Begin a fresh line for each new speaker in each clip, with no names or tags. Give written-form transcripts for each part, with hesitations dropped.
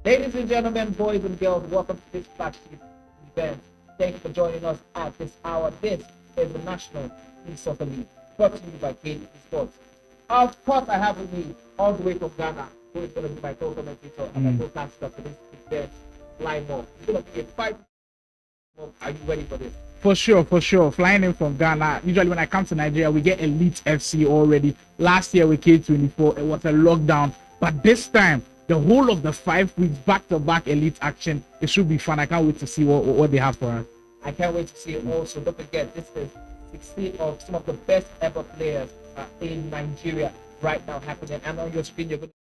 Ladies and gentlemen, boys and girls, welcome to this flagship event. Thank you for joining us at this hour. This is the National E-Soccer League, brought to you by Cade Esports. Of course, I have with me, all the way from Ghana, who is going to be my co-commentator and my co-caster for this event, Fly More. It's going to be a fight. Are you ready for this?
For sure. Flying in from Ghana. Usually when I come to Nigeria, we get Elite FC already. Last year with K24, it was a lockdown. But this time, the whole of the 5 weeks back-to-back Elite action, it should be fun. I can't wait to see what they have for us.
I can't wait to see it also. Don't forget, this is 16 of some of the best ever players in Nigeria right now happening. And on your screen, you're going to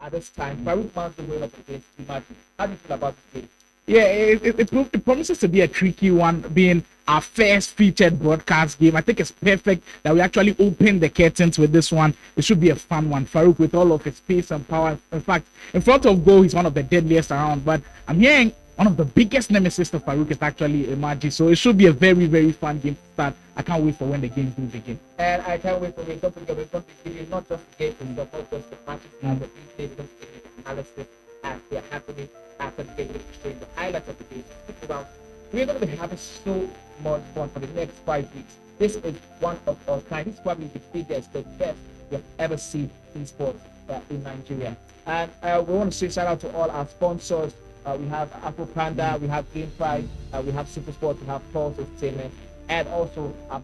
at this time. Farooq man's the winner of against Imagi. How do you feel about this game?
Yeah, it promises to be a tricky one, being our first featured broadcast game. I think it's perfect that we actually open the curtains with this one. It should be a fun one. Farooq, with all of his pace and power, in fact, in front of goal, he's one of the deadliest around. But I'm hearing one of the biggest nemesis of Farooq is actually Imagi. So it should be a very, very fun game to start. I can't wait for when the game do begin.
And I can't wait for it. Don't forget, we're going to give you not just the game, but not just the matches and the replay, we're going to give you the analysis as they're happening after the game. We're going to show you the highlights of the game. Stick around. We're going to be having so much fun for the next 5 weeks. This is one of our kind. This is probably the biggest, the best we've ever seen in sports in Nigeria. And we want to say shout out to all our sponsors. We have Apple Panda, we have GameFi, we have Supersport, we have Pulse Entertainment, and also our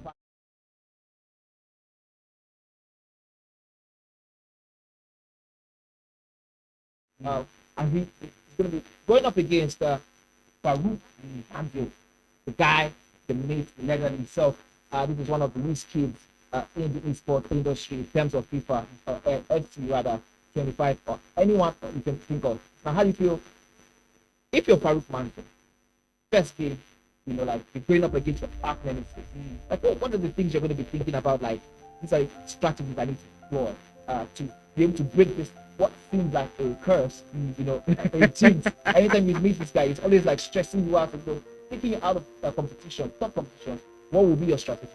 and he's going to be going up against Farooq Andrew, the guy, the mate, the legend himself. This is one of the least kids in the esports industry in terms of FIFA, FC rather, 25, or anyone you can think of. Now, how do you feel if you're Farooq Andrew? First game, like you're going up against your partner nemesis. Like, what are the things you're going to be thinking about? Like, these are strategies I need to explore to be able to break this what seems like a curse, in teams. Anytime you meet this guy, it's always like stressing you out and taking you out of top competition. What will be your strategy?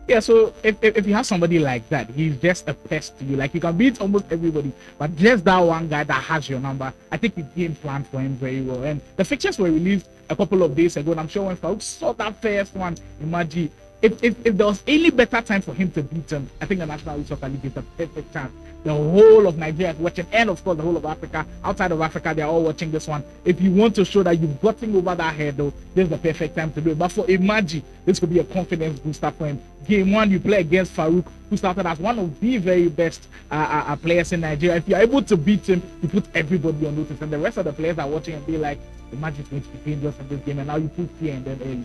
Yeah, so if you have somebody like that, he's just a pest to you. Like, you can beat almost everybody, but just that one guy that has your number, I think the game planned for him very well. And the fixtures were released a couple of days ago, and I'm sure when Farooq saw that first one, Imagi, if there was any better time for him to beat him, I think the National Soccer League is a perfect chance. The whole of Nigeria is watching, and of course the whole of Africa. Outside of Africa, they're all watching this one. If you want to show that you've gotten over that hurdle, this is the perfect time to do it. But for Imagi, this could be a confidence booster for him. Game 1, you play against Farooq, who started as one of the very best players in Nigeria. If you're able to beat him, you put everybody on notice, and the rest of the players are watching and be like, Imagi is going to be dangerous in this game, and now you put fear in them early.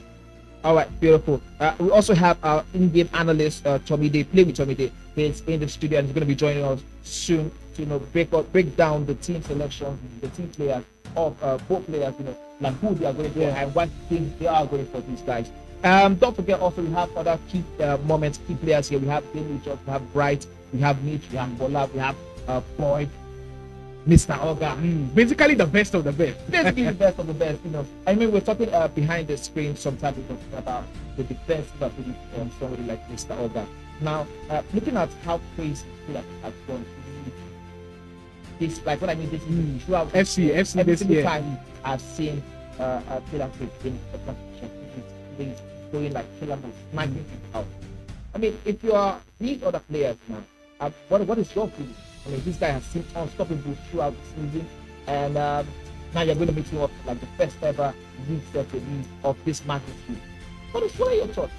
All right, beautiful. We also have our in-game analyst, Tommy Day. Play with Tommy Day. He's in the studio and he's going to be joining us soon to break down the team selection, the team players of both players, like who they are going for and what things they are going for these guys. Don't forget also we have other key moments, key players here. We have Daily Job, we have Bright, we have Mitch, we have Bola, we have Boyd, Mr. Oga.
Basically the best of the best.
Basically the best of the best, I mean, we're talking behind the screen sometimes we're talking about the defensive ability of somebody like Mr. Oga. Now, looking at how crazy Killer has gone, this, like what I mean, this throughout
FC
every
this year.
time I've seen Killer in the competition, he's going like Killer moves, sniping it out. I mean, if you are these other players now, what is your feeling? I mean, this guy has seen unstoppable throughout the season, and now you're going to make him up like the first ever league set of this magnitude. What are your thoughts?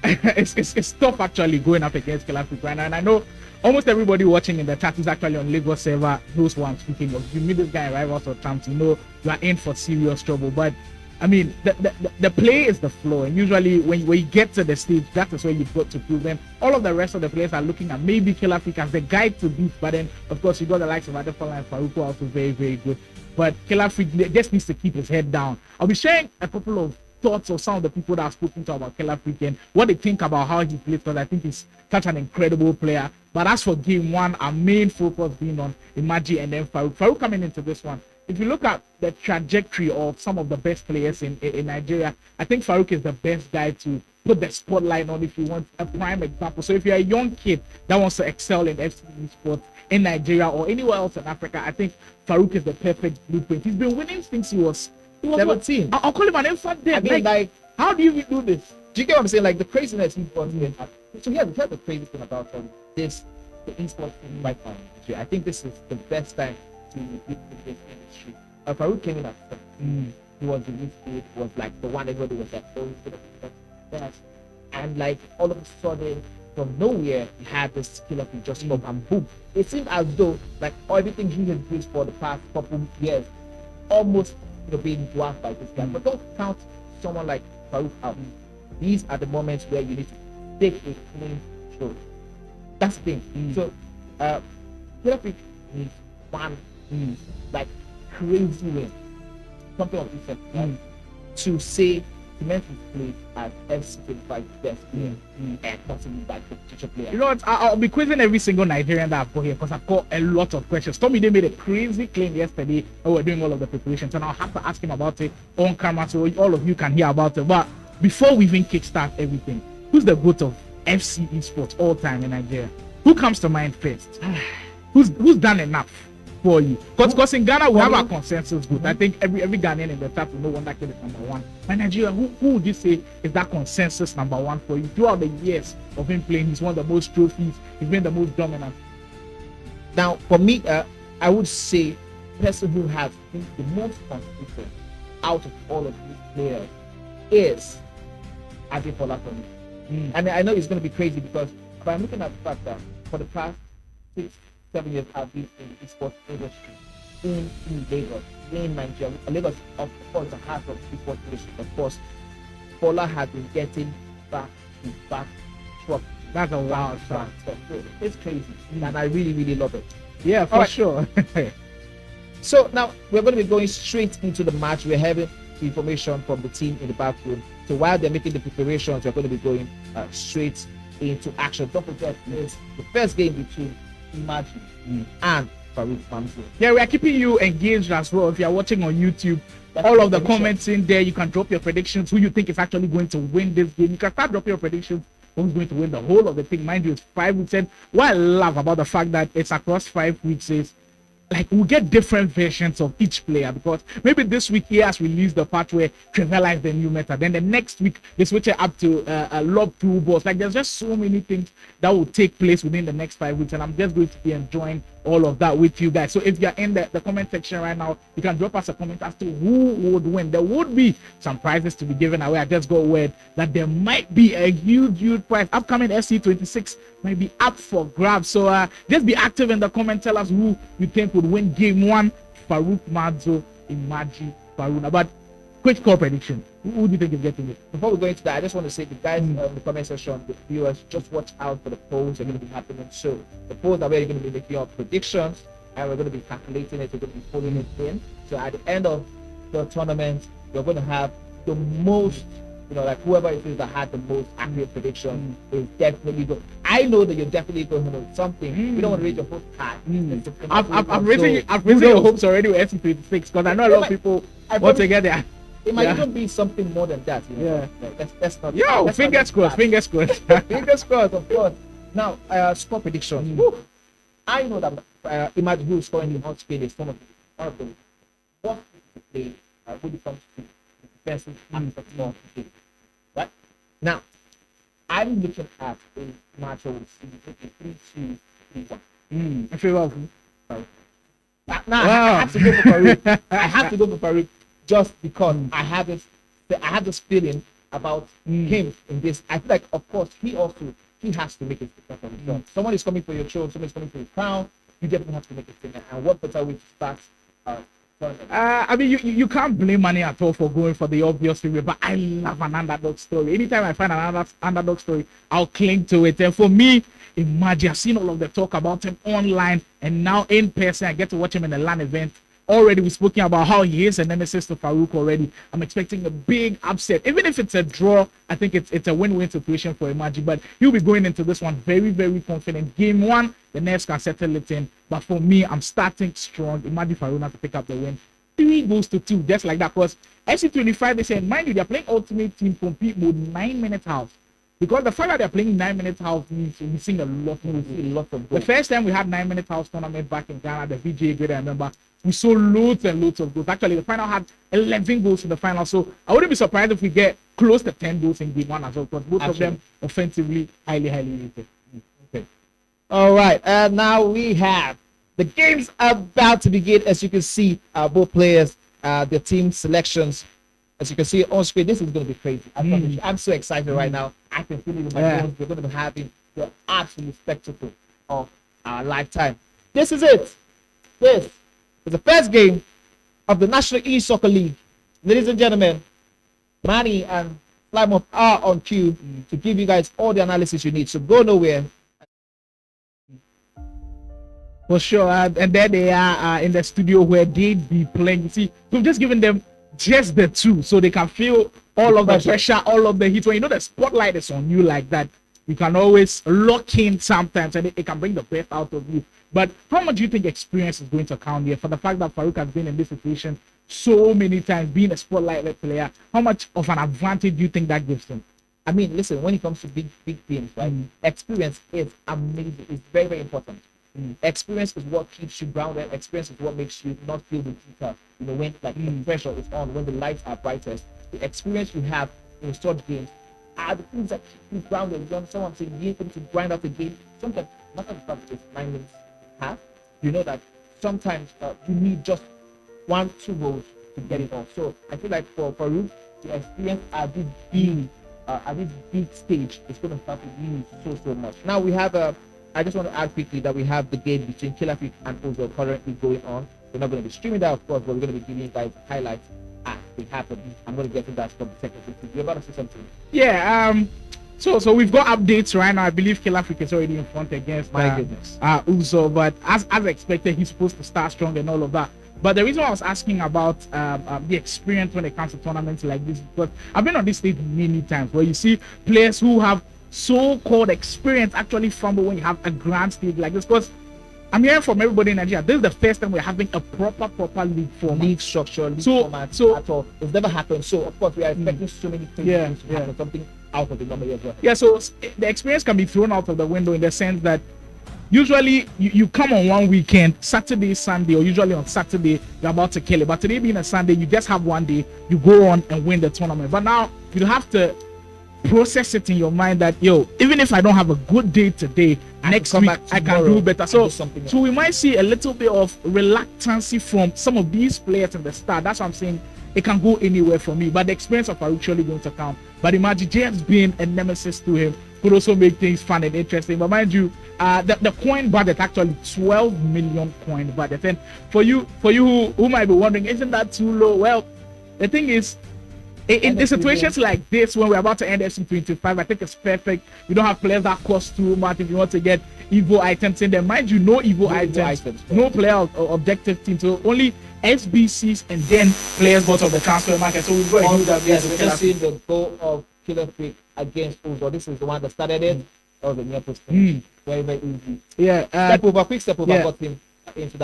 It's tough actually going up against Killer right now, and I know almost everybody watching in the chat is actually on Lagos server knows what I'm speaking of. You meet this guy in Rivals or Champs, you are in for serious trouble. But I mean, the play is the floor, and usually when you get to the stage, that is where you've got to prove them. All of the rest of the players are looking at maybe Killer as the guy to beat, but then of course you got the likes of Adefola and Farooq, who are also very, very good. But Killer just needs to keep his head down. I'll be sharing a couple of thoughts of some of the people that I've spoken to about Killer and what they think about how he plays, because I think he's such an incredible player. But as for game 1, our main focus being on Imagi and then Farooq. Farooq coming into this one, if you look at the trajectory of some of the best players in Nigeria, I think Farooq is the best guy to put the spotlight on if you want a prime example. So if you're a young kid that wants to excel in FC Esports in Nigeria or anywhere else in Africa, I think Farooq is the perfect blueprint. He's been winning since he was
17.
I'll call him an infant then.
I mean, like,
how do you even do this?
do you get what I'm saying? Like the craziness he brought in. So here's the crazy thing about this, the esports thing right now in Nigeria. I think this is the best time to be in this industry. Farooq came in at 17. He was the youth kid, was like the one everybody was like, oh, he's gonna be the best. And like all of a sudden, from nowhere, he had this skill up, he just come and boom. It seemed as though like everything he has used for the past couple years, almost being dwarfed by this guy. But don't count someone like Farooq out. These are the moments where you need to take a clean control. That's the thing. So, Rufi needs one like crazy win, something of this right? To say cement his place as FC25 best player and possibly like the future player.
You know what? I'll be quizzing every single Nigerian that I've got here because I've got a lot of questions. Tommy, they made a crazy claim yesterday when we were doing all of the preparations, and I'll have to ask him about it on camera so all of you can hear about it. But before we even kickstart everything, who's the GOAT of FC Esports all time in Nigeria? Who comes to mind first? Who's done enough for you? Because in Ghana we have our consensus GOAT. I think every Ghanaian in the chat will know one that kid is number one. But Nigeria, who would you say is that consensus number one for you? Throughout the years of him playing, he's won the most trophies. He's been the most dominant.
Now, for me, I would say the person who has been the most consistent out of all of these players is Adefola for me. And I know it's going to be crazy because if I'm looking at the fact that for the past 6-7 years I've been in the esports industry in Lagos, in Nigeria. Lagos, of course, the heart of the esports industry. Of course, Fola has been getting back to back trophies.
That's a wild shot.
It's crazy, and I really, really love it.
Yeah, for sure.
So now we're going to be going straight into the match. We're having information from the team in the back room. So while they're making the preparations, we're going to be going straight into action. Don't forget, it's the first game between Imagi and Farooq.
Yeah, we are keeping you engaged as well. If you are watching on YouTube, all of the comments in there, you can drop your predictions. Who you think is actually going to win this game? You can start dropping your predictions. Who's going to win the whole of the thing? Mind you, it's 5 weeks in. What I love about the fact that it's across 5 weeks is like we'll get different versions of each player, because maybe this week he has released the part where Trevella is the new meta. Then the next week they switch it up to a lob through balls. Like there's just so many things that will take place within the next 5 weeks, and I'm just going to be enjoying all of that with you guys. So if you're in the comment section right now, you can drop us a comment as to who would win. There would be some prizes to be given away. I just got word that there might be a huge prize. Upcoming SC26 might be up for grabs. So just be active in the comment. Tell us who you think would win game 1. Farooq, Madzo, Imagi, Faruna. But quick call prediction. Who do you think is getting it?
Before we go into that, I just want to say the guys in the comment section, the viewers, just watch out for the polls that are going to be happening. So the polls are where you're going to be making your predictions, and we're going to be calculating it. We're going to be pulling it in. So at the end of the tournament, we're going to have the most, like whoever it is that had the most accurate prediction is definitely good. I know that you're definitely going to know something. You don't want to raise your hopes high.
I'm raising your hopes already with SC26 because I know a lot of people want to get there.
It might even be something more than that.
Yeah.
That's not.
Yo, fingers crossed. Fingers crossed.
Fingers crossed, of course. Now, score predictions. I know that Imagi, who is currently in hot Spain, is one of the what play when it comes to defensive aspects of the game. Right? Now, I'm looking at a match of 3-2-3-1.
In favor of who?
Now, I have to go for Farooq. I have to go for Farooq just because I have this feeling about him in this. I feel like, of course, he has to make it different from himself. Someone is coming for your throne, someone is coming for your crown. You definitely have to make it different. And what better way to start?
I mean, you can't blame Mane at all for going for the obvious favorite, but I love an underdog story. Anytime I find an underdog story, I'll cling to it. And for me, Imagi, I've seen all of the talk about him online, and now in person, I get to watch him in a LAN event. Already we've spoken about how he is a nemesis to Farooq already. I'm expecting a big upset. Even if it's a draw, I think it's a win-win situation for Imagi. But he'll be going into this one very, very confident. Game 1, the nerves can settle it in. But for me, I'm starting strong. Imagi Farooq to pick up the win 3-2, just like that. Because FC25, they said, mind you, they're playing Ultimate Team compete mode 9-minute half. Because the fact that they're playing 9-minute half means we're seeing a lot of goals. The first time we had 9-minute half tournament back in Ghana, the VGA grade, I remember, we saw loads and loads of goals. Actually, the final had 11 goals in the final. So I wouldn't be surprised if we get close to 10 goals in game one as well. Because both of them offensively highly rated.
Okay. All right. Now we have the game's about to begin. As you can see, both players, their team selections. As you can see on screen, this is going to be crazy. I'm so excited right now. I can feel it in my bones. We're going to be having the absolute spectacle of our lifetime. This is it. This is the first game of the National E-Soccer League. Ladies and gentlemen, Manny and Flymoth are on cue to give you guys all the analysis you need. So go nowhere.
For sure. And there they are in the studio where they'd be playing. You see, we've just given them just the two so they can feel all of the pressure, all of the heat. When you know the spotlight is on you like that, you can always lock in sometimes and it can bring the best out of you. But how much do you think experience is going to count here for the fact that Farooq has been in this situation so many times, being a spotlight player? How much of an advantage do you think that gives him?
I mean, listen, when it comes to big games, right? Experience is amazing. It's very, very important. Experience is what keeps you grounded. Experience is what makes you not feel the heat. You know, when like the pressure is on, when the lights are brightest, the experience you have in such games are the things that keep you grounded. You understand what I'm saying? Being able to grind out the game. Sometimes, not the fact that it's 9 minutes half. You know that sometimes you need just 1-2 goals to get it off. So I feel like for Farooq, the experience at this big stage is going to start to use so much. Now we have I just want to add quickly that we have the game between Kilafik and Ozo currently going on. We're not going to be streaming that, of course, but we're going to be giving you guys highlights as they happen. I'm going to get to that from the second. You're about to say something.
Yeah. So we've got updates right now. I believe Kilafik is already in front against Uzo, but as expected, he's supposed to start strong and all of that. But the reason I was asking about the experience when it comes to tournaments like this, because I've been on this stage many times where you see players who have so-called experience actually fumble when you have a grand stage like this. Because I'm hearing from everybody in Nigeria, this is the first time we're having a proper league format.
League structure, league format at all. It's never happened. So of course we are expecting so many things to happen, something out of the normal as well.
Yeah, so the experience can be thrown out of the window in the sense that usually you come on one weekend, Saturday, Sunday, or usually on Saturday, you're about to kill it. But today being a Sunday, you just have one day, you go on and win the tournament. But now you have to process it in your mind that even if I don't have a good day today, next week I can do better. So we might see a little bit of reluctancy from some of these players in the start. That's what I'm saying. It can go anywhere for me, but the experience of Farooq surely going to count. But Imagi just being a nemesis to him could also make things fun and interesting. But mind you, the coin budget actually 12 million coin budget. And for you who might be wondering, isn't that too low? Well, the thing is, in situations like this, when we're about to end FC25, I think it's perfect. You don't have players that cost too much if you want to get Evo items in there. Mind you, no Evo items, no player objective team. So only SBCs and then players bought of the transfer market. So we've got
we've just seen the goal of Kilafik against Uzo. This is the one that started it. That was the near post. Very, very easy.
Yeah.
Quick step over, got him into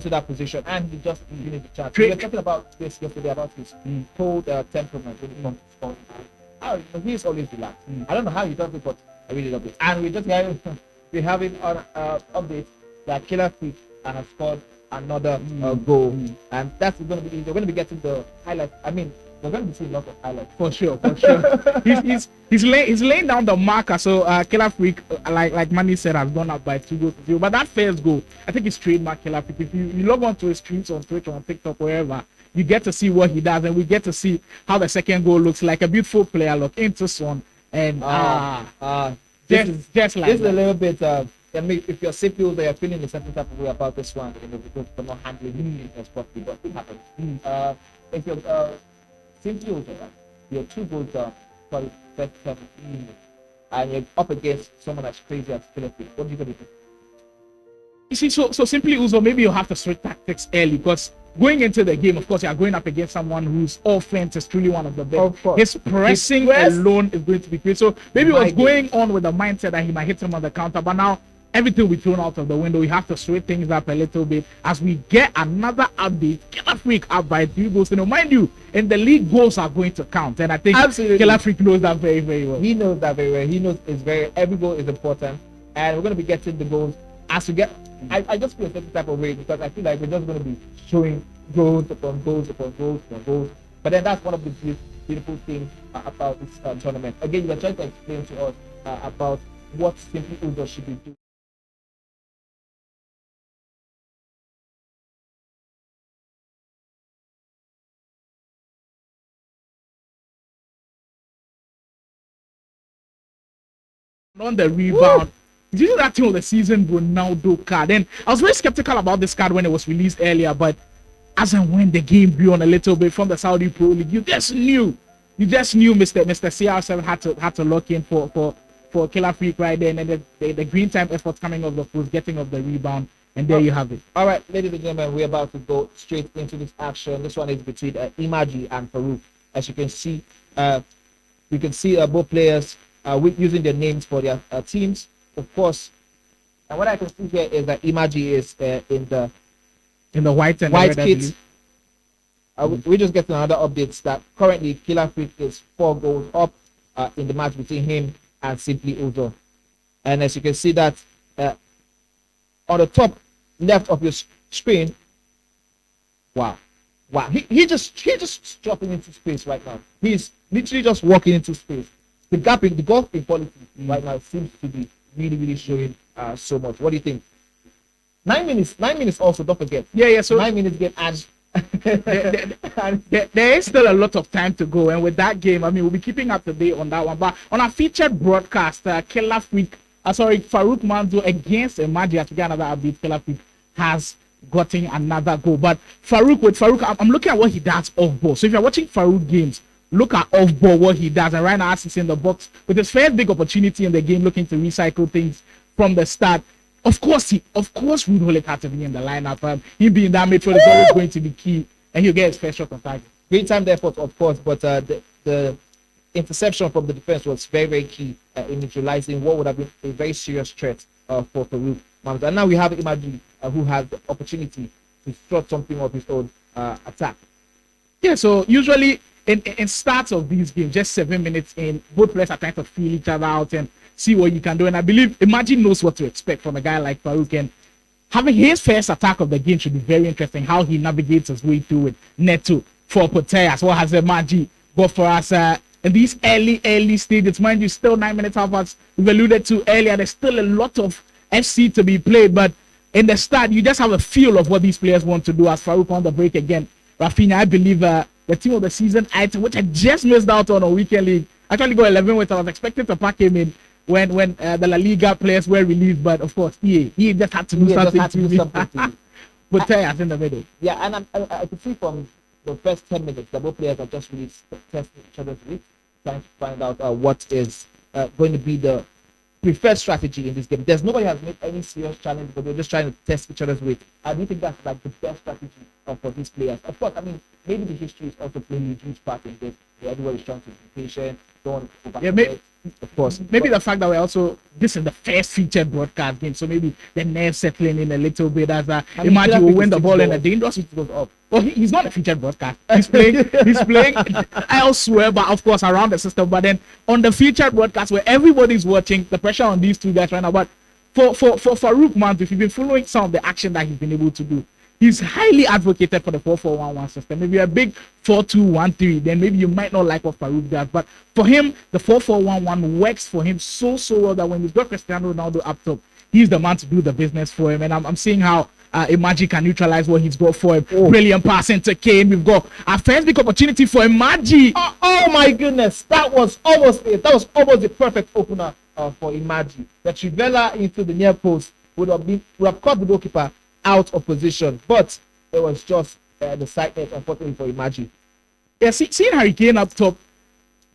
that position, and he just finished the chat. We were talking about this yesterday about his cold temperament when it comes to scoring. He's always relaxed. I don't know how he does it, but I really love it. And we're having on update that Kilafik has scored another goal, and that's going to be. They're going to be getting the highlights. I mean, we're going to be seeing lots of highlights
for sure. he's laying down the marker. So Kilafik, like Manny said, has gone up by 2-0. But that first goal, I think it's trademark Kilafik. If you log on to his streams on Twitter, on TikTok, wherever, you get to see what he does, and we get to see how the second goal looks like. A beautiful player look into Son, and
this is a little bit. If you're simple, they are feeling a certain type of way about this one, because they're not handling it as properly. But it happens. If you're simple, you're 2 goals down for the first 7 minutes, and you're up against someone that's crazy as Philippines. What do you think?
You see, so simply, Uzo, maybe you have to switch tactics early, because going into the game, of course, you are going up against someone whose offense is truly one of the best. His pressing alone is going to be great. So maybe he was going on with the mindset that he might hit him on the counter, but now everything will be thrown out of the window. We have to switch things up a little bit as we get another update. Killer Freak up by 3 goals. So, mind you, in the league, goals are going to count. And I think
Absolutely.
Killer Freak knows that very, very well.
He knows that very well. He knows every goal is important. And we're going to be getting the goals as we get. I just feel a certain type of way because I feel like we're just going to be showing goals upon goals upon goals upon goals. But then that's one of the beautiful things about this tournament. Again, you were trying to explain to us about what Simply Uzo should be doing.
On the rebound. Did you that thing of the season Ronaldo card? And I was very skeptical about this card when it was released earlier, but as and when the game grew on a little bit from the Saudi Pro League, you just knew Mr. CR7 had to lock in for Killer Freak right there, and then the green time efforts coming off the post, getting off the rebound, and there you have it.
All right, ladies and gentlemen, we're about to go straight into this action. This one is between Imagi and Farooq. As you can see, both players using their names for their teams. Of course, and what I can see here is that Imagi is in the
white and
white
red
kit. We just get another update that currently Killer Freak is 4 goals up in the match between him and Simply Uzo. And as you can see that on the top left of your screen, wow, he just dropping into space right now. He's literally just walking into space. The gap in the golf quality right now seems to be really showing so much. What do you think? 9 minutes also, don't forget.
Yeah, so
9 minutes game and
there is still a lot of time to go, and with that game, I mean, we'll be keeping up to date on that one. But on our featured broadcast, Killer Freak, Farooq Manzo against Imagi, as we get another update, Killer Freak has gotten another goal. But Farooq, I'm looking at what he does off ball. So if you're watching Farooq games, look at off ball what he does. And right now, as he's in the box with his first big opportunity in the game, looking to recycle things from the start. Of course, Rude Holik had to be in the lineup. Him being that midfield is always going to be key, and he'll get his first shot on target.
Great time there, of course, but the interception from the defense was very key in neutralizing what would have been a very serious threat for Farooq. And now we have Imagi who has the opportunity to strut something of his own attack.
Yeah, so usually in starts of these games, just 7 minutes in, both players are trying to feel each other out and see what you can do. And I believe Imagi knows what to expect from a guy like Farooq. And having his first attack of the game should be very interesting, how he navigates his way through it. Neto for Poteas. What has Imagi got for us in these early stages? Mind you, still 9 minutes half as we've alluded to earlier. There's still a lot of FC to be played. But in the start, you just have a feel of what these players want to do. As Farooq on the break again. Rafinha, I believe the team of the season item, which I just missed out on weekend league. Actually got 11 with. I was expected to pack him in when the La Liga players were released, but of courch he just had to do something. But in the middle.
Yeah, and I could see from the first 10 minutes that both players are just really testing each other's weight, trying to find out what is going to be the preferred strategy in this game. There's nobody has made any serious challenge, but they're just trying to test each other's weight. I do think that's like the best strategy for these players. Of course, I mean, maybe the history is also playing a huge part in this. Everybody's trying to be patient, don't want to go back.
Yeah, of course. Maybe the fact that we're also, this is the first featured broadcast game, so maybe the nerves settling in a little bit as Imagi will win the ball and the dangerous it goes up. Well, he's not a featured broadcast. He's playing elsewhere, but of course around the system. But then on the featured broadcast where everybody's watching, the pressure on these two guys right now. But for Farooq Manzo, if you've been following some of the action that he's been able to do, he's highly advocated for the 4-4-1-1 system. If you're a big 4-2-1-3, then maybe you might not like what Farooq does. But for him, the 4-4-1-1 works for him so well that when you've got Cristiano Ronaldo up top, he's the man to do the business for him. And I'm seeing how Imagi can neutralize what he's got for him. Brilliant pass into Kane. We've got our first big opportunity for Imagi.
Oh my goodness, that was almost it. That was almost the perfect opener for Imagi. The Trivela into the near post would have caught the goalkeeper out of position, but it was just the side net, unfortunately, for Imagi.
Yeah, seeing Harry Kane up top,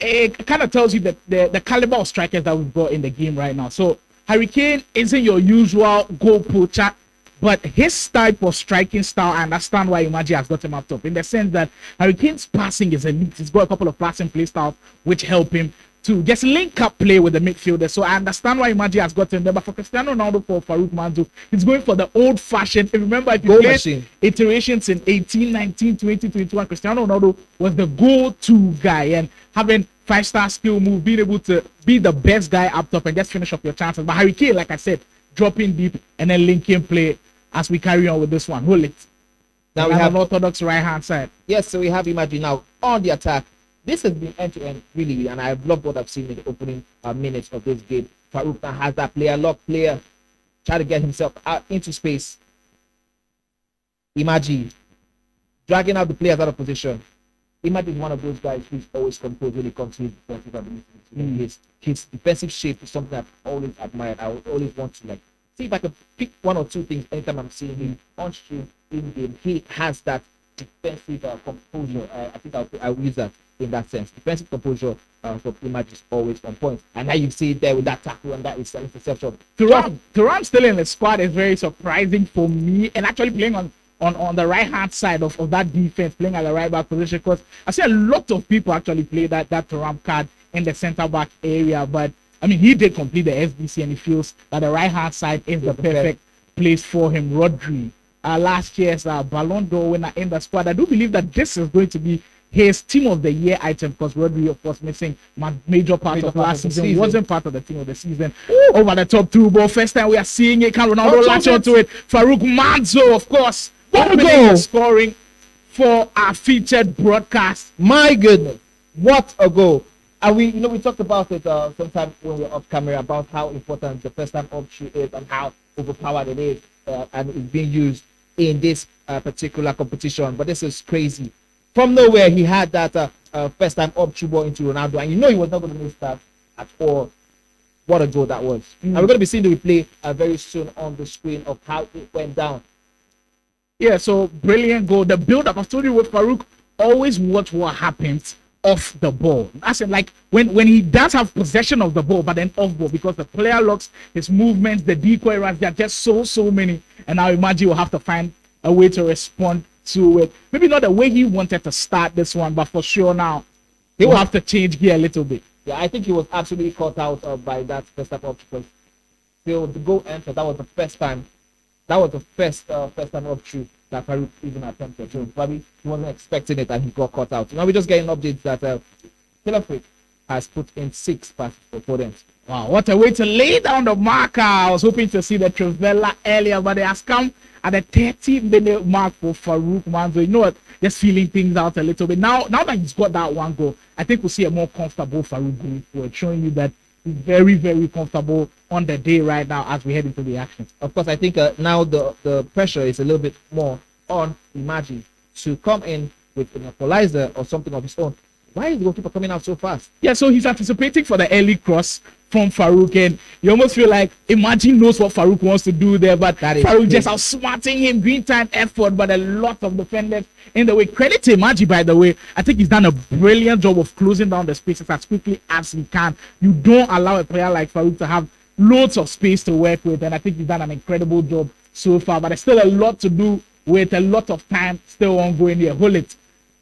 it kind of tells you that the caliber of strikers that we've got in the game right now. So Harry Kane isn't your usual goal poacher, but his type of striking style, I understand why Imagi has got him up top, in the sense that Harry Kane's passing is elite. He's got a couple of passing play styles which help him. to just link up play with the midfielder. So I understand why Imagi has gotten there, but for Cristiano Ronaldo, for Farooq Manzo, he's going for the old-fashioned. If you remember, if you
Goal
played
machine.
iterations in 18, 19, 20, 21, Cristiano Ronaldo was the go-to guy, and having 5-star skill move, being able to be the best guy up top and just finish up your chances. But Harry Kane, like I said, dropping deep and then linking play as we carry on with this one. Hold it. Now we have an orthodox right-hand side.
Yes, so we have Imagi now on the attack. This has been end-to-end, really, and I've loved what I've seen in the opening minutes of this game. Farooq now has that lock player, try to get himself out into space. Imagi dragging out the players out of position. Imagi is one of those guys who's always composed when it comes to his defensive ability. His defensive shape is something I've always admired. I would always want to see if I can pick one or two things anytime I'm seeing him on stream in game. He has that defensive composure. I think I'll use that in that sense. Defensive composure for Imagi is always on point. And now you see it there with that tackle and that interception.
Thuram still in the squad is very surprising for me, and actually playing on the right hand side of that defense, playing at the right back position, because I see a lot of people actually play that Thuram card in the center back area. But I mean, he did complete the SBC, and he feels that the right hand side is the perfect place for him. Rodri, last year's Ballon d'Or winner in the squad. I do believe that this is going to be his team of the year item, because Rodri, of course, missing major part of last season, wasn't part of the team of the season. Over the top through ball, first time we are seeing it. Can Ronaldo latch onto it? Farooq Manzo, of course, scoring for our featured broadcast.
My goodness, what a goal! And we talked about it sometime when we were off camera about how important the first time option is and how overpowered it is, and it's being used in this particular competition. But this is crazy. From nowhere, he had that first time up ball into Ronaldo, and he was not going to miss that at all. What a goal that was! And we're going to be seeing the replay very soon on the screen of how it went down.
Yeah, so brilliant goal. The build-up, I've told you with Farooq, always watch what happens off the ball. That's it. Like when he does have possession of the ball, but then off ball, because the player locks, his movements, the decoy runs, there are just so many. And now Imagi will have to find a way to respond to it. Maybe not the way he wanted to start this one, but for sure now he will have to change gear a little bit.
Yeah, I think he was absolutely caught out by that first time option. Still, the goal entered. That was the first time. That was the first time option that Farooq even attempted. So probably he wasn't expecting it, and he got caught out. Now we're just getting updates that Killer has put in 6 passes for opponents.
Wow, what a way to lay down the marker. I was hoping to see the Trivella earlier, but it has come at the 30-minute mark for Farooq Manzo. You know what? Just feeling things out a little bit. Now that he's got that one goal, I think we'll see a more comfortable Farooq going forward, showing you that he's very, very comfortable on the day right now as we head into the action.
Of course, I think now the pressure is a little bit more on Imagi to come in with an equalizer or something of his own. Why is the goalkeeper coming out so fast?
Yeah, so he's anticipating for the early cross from Farooq, and you almost feel like Imagi knows what Farooq wants to do there, but Farooq just outsmarting him, green time effort, but a lot of defenders in the way. Credit to Imagi, by the way. I think he's done a brilliant job of closing down the spaces as quickly as he can. You don't allow a player like Farooq to have loads of space to work with, and I think he's done an incredible job so far, but there's still a lot to do with a lot of time still ongoing here. Hold it.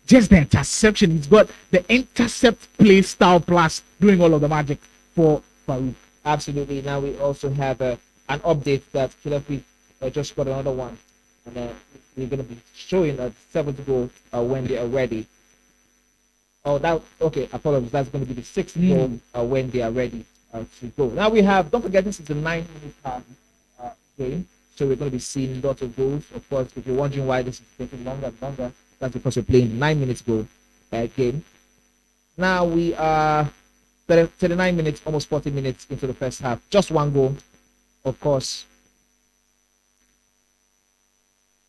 Just the interception. He's got the intercept play style plus doing all of the magic for Farooq.
Absolutely. Now we also have an update that Killer just got another one. And we're going to be showing a 7th goal when they are ready. Oh, okay. Apologies. That's going to be the 6th goal when they are ready to go. Now we have, don't forget, this is the 9-minute game. So we're going to be seeing lots of goals. Of course, if you're wondering why this is taking longer and longer, that's because we're playing 9 minutes goal game. Now we are 39 minutes, almost 40 minutes into the first half. Just one goal, of course.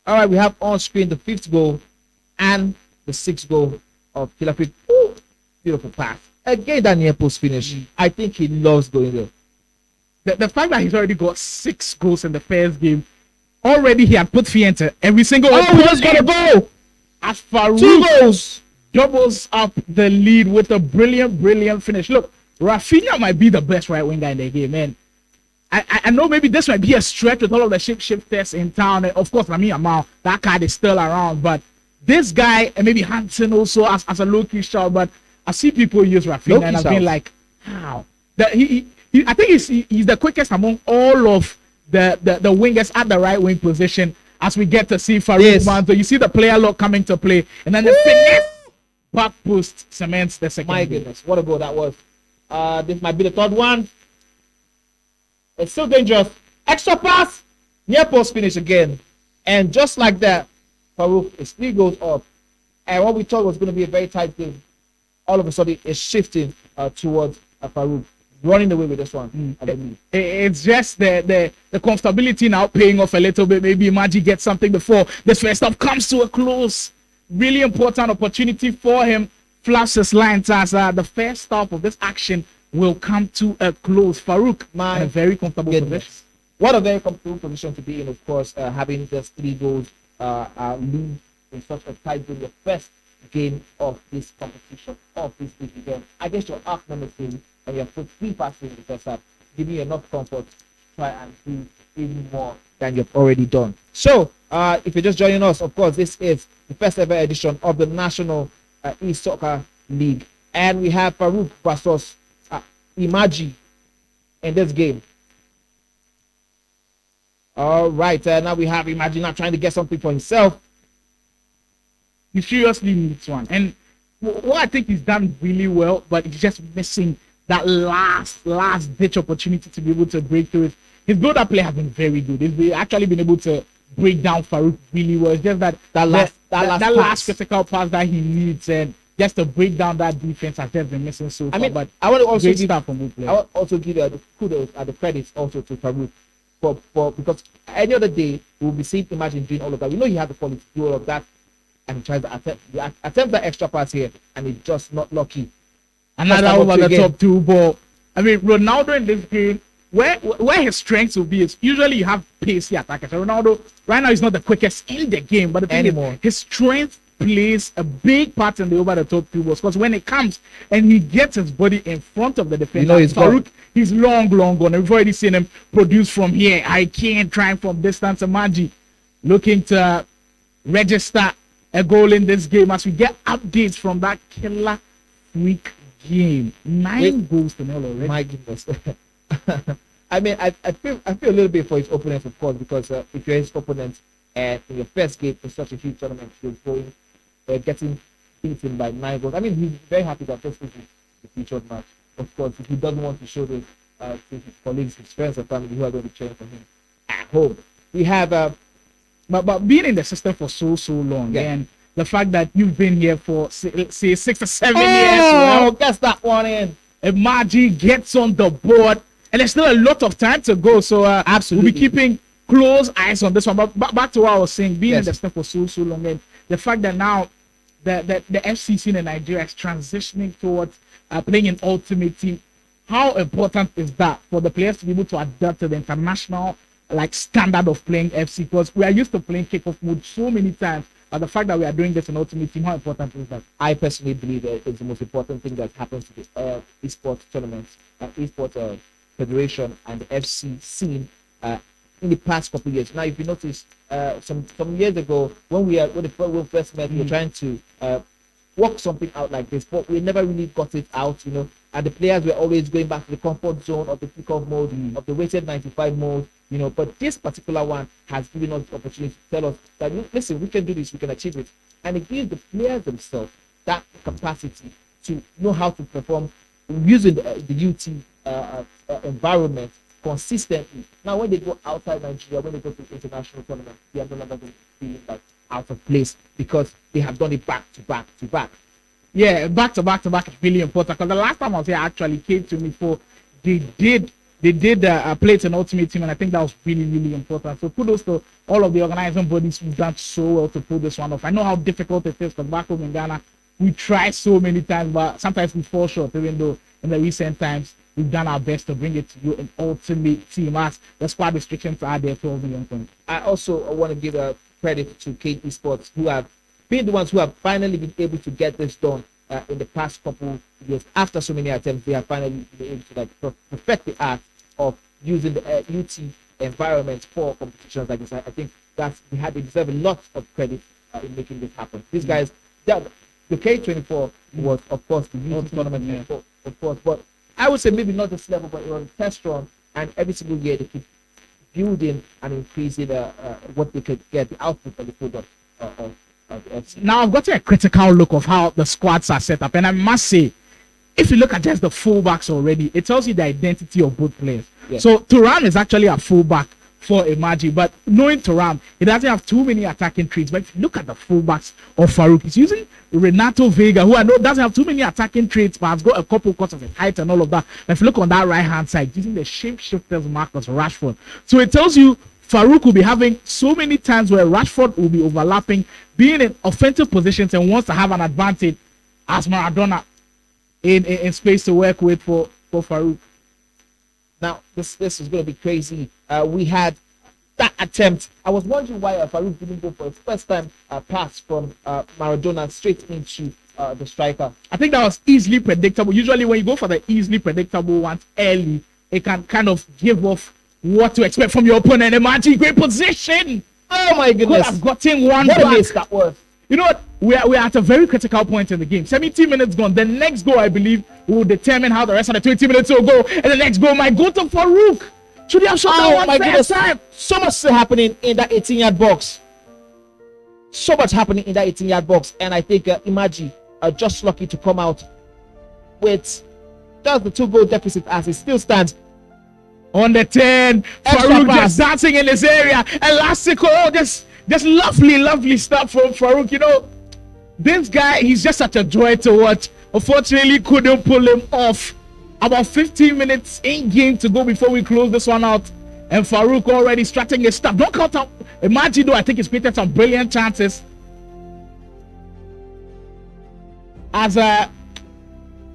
All right, we have on screen the 5th goal and the 6th goal of Killer. Beautiful pass. Again, that near post finish. I think he loves going there.
The fact that he's already got 6 goals in the first game, already he had put fear into every single.
Oh, he just got a goal!
As Farooq
2 goals
doubles up the lead with a brilliant finish. Look, Rafinha might be the best right winger in the game, man. I know maybe this might be a stretch with all of the shapeshifters in town. And of course, Lamine Yamal, that card is still around. But this guy, and maybe Hansen also as a low-key shot, but I see people use Rafinha, and I've been like, How? I think he's the quickest among all of the wingers at the right wing position. As we get to see Farooq
Yes.
Manto, you see the player lock coming to play, and then the finesse back post cements the second.
My
goal.
goodness, what a goal that was. This might be the third one. It's still dangerous. Extra pass, near post finish again. And just like that, Farooq is 3 goals up. And what we thought was going to be a very tight game, all of a sudden is shifting towards Farooq, running away with this one.
It's just the comfortability now paying off a little bit. Maybe Imagi gets something before this first half comes to a close. Really important opportunity for him. Flaps his lines as the first half of this action will come to a close. Farooq in a very comfortable position.
What a very comfortable position to be in, of course, having just 3 goals lead in such a tight game, the first game of this competition, of this league event. I guess your arc number 3 and you have put 3 passes in the first half, giving you enough comfort to try and do even more than you've already done. So, if you're just joining us, of course, this is the first ever edition of the National E-Soccer League. And we have Farooq versus Imagi in this game. All right, now we have Imagi now trying to get something for himself.
He seriously needs one. And what I think he's done really well, but he's just missing that last ditch opportunity to be able to break through it. His build-up play has been very good. He's actually been able to break down Farooq really well. It's just that last critical pass that he needs, and just to break down that defense has just been missing so far. But
I want to also give the kudos and the credits also to Farooq for because any other day we'll be seeing Imagine doing all of that. We know he has the quality to do all of that, and he tries to attempt that extra pass here, and he's just not lucky.
Another over the top 2 ball. I mean, Ronaldo in this game, where his strengths will be is usually you have pacey attackers. Ronaldo right now is not the quickest in the game, but the thing is, his strength plays a big part in the over the top 2 balls, because when it comes and he gets his body in front of the defender, Farooq, he's long gone. We've already seen him produce from here. I can't try from distance. Imagi looking to register a goal in this game as we get updates from that killer week game. 9 goals to 0 already.
My goodness. I mean, I feel a little bit for his opponents, of course, because if you're his opponent and in your first game in such a huge tournament, you're going getting beaten by 9 goals. I mean, he's very happy that this is the featured match. Of course, if he doesn't want to show this to his colleagues, his friends, and family who are going to be cheering for him at home. We have,
but being in the system for so long, and the fact that you've been here for say 6 or 7 years.
Oh, guess that one in.
Imagi gets on the board, and there's still a lot of time to go. So
absolutely,
we'll be keeping close eyes on this one. But back to what I was saying, being in the system for so long, and the fact that now the FCC in Nigeria is transitioning towards playing an ultimate team. How important is that for the players to be able to adapt to the international standard of playing FC? Because we are used to playing kickoff mode so many times, but the fact that we are doing this in ultimate team, how important is that?
I personally believe that it's the most important thing that happens to the esports tournaments, esports federation, and the FC scene in the past couple of years. Now, if you notice, some years ago when we first met, we were trying to work something out like this, but we never really got it out, and the players were always going back to the comfort zone of the kickoff mode, of the weighted 95 mode, but this particular one has given us the opportunity to tell us that, listen, we can do this, we can achieve it, and it gives the players themselves that capacity to know how to perform using the UT environment consistently. Now, when they go outside Nigeria, when they go to international tournaments, they are no longer going to feel like out of place because they have done it back to back.
Yeah, back to back is really important, because the last time I was here actually came to me for they did play it an ultimate team, and I think that was really important. So kudos to all of the organizing bodies who've done so well to pull this one off. I know how difficult it is, because back home in Ghana we try so many times, but sometimes we fall short, even though in the recent times we've done our best to bring it to you an ultimate team, as the squad restrictions are there 12 million points.
I also want to give a credit to Cade Esports, who have been the ones who have finally been able to get this done in the past couple of years. After so many attempts, they have finally been able to perfect the art of using the UT environment for competitions like this. I think they deserve a lot of credit in making this happen. These guys, the K24 was, of course, the UT tournament, of course, but I would say maybe not this level, but it was a test run, and every single year they keep building and increasing what they could get, the output of the product of the FC.
Now I've gotten a critical look of how the squads are set up, and I must say, if you look at just the fullbacks already, it tells you the identity of both players.
Yeah.
So Thuram is actually a fullback for Imagi, but knowing Thuram, he doesn't have too many attacking traits. But if you look at the fullbacks of Farooq, he's using Renato Vega, who I know doesn't have too many attacking traits, but has got a couple cuts of his height and all of that. But if you look on that right hand side, using the shapeshifters Marcus Rashford. So it tells you Farooq will be having so many times where Rashford will be overlapping, being in offensive positions, and wants to have an advantage as Maradona in space to work with for Farooq.
Now, this is going to be crazy. We had that attempt. I was wondering why Farooq didn't go for his first time pass from Maradona straight into the striker.
I think that was easily predictable. Usually when you go for the easily predictable ones early, it can kind of give off what to expect from your opponent. Imagine great position.
Oh my goodness.
Could have gotten one
what
back.
a miss that was.
You know what? We're at a very critical point in the game. 70 minutes gone. The next goal, I believe, will determine how the rest of the 20 minutes will go. And the next goal might go to Farooq. Should he have shot that one
my
first
goodness.
time?
So much happening in that 18-yard box. So much happening in that 18-yard box. And I think Imagi are just lucky to come out with just the 2-goal deficit as it still stands.
On the 10,
Extra
Farooq
pass.
just dancing in this area. Elastico, oh, just lovely stuff from Farooq. You know, this guy, he's just such a joy to watch. Unfortunately, couldn't pull him off. About 15 minutes in game to go before we close this one out. And Farooq already starting his stuff. Don't count out. Imagine though, I think he's created some brilliant chances. As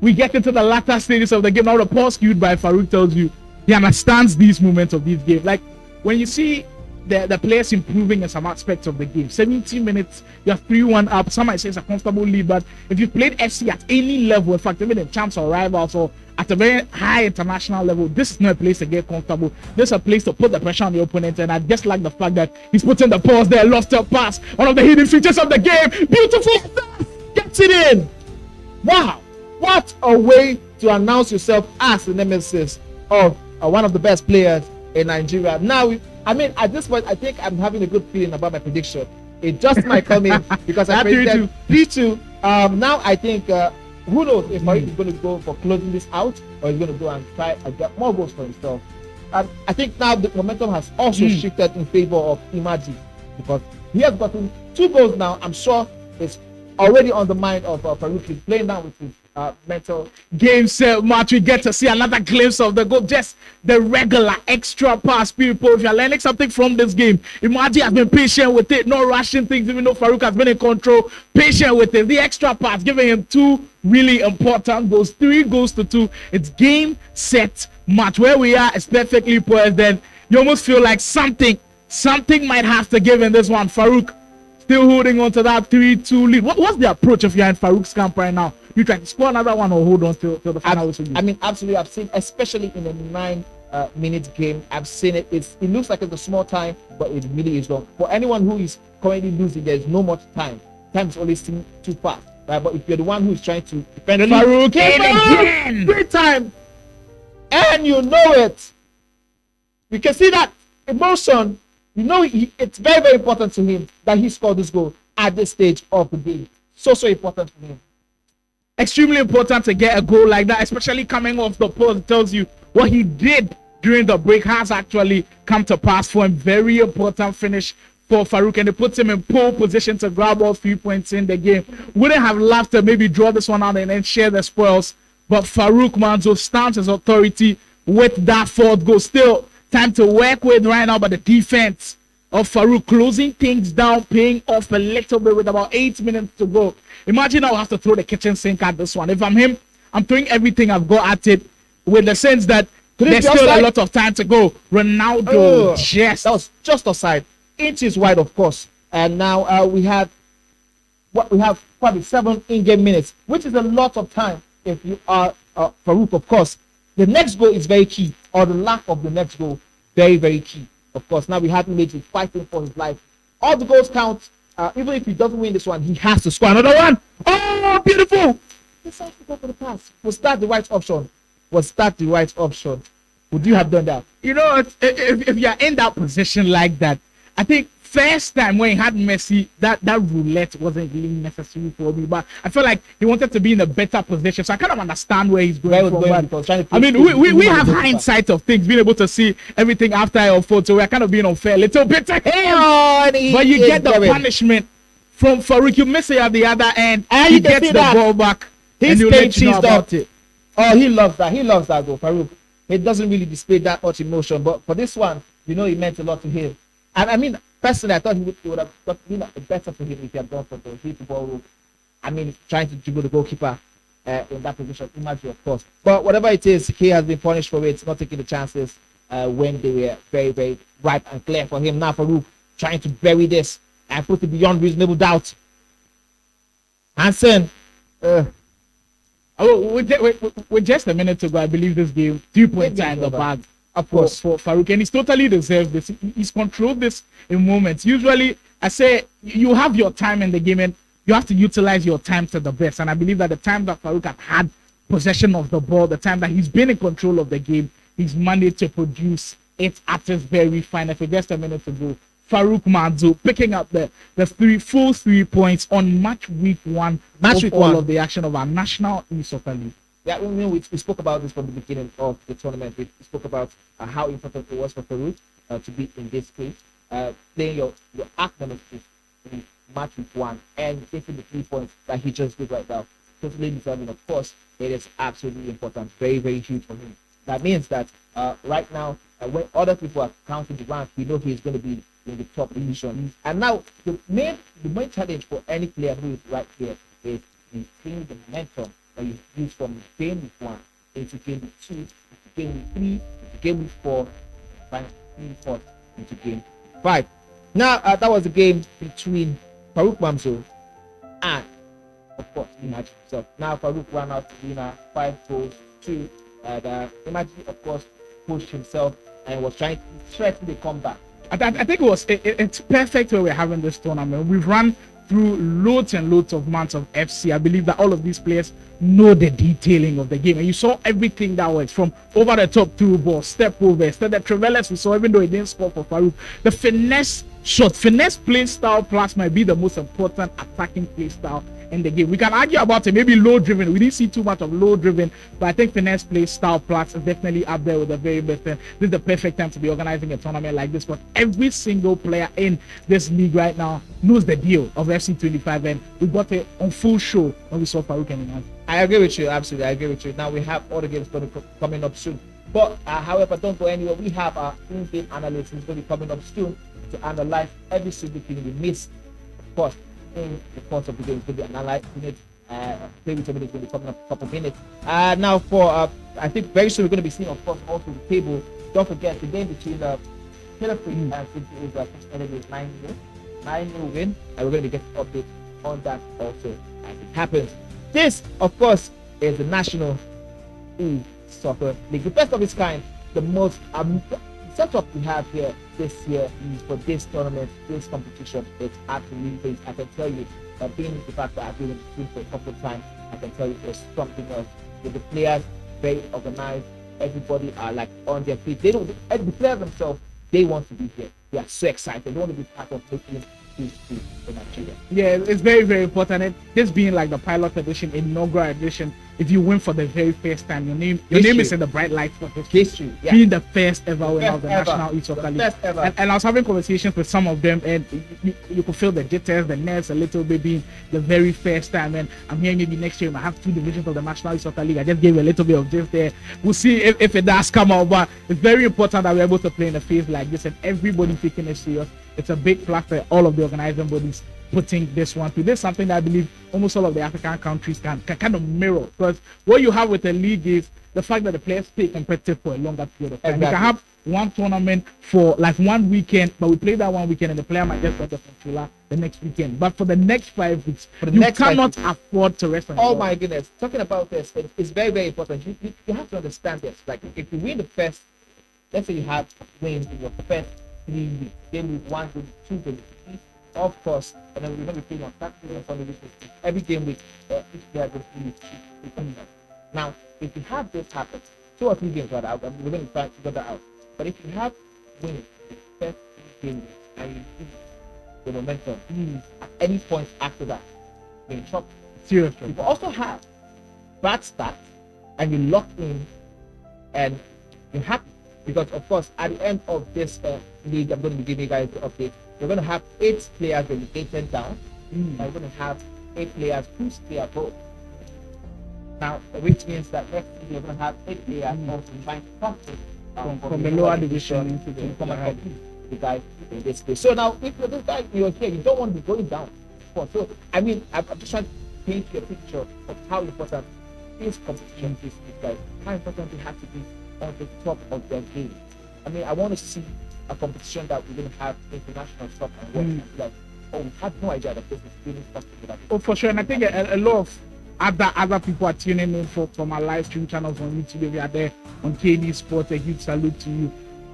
we get into the latter stages of the game, now the pause cued by Farooq tells you he understands these moments of these games. Like when you see the players improving in some aspects of the game. 17 minutes, you're 3-1 up. Some might say it's a comfortable lead, but if you played FC at any level, in fact, even in champs or rivals or at a very high international level, this is not a place to get comfortable. This is a place to put the pressure on the opponent, and I just like the fact that he's putting the pause there, lost a pass, one of the hidden features of the game. Beautiful, gets it in.
Wow, what a way to announce yourself as the nemesis of one of the best players in Nigeria. Now, I mean, at this point, I think I'm having a good feeling about my prediction. It just might come in because I predicted 3-2. Now I think, who knows if Farooq is going to go for closing this out or he's going to go and try and get more goals for himself. And I think now the momentum has also shifted in favor of Imagi because he has gotten 2 goals now. I'm sure it's already on the mind of Farooq. He's playing down with his mental
game set match. We get to see another glimpse of the goal, just the regular extra pass. People, if you're learning something from this game, Imagi has been patient with it, not rushing things, even though Farooq has been in control, patient with it. The extra pass giving him 2 really important goals, 3 goals to 2. It's game set match. Where we are is perfectly poised. Then you almost feel like something might have to give in this one. Farooq still holding on to that 3-2 lead. What's the approach if you're in Farouk's camp right now? You try to score another one or hold on till the final whistle?
I mean, absolutely. I've seen, especially in a 9-minute game, I've seen it. It looks like it's a small time, but it really is long. For anyone who is currently losing, there's no much time. Time is always too fast, right? But if you're the one who is trying to defend the
Farooq again,
great time, and you know it, you can see that emotion. You know, it's very, very important to him that he scored this goal at this stage of the game. So important for him.
Extremely important to get a goal like that, especially coming off the post. It tells you what he did during the break has actually come to pass for him. Very important finish for Farooq, and it puts him in pole position to grab all 3 points in the game. Wouldn't have loved to maybe draw this one out and then share the spoils, but Farooq Manzo stamps his authority with that 4th goal. Still time to work with right now, but the defense of Farooq closing things down, paying off a little bit with about 8 minutes to go. Imagine I'll have to throw the kitchen sink at this one. If I'm him, I'm throwing everything I've got at it, with the sense that there's still a lot of time to go. Ronaldo, yes.
That was just offside. Inches wide, of course. And now we have probably 7 in-game minutes, which is a lot of time if you are Farooq, of course. The next goal is very key, or the lack of the next goal, very, very key. Of course, now we have Imagi fighting for his life. All the goals count. Even if he doesn't win this one, he has to score another one. Oh, beautiful! He decides to go for the pass. Was that the right option? Was that the right option? Would you have done that?
You know, if you're in that position like that, I think first time when he had Messi, that roulette wasn't really necessary for me. But I feel like he wanted to be in a better position, so I kind of understand where he's going from. But, I mean, we have hindsight of things, being able to see everything after our photo. We're kind of being unfair a little bit to him. But you get the punishment from Farooq. You miss it at the other end, and he gets the ball back.
He's
and let you know about it.
Oh, he loves that. He loves that goal, Farooq. It doesn't really display that much emotion, but for this one, you know, it meant a lot to him. And I mean, personally, I thought it would have been better for him if he had gone for the hit the ball. I mean, trying to dribble the goalkeeper in that position, Imagi, of course. But whatever it is, he has been punished for it, not taking the chances when they were very, very ripe and clear for him. Now, Farooq trying to bury this and put it beyond reasonable doubt. Hansen.
With just a minute to go, I believe this game 3 points in the bag. Of course, for Farooq, and he's totally deserved this. He's controlled this in moments. Usually, I say you have your time in the game, and you have to utilize your time to the best. And I believe that the time that Farooq has had possession of the ball, the time that he's been in control of the game, he's managed to produce it at his very finest. For just a minute to go, Farooq Manzo picking up the full 3 points on match week 1 of the action of our National E-Soccer League.
Yeah, we spoke about this from the beginning of the tournament. We spoke about how important it was for Farooq to be in this case, playing your act nemesis in match week 1 and taking the 3 points that he just did right now. Totally deserving, of course. It is absolutely important, very, very huge for him. That means that right now, when other people are counting the ranks, we know he's going to be in the top division. And now the main challenge for any player who is right here is maintaining the momentum that you use from game week 1 into game week 2, into game week 3, into game week 4, and finally into game 5. Now that was a game between Farooq Mamzo and, of course, Imagi himself. Now Farooq ran out to win 5 goals, 2. Imagi, of course, pushed himself and was trying to threaten the comeback.
I think it's perfect where we're having this tournament. We've run through loads and loads of months of FC. I believe that all of these players know the detailing of the game, and you saw everything that works from over the top through ball, step over, the Trevellas we saw, even though he didn't score for Farooq. The finesse play style plus might be the most important attacking play style in the game. We can argue about it, maybe low driven. We didn't see too much of low driven, but I think finesse play style plus is definitely up there with the very best. And this is the perfect time to be organizing a tournament like this, but every single player in this league right now knows the deal of FC25, and we got it on full show when we saw Farooq and Imagi.
I agree with you, absolutely. I agree with you. Now we have all the games coming up soon. But however, don't go anywhere. We have our in-game analyst who's going to be coming up soon to analyze every single thing we missed. Of course, in the course of the game, it's going to be analyzing it. Play with somebody is going to be coming up in a couple of minutes. Now for I think very soon we're going to be seeing, of course, also the table. Don't forget the game between Killer Free and City is ended with 9-0 win, and we're going to be getting updates on that also as it happens. This, of course, is the National E-Soccer League, the best of its kind, the most setup we have here this year for this tournament, this competition. It's absolutely great. I can tell you that being the fact that I've been in the team for a couple of times, I can tell you there's something else. With the players very organized, everybody are like on their feet. The players themselves, they want to be here. They are so excited. They want to be part of making history in Nigeria.
Yeah, it's very, very important. And this being like the pilot edition, inaugural edition, if you win for the very first time, your name is in the bright light for history. Yeah. Being the first ever winner of the National E-Soccer League. And I was having conversations with some of them, and you could feel the jitters, the nerves a little bit, being the very first time. And I'm hearing maybe next year I have 2 divisions of the National E-Soccer League. I just gave a little bit of this there. We'll see if it does come out, but it's very important that we're able to play in a phase like this and everybody taking it serious. It's a big plus for all of the organizing bodies putting this one through. This is something that I believe almost all of the African countries can kind of mirror, because what you have with the league is the fact that the players stay competitive for a longer period of time. Exactly. You can have one tournament for like 1 weekend, but we play that 1 weekend and the player might just get the controller the next weekend. But for the next 5 weeks, you cannot afford to rest on your
my goodness. Talking about this, it's very, very important. You have to understand this. Like, if you win the first, let's say you have wins in your first 3 weeks, game week 1, game week 2, game week 3, of course, and then we're going to be playing on Saturday and Sunday. Every game week, each player goes to. Now, if you have this happen, 2 or 3 games rather. We're going to try to figure that out. But if you have wins in the first 3 games and you lose the momentum at any point after that, you're in trouble.
Seriously.
You also have bad stats and you lock in and you're happy because of course at the end of this league, I'm going to be giving you guys the update. You're going to have 8 players relegated down and you're going to have 8 players who stay above. Now, which means that next season you're going to have 8 players also trying to come
from the lower division into the
come and compete with the guy in this place. So now, if you're this guy, you're here, you don't want to be going down. So, I mean, I'm just trying to paint you a picture of how important this competition is, guys. How important they have to be on the top of their game. I mean, I want to see a competition that we're going to have international stuff and watch. Like, oh, we had no idea that this is really something that.
Oh, for sure. And I think a lot of other people are tuning in from our live stream channels on YouTube. If you are there on Cade Esports, a huge salute to you.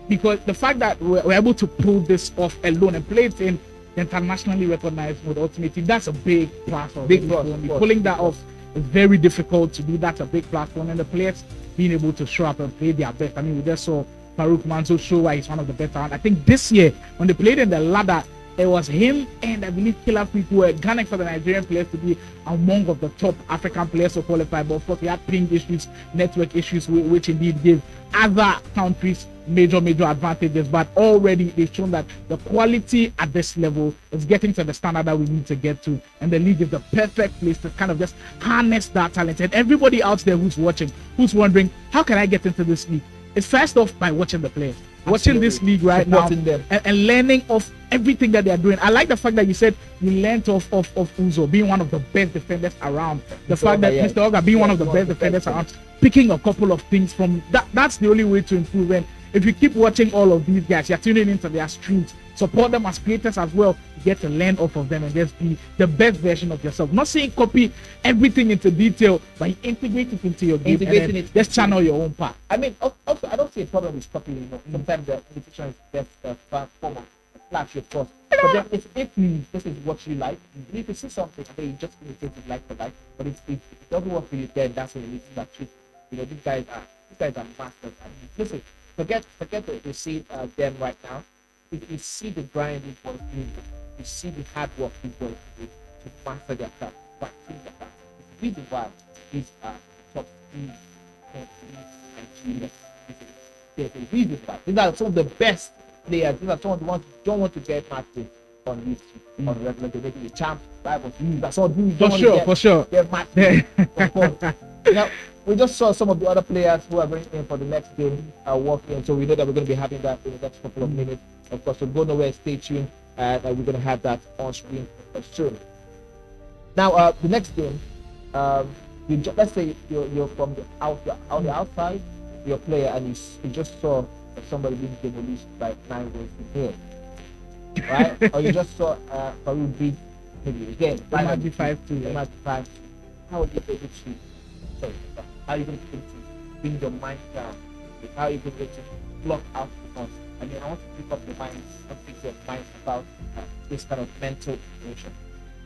Because the fact that we're able to pull this off alone and play it in the internationally recognized mode Ultimate Team, that's a big platform. Pulling that off is very difficult to do. That's a big platform. And the players being able to show up and play their best. I mean, we just saw Farooq Manzo show why he's one of the better. And I think this year, when they played in the ladder, it was him and I believe Killer Freak who were gunning for the Nigerian players to be among of the top African players to qualify. But of course, we had ping issues, network issues, which indeed gave other countries major advantages. But already they've shown that the quality at this level is getting to the standard that we need to get to. And the league is the perfect place to kind of just harness that talent. And everybody out there who's watching, who's wondering, how can I get into this league? It's first off by watching the players. Watching this league right now and learning of everything that they are doing. I like the fact that you said you learned of Uzo being one of the best defenders around. The fact that Mr. Oga being one of the best defenders around, picking a couple of things from that's the only way to improve. And if you keep watching all of these guys, you're tuning into their streams, support them as creators as well. You get to learn off of them and just be the best version of yourself. Not saying copy everything into detail, but integrate it into your game and then just channel your own part.
I mean, also, I don't see a problem with copying. You know, sometimes the competition is just form of flash, of course. But then if this is what you like, if you see something, then you just imitate it like for like. But if it doesn't work for you, then that's when you need to that trick. You know, these guys are masters. I mean, listen, forget to see them right now. If you see the grind people do, you see the hard work people do to master their craft, practice their craft. It's the reason why these are top 3 countries Nigeria. There's a reason why. These are some of the best players. These are some of the ones who don't want to get matched on YouTube on regular. They're making the champ rivals. That's all you don't want to get.
For sure.
Get matched. Now, we just saw some of the other players who are going in for the next game working, so we know that we're going to be having that in the next couple of minutes. Of course, so go nowhere, stay tuned, and we're going to have that on screen soon. Now, the next game, let's say you're from the outside, you're a player, and you just saw somebody being demolished by 9 goals to 0, right? Or you just saw Farooq beat maybe again.
It might be 5-2.
It might be 5. How would you be able to? How are you going to bring your mind down? How are you going to block out the noise? I mean, I want to pick up your mind and fix your mind about this kind of mental emotion.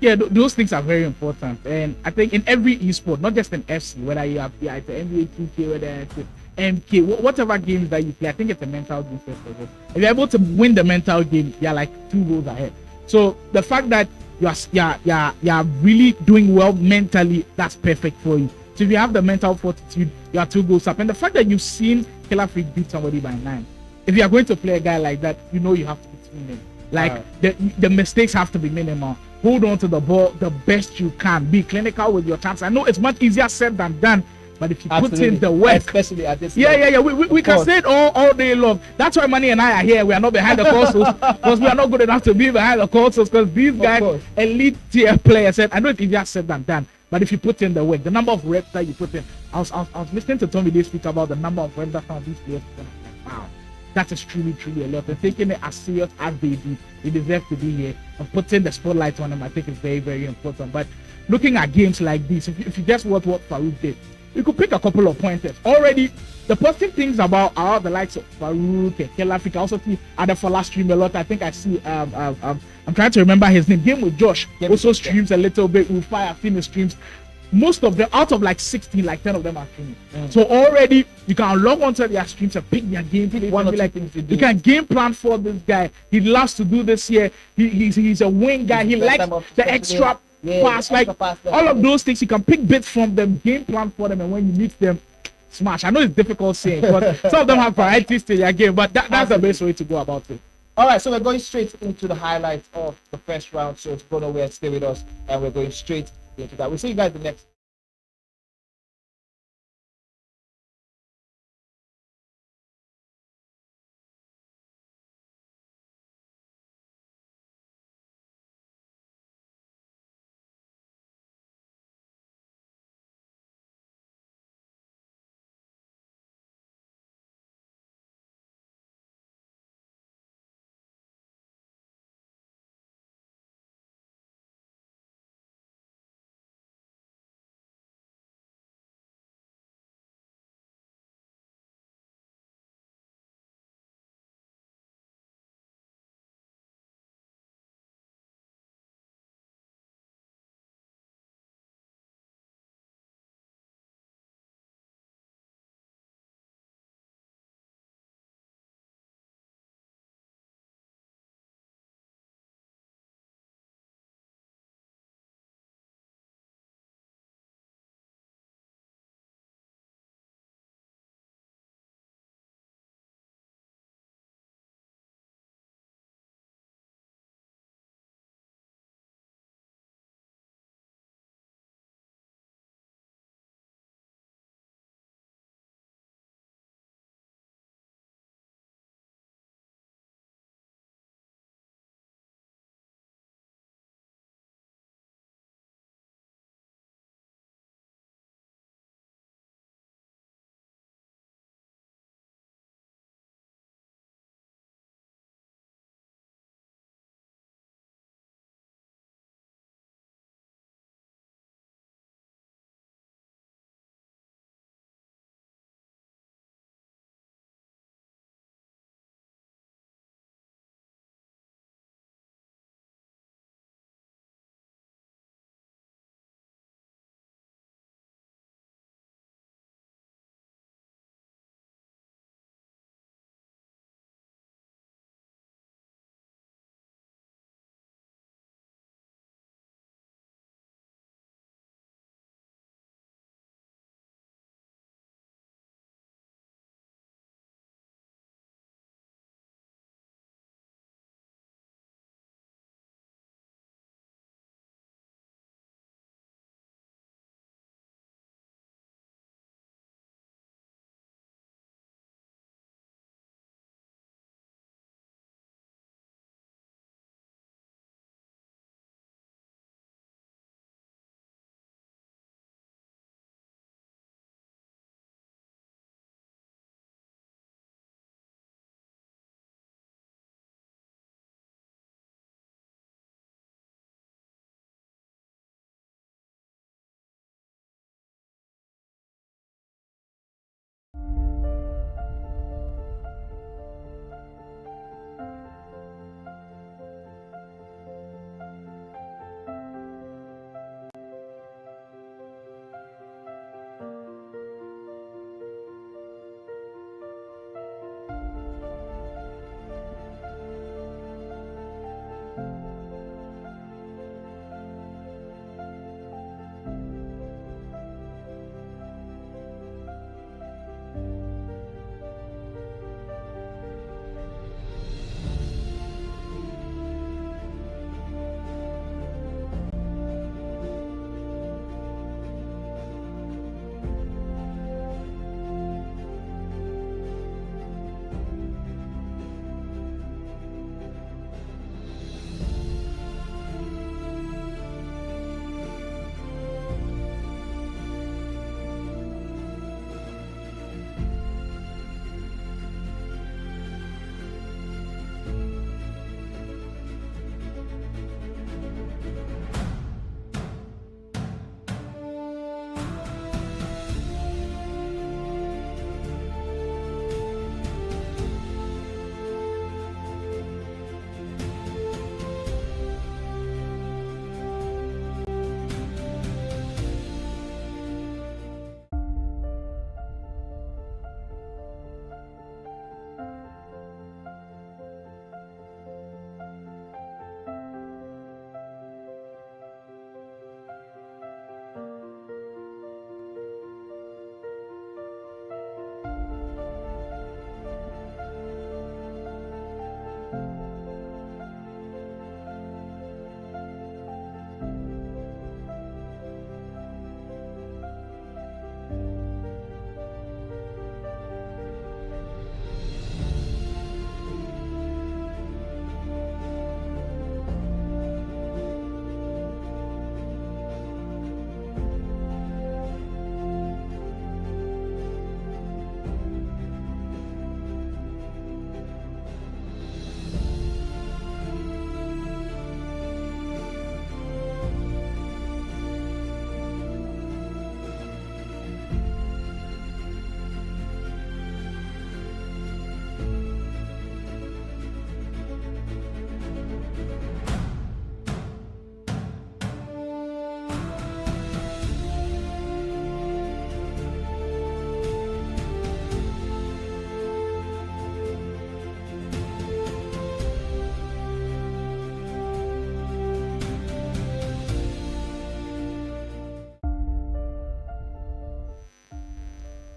Yeah, those things are very important. And I think in every esport, not just in FC, whether you have it's an NBA 2K, whether it's MK, whatever games that you play, I think it's a mental game first of all. If you're able to win the mental game, you're like 2 goals ahead. So the fact that you're really doing well mentally, that's perfect for you. So if you have the mental fortitude, you are 2 goals up. And the fact that you've seen Killer Freak beat somebody by 9, if you are going to play a guy like that, you know you have to be tuning in. Like the mistakes have to be minimal. Hold on to the ball the best you can. Be clinical with your chance. I know it's much easier said than done, but if you put in the work,
especially at this
we can say it all day long. That's why Manny and I are here. We are not behind the consoles because we are not good enough to be behind the consoles, because these guys, elite tier players, I know it's easier said than done. But if you put in the work, the number of reps that you put in, I was listening to Tommy Day speak about the number of reps that some of these players put in. Wow, that is truly a lot. And taking it as serious as they do, they deserve to be here. And putting the spotlight on them, I think is very important. But looking at games like this, if you just watch what Farooq did, you could pick a couple of pointers. Already, the positive things about the likes of Farooq and Killer Freak, I also see Adefola stream a lot. I think I see I'm trying to remember his name. Game with Josh also streams a little bit. Rufi, I've seen his streams. most of them, out of like 16, like 10 of them are streaming. So already you can log onto their streams and pick their gameplay.
One or two
like,
things to do.
you can game plan for this guy. He loves to do this here. He's a wing guy. He likes the extra pass. Like all of those things, you can pick bits from them, game plan for them, and when you meet them, smash. I know it's difficult saying, but some of them have varieties to their game, but that's the best way to go about it.
All right, so we're going straight into the highlights of the first round. So go nowhere, stay with us, and we're going straight into that. We'll see you guys the next.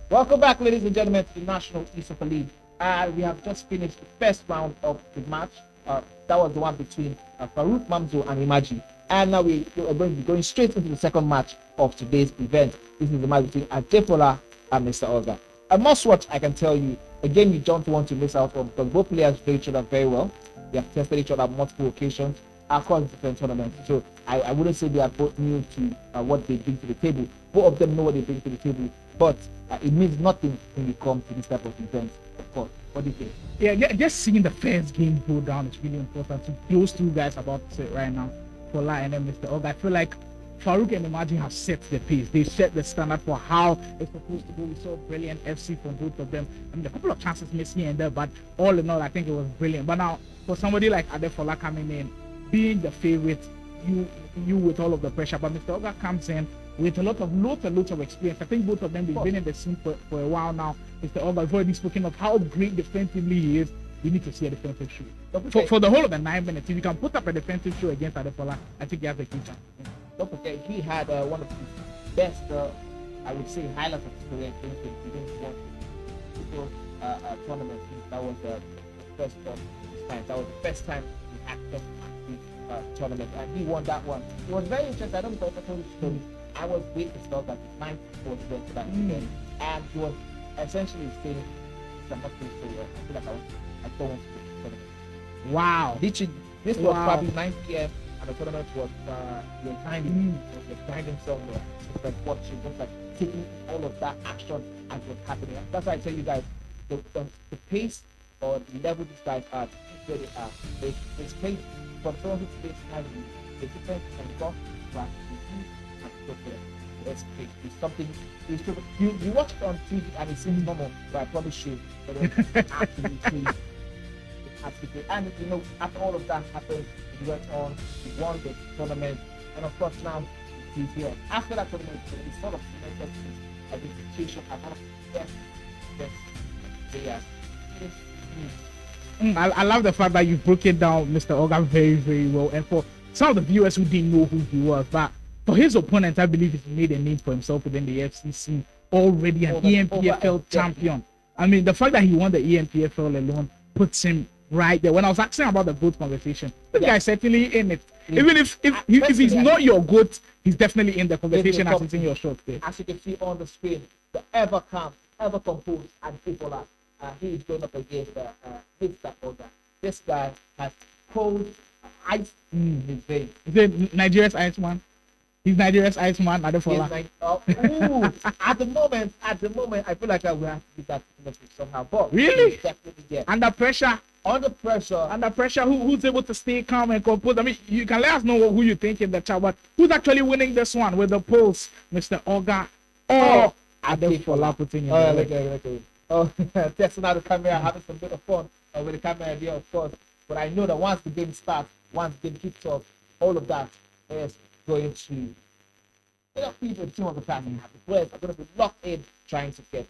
Welcome back, ladies and gentlemen, to the National eSoccer League. We have just finished the first round of the match. That was the one between Farooq, Mamzo, and Imagi. And now we are going to be going straight into the second match of today's event. This is the match between Adefola and Mr. Oga. A must watch, I can tell you. A game you don't want to miss out on because both players play each other very well. They have tested each other on multiple occasions across different tournaments. So I wouldn't say they are both new to what they bring to the table. Both of them know what they bring to the table. But it means nothing when you come to this type of event, of course. What do you think?
Yeah, just seeing the first game go down is really important. So those two guys about to say right now, Fola and then Mr. Og, I feel like Farooq and Imagi have set the pace. They set the standard for how it's supposed to go. We saw brilliant FC from both of them. I mean, a couple of chances missed here and there, but all in all, I think it was brilliant. But now, for somebody like Adefola coming in, being the favorite, you with all of the pressure, but Mr. Oga comes in with lots of experience. I think both of them, they've been in the scene for a while now. Mr. Oga has already spoken of how great defensively he is. You need to see a defensive show. For the whole of the 9 minutes, if you can put up a defensive show against Adefola, I think he has a key chance.
Don't forget, he had one of the best, I would say, highlights of his career in 2021 tournament. That was the first time. That was the first time he had the tournament, and he won that one. It was very interesting. I don't know if I told you the story. I was with the stuff that the 9th was there for that event, and he was essentially saying, "I'm not going to say I feel like I don't want to play the tournament."
Wow.
This was probably 9 p.m. and the tournament was you're grinding somewhere. Just like watching, just like taking all of that action as was happening. That's why I tell you guys, the pace or the level these guys are, where they are. It's pace from someone who plays heavily. The difference from golf to it's pace. It's something. You watch it on TV and it seems normal, but I promise you, it's actually crazy. And you know, after all of that happened, he went on, he won the tournament, and of course now he's here. After that tournament, he sort of cemented his identification as one of the best players.
I love the fact that you broke it down, Mr. Oga, very, very well. And for some of the viewers who didn't know who he was, but for his opponent, I believe he's made a name for himself within the FCC, already an EMPFL champion. I mean, the fact that he won the EMPFL alone puts him right there. When I was asking about the GOAT conversation, the guy's certainly in it. Even if he's not your GOAT, he's definitely in the conversation as it's in your shot there.
As you can see on the screen, the ever calm, ever composed, and Adefola, he is going up against Mr. Oga. This guy has cold ice in his veins.
Is it Nigeria's Iceman? He's Nigeria's Iceman, Adefola.
At the moment, I feel like I will have to be that message somehow. But
really,
definitely, yeah.
Under pressure, who's able to stay calm and composed? I mean, you can let us know who you think in the chat, but who's actually winning this one with the polls, Mr. Oga or Adefola putting in
okay. Oh, testing out the camera, having some bit of fun with the camera idea, of course. But I know that once the game starts, once the game kicks off, all of that is going to people in team of the passing. The players are going to be locked in trying to get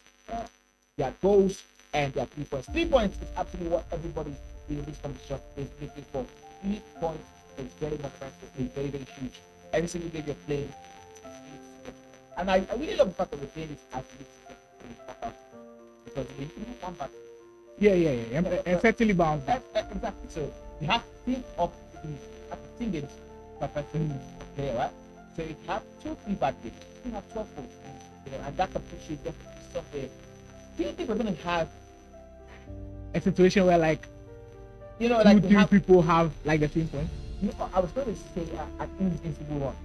their goals and their 3 points. 3 points is absolutely what everybody in this competition is looking for. 3 points is very much very, very huge. Every single game you're playing. And I really love the fact that we're playing this as because we one back.
Yeah. And certainly bounce back.
Exactly. So you have to think of the games perfectly there, right? So if you have 2-3 bad games, you have 12 points. You know, and that appreciates definitely something. Do you think we're gonna have
a situation where like
like
two people have like the same point?
I was going to say an invincible one.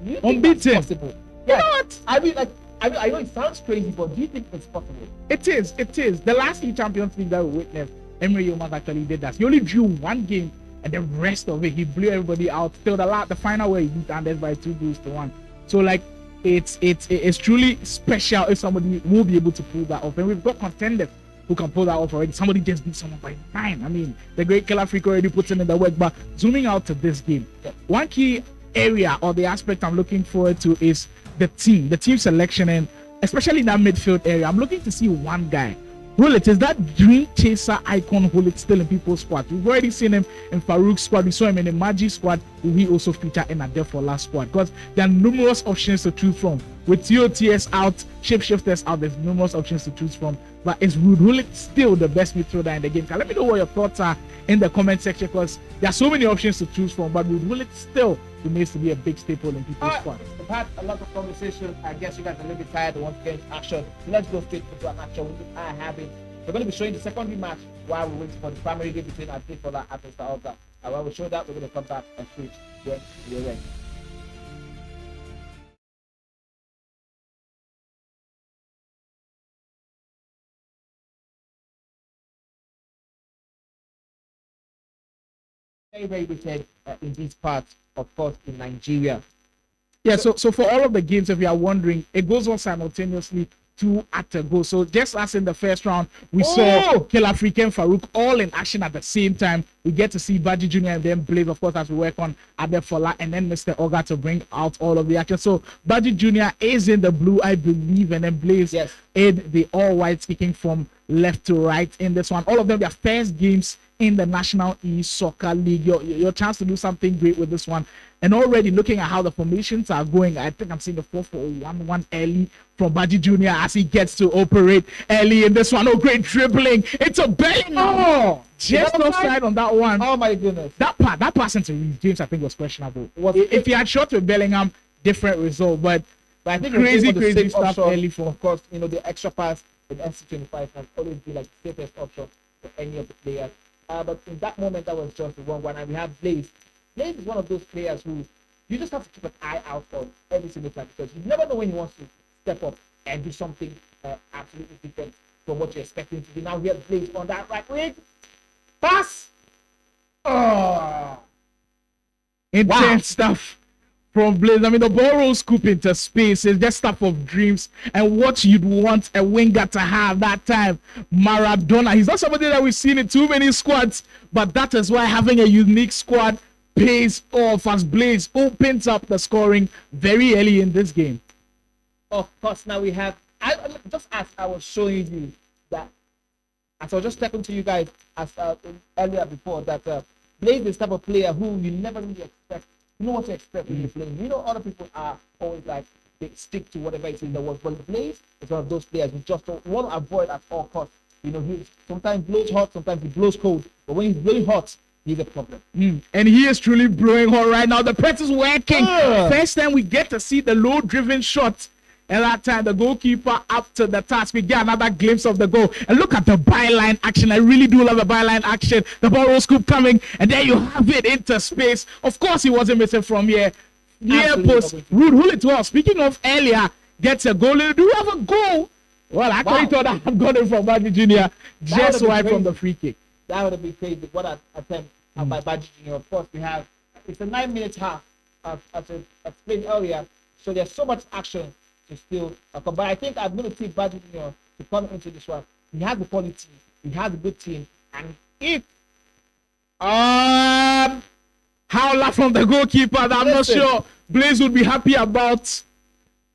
Do you think
unbeaten.
that's possible?
You know what?
I know it sounds crazy, but do you think it's possible?
It is. The last 3 Champions League that we witnessed, Emery Yilmaz actually did that. He only drew 1 game, and the rest of it, he blew everybody out. Till the final where he beat Andes by 2-1. So like, it's truly special if somebody will be able to pull that off. And we've got contenders who can pull that off already. Somebody just beat someone by 9. I mean, the great Killer Freak already puts in the work. But zooming out to this game, one key area or the aspect I'm looking forward to is the team selection, and especially in that midfield area. I'm looking to see one guy. Hullet is that dream chaser icon. Hullet still in people's squad. We've already seen him in Farooq's squad. We saw him in Imagi squad. will he also feature in Adefola's squad? Because there are numerous options to choose from. With TOTS out, shapeshifters out, there's numerous options to choose from. But is Ruud Gullit still the best midfielder in the game? Let me know what your thoughts are in the comment section, because there are so many options to choose from. But Ruud Gullit still remains to be a big staple in people's squad.
We've had a lot of conversation. I guess you guys are a little bit tired and want to get into action. So let's go straight into an action we are having. We're going to be showing the secondary match while we wait for the primary game between Adefola and Mr. Oga. And when we show that, we're going to come back and switch when we're ready. Very wicked in these parts, of course, in Nigeria.
Yeah, so for all of the games, if you are wondering, it goes on simultaneously 2 at a go. So just as in the first round, we saw Kill African Farooq all in action at the same time. We get to see Baji Jr. and then Blaze, of course, as we work on Adefola and then Mr. Oga to bring out all of the action. So Baji Jr. is in the blue, I believe, and then Blaze in the all-white, kicking from left to right in this one. All of them, their first games in the National E-Soccer League. Your chance to do something great with this one. And already looking at how the formations are going, I think I'm seeing the 4-4-1-1 early from Baji Jr. as he gets to operate early in this one. Oh, great dribbling. It's a bang. Oh, just offside on that one.
Oh, my goodness.
That pass into Reece James, I think, was questionable. If he had shot with Bellingham, different result. But
I think
crazy stuff early for.
Of course, the extra pass in SC25 can always be like the safest option for any of the players. But in that moment, that was just the 1-1. And we have Blaze. Blaze is one of those players who you just have to keep an eye out on every single time, because you never know when he wants to step up and do something absolutely different from what you're expecting to do. Now we have Blaze on that right wing. Pass! Oh!
Intense stuff from Blaze. I mean, the ball rolls scoop into space. It's just stuff of dreams and what you'd want a winger to have that time. Maradona. He's not somebody that we've seen in too many squads, but that is why having a unique squad pays off as Blaze opens up the scoring very early in this game.
Of course, now we have, just as I was showing you that, as I was just talking to you guys as earlier before, that Blaze is the type of player who you never really expect. You know what to expect when you're playing. Other people are always like, they stick to whatever it is in the world. But Blaze is one of those players who just don't want to avoid at all costs. He sometimes blows hot, sometimes he blows cold. But when he's blowing hot, he's a problem.
And he is truly blowing hot right now. The press is working. First time we get to see the low-driven shot. And that time, the goalkeeper up to the task. We get another glimpse of the goal. And look at the byline action. I really do love the byline action. The ball will scoop coming. And there you have it into space. Of course, he wasn't missing from here. Near post. Ruud Gullit, well, speaking of earlier, gets a goal. Do you have a goal? Well, I actually thought I had got it from Baji Jr. Just wide from the free kick.
That would have been crazy. What an attempt by Baji Jr. Of course, it's a 9-minute half, as I explained earlier. So there's so much action to still come. But I think I'm going to take Baji Jr. to come into this one. He has the quality, he has a good team, and if
howler from the goalkeeper that I'm not sure Blaze would be happy about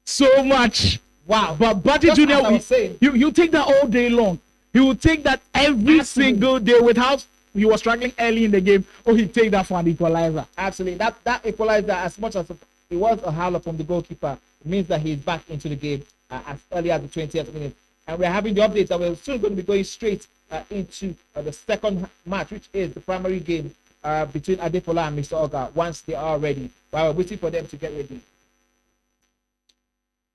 so much.
Wow.
But Baji Jr., you take that all day long. He will take that every single day with how he was struggling early in the game. Oh, he'd take that for an equalizer.
Absolutely. That equalizer, as much as it was a howler from the goalkeeper, means that he's back into the game as early as the 20th minute. And we're having the updates that we're soon going to be going straight into the second match, which is the primary game between Adefola and Mr. Oga, once they are ready, while we're waiting for them to get ready.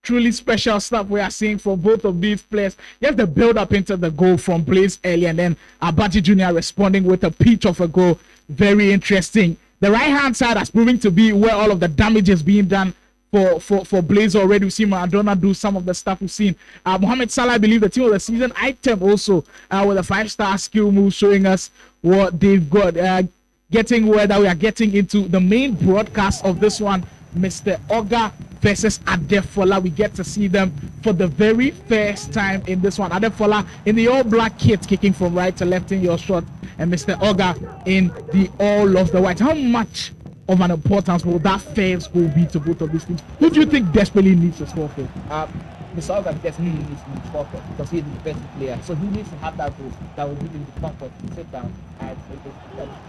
Truly special stuff we are seeing from both of these players. Yes, the build up into the goal from Blaze early, and then Baji Jr. responding with a peach of a goal. Very interesting. The right hand side has proven to be where all of the damage is being done for Blaze already. We've seen Maradona do some of the stuff we've seen. Mohamed Salah, I believe, the team of the season item also with a 5-star skill move, showing us what they've got. Getting where that we are getting into the main broadcast of this one, Mr. Oga versus Adefola. We get to see them for the very first time in this one. Adefola in the all-black kit, kicking from right to left in your shot, and Mr. Oga in the all of the white. How much of an importance will that first goal be to both of these teams? Who do you think desperately needs to score for?
Mr. Organ definitely needs to be focused because he's the defensive player. So he needs to have that goal that will give him the comfort to sit down and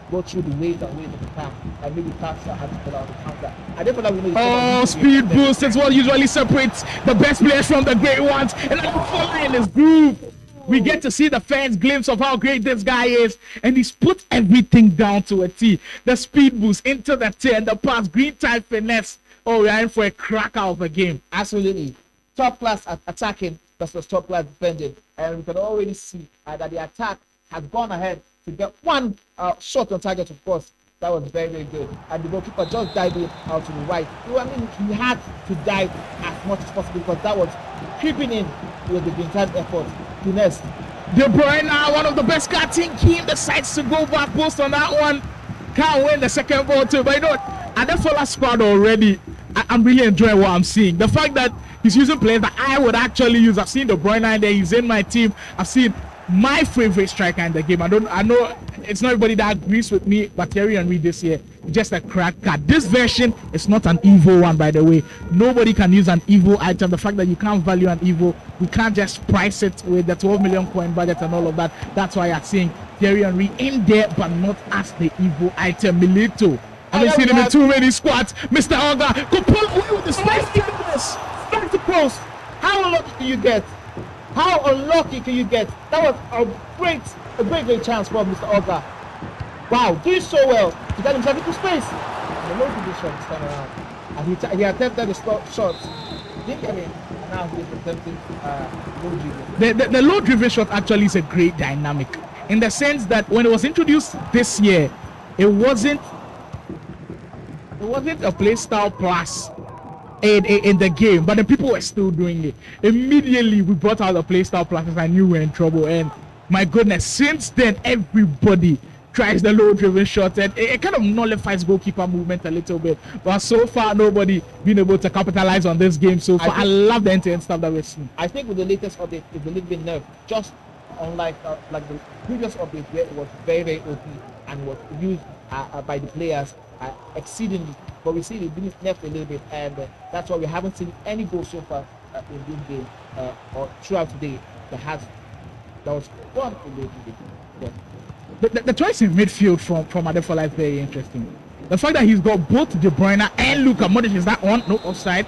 go through the waves and waves of the camp and maybe capture Adefola on the counter. Adefola will know.
Oh, speed boost is what usually separates the best players from the great ones. And Adefola in his groove. We get to see the fans glimpse of how great this guy is, and he's put everything down to a T. The speed boost into the T and the pass, green type finesse. Oh, we're in for a cracker of a game.
Absolutely. Top class at attacking versus top class defending. And we can already see that the attack has gone ahead to get one shot on target, of course. That was very, very good. And the goalkeeper just diving out to the right. I mean, he had to dive as much as possible because that was creeping in with the entire effort. Finesse.
De Bruyne, one of the best cutting team, decides to go back post on that one. Can't win the second ball too. But you know what? Adefola squad already, I'm really enjoying what I'm seeing. The fact that he's using players that I would actually use. I've seen De Bruyne in there. He's in my team. I've seen my favorite striker in the game. I know it's not everybody that agrees with me, but Thierry Henry this year is just a crack card. This version is not an evil one, by the way. Nobody can use an evil item. The fact that you can't value an evil, we can't just price it with the 12 million coin budget and all of that. That's why you're seeing Thierry Henry in there, but not as the evil item. Milito. I haven't seen him in too many squads. Mr. Oga could pull away with the space.
Strike the post. How unlucky can you get? How unlucky can you get? That was a great chance for Mr. Oga. Wow, doing so well to get himself into space. The low position this time around. And he attempted the shot. Didn't get in. And now he's attempting low driven.
The low driven shot actually is a great dynamic. In the sense that when it was introduced this year, it wasn't a play style plus in the game, but the people were still doing it. Immediately we brought out the play style pluses. I knew we were in trouble, and my goodness, since then everybody tries the low driven shot, and it kind of nullifies goalkeeper movement a little bit. But so far nobody been able to capitalize on this game so far. I love the end-to-end stuff that we're seeing.
I think with the latest update it's a little bit nerfed, just unlike like the previous update where it was very, very OP and was used by the players exceedingly. But we see it being nerfed a little bit, and that's why we haven't seen any goals so far in this game or throughout today that was fun in the game. Yeah.
The choice in midfield from Adefola is very interesting. The fact that he's got both De Bruyne and Luka Modric, is that on? No, offside.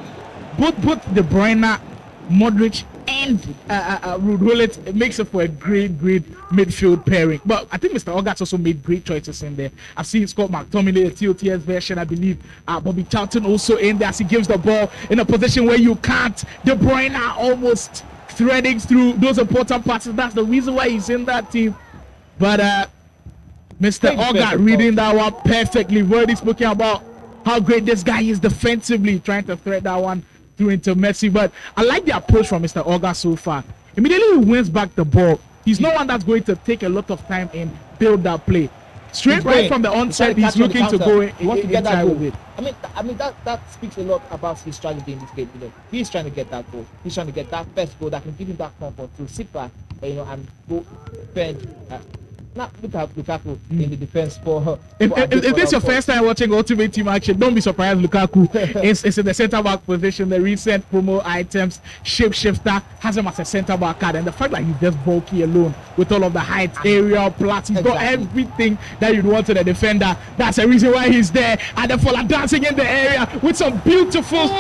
Both De Bruyne, Modric, and Ruud, it makes it for a great midfield pairing. But I think Mr. Ogat's also made great choices in there. I've seen Scott McTominay, the TOTS version, I believe. Bobby Charlton also in there as he gives the ball in a position where you can't. De Bruyne almost threading through those important passes. That's the reason why he's in that team. But Mr. Ogat reading that one perfectly. We're already speaking about how great this guy is defensively, trying to thread that one through into Messi. But I like the approach from Mr. Ogat so far. Immediately he wins back the ball. He's not one that's going to take a lot of time and build that play. Straight right from the onset, he's looking to go inside with it.
I mean that speaks a lot about his strategy in this game. You know, he's trying to get that goal. He's trying to get that first goal that can give him that comfort to sit back, and go defend. Not look at Lukaku in the defense for
if this is your first time watching Ultimate Team action, don't be surprised. Lukaku is in the center back position. The recent promo items, shapeshifter, has him as a center back card, and the fact that he's just bulky alone with all of the height, aerial, plus he's got everything that you'd want in a defender. That's the reason why he's there. Adefola dancing in the area with some beautiful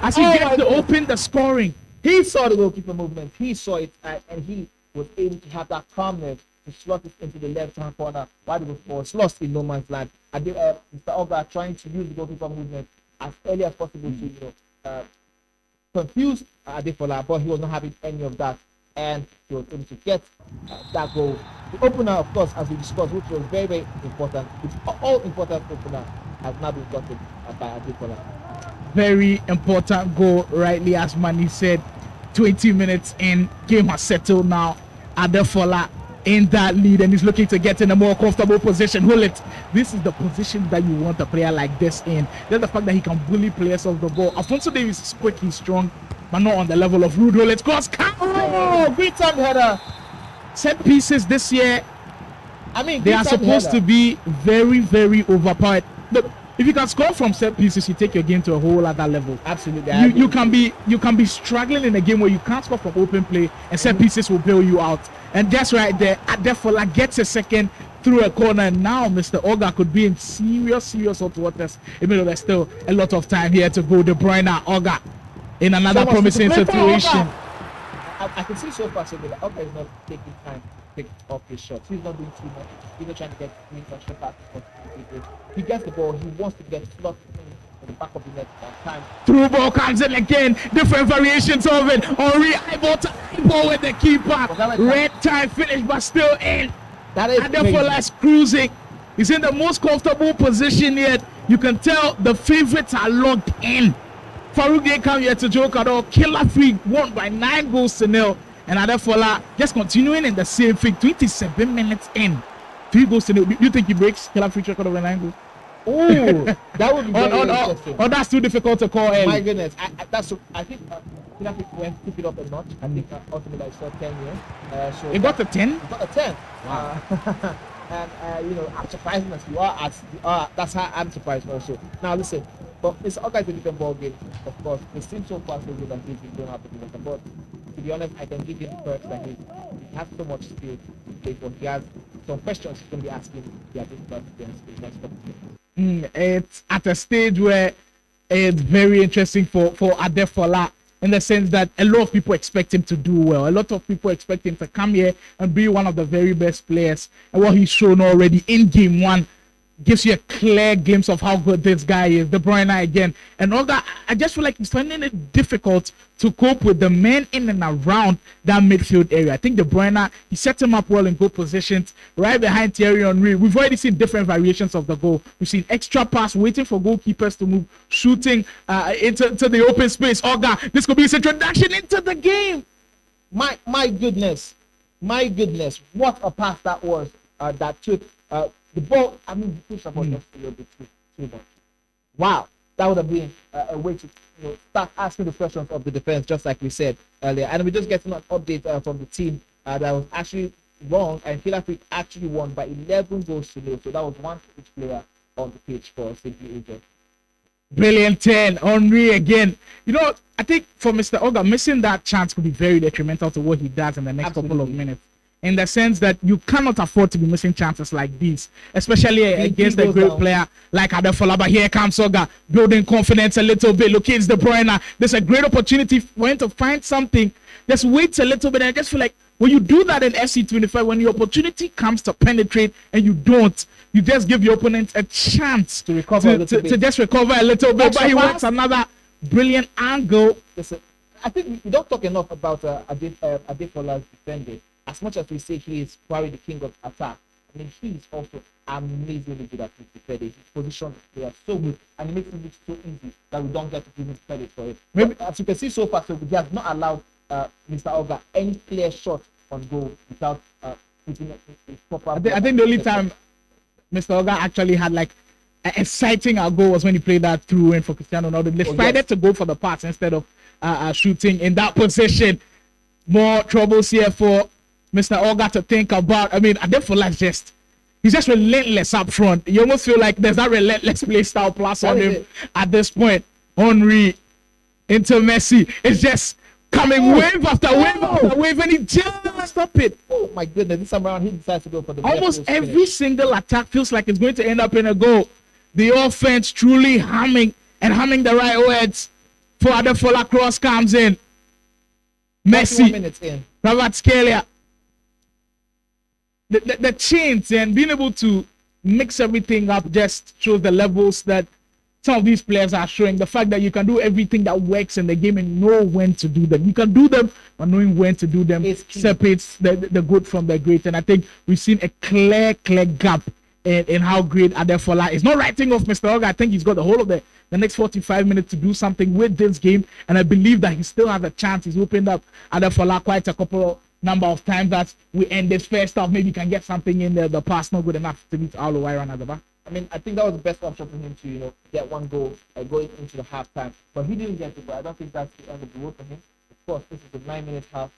as he gets to open the scoring.
He saw the goalkeeper movement. He saw it, and he was able to have that calmness to slot it into the left-hand corner while it was lost in no man's land. And Mr. Oga trying to use the goalkeeper movement as early as possible to confuse Adefola, but he was not having any of that, and he was able to get that goal. The opener, of course, as we discussed, which was very, very important. It's all important opener has now been gotten by Adefola.
Very important goal, rightly as Manny said. 20 minutes in, game has settled now. Adefola in that lead, and he's looking to get in a more comfortable position. Hold it. This is the position that you want a player like this in. There's the fact that he can bully players off the ball. Alphonso Davies is quick, he's strong, but not on the level of Ruud. Hold it. Cross.
Oh, great time header.
Set pieces this year,
I mean,
they are supposed to be very, very overpowered. Look, if you can score from set pieces, you take your game to a whole other level.
Absolutely.
You can be struggling in a game where you can't score from open play, and set pieces will bail you out. And that's right there. Adefola gets a second through a corner, and now Mr. Oga could be in serious hot waters. Even though there's still a lot of time here to go. De Bruyne, Oga in another promising situation.
I can see so far so good. Oga is not taking time to take off his shots. He's not doing too much. He's not trying to get shot at. He gets the ball. He wants to get slot in the back of the net on time.
Through ball comes in again. Different variations of it. Henri eyeball to eyeball with the keeper. Red tie finish, but still in.
That is
Adefola's cruising. He's in the most comfortable position yet. You can tell the favorites are locked in. Farooq didn't come here to joke at all. Killer Freak won by 9-0. And Adefola just continuing in the same thing. 27 minutes in. 3-0. Do you think he breaks Killer Freak's record of 9 goals?
Oh, that would be very interesting.
Oh, that's too difficult to call.
My goodness, I think Killer Freak went to pick it up a notch. I think ultimately I saw 10 here. So
it got to 10.
It got a 10.
Wow.
And as surprising as you are, that's how I'm surprised also. Now listen, but it's all guys a different ball game. Of course, it seems so far so good that he's been doing happen with them. But to be honest, I can give him perks that he has so much skill to play for. He has some questions he's going to be asking. Yeah, this next couple.
It's at a stage where it's very interesting for Adefola, in the sense that a lot of people expect him to do well. A lot of people expect him to come here and be one of the very best players. And what he's shown already in game one gives you a clear glimpse of how good this guy is. De Bruyne again. And all that, I just feel like he's finding it difficult to cope with the men in and around that midfield area. I think De Bruyne, he set him up well in good positions, right behind Thierry Henry. We've already seen different variations of the goal. We've seen extra pass, waiting for goalkeepers to move, shooting into the open space. Oga, this could be his introduction into the game.
My goodness, what a pass that was. That took the ball. I mean, he pushed the ball just a little bit too much. Wow, that would have been a way to start asking the questions of the defense, just like we said earlier. And we just get an update from the team that was actually wrong, and Killer Freak actually won by 11-0. So that was one for each player on the pitch for Simply Agent.
Brilliant 10. Henri again. I think for Mr. Oga, missing that chance could be very detrimental to what he does in the next couple of minutes. In the sense that you cannot afford to be missing chances like these, especially against a great player like Adefola. But here comes Oga, building confidence a little bit. Look, it's De Bruyne. There's a great opportunity for him to find something. Just wait a little bit. And I just feel like when you do that in FC25, when the opportunity comes to penetrate and you don't, you just give your opponent a chance
to recover
to just recover a little bit. But he wants another brilliant angle.
Listen, I think we don't talk enough about Adefola's defending. As much as we say he is probably the king of attack, I mean, he is also amazingly good at his defending. His positions are so good, and he makes it look so easy that we don't get to give him credit for it. Maybe, as you can see so far, so he has not allowed Mr. Oga any clear shot on goal without putting a proper.
I think the only time Mr. Oga actually had like an exciting goal was when he played that through in for Cristiano Ronaldo. They decided to go for the pass instead of shooting in that position. More troubles here for Mr. Oga to think about. I mean, Adefola he's just relentless up front. You almost feel like there's that relentless play style plus on him at this point. Henri into Messi. It's just coming wave after wave after wave, and he just doesn't stop it.
Oh my goodness, this time around he decides to go for the
almost every single attack feels like it's going to end up in a goal. The offense truly humming the right words for Adefola. Cross comes in. Messi.
Minutes in.
Kvaratskhelia. The change and being able to mix everything up just shows the levels that some of these players are showing. The fact that you can do everything that works in the game and know when to do them. You can do them, but knowing when to do them separates the good from the great. And I think we've seen a clear gap in how great Adefola is. Not writing off Mr. Oga. I think he's got the whole of the next 45 minutes to do something with this game. And I believe that he still has a chance. He's opened up Adefola quite a number of times that we end this first half. Maybe you can get something in there. The pass not good enough to beat Alo Iron at the back.
I mean, I think that was the best option for him to, get one goal going into the halftime. But he didn't get it. But I don't think that's the end of the road for him. Of course, this is a 9-minute half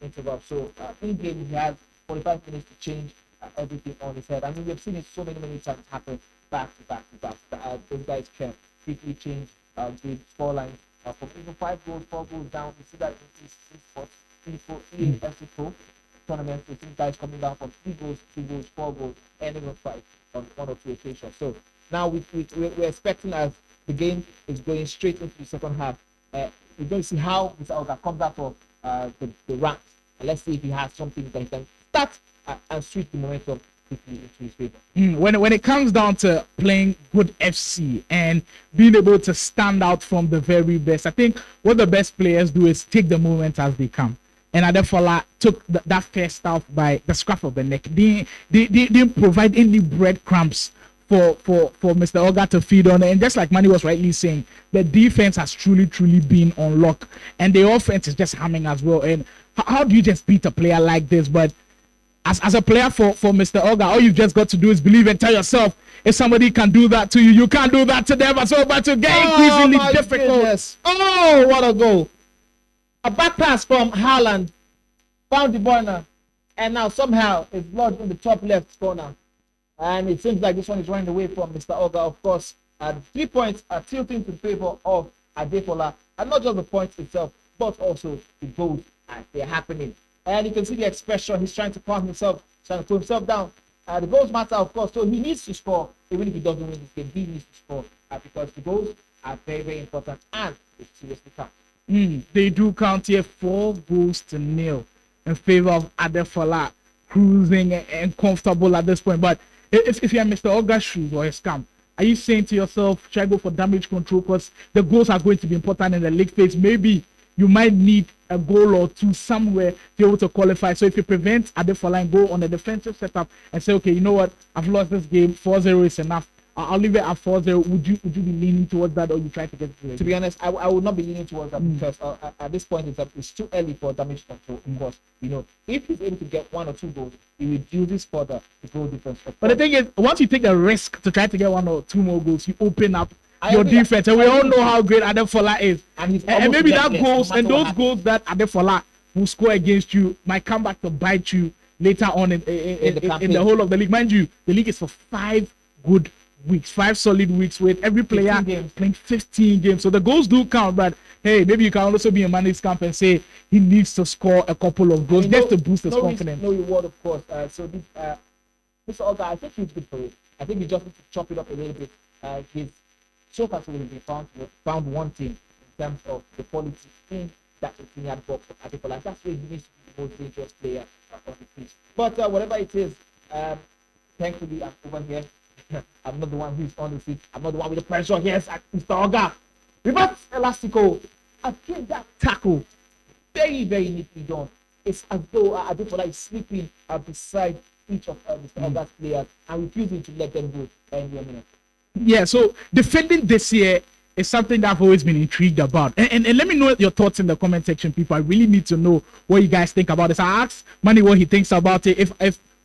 interval. So in game he has 45 minutes to change everything on his head. I mean, we've seen it so many times happen back to back to back. Those guys can quickly change the scoreline from even 5 goals, 4 goals down. We see that in these sports, FC Pro tournaments, we see guys coming down from 3 goals, 2 goals, 4 goals, and even 5 on 1 or 2 occasions. So now we're expecting, as the game is going straight into the second half, we're going to see how Mr. Olga comes out of the ranks. And let's see if he has something that he can start and switch the momentum quickly into his favor.
When it comes down to playing good FC and being able to stand out from the very best, I think what the best players do is take the moments as they come. And Adefola took that first half by the scruff of the neck. They didn't provide any breadcrumbs for Mr. Olga to feed on. And just like Manny was rightly saying, the defense has truly been on lock, and the offense is just humming as well. And how do you just beat a player like this? But as a player for Mr. Olga, all you've just got to do is believe and tell yourself, if somebody can do that to you, you can't do that to them. It's about to get increasingly difficult.
Goodness. Oh, what a goal! A back pass from Haaland, found the corner, and now somehow it's blocked in the top left corner. And it seems like this one is running away from Mr. Olga. Of course, 3 points are tilting to the favor of Adefola, and not just the points itself, but also the goals as they're happening. And you can see the expression. He's trying to calm himself, trying to put himself down. The goals matter, of course, so he needs to score. Even if he doesn't win this game, he needs to score because the goals are very, very important, and it seriously counts.
They do count here. 4-0 in favor of Adefola, cruising and comfortable at this point. But if you're Mr. Olga's shoes or his camp, are you saying to yourself, should I go for damage control because the goals are going to be important in the league phase? Maybe you might need a goal or two somewhere to be able to qualify. So if you prevent Adefola and go on a defensive setup and say, okay, you know what, I've lost this game, 4-0 is enough, I'll leave it at 4-0. Would you be leaning towards that, or you try to get it?
To be honest, I would not be leaning towards that because at this point it's too early for damage control. Because if he's able to get 1 or 2 goals, he reduces further the goal difference.
But the thing is, once you take a risk to try to get 1 or 2 more goals, you open up your defense, and we all know how great Adefola is. And maybe that goals and those goals that Adefola will score against you might come back to bite you later on in the whole of the league. Mind you, the league is for 5 good weeks, 5 solid weeks with every player playing 15 games. So the goals do count, but hey, maybe you can also be in Manny's camp and say he needs to score a couple of goals just to boost his confidence.
No reward, of course. So Mr. Olga, I think he's good for it. I think he just needs to chop it up a little bit. He's so far so he found one thing in terms of the quality in that 15-yard box of Adefola. That's where he needs to be the most dangerous player on the pitch. But whatever it is, thankfully I'm over here. I'm not the one who's on the seat. I'm not the one with the pressure. Yes, Mr. Olga. Reverse Elastico. I think that tackle very, very neatly done. It's as though Adefola is sleeping beside each of Mr. Olga's players and refusing to let them go in a minute.
Yeah, so defending this year is something that I've always been intrigued about. And let me know your thoughts in the comment section, people. I really need to know what you guys think about this. I asked Manny what he thinks about it.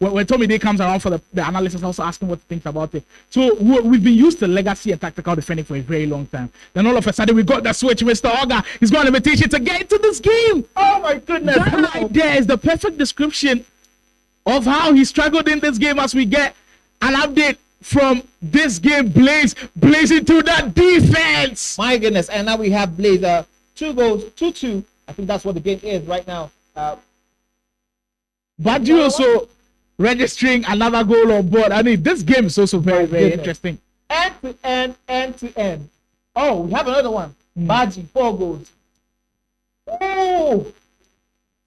When Tommy Day comes around for the analysis, I also ask him what he thinks about it. So we've been used to legacy and tactical defending for a very long time. Then all of a sudden we got the switch. Mr. Olga, he's got an invitation to get into this game. Oh my goodness. That right there is the perfect description of how he struggled in this game as we get an update from this game. Blaze into that defense.
My goodness. And now we have Blaze 2 goals, 2-2. I think that's what the game is right now.
Baji also registering another goal on board. I mean, this game is also very, very interesting.
End to end. Oh, we have another one. Baji, 4 goals. Oh!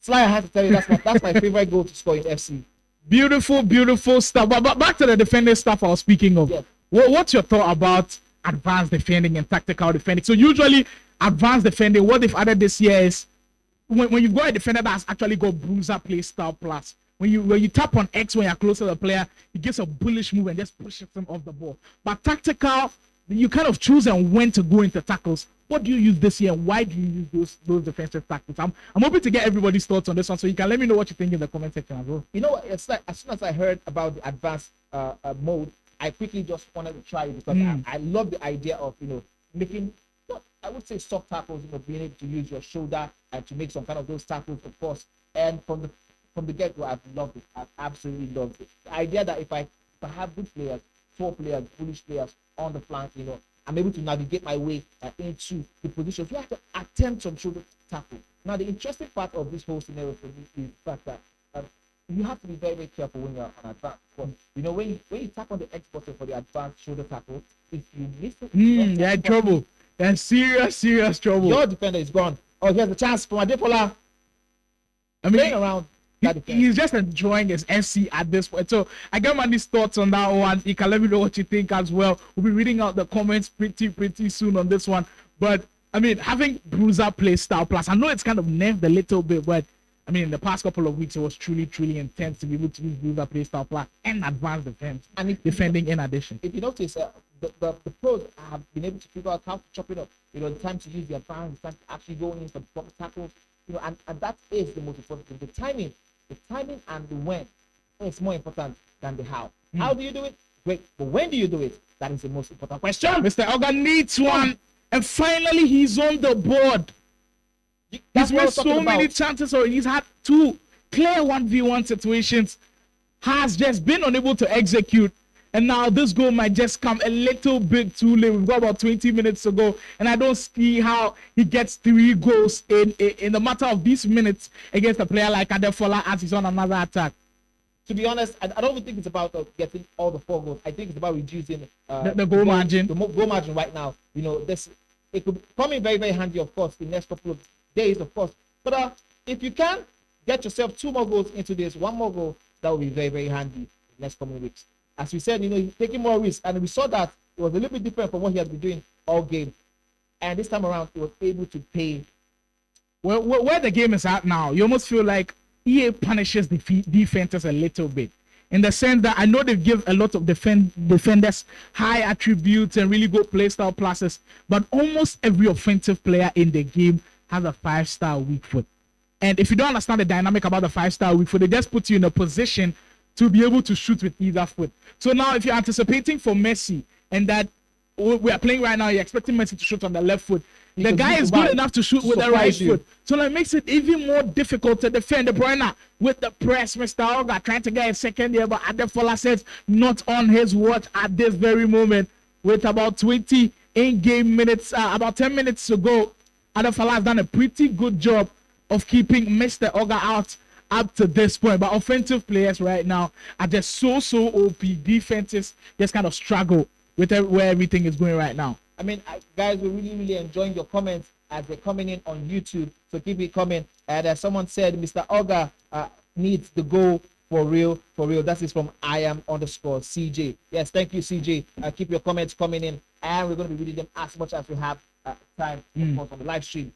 Sly, I have to tell you, that's my favorite goal to score in FC.
Beautiful stuff. But back to the defending stuff I was speaking of.
Yes.
What's your thought about advanced defending and tactical defending? So usually, advanced defending, what they've added this year is when you've got a defender that's actually got bruiser play style plus. When you tap on X when you're close to the player, he gets a bullish move and just pushes him off the ball. But tactical, you kind of choose and when to go into tackles. What do you use this year? Why do you use those defensive tactics? I'm hoping to get everybody's thoughts on this one, so you can let me know what you think in the comment section as well.
You know what? It's like as soon as I heard about the advanced mode, I quickly just wanted to try it because I love the idea of making, I would say, soft tackles. Being able to use your shoulder and to make some kind of those tackles, of course. And from the get-go, I've loved it. I've absolutely loved it. The idea that if I have good players tall players, bullish players on the flank. I'm able to navigate my way into the positions. You have to attempt some shoulder tackle. Now, the interesting part of this whole scenario for me is the fact that you have to be very, very careful when you're on advance. But, when you tap on the X button for the advanced shoulder tackle, if you miss it,
you're in trouble. You're in serious trouble.
Your defender is gone. Oh, here's the chance for Adefola.
Playing
around.
He's just enjoying his FC at this point. So I get Mandy's thoughts on that one. You can let me know what you think as well. We'll be reading out the comments pretty soon on this one. But having Bruiser play style plus, I know it's kind of nerfed a little bit, but in the past couple of weeks, it was truly intense to be able to use Bruiser play style plus and advanced defense, and defending in addition.
If you notice, the pros have been able to figure out how to chop it up. The time to use the advance, the time to actually go in for the proper tackles. And that is the most important thing. The timing and the when is more important than the how. How do you do it? Great. But when do you do it? That is the most important question.
Mr. Oga needs one. And finally, he's on the board. He's made so many chances already. He's had 2 clear 1v1 situations. Has just been unable to execute. And now this goal might just come a little bit too late. We've got about 20 minutes to go. And I don't see how he gets 3 goals in the matter of these minutes against a player like Adefola as he's on another attack.
To be honest, I don't even think it's about getting all the 4 goals. I think it's about reducing
the goal margin.
The goal margin right now. It could come in very, very handy, of course, in the next couple of days, of course. But if you can get yourself 2 more goals into this, 1 more goal, that will be very, very handy in the next coming weeks. As we said, he's taking more risks, and we saw that it was a little bit different from what he had been doing all game. And this time around, he was able to pay.
Well, where the game is at now, you almost feel like EA punishes the defenders a little bit. In the sense that I know they give a lot of defenders high attributes and really good play style pluses, but almost every offensive player in the game has a 5-star weak foot. And if you don't understand the dynamic about the 5-star weak foot, they just put you in a position to be able to shoot with either foot. So now if you're anticipating for Messi and that we are playing right now, you're expecting Messi to shoot on the left foot. The guy is good enough to shoot with the right foot. So that makes it even more difficult to defend. De Bruyne with the press, Mr. Oga trying to get a second here, but Adefola says not on his watch at this very moment. With about 20 in-game minutes, about 10 minutes to go, Adefola has done a pretty good job of keeping Mr. Oga out up to this point. But offensive players right now are just so OP. Defenses just kind of struggle with where everything is going right now.
Guys, we're really enjoying your comments as they're coming in on YouTube. So keep it coming. And as someone said, Mr. Oga needs the goal for real. That is from IAM_CJ. Yes, thank you, CJ. Keep your comments coming in, and we're going to be reading them as much as we have time, of course, on the live stream.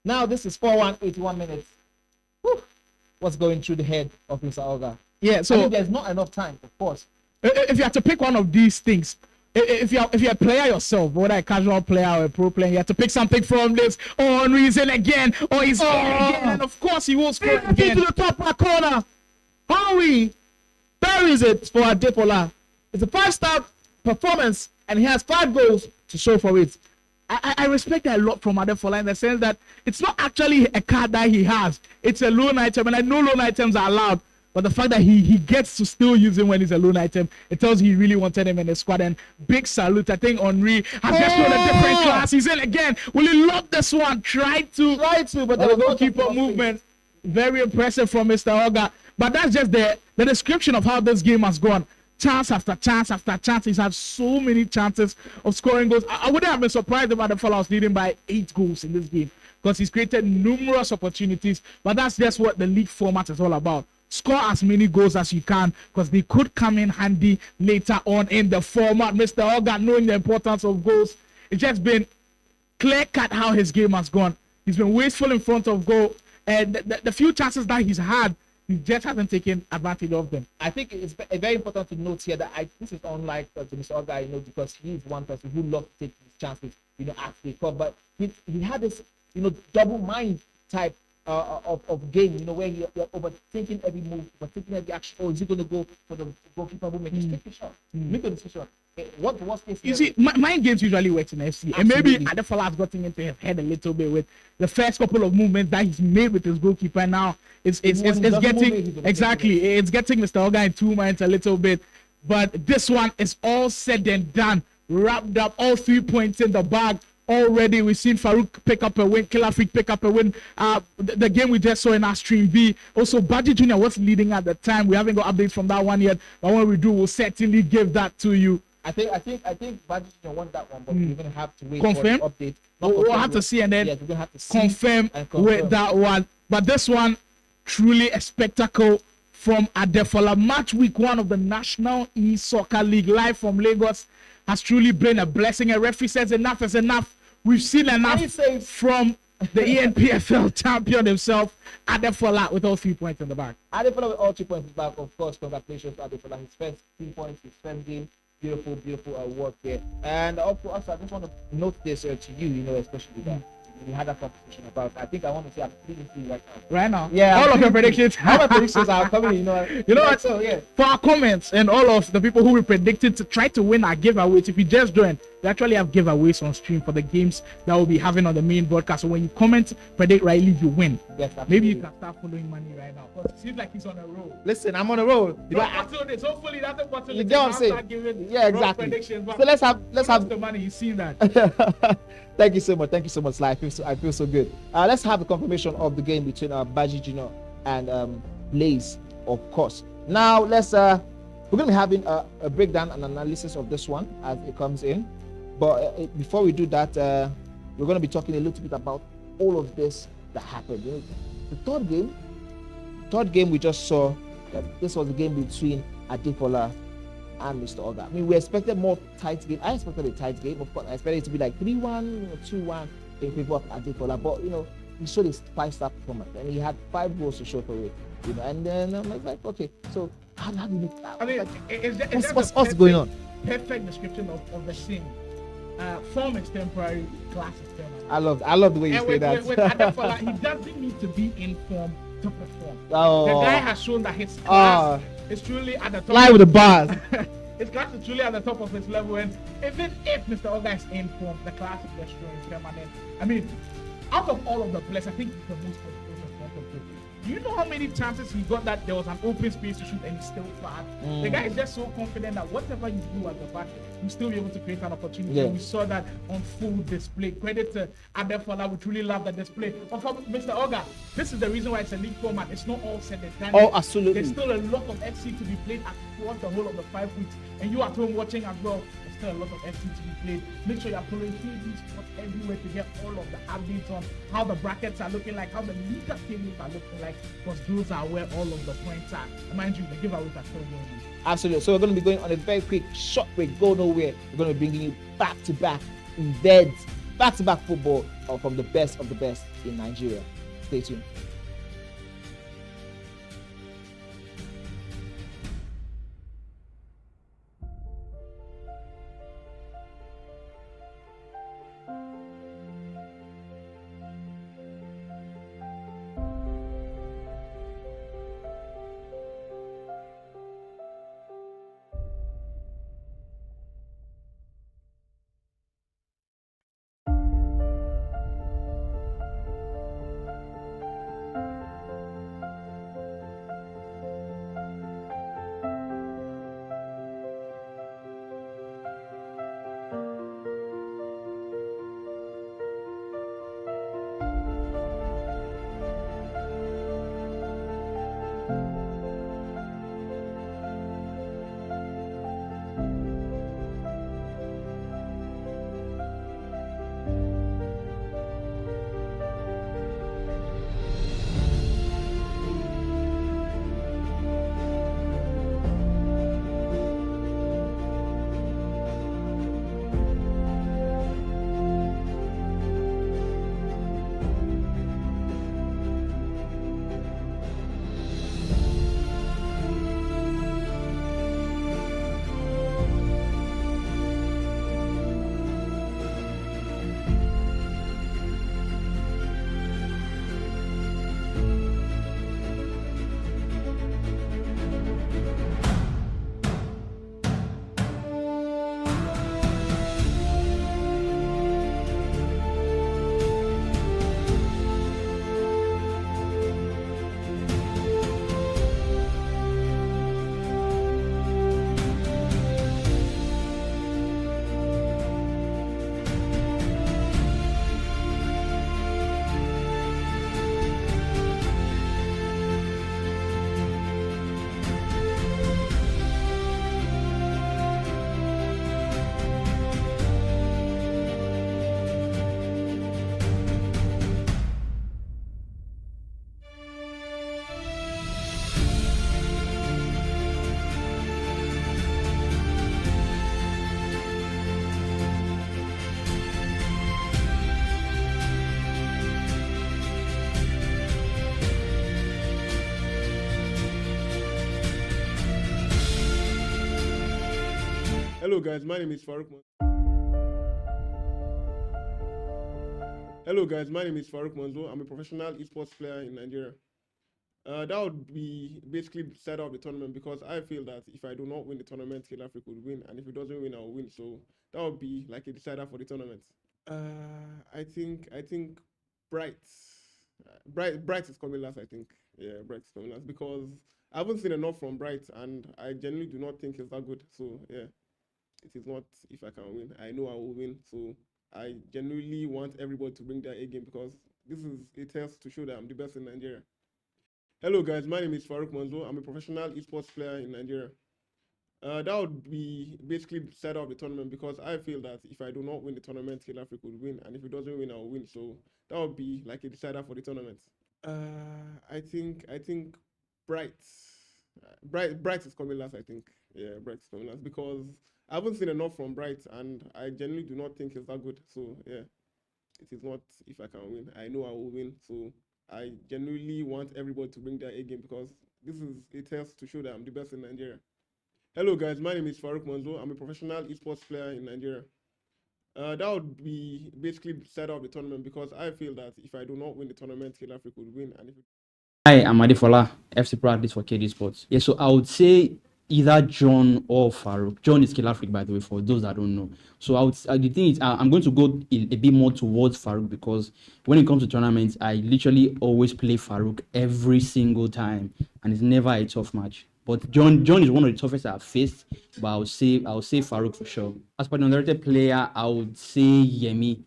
Now, this is 4-1-81 minutes. Whew. What's going through the head of Mr. Oga?
Yeah, so
there's not enough time, of course.
If you have to pick one of these things, if you're a player yourself, whether a casual player or a pro player, you have to pick something from this. Oh, Henry's in again. Oh, he's in again. And of course, he will score again.
To the top right corner. Henry buries it for Adefola. It's a 5-star performance, and he has 5 goals to show for it.
I respect that a lot from Adefola in the sense that it's not actually a card that he has. It's a loan item, and I know loan items are allowed. But the fact that he gets to still use him when he's a loan item, it tells he really wanted him in the squad. And big salute. I think Henry has just shown a different class. He's in again. Will he lock this one? Try to, but the goalkeeper movement. Very impressive from Mr. Oga. But that's just the description of how this game has gone. Chance after chance after chance. He's had so many chances of scoring goals. I wouldn't have been surprised if Adefola was leading by 8 goals in this game, because he's created numerous opportunities. But that's just what the league format is all about. Score as many goals as you can, because they could come in handy later on in the format. Mr. Oga, knowing the importance of goals, it's just been clear-cut how his game has gone. He's been wasteful in front of goal, and the few chances that he's had, he just hasn't taken advantage of them.
I think it's very important to note here that this is unlike Mr. Oga, because he's one person who loves to take his chances, as they come. But he had this, double mind type of game, where you're overthinking every move, overthinking every action. Oh, is he going to go for the goalkeeper movement? Just take the shot. Make the decision. What the worst case?
You see, mind games usually works in FC. Absolutely. And maybe Adefola has gotten into his head a little bit with the first couple of movements that he's made with his goalkeeper. Now it's getting Mr. Oga in 2 minds a little bit. But this one is all said and done, wrapped up, all 3 points in the bag. Already, we've seen Farooq pick up a win, Killer Freak pick up a win. The game we just saw in our stream B. Also, Baji Jr. was leading at the time. We haven't got updates from that one yet, but when we do, we'll certainly give that to you.
I think Baji Jr. won that one, but we're gonna have to wait
Confirm?
for the update.
We'll have to see and then
we're gonna have to see
confirm with that one. But this one, truly a spectacle from Adefola. Matchweek 1 of the National E-Soccer League, live from Lagos, has truly been a blessing. A referee says enough is enough. We've seen enough from the ENPFL champion himself, Adefola, with all 3 points in the back.
Adefola with all 3 points in the back. Of course, congratulations to Adefola. His first 3 points, his first game. Beautiful work there. And also, I just want to note this to you, especially that we had that conversation about. I think I want to say I'm feeling right now.
Right now?
Yeah.
All of your predictions.
All my predictions are coming,
You know what?
So, yeah.
For our comments and all of the people who we predicted to try to win our giveaways, if you just joined, we actually have giveaways on stream for the games that we'll be having on the main broadcast. So when you comment, predict rightly, you win.
Yes,
maybe you can start following money right now, because it seems like he's on a roll.
Listen, I'm on a roll.
Hopefully that's what
you know what I'm saying? Yeah, exactly. So let's have
the money. You see that?
Thank you so much, Sly. I feel so good. Let's have the confirmation of the game between Baji Jr. and Blaze, of course. Now we're gonna be having a breakdown and analysis of this one as it comes in. But before we do that, we're gonna be talking a little bit about all of this that happened. The third game we just saw. This was the game between Adefola and Mr. Oga. I mean, we expected more tight game. I expected a tight game. Of course, I expected it to be like 3-1 or 2-1 in favor of Adefola. But he showed his 5-star performance, and he had 5 goals to show for it. And then I was like, okay, so how do you make that?
I mean,
what's going on?
Perfect description of the scene. Form is temporary, class is permanent.
I love the way you say that.
With Adefola, he doesn't need to be in form to perform.
Oh.
The guy has shown that his class is truly at the top.
Fly with the bars.
His class is truly at the top of his level, and even if Mr. Oga is in form, the class is just showing permanent. I mean, out of all of the players, I think he's the most frustrated. Do you know how many chances he got that there was an open space to shoot and he still fired? The guy is just so confident that whatever you do at the back, you still be able to create an opportunity. Yeah. And we saw that on full display. Credit to Adefola, we truly love the display. But for Mr. Oga, this is the reason why it's a league format. It's not all said and done.
Oh, absolutely.
There's still a lot of FC to be played throughout the whole of the 5 weeks. And you at home watching as well, there's still a lot of FC to be played. Make sure you're following TV Sports everywhere to get all of the updates on how the brackets are looking like, how the league tables are looking like, because those are where all of the points are. Mind you, the giveaways are still going on.
Absolutely. So we're going to be going on a very quick short break. Go nowhere. We're going to be bringing you back-to-back events, back-to-back football from the best of the best in Nigeria. Stay tuned.
Hello guys, my name is Farooq. Hello guys, my name is Farooq Manzo. I'm a professional esports player in Nigeria. That would be basically the start of the tournament because I feel that if I do not win the tournament, Cade Esports would win, and if it doesn't win, I'll win. So that would be like a decider for the tournament. I think Bright, Bright is coming last. I think Bright is coming last because I haven't seen enough from Bright, and I genuinely do not think it's that good. So yeah, it is not if I can win. I know I will win. So I genuinely want everybody to bring their A game because this is a test to show that I'm the best in Nigeria. Hello guys, my name is Farooq Manzo. I'm a professional esports player in Nigeria. That would be basically the start of the tournament because I feel that if I do not win the tournament, Cade Esports would win, and if it doesn't win, I'll win. So that would be like a decider for the tournament. I think Bright, Bright is coming last. I think Bright is coming last because I haven't seen enough from Bright, and I genuinely do not think it's that good. So yeah, it is not if I can win. I know I will win. So I genuinely want everybody to bring their A game because this is a test to show that I'm the best in Nigeria. Hello guys, my name is Farooq Manzo. I'm a professional esports player in Nigeria. That would be basically the start of the tournament because I feel that if I do not win the tournament, Cade Esports would win, and if it
Hi, I'm Adefola, FC Practice for Cade Esports. Yeah, so I would say either John or Farooq. John is Killer Freak, by the way, for those that don't know. So the thing is, I'm going to go a bit more towards Farooq because when it comes to tournaments, I literally always play Farooq every single time, and it's never a tough match. But John is one of the toughest I've faced, but I'll say Farooq for sure. As per the underrated player, I would say Yemi.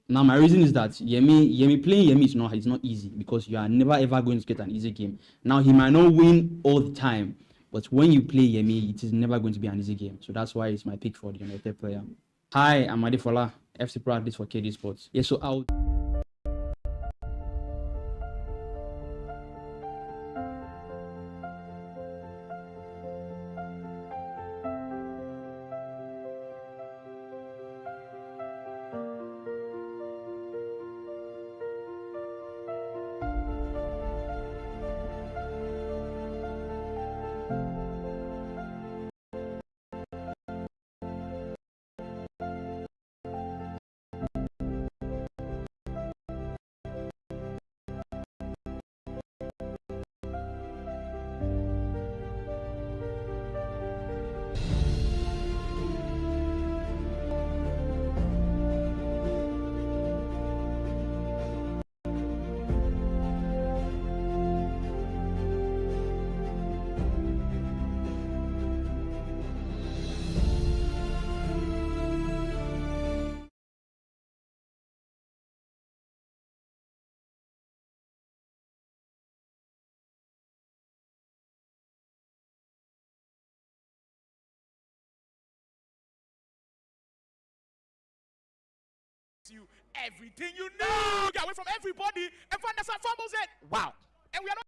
Now my reason is that Yemi playing Yemi is not easy because you are never ever going to get an easy game. Now he might not win all the time, but when you play Yemi, it is never going to be an easy game. So that's why it's my pick for the United player. Hi, I'm Adefola, FC Practice for Cade Esports. Yeah, so I'll
You everything you know. Get away from everybody and find us at fumbles it. Wow. And we are not.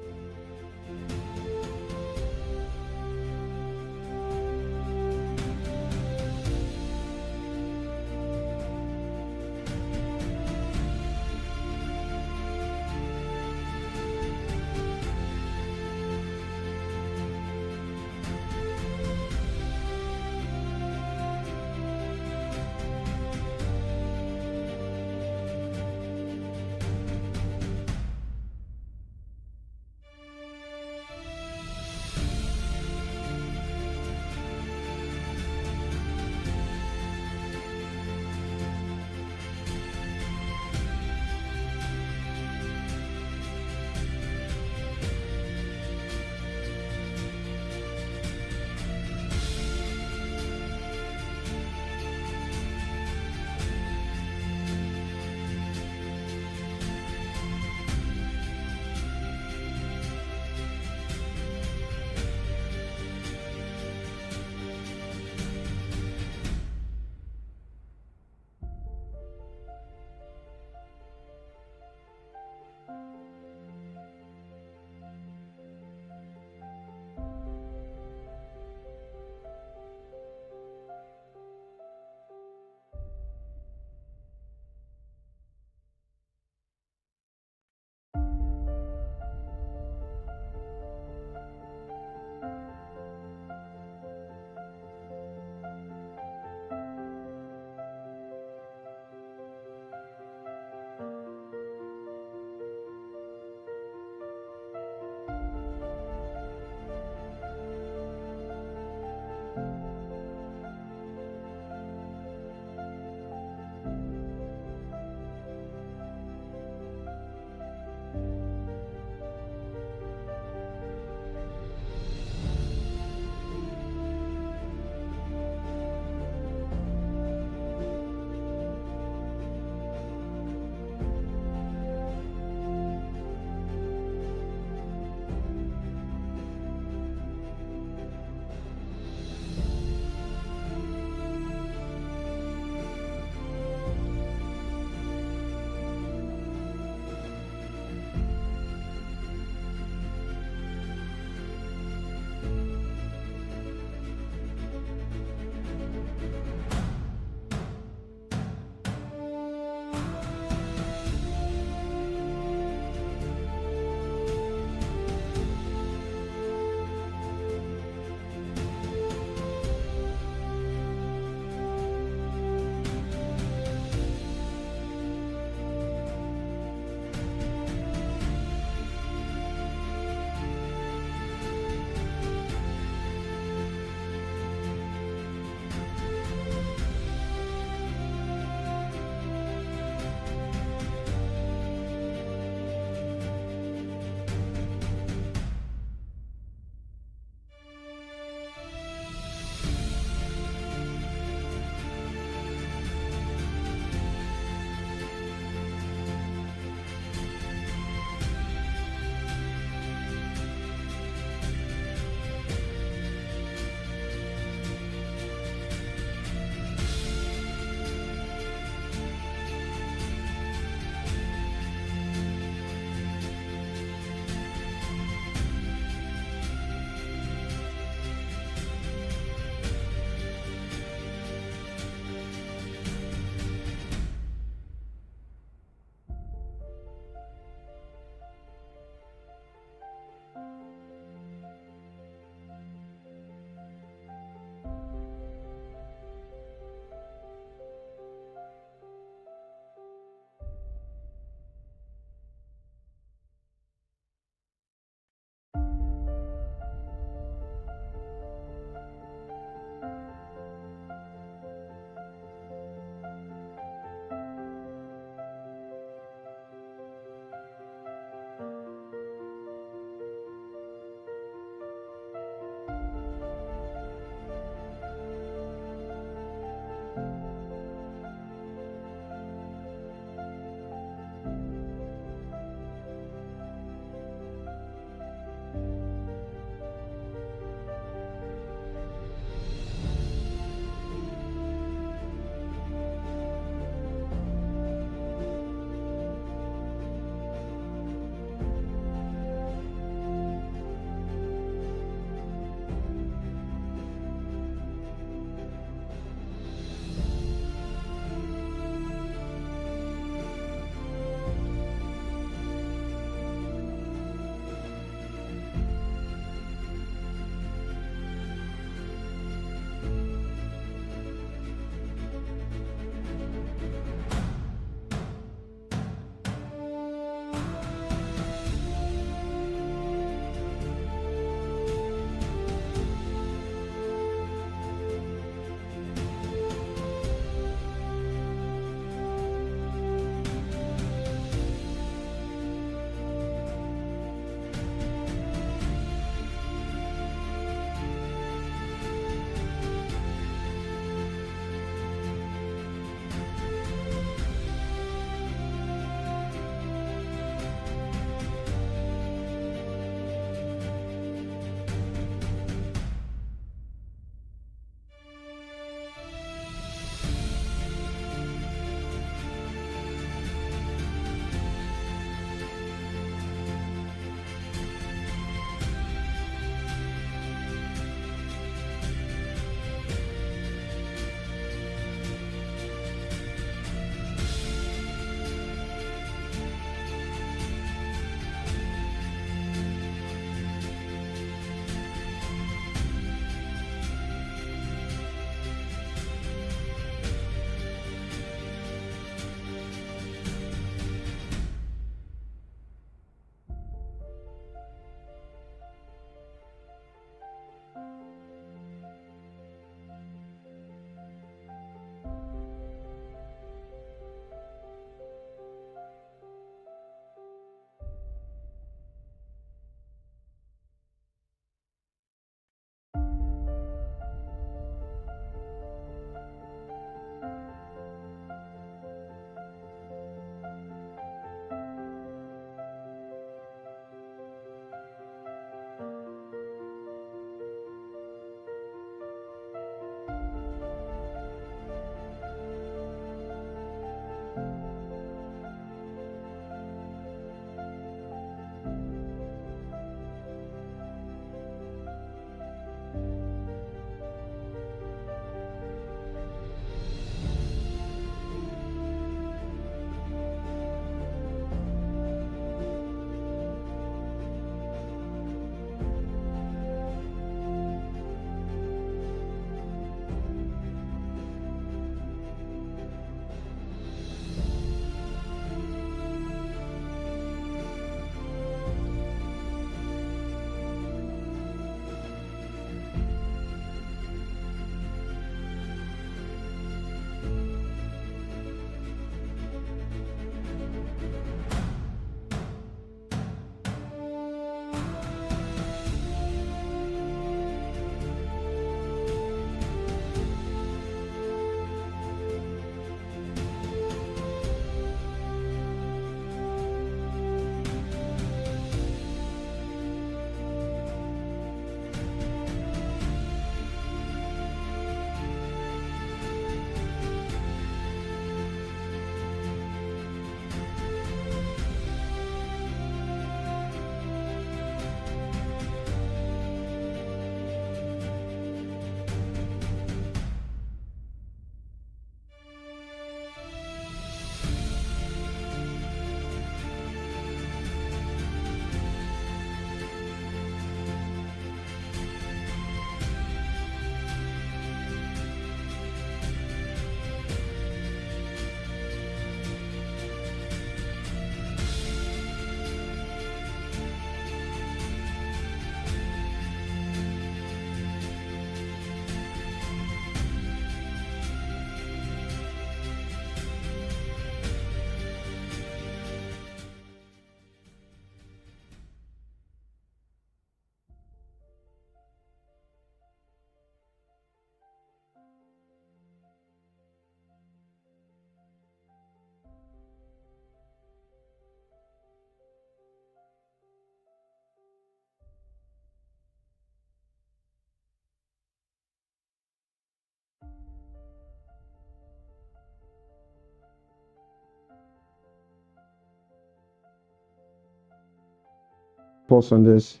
Pause on this.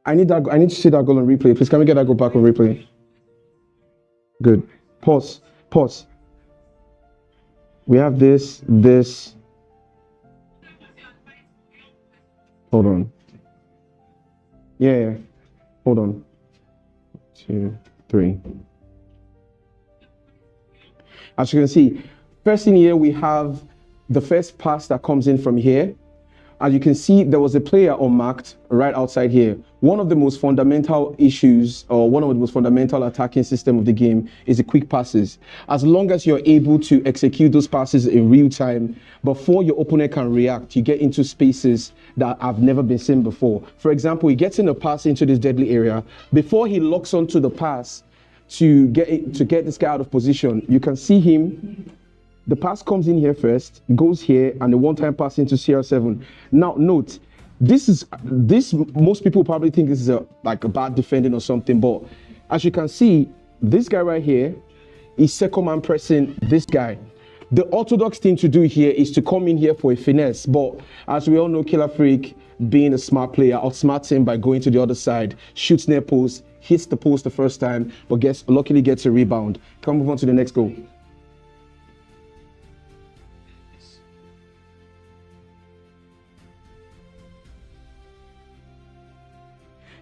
I need to see that goal on replay. Please, can we get that goal back on replay? Good. Pause. We have this. Hold on. Yeah. Hold on. 2, 3. As you can see, first in here we have the first pass that comes in from here. As you can see, there was a player unmarked right outside here. One of the most fundamental issues, or one of the most fundamental attacking system of the game, is the quick passes. As long as you're able to execute those passes in real time, before your opponent can react, you get into spaces that have never been seen before. For example, he gets in a pass into this deadly area. Before he locks onto the pass to get this guy out of position, you can see him. The pass comes in here first, goes here, and the one-time pass into CR7. Now, note, this most people probably think this is like a bad defending or something, but as you can see, this guy right here is second man pressing this guy. The orthodox thing to do here is to come in here for a finesse, but as we all know, Killer Freak, being a smart player, outsmarts him by going to the other side, shoots near post, hits the post the first time, but luckily gets a rebound. Can we move on to the next goal?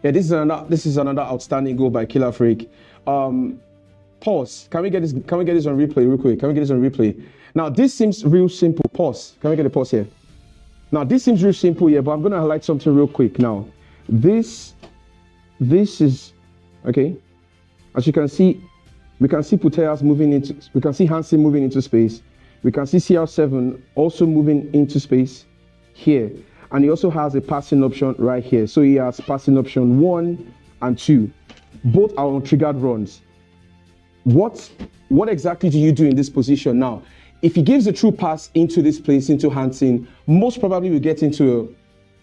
Yeah, this is another outstanding goal by Killer Freak. Pause. Can we get this on replay real quick? Can we get this on replay? Now this seems real simple. Pause. Can we get a pause here? Now this seems real simple here, but I'm gonna highlight something real quick. Now, this is okay. As you can see, we can see Putellas moving into. We can see Hansen moving into space. We can see CR7 also moving into space here. And he also has a passing option right here. So he has passing option 1 and 2. Both are on triggered runs. What exactly do you do in this position now? If he gives a true pass into this place, into Hansen, most probably will get into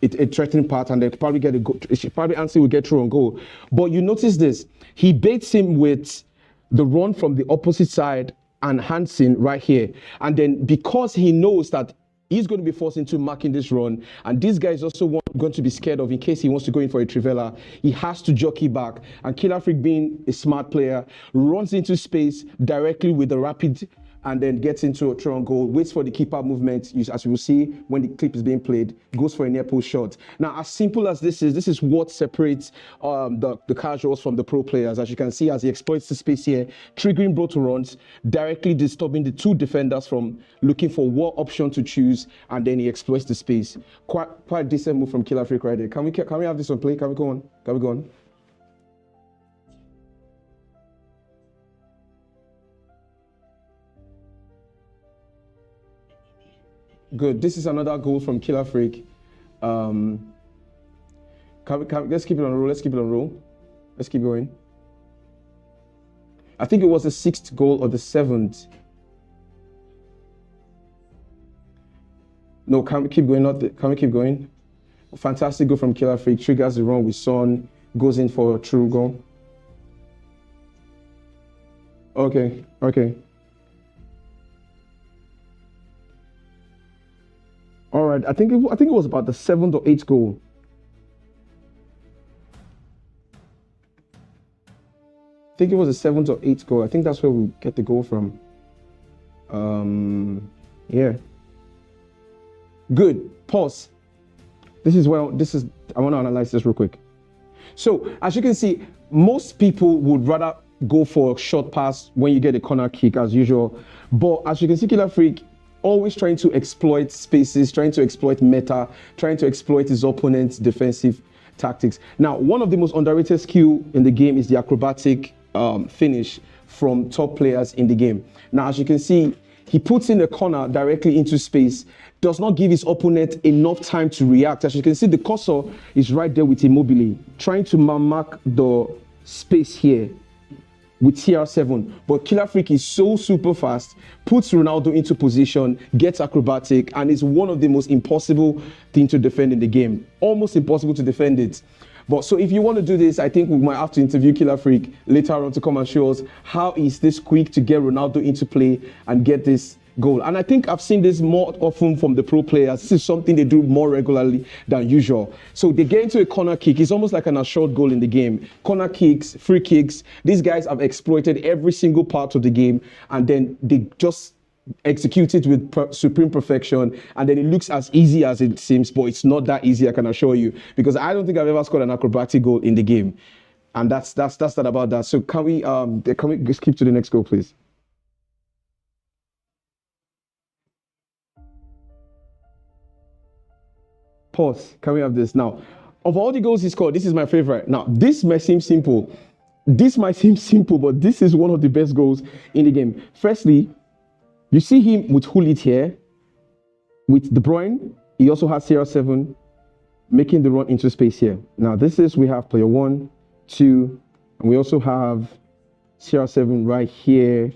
a threatening part, and they'll probably get a goal. Probably Hansen will get through on goal. But you notice this, he baits him with the run from the opposite side and Hansen right here. And then because he knows that he's going to be forced into marking this run, and this guy is also going to be scared of in case he wants to go in for a Trivela. He has to jockey back, and Killer Freak, being a smart player, runs into space directly with the rapid and then gets into a throw on goal, waits for the keeper movement, as you will see when the clip is being played, goes for a near post shot. Now, as simple as this is what separates the casuals from the pro players. As you can see, as he exploits the space here, triggering both runs, directly disturbing the two defenders from looking for what option to choose, and then he exploits the space. Quite decent move from Killer Freak right there. Can we have this on play? Can we go on? Good. This is another goal from Killer Freak. Let's keep it on roll. Let's keep going. I think it was the 6th goal or the 7th. No, can we keep going? Can we keep going? Fantastic goal from Killer Freak. Triggers the run with Son. Goes in for a true goal. Okay. All right, I think it was about the 7th or 8th goal. I think it was the 7th or 8th goal. I think that's where we get the goal from. Yeah. Good. Pause. I want to analyze this real quick. So, as you can see, most people would rather go for a short pass when you get a corner kick as usual. But as you can see, Killer Freak always trying to exploit spaces, trying to exploit meta, trying to exploit his opponent's defensive tactics. Now, one of the most underrated skill in the game is the acrobatic finish from top players in the game. Now, as you can see, he puts in a corner directly into space, does not give his opponent enough time to react. As you can see, the cursor is right there with Immobile, trying to mark the space here with CR7, but Killer Freak is so super fast, puts Ronaldo into position, gets acrobatic, and is one of the most impossible things to defend in the game. Almost impossible to defend it. But so if you want to do this, I think we might have to interview Killer Freak later on to come and show us how is this quick to get Ronaldo into play and get this goal. And I think I've seen this more often from the pro players. This is something they do more regularly than usual. So they get into a corner kick. It's almost like an assured goal in the game. Corner kicks, free kicks. These guys have exploited every single part of the game, and then they just execute it with supreme perfection, and then it looks as easy as it seems, but it's not that easy, I can assure you, because I don't think I've ever scored an acrobatic goal in the game. And that's that about that. So can we just skip to the next goal, please? Pause. Can we have this now? Of all the goals he scored, this is my favorite. Now, this might seem simple. But this is one of the best goals in the game. Firstly, you see him with Hulit here, with De Bruyne. He also has CR7 making the run into space here. Now, we have player 1, 2, and we also have CR7 right here.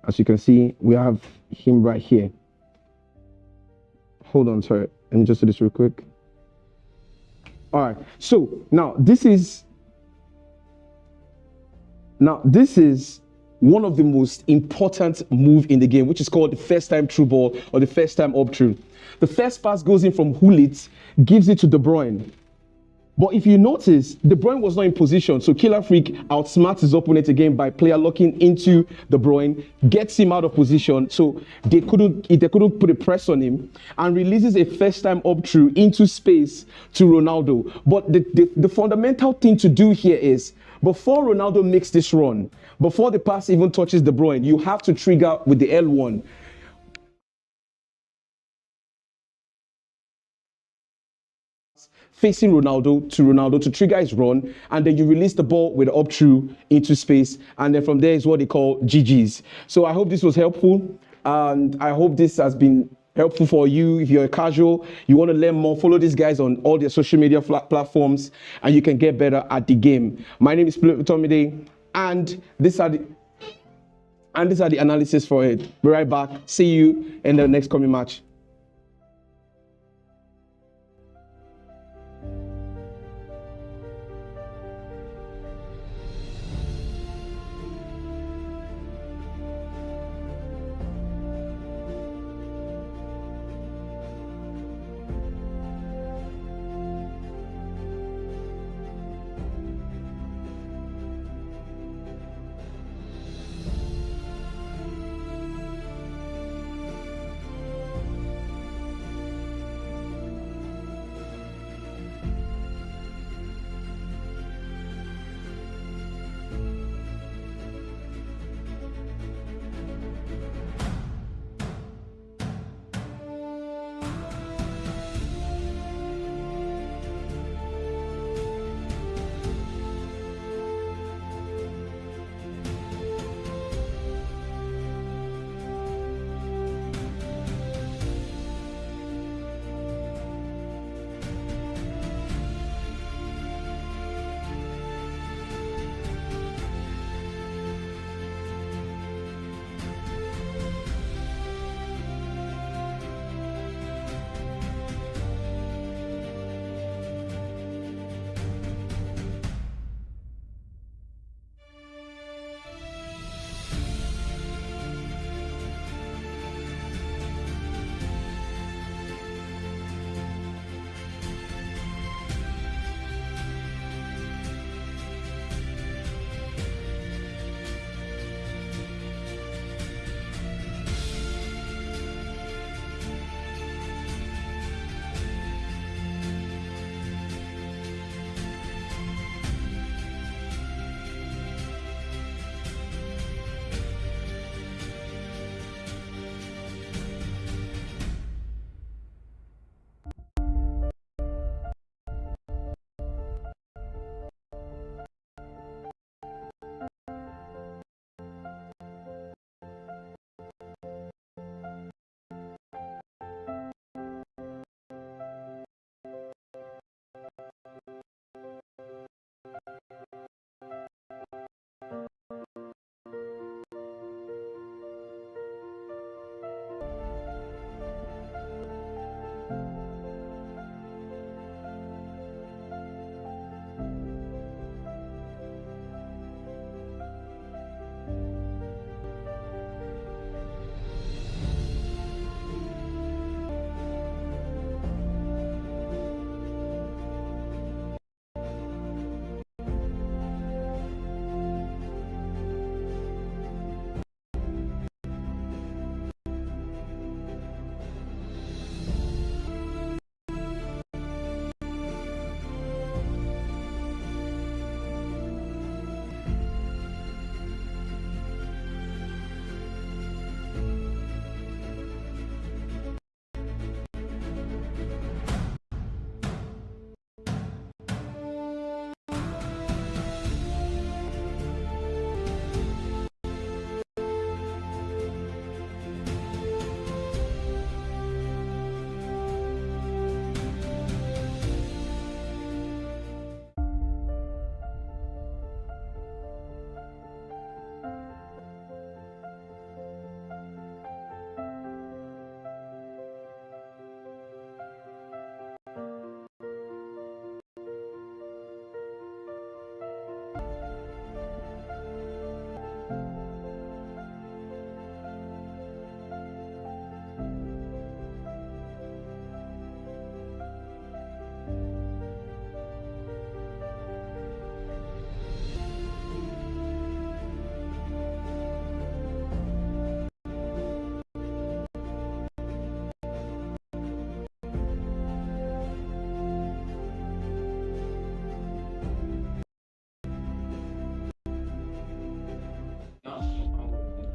As you can see, we have him right here. Hold on, sorry. Let me just do this real quick. All right. So now this is one of the most important move in the game, which is called the first time through ball or the first time up through. The first pass goes in from Hulit, gives it to De Bruyne. But if you notice, De Bruyne was not in position, so Killer Freak outsmarts his opponent again by player locking into De Bruyne, gets him out of position, so they couldn't put a press on him, and releases a first time up through into space to Ronaldo. But the fundamental thing to do here is, before Ronaldo makes this run, before the pass even touches De Bruyne, you have to trigger with the L1. Facing Ronaldo to trigger his run, and then you release the ball with the up through into space, and then from there is what they call GGs. So I hope this was helpful, and I hope this has been helpful for you. If you're a casual, you want to learn more, follow these guys on all their social media platforms, and you can get better at the game. My name is Tomide, and these are the analysis for it. Be right back. See you in the next coming match.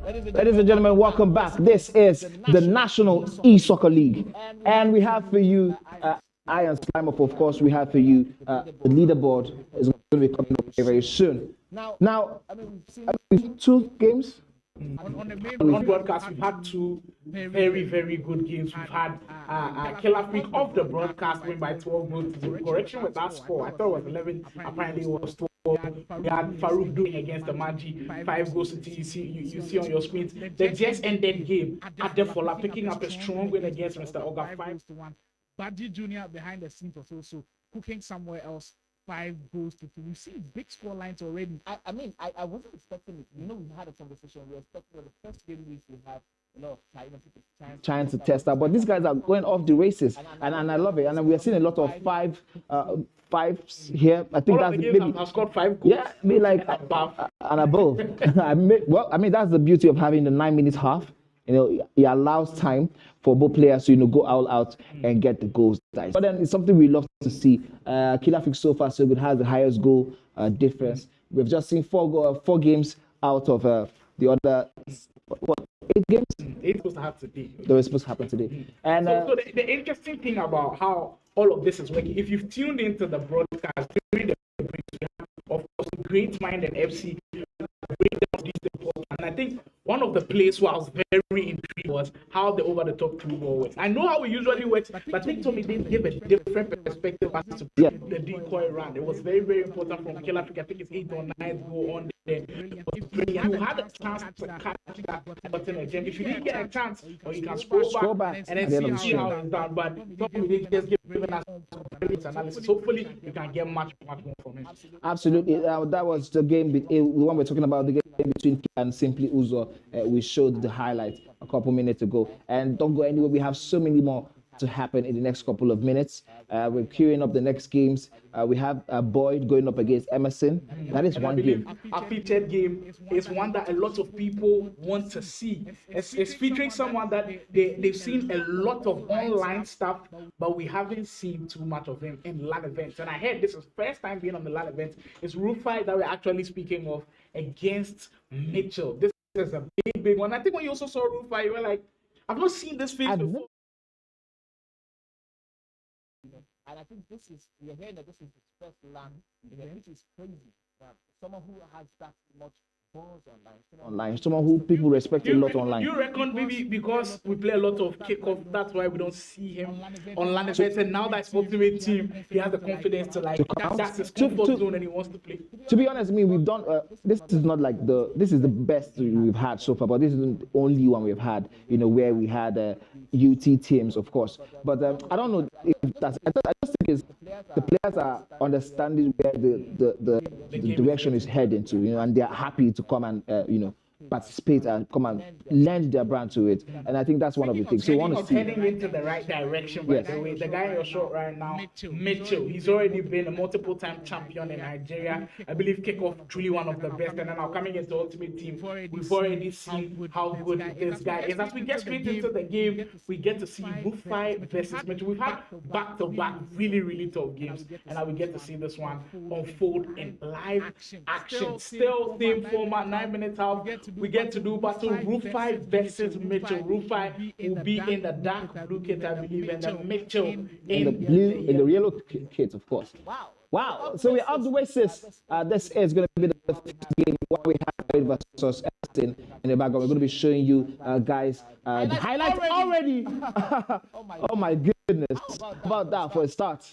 Ladies and gentlemen, welcome back. This is the National E-Soccer League. And we have for you, Iron Slimer, of course, we have for you the leaderboard is going to be coming up very, very soon. Now, we've seen 2 games.
On the main broadcast, we've had 2 very, very good games. We've had Killer Freak off the broadcast win by 12 goals. Correction with that score. I thought it was 11. Apparently, it was 12. We had Farooq doing against the Imagi 5 goals. You see on your screens. The just ended game. Adefola picking up a strong win against Mr. Oga 5-1. Baji Jr. behind the scenes was also cooking somewhere else. 5 goals to 2. We've seen big score lines already.
I mean, I wasn't expecting it. You know, we had a conversation. We were expecting the first game week we have a lot of
trying to test out, but these guys are going off the races, and I love it. And we are seeing a lot of fives here. I think that's maybe
I've scored 5 goals.
Yeah, maybe like and above. I mean, that's the beauty of having the 9 minutes half. You know, it allows time for both players to go all out and get the goals. But then it's something we love to see. Killer Freak so far so good, has the highest goal difference. We've just seen 4 games out of the other 8 games.
8 supposed to happen today.
They were supposed to happen today. And
so the interesting thing about how all of this is working, if you've tuned into the broadcast during the break, we have, of course, Great Mind and FC. And I think one of the plays where I was very intrigued was how the over-the-top through ball works. I know how it usually works, but I think Tommy didn't give a different perspective as to the decoy run. It was very, very important from Killer Freak. I think it's 8 or 9 go on there. You had a chance to catch that button again. If you didn't get a chance, or you can scroll back and then see how it's done. But Tommy didn't just give us analysis. Hopefully, you can get much more from him.
Absolutely. That was the game, the one we're talking about, the game between Kia and Simply Uzo. We showed the highlight a couple minutes ago. And don't go anywhere. We have so many more to happen in the next couple of minutes. We're queuing up the next games. We have Boyd going up against Emerson. That is one game.
Our featured game is one that a lot of people want to see. It's featuring someone that they've seen a lot of online stuff, but we haven't seen too much of him in LAN events. And I heard this is first time being on the LAN events. It's Rufi that we're actually speaking of against Mitchell. This is a big one. I think when you also saw Rufi, you were like, I've not seen this face before.
And I think we're hearing that this is his first LAN, which is crazy. Someone who has that much balls
online, someone who people respect a lot online.
You reckon maybe because we play a lot of kickoff, that's why we don't see him on LAN events, and now that it's ultimate team, he has the confidence to that's his comfort zone and he wants to play.
To be honest, I mean, we've done this is not like this is the best we've had so far, but this isn't the only one we've had, where we had UT teams, of course. But I don't know if that's, I just think it's the players are understanding where the direction is heading to, and they're happy to come and participate and come and lend their brand to it. And I think that's one of the things. So we want to see
heading into the right direction. By the way, the guy in your shot right now, Mitchell, he's already been a multiple-time champion in Nigeria. I believe Kickoff truly one of the best. And then now coming into Ultimate Team, we've already seen how good this guy is. As we get straight into the game, we get to see Rufi versus Mitchell. We've had back-to-back really, really tough games, and now we get to see this one unfold in live action. Still same format, 9 minutes half. We get to do battle Rufi versus Mitchell. Rufi will be in the dark blue kit, I believe, and then Mitchell in
the blue, in the yellow kit, of course. Wow. So we're out the way, sis. This is going to be the first game what we have versus Austin in the background. We're going to be showing you guys the highlights already. Oh my goodness. How about that for a start?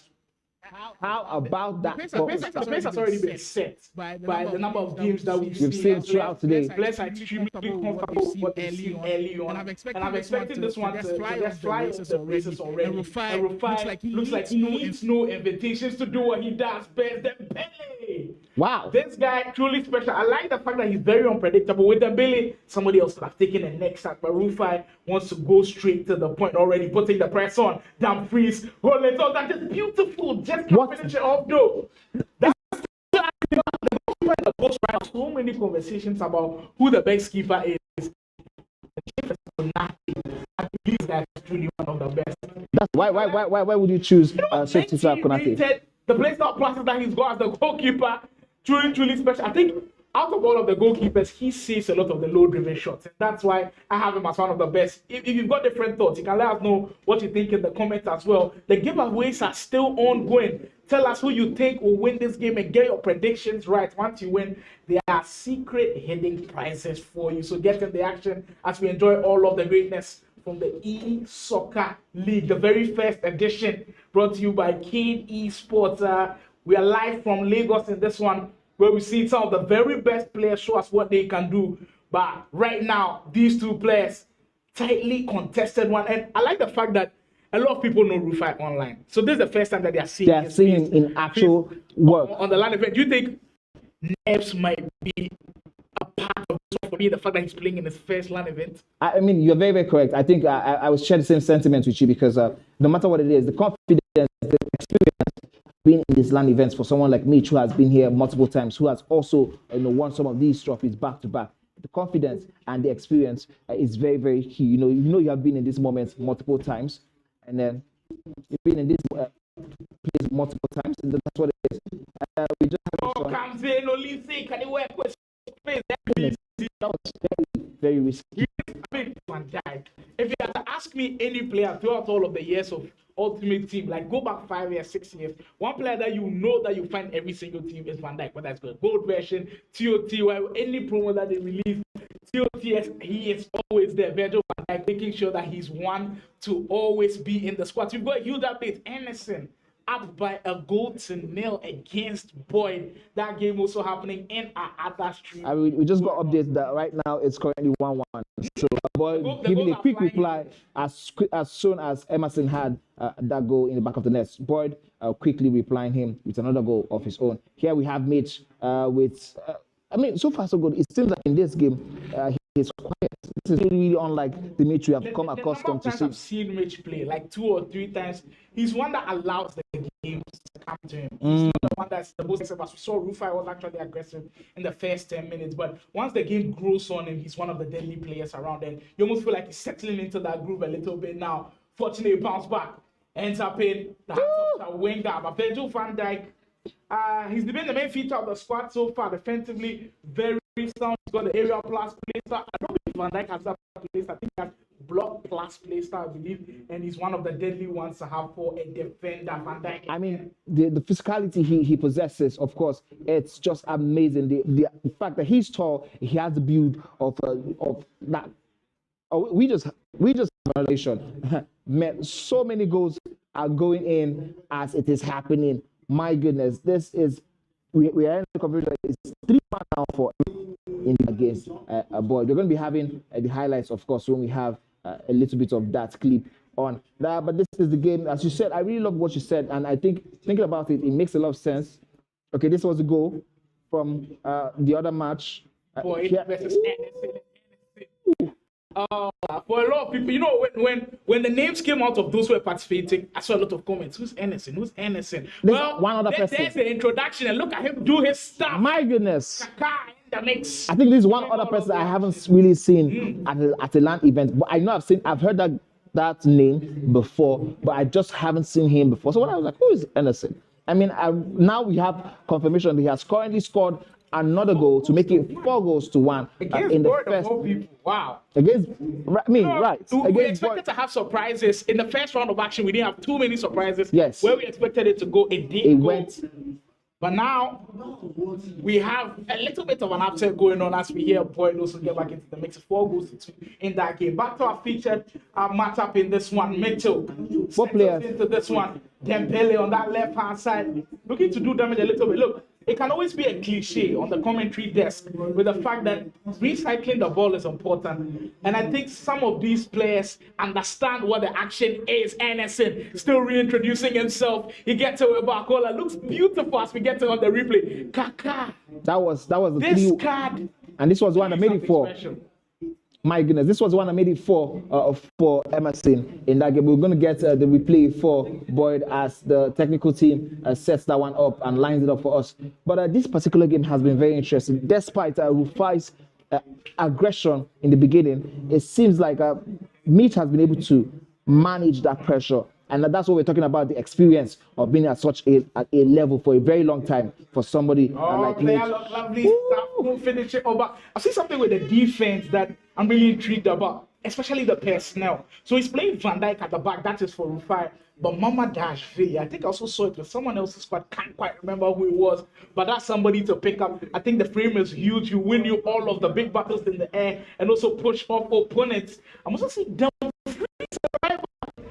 How about that?
The pace has already been set by the number of games that we've
seen throughout today.
Players are extremely comfortable with what they've seen early on. And I'm expecting this one to just fly off the races already. And Rufi looks like he needs no invitations to do what he does best. Dembele!
Wow.
This guy truly special. I like the fact that he's very unpredictable. With Dembele, somebody else could have taken the next shot, but Rufi wants to go straight to the point already, putting the press on. Damn freeze. Rolling on. That is beautiful. Just can't finish it off though. That's the post right. So many conversations about who the best keeper is. I believe that's truly one of the best.
That's why would you choose Safety Konate?
The play style process that he's got as the goalkeeper, truly special. I think out of all of the goalkeepers, he sees a lot of the low-driven shots. And that's why I have him as one of the best. If you've got different thoughts, you can let us know what you think in the comments as well. The giveaways are still ongoing. Tell us who you think will win this game and get your predictions right. Once you win, there are secret hidden prizes for you. So get in the action as we enjoy all of the greatness from the E-Soccer League, the very first edition, brought to you by Cade Esports. We are live from Lagos in this one, where we see some of the very best players show us what they can do. But right now, these two players, tightly contested one. And I like the fact that a lot of people know Rufi online. So this is the first time that they are seeing
him in actual work.
On the land event. Do you think nerves might be a part of this for me, the fact that he's playing in his first land event?
I mean, you're very, very correct. I think I would share the same sentiment with you because no matter what it is, the confidence, the experience being in these land events for someone like Mitch, who has been here multiple times, who has also won some of these trophies back to back, the confidence and the experience is very, very key. You have been in these moments multiple times, and then you've been in this place multiple times, and that's what it is. We just
comes in, only say, can you work with space?
That was very, very risky.
If you had to ask me any player throughout all of the years of Ultimate Team, like go back 5 years, 6 years, one player that you know that you find every single team is Van Dijk, whether it's the gold version, TOT, any promo that they release, TOTS, he is always there. Virgil van Dijk, making sure that he's one to always be in the squad. We've got a huge update. Anderson up by a goal to nil against Boyd. That game also happening in our other stream.
We just got updates that right now it's currently 1-1. So Boyd giving a quick reply as soon as Emerson had that goal in the back of the net. Boyd quickly replying him with another goal of his own. Here we have Mitch with. So far so good. It seems like in this game he's quiet. This is really unlike the Mitch we have come accustomed to see.
I've seen Mitch play like 2 or 3 times. He's one that allows the games to come to him. He's not the one that's the most aggressive. As we saw, Rufi was actually aggressive in the first 10 minutes. But once the game grows on him, he's one of the deadly players around. And you almost feel like he's settling into that groove a little bit now. Fortunately, he bounced back. Ends up in the hands of the winger. But Virgil van Dijk, he's been the main feature of the squad so far. Defensively, very sound. He's got the aerial plus playstyle. I don't believe Van Dijk has that playstyle. I think he has block plus playstyle, I believe, and he's one of the deadly ones to have for a defender. Van Dijk.
I mean, the physicality he possesses, of course, it's just amazing. The fact that he's tall, he has the build of that. We just violation. Man, so many goals are going in as it is happening. My goodness, this is we are in the confusion. It's 3-1 now for against Boyd. We're going to be having the highlights, of course, when we have a little bit of that clip on that. But this is the game, as you said. I really love what you said, and I think thinking about it, it makes a lot of sense. Okay, this was the goal from the other match.
Boyd versus Anife. For a lot of people, when the names came out of those who were participating, I saw a lot of comments. Who's Anderson? Who's Anderson?
Well, one other person.
There's the introduction, and look at him do his stuff.
My goodness.
Kaka in the mix.
I think this is one other person I haven't really seen at a LAN event, but I know I've heard that name before, but I just haven't seen him before. So when I was like, who is Anderson? I mean, now we have confirmation that he has currently scored another goal to make it 4-1 in the first.
Wow.
Against, right.
We expected to have surprises in the first round of action. We didn't have too many surprises.
Yes.
Where we expected it to go, it didn't go. But now we have a little bit of an upset going on as we hear Boyd also get back into the mix. 4-2 in that game. Back to our featured matchup in this one. Mitchell.
What players?
Into this one. Dembele on that left hand side, looking to do damage a little bit. Look, it can always be a cliche on the commentary desk with the fact that recycling the ball is important. And I think some of these players understand what the action is. Anderson still reintroducing himself. He gets away back. Looks beautiful as we get to on the replay. Kaka.
That was the
this card.
And this was one that made it 4.
Special.
My goodness, this was one that made it 4 for Emerson in that game. We're going to get the replay for Boyd as the technical team sets that one up and lines it up for us. But this particular game has been very interesting. Despite Rufi's aggression in the beginning, it seems like Mitch has been able to manage that pressure And that's what we're talking about, the experience of being at such a level for a very long time for somebody like
player
Mitch.
look lovely stuff. We'll finish it over. I see something with the defense that I'm really intrigued about, especially the personnel. So he's playing Van Dijk at the back. That is for Rufi. But Mama Dashvili, I think I also saw it with someone else's squad. Can't quite remember who it was, but that's somebody to pick up. I think the frame is huge. You win you all of the big battles in the air and also push off opponents. I'm also seeing Dumfries.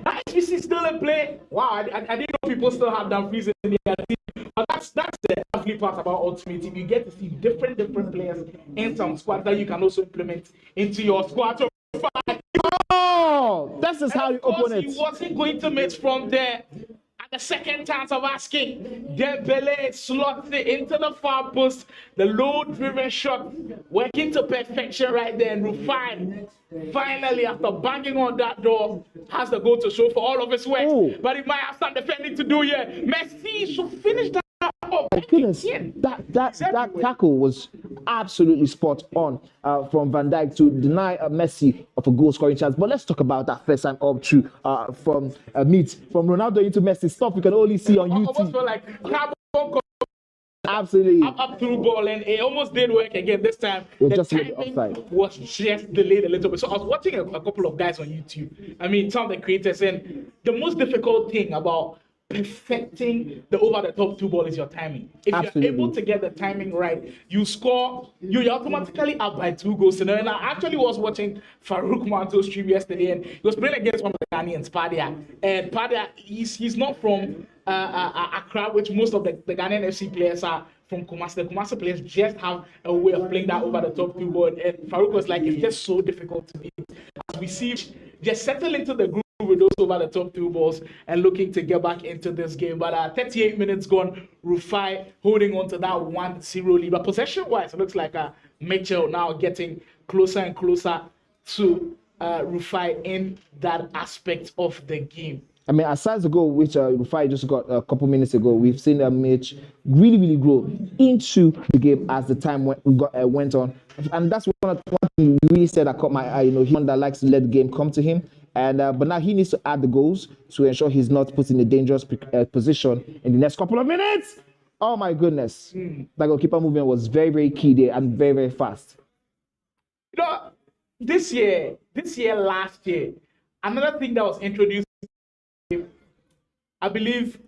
That HBC still in play. Wow, I didn't know people still have Dumfries in their team. But that's the lovely part about Ultimate Team. You get to see different players in some squads that you can also implement into your squad. So,
oh, this is how you open it.
He wasn't going to miss from there. At the second chance of asking, Dembele slots it into the far post. The low-driven shot working to perfection right there. And Rufi, finally, after banging on that door, has the goal to show for all of his work.
Oh.
But he might have some defending to do here. Messi should finish that. Oh
my goodness, that tackle was absolutely spot on from Van Dijk to deny Messi of a goal scoring chance. But let's talk about that first time up through from Ronaldo into Messi. Stuff you can only see on YouTube.
Almost felt like carbon.
Absolutely.
Up through ball, and it almost did work again this time. The
just
timing was just delayed a little bit. So I was watching a couple of guys on YouTube. I mean, some of the creators, and the most difficult thing about perfecting the over-the-top two ball is your timing. If you're able to get the timing right, you score, you're automatically up by 2 goals. And I actually was watching Farooq Manto's stream yesterday, and he was playing against one of the Ghanaians, Padia. And Padia, he's not from Accra, which most of the Ghanaian FC players are from Kumasi. The Kumasi players just have a way of playing that over-the-top two ball. And Farooq was like, it's just so difficult to beat. As we see, just settle into the group with those over the top 2 balls and looking to get back into this game. But 38 minutes gone, Rufi holding on to that 1-0 lead. But possession-wise, it looks like Mitchell now getting closer and closer to Rufi in that aspect of the game.
I mean, aside the goal, which Rufi just got a couple minutes ago, we've seen Mitch really grow into the game as the time went on. And that's one thing you really said that caught my eye. You know, he's one that likes to let the game come to him. And but now he needs to add the goals to ensure he's not put in a dangerous position in the next couple of minutes. Oh my goodness. That goalkeeper movement was very key there and very fast.
You know, this year, last year, another thing that was introduced, I believe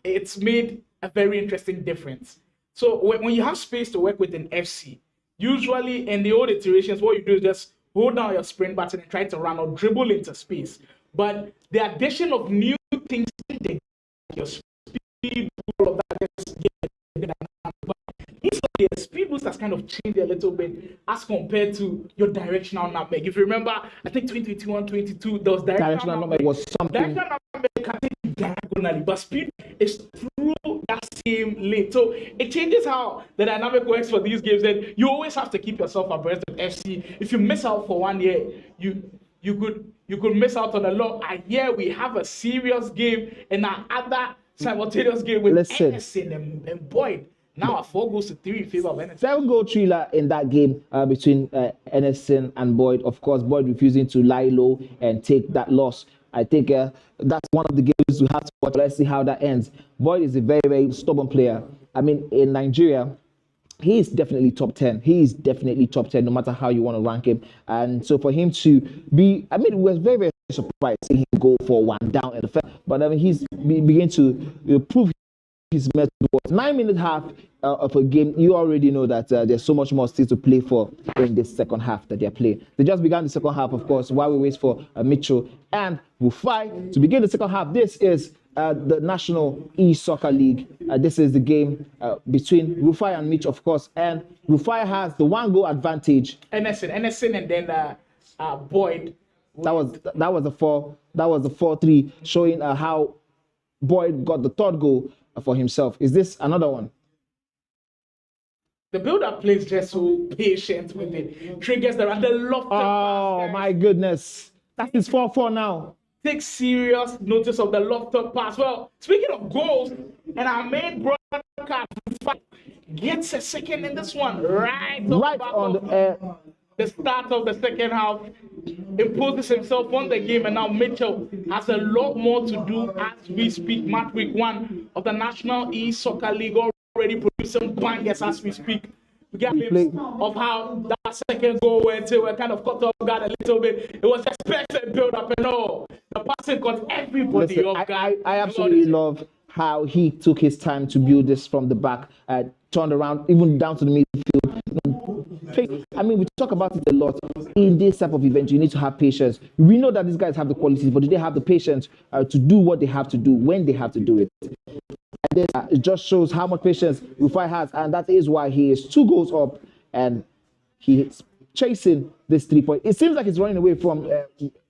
it's made a very interesting difference. So when you have space to work with an FC, usually in the old iterations, what you do is just hold down your sprint button and try to run or dribble into space. But the addition of new things, your speed, all of that, the speed boost has kind of changed a little bit as compared to your directional nutmeg. If you remember, I think 2021, 22, there was directional nutmeg
was something.
Directional nutmeg can take you diagonally, but speed is through that same lane. So it changes how the dynamic works for these games. And you always have to keep yourself abreast of FC. If you miss out for 1 year, you could miss out on a lot. A year we have a serious game and our other simultaneous game with Anderson and Boyd. Now a 4 goals to 3 in favor of Anderson.
7-goal thriller in that game between Anderson and Boyd. Of course, Boyd refusing to lie low and take that loss. I think that's one of the games we have to watch. Let's see how that ends. Boyd is a very stubborn player. I mean, in Nigeria, he is definitely top 10. He is definitely top 10, no matter how you want to rank him. And so for him to be, I mean, we were very surprised seeing him go for 1 down in the first. But I mean, he's beginning to prove his method. 9-minute half of a game, you already know that there's so much more still to play for in this second half that they're playing. They just began the second half, of course, while we wait for Mitchell and Rufi to begin the second half. This is the National E-Soccer League. This is the game between Rufi and Mitch, of course, and Rufi has the 1-goal advantage.
Anderson, and then Boyd.
That was the 4-3, showing how Boyd got the 3rd goal for himself. Is this another one?
The build-up plays just so patient with it. Triggers the lofted
pass. Oh my goodness. That is 4-4 now.
Take serious notice of the lofted pass. Well, speaking of goals, and our main broadcast gets a second in this one. Right on the the start of the second half, imposes himself on the game, and now Mitchell has a lot more to do as we speak. Matchweek 1 of the National E-Soccer League already producing bangers as we speak. We get a glimpse of how that second goal went. We're kind of caught off guard a little bit. It was expected build up and all. The passing caught everybody off guard.
I absolutely love how he took his time to build this from the back, turned around, even down to the midfield. I mean, we talk about it a lot. In this type of event, you need to have patience. We know that these guys have the qualities, but do they have the patience to do what they have to do when they have to do it? And this, it just shows how much patience Rufi has, and that is why he is 2 goals up, and he is chasing this 3 point. It seems like he's running away from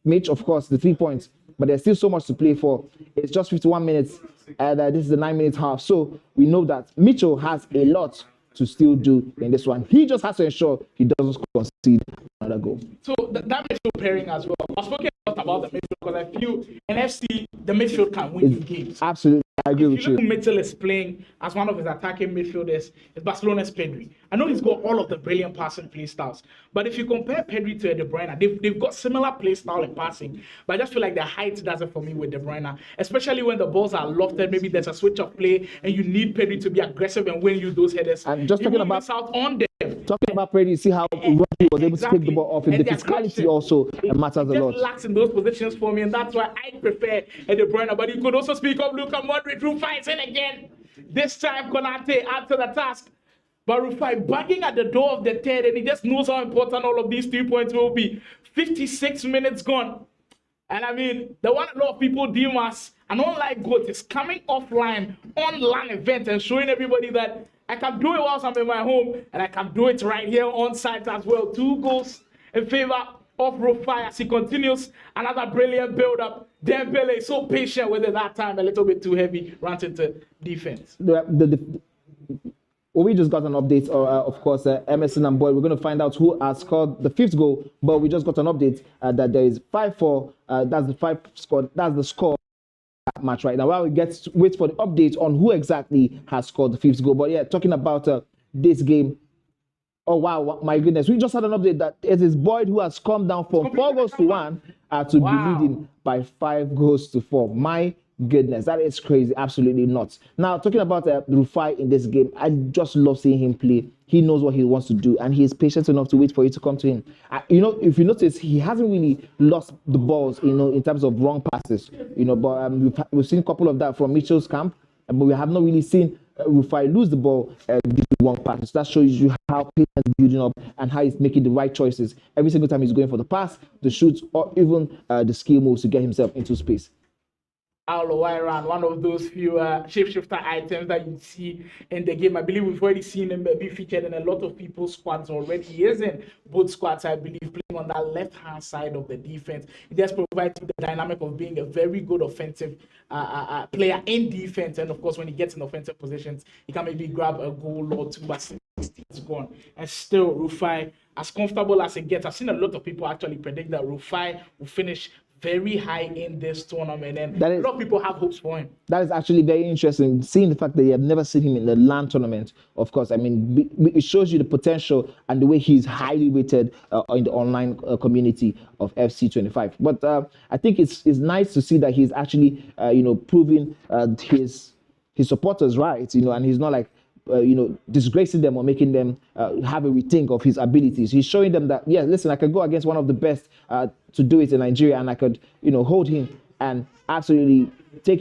Mitch, of course, the 3 points, but there's still so much to play for. It's just 51 minutes, and this is the 9-minute half. So we know that Mitchell has a lot to still do in this one. He just has to ensure he doesn't concede another goal.
So that midfield pairing as well. I've spoken a lot about the midfield because I feel in FC, the midfield can win games.
Absolutely. I agree with you.
Mitchell is playing as one of his attacking midfielders. It's Barcelona's Pedri. I know he's got all of the brilliant passing play styles, but if you compare Pedri to De Bruyne, they've got similar play style in passing, but I just feel like the height does it for me with De Bruyne, especially when the balls are lofted. Maybe there's a switch of play and you need Pedri to be aggressive and win you those headers.
And just talking about
out on them.
Talking about Pedri, see how Rufi was able to pick the ball off him. The physicality also matters a lot.
Just lacks in those positions for me, and that's why I prefer De Bruyne. But you could also speak of Luka Modric, Rufi is in again. This time, Konate add to the task. But Rufi bagging at the door of the third, and he just knows how important all of these 3 points will be. 56 minutes gone. And I mean, the one a lot of people deem as an online goat is coming offline, online event, and showing everybody that I can do it whilst I'm in my home, and I can do it right here on site as well. 2 goals in favor of Rufi as he continues another brilliant build-up. Dembele is so patient with it that time, a little bit too heavy, runs into defense.
We just got an update, of course, Emerson and Boyd. We're going to find out who has scored the 5th goal, but we just got an update that there is 5-4. That's the 5 score. That's the score match right now. While we wait for the update on who exactly has scored the 5th goal. But yeah, talking about this game. Oh wow, my goodness! We just had an update that it is Boyd who has come down from 4 goals to 1 to be leading by 5 goals to 4. My goodness, that is crazy. Absolutely nuts. Now, talking about Rufi in this game, I just love seeing him play. He knows what he wants to do, and he is patient enough to wait for you to come to him. If you notice, he hasn't really lost the balls, in terms of wrong passes. But we've seen a couple of that from Mitchell's camp, but we have not really seen Rufi lose the ball due to wrong passes. That shows you how patient is building up and how he's making the right choices every single time he's going for the pass, the shoots, or even the skill moves to get himself into space.
Iran, one of those few shapeshifter items that you see in the game. I believe we've already seen him be featured in a lot of people's squads already. He is in both squads, I believe, playing on that left-hand side of the defense. He just provides the dynamic of being a very good offensive player in defense. And of course, when he gets in offensive positions, he can maybe grab a goal or two, but it's gone. And still, Rufi, as comfortable as it gets, I've seen a lot of people actually predict that Rufi will finish very high in this tournament, and a lot of people have hopes for him. That
is actually very interesting, seeing the fact that you have never seen him in the LAN tournament. Of course, I mean, it shows you the potential and the way he's highly rated in the online community of FC25. But I think it's nice to see that he's actually, proving his supporters right, and he's not like, disgracing them or making them have a rethink of his abilities. He's showing them that, yeah, listen, I could go against one of the best to do it in Nigeria, and I could, hold him and absolutely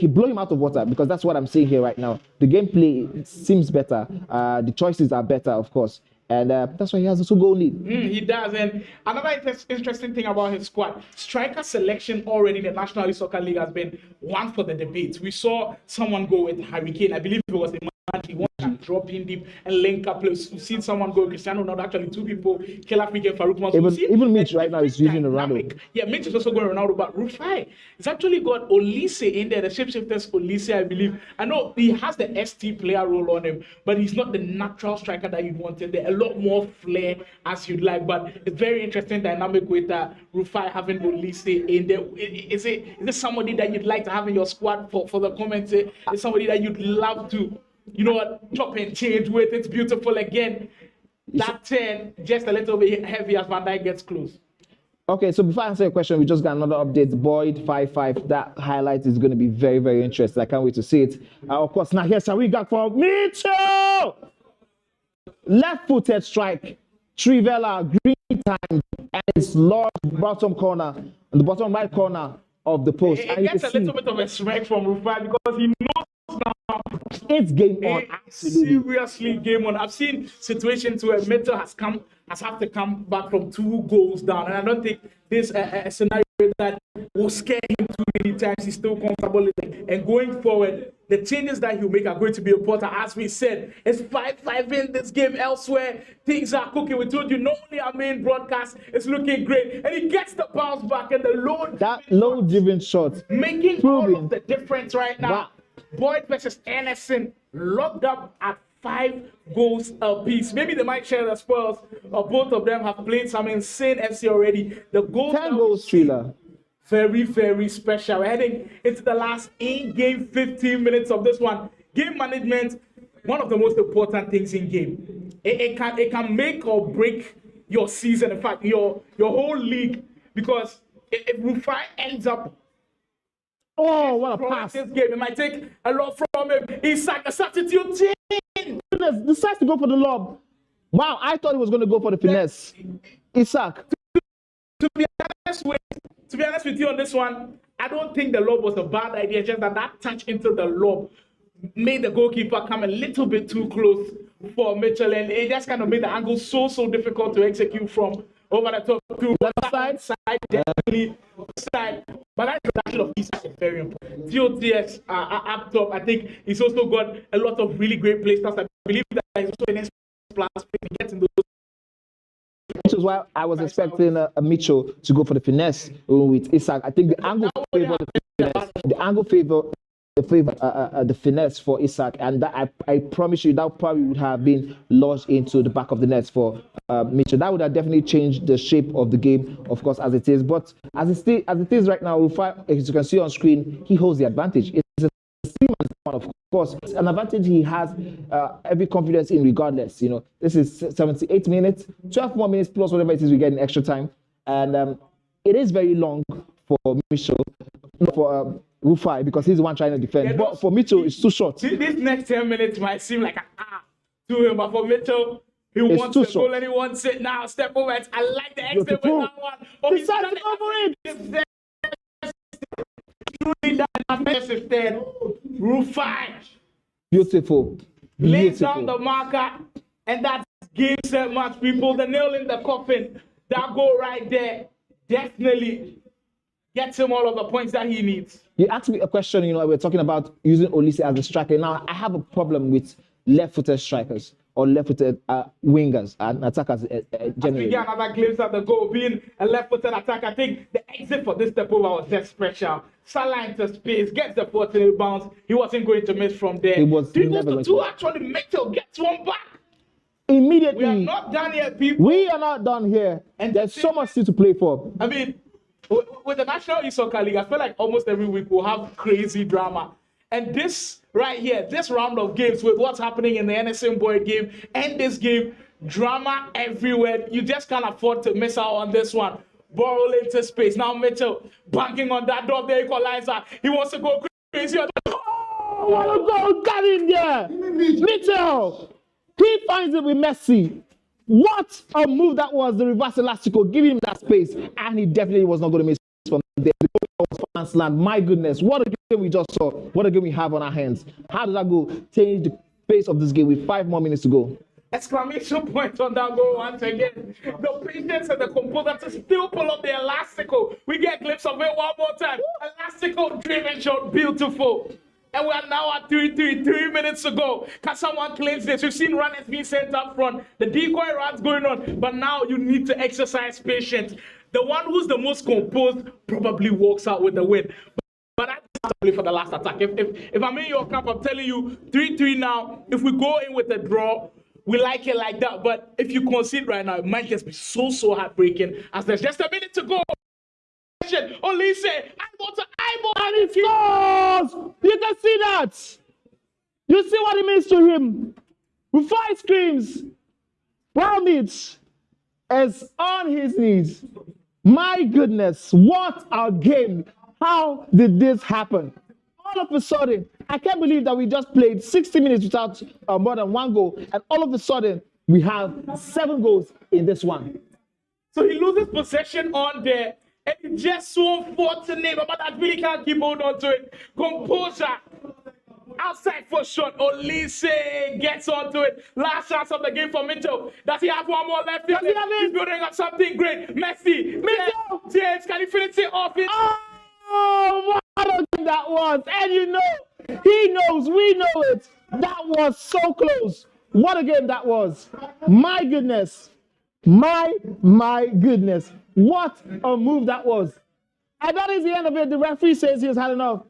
blow him out of water, because that's what I'm seeing here right now. The gameplay seems better. The choices are better, of course. And that's why he has a 2-goal lead.
He does. And another interesting thing about his squad, striker selection already in the National League Soccer League has been one for the debate. We saw someone go with Hurricane. I believe it was Imagi. One can drop in deep and link up. We've seen someone go Cristiano Ronaldo. Actually, 2 people, Kelafrik and Farooq.
Even Mitch right now is using Ronaldo.
Yeah, Mitch is also going Ronaldo. But Rufi, it's actually got Olise in there. The shapeshifters Olise, I believe. I know he has the ST player role on him, but he's not the natural striker that you'd want in there. A lot more flair as you'd like, but it's very interesting dynamic with Rufi having Olise in there. Is it somebody that you'd like to have in your squad for the comments? Is somebody that you'd love to, chop and change with? It's beautiful again. that turn just a little bit heavy as Van Dijk gets close.
Okay, so before I answer your question, we just got another update. Boyd 5-5. That highlight is going to be very, very interesting. I can't wait to see it. Of course, now here's how we got for Mitchell. Left-footed strike. Trivela, green time, and it's large bottom corner, on the bottom right corner of the post.
It gets a little bit of a smack from Rufi because he knows now
it's game on.
Seriously game on. I've seen situations where Mitchell has had to come back from 2 goals down, and I don't think this a scenario that will scare him too many times. He's still comfortable with it. And going forward, the changes that he'll make are going to be important. As we said, it's 5-5 in this game. Elsewhere, things are cooking. We told you, normally our main broadcast is looking great, and he gets the bounce back and the
low-driven shot,
making all of the difference right now. Wow. Boyd versus Anderson locked up at 5 goals apiece. Maybe they might share the spoils, or both of them have played some insane FC already. The goals
10 goals thriller.
Very, very special. We're heading into the last in-game 15 minutes of this one. Game management, one of the most important things in game. It can make or break your season, in fact, your whole league, because if Rufi ends up
what a pass.
This game, it might take a lot from him. He's like a substitute team.
Decides to go for the lob. Wow, I thought he was going to go for the finesse. Isak.
To be honest with you on this one, I don't think the lob was a bad idea. Just that touch into the lob made the goalkeeper come a little bit too close for Mitchell, and it just kind of made the angle so difficult to execute from over the top to
left side,
definitely side. But that introduction of Isak is very important. TOTS up top, I think he's also got a lot of really great play styles. I believe that he's also an plus gets in those.
Which is why I was expecting Mitchell to go for the finesse with Isak. I think the angle favor the finesse. The angle favor the finesse for Isak, and that I promise you that probably would have been lodged into the back of the net for Mitchell. That would have definitely changed the shape of the game, of course, as it is. But as it is right now, Rufi, as you can see on screen, he holds the advantage. It's a one, of course. It's an advantage he has every confidence in regardless. You know, this is 78 minutes, 12 more minutes plus whatever it is we get in extra time. And it is very long for Mitchell, for Rufi, because he's the one trying to defend. Yeah, but for Mitchell, it's too short.
This next 10 minutes might seem like to him, but for Mitchell, he wants the goal and he wants it now. Step over it. I like the exit with that one. Oh, he's trying to over it. Truly that message there. Rufi.
Beautiful.
Lays down the marker, and that's game set match, people. The nail in the coffin. That goal right there definitely gets him all of the points that he needs.
You asked me a question, you know, we're talking about using Olise as a striker. Now, I have a problem with left-footed strikers or left-footed wingers and attackers generally.
We get another glimpse at the goal. Being a left-footed attacker, I think the exit for this step over was just special. Salah into space, gets the 14 bounce. He wasn't going to miss from there.
He was
never going to. Actually, Mitchell gets one back.
Immediately.
We are not done here, people.
We are not done here. And there's so much still to play for.
I mean, with the National E-Soccer League, I feel like almost every week we'll have crazy drama. And this right here, this round of games with what's happening in the NSM Boyd game and this game, drama everywhere. You just can't afford to miss out on this one. Ball into space. Now Mitchell banking on that door, the equalizer. He wants to go crazy.
Oh, what a goal! Got in there! Mitchell! He finds it with Messi. What a move that was, the reverse elastico, giving him that space, and he definitely was not going to miss from there. My goodness, what a game we just saw. What a game we have on our hands. How did that go? Change the pace of this game with 5 more minutes to go.
Exclamation point on that goal once again. The patience and the composure to still pull up the elastico. We get a glimpse of it one more time. Elastico driven shot, beautiful. And we are now at 3 minutes to go. Can someone claims this? We've seen runners being sent up front. The decoy runs going on. But now you need to exercise patience. The one who's the most composed probably walks out with the win. But I have to play for the last attack. If I'm in your camp, I'm telling you, 3-3 now. If we go in with a draw, we like it like that. But if you concede right now, it might just be so heartbreaking as there's just a minute to go. Olise, eyeball to eyeball,
and he scores! You can see that. You see what it means to him. Rufi screams.
Paul Mitch is on his knees. My goodness, what a game. How did this happen? All of a sudden, I can't believe that we just played 60 minutes without more than one goal. And all of a sudden, we have 7 goals in this one.
So he loses possession on there. And it's just so unfortunate, but that really can't keep hold on to it. Composure. Outside for shot. Olise gets onto it. Last chance of the game for Mitchell. Does he have one more left? Does he have it? He's building up something great. Messi. Mitchell. James, can he finish it off?
Oh, what a game that was. And you know, he knows, we know it. That was so close. What a game that was. My goodness. My goodness. What a move that was. And that is the end of it. The referee says he has had enough.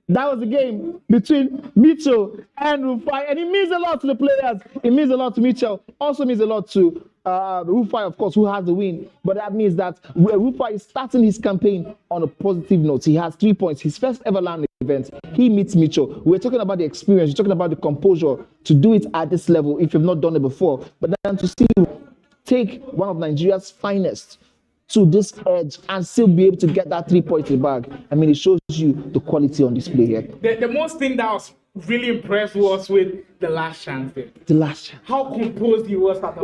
That was the game between Mitchell and Rufi. And it means a lot to the players. It means a lot to Mitchell. Also means a lot to Rufi, of course, who has the win. But that means that Rufi is starting his campaign on a positive note. He has 3 points. His first ever land event. He meets Mitchell. We're talking about the experience. We're talking about the composure to do it at this level if you've not done it before. But then to see you take one of Nigeria's finest to this edge and still be able to get that 3 points in the bag. I mean, it shows you the quality on display here.
The most thing that was really impressed was with the last chance there.
The last chance.
How composed he was at the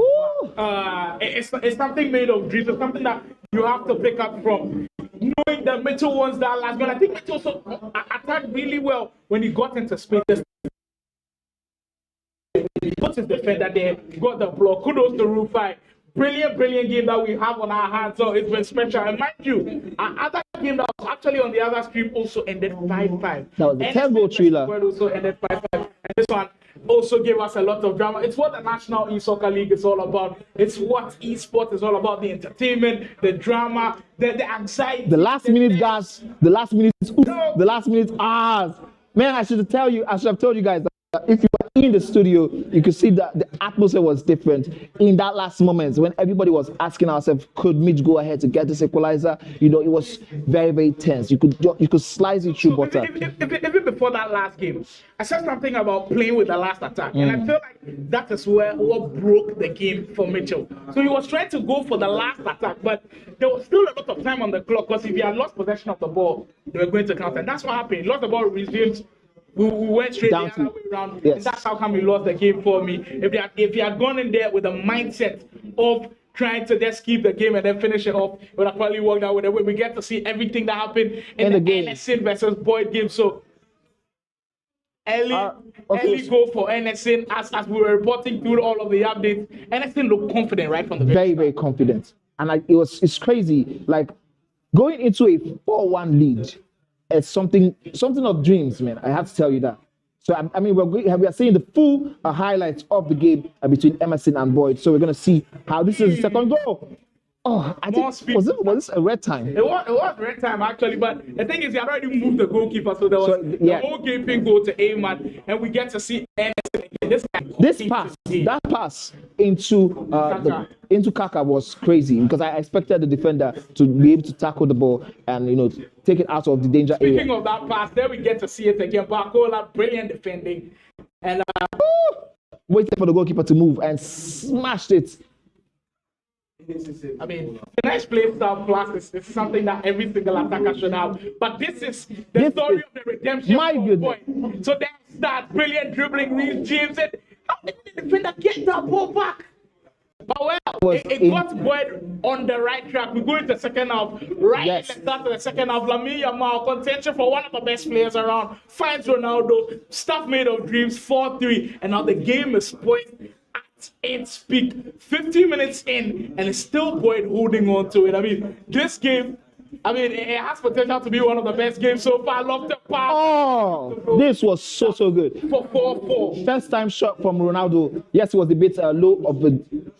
back. It's something made of dreams. It's something that you have to pick up from. Knowing that Mitchell wants that last goal. I think Mitchell also attacked really well when he got into space. He put his defender there, got the block. Kudos to Rufi. Brilliant game that we have on our hands. So it's been special. And mind you, our other game that was actually on the other stream also ended 5-5.
That was the 10-goal thriller.
Also ended 5-5. And this one also gave us a lot of drama. It's what the National E-Soccer League is all about. It's what esports is all about. The entertainment, the drama, the anxiety.
The last minute gas, the last minute oof, the last minute ahs. Man, I should have told you guys that if you were in the studio, you could see that the atmosphere was different in that last moment when everybody was asking ourselves, could Mitch go ahead to get this equalizer? You know, it was very tense. You could slice it through butter.
Even before that last game, I said something about playing with the last attack, and I feel like that is what broke the game for Mitchell. So he was trying to go for the last attack, but there was still a lot of time on the clock because if he had lost possession of the ball, they were going to counter. And that's what happened. He lost the ball, resumed. We went straight the other way around.
Yes.
And that's how come we lost the game for me. If he had gone in there with a mindset of trying to just keep the game and then finish it off, it would have probably worked out with it. We get to see everything that happened in the game. NSN versus Boyd game. So early go for NSN as we were reporting through all of the updates. NSN looked confident right from the
very confident. And it's crazy. Like going into a 4-1 lead. It's something of dreams, man. I have to tell you that. So I mean, we are seeing the full highlights of the game between Emerson and Boyd. So we're gonna see how this is the second goal. Oh, I think was this a red time?
It was red time actually, but the thing is, he had already moved the goalkeeper, so there was the whole game thing go to Ahmad, and we get to see Emerson again.
That pass into Kaka was crazy because I expected the defender to be able to tackle the ball and take it out of the danger area.
Speaking of that pass, there we get to see it again. Bakola, brilliant defending, and
waited for the goalkeeper to move and smashed it.
I mean, the nice play style plus is something that every single attacker should have. But this is the story of the redemption.
My goodness.
Point. So that's that brilliant dribbling, Reece James. How did the defender get that ball back? But it got Boyd on the right track. We go into the second half. Let's start the second half. Lamine Yamal, contention for one of the best players around, finds Ronaldo. Stuff made of dreams, 4-3. And now the game is poised at its peak. 15 minutes in, and it's still Boyd holding on to it. I mean, this game, it has potential to be one of the best games so far. Love the pass.
Oh, this was so good.
For 4-4.
First time shot from Ronaldo. Yes, it was a bit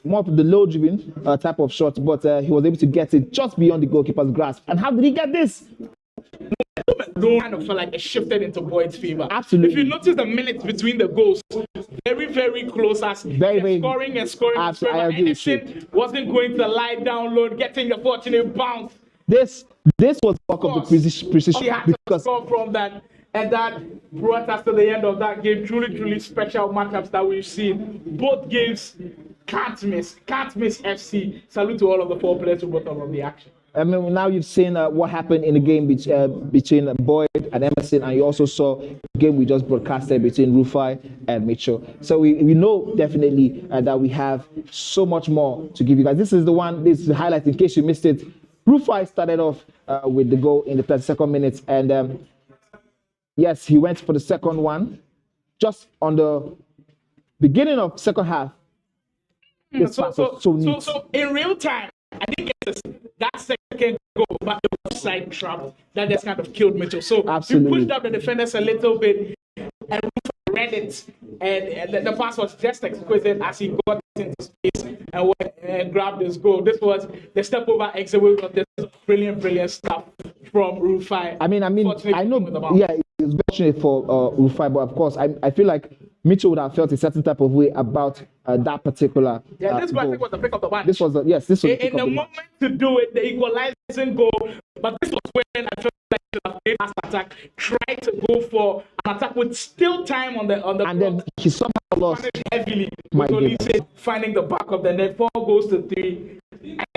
more of the low-driven type of shot, but he was able to get it just beyond the goalkeeper's grasp. And how did he get this?
Kind of felt like it shifted into Boyd's favor.
Absolutely.
If you notice the minutes between the goals, very close as
very
scoring.
Absolutely, I agree with you.
Wasn't going to lie down low, getting the fortunate bounce.
This was work of the precision
He had to score from that, and that brought us to the end of that game. Truly special matchups that we've seen. Both games Can't miss FC. Salute to all of the 4 players who brought all of the action.
I mean, now you've seen what happened in the game between Boyd and Emerson, and you also saw the game we just broadcasted between Rufi and Mitchell. So we know definitely that we have so much more to give you guys. This is the highlight in case you missed it. Rufi started off with the goal in the 32nd minute, and yes, he went for the second one just on the beginning of second half.
So in real time, I didn't get that second goal, but the offside trap that just kind of killed Mitchell. So
Absolutely.
he pushed up the defenders a little bit, and Rufi read it, and the pass was just exquisite as he got into space and went and grabbed his goal. This was the step over exit. This is brilliant stuff from Rufi.
I know, yeah, it was fortunate for Rufi, but of course, I feel like Mitchell would have felt a certain type of way about that particular.
This
goal.
I think was the pick of the match.
This was this was
in the moment to do it, the equalizing goal. But this was when I felt like the last attack tried to go for an attack with still time on the
and then he somehow lost
heavily.
my game.
Finding the back of the net, 4 goals to 3,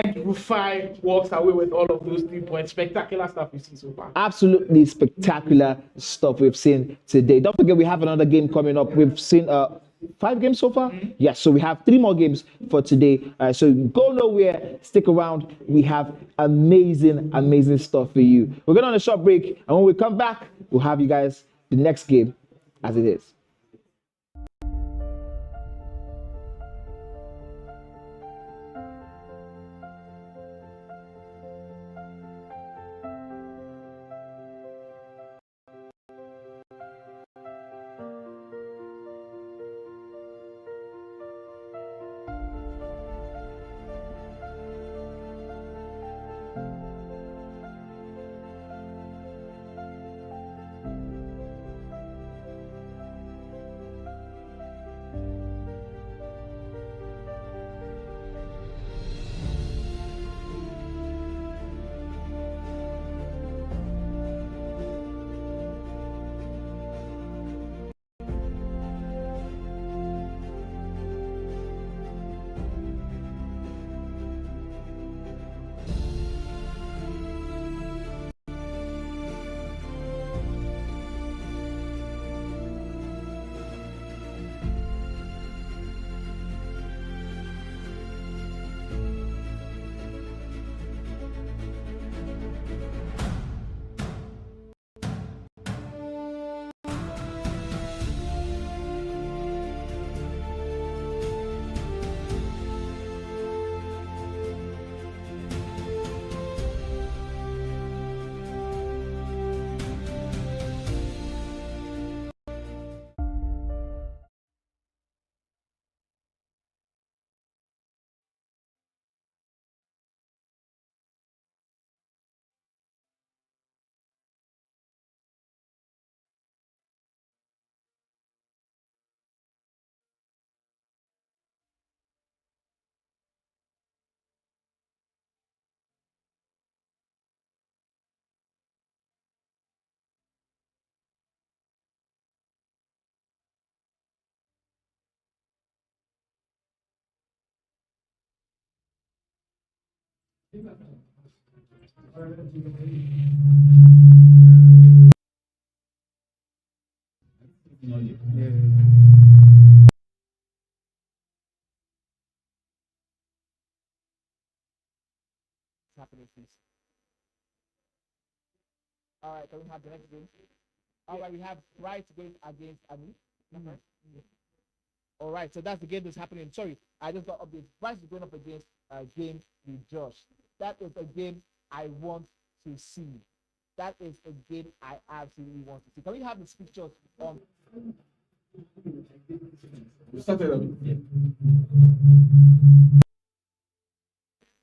and Rufi walks away with all of those 3 points. Spectacular stuff we've seen so far.
Absolutely spectacular stuff we've seen today. Don't forget we have another game coming up. We've seen 5 games so far. Yes, so we have 3 more games for today. So go nowhere, stick around. We have amazing stuff for you. We're going on a short break, and when we come back, we'll have you guys the next game as it is. All right, so we have the next game. All right, we have Bright going against Anife. All right, so that's the game that's happening. Sorry, I just got updates. Bright is going up against James the Josh. That is a game I want to see. That is a game I absolutely want to see. Can we have the pictures on?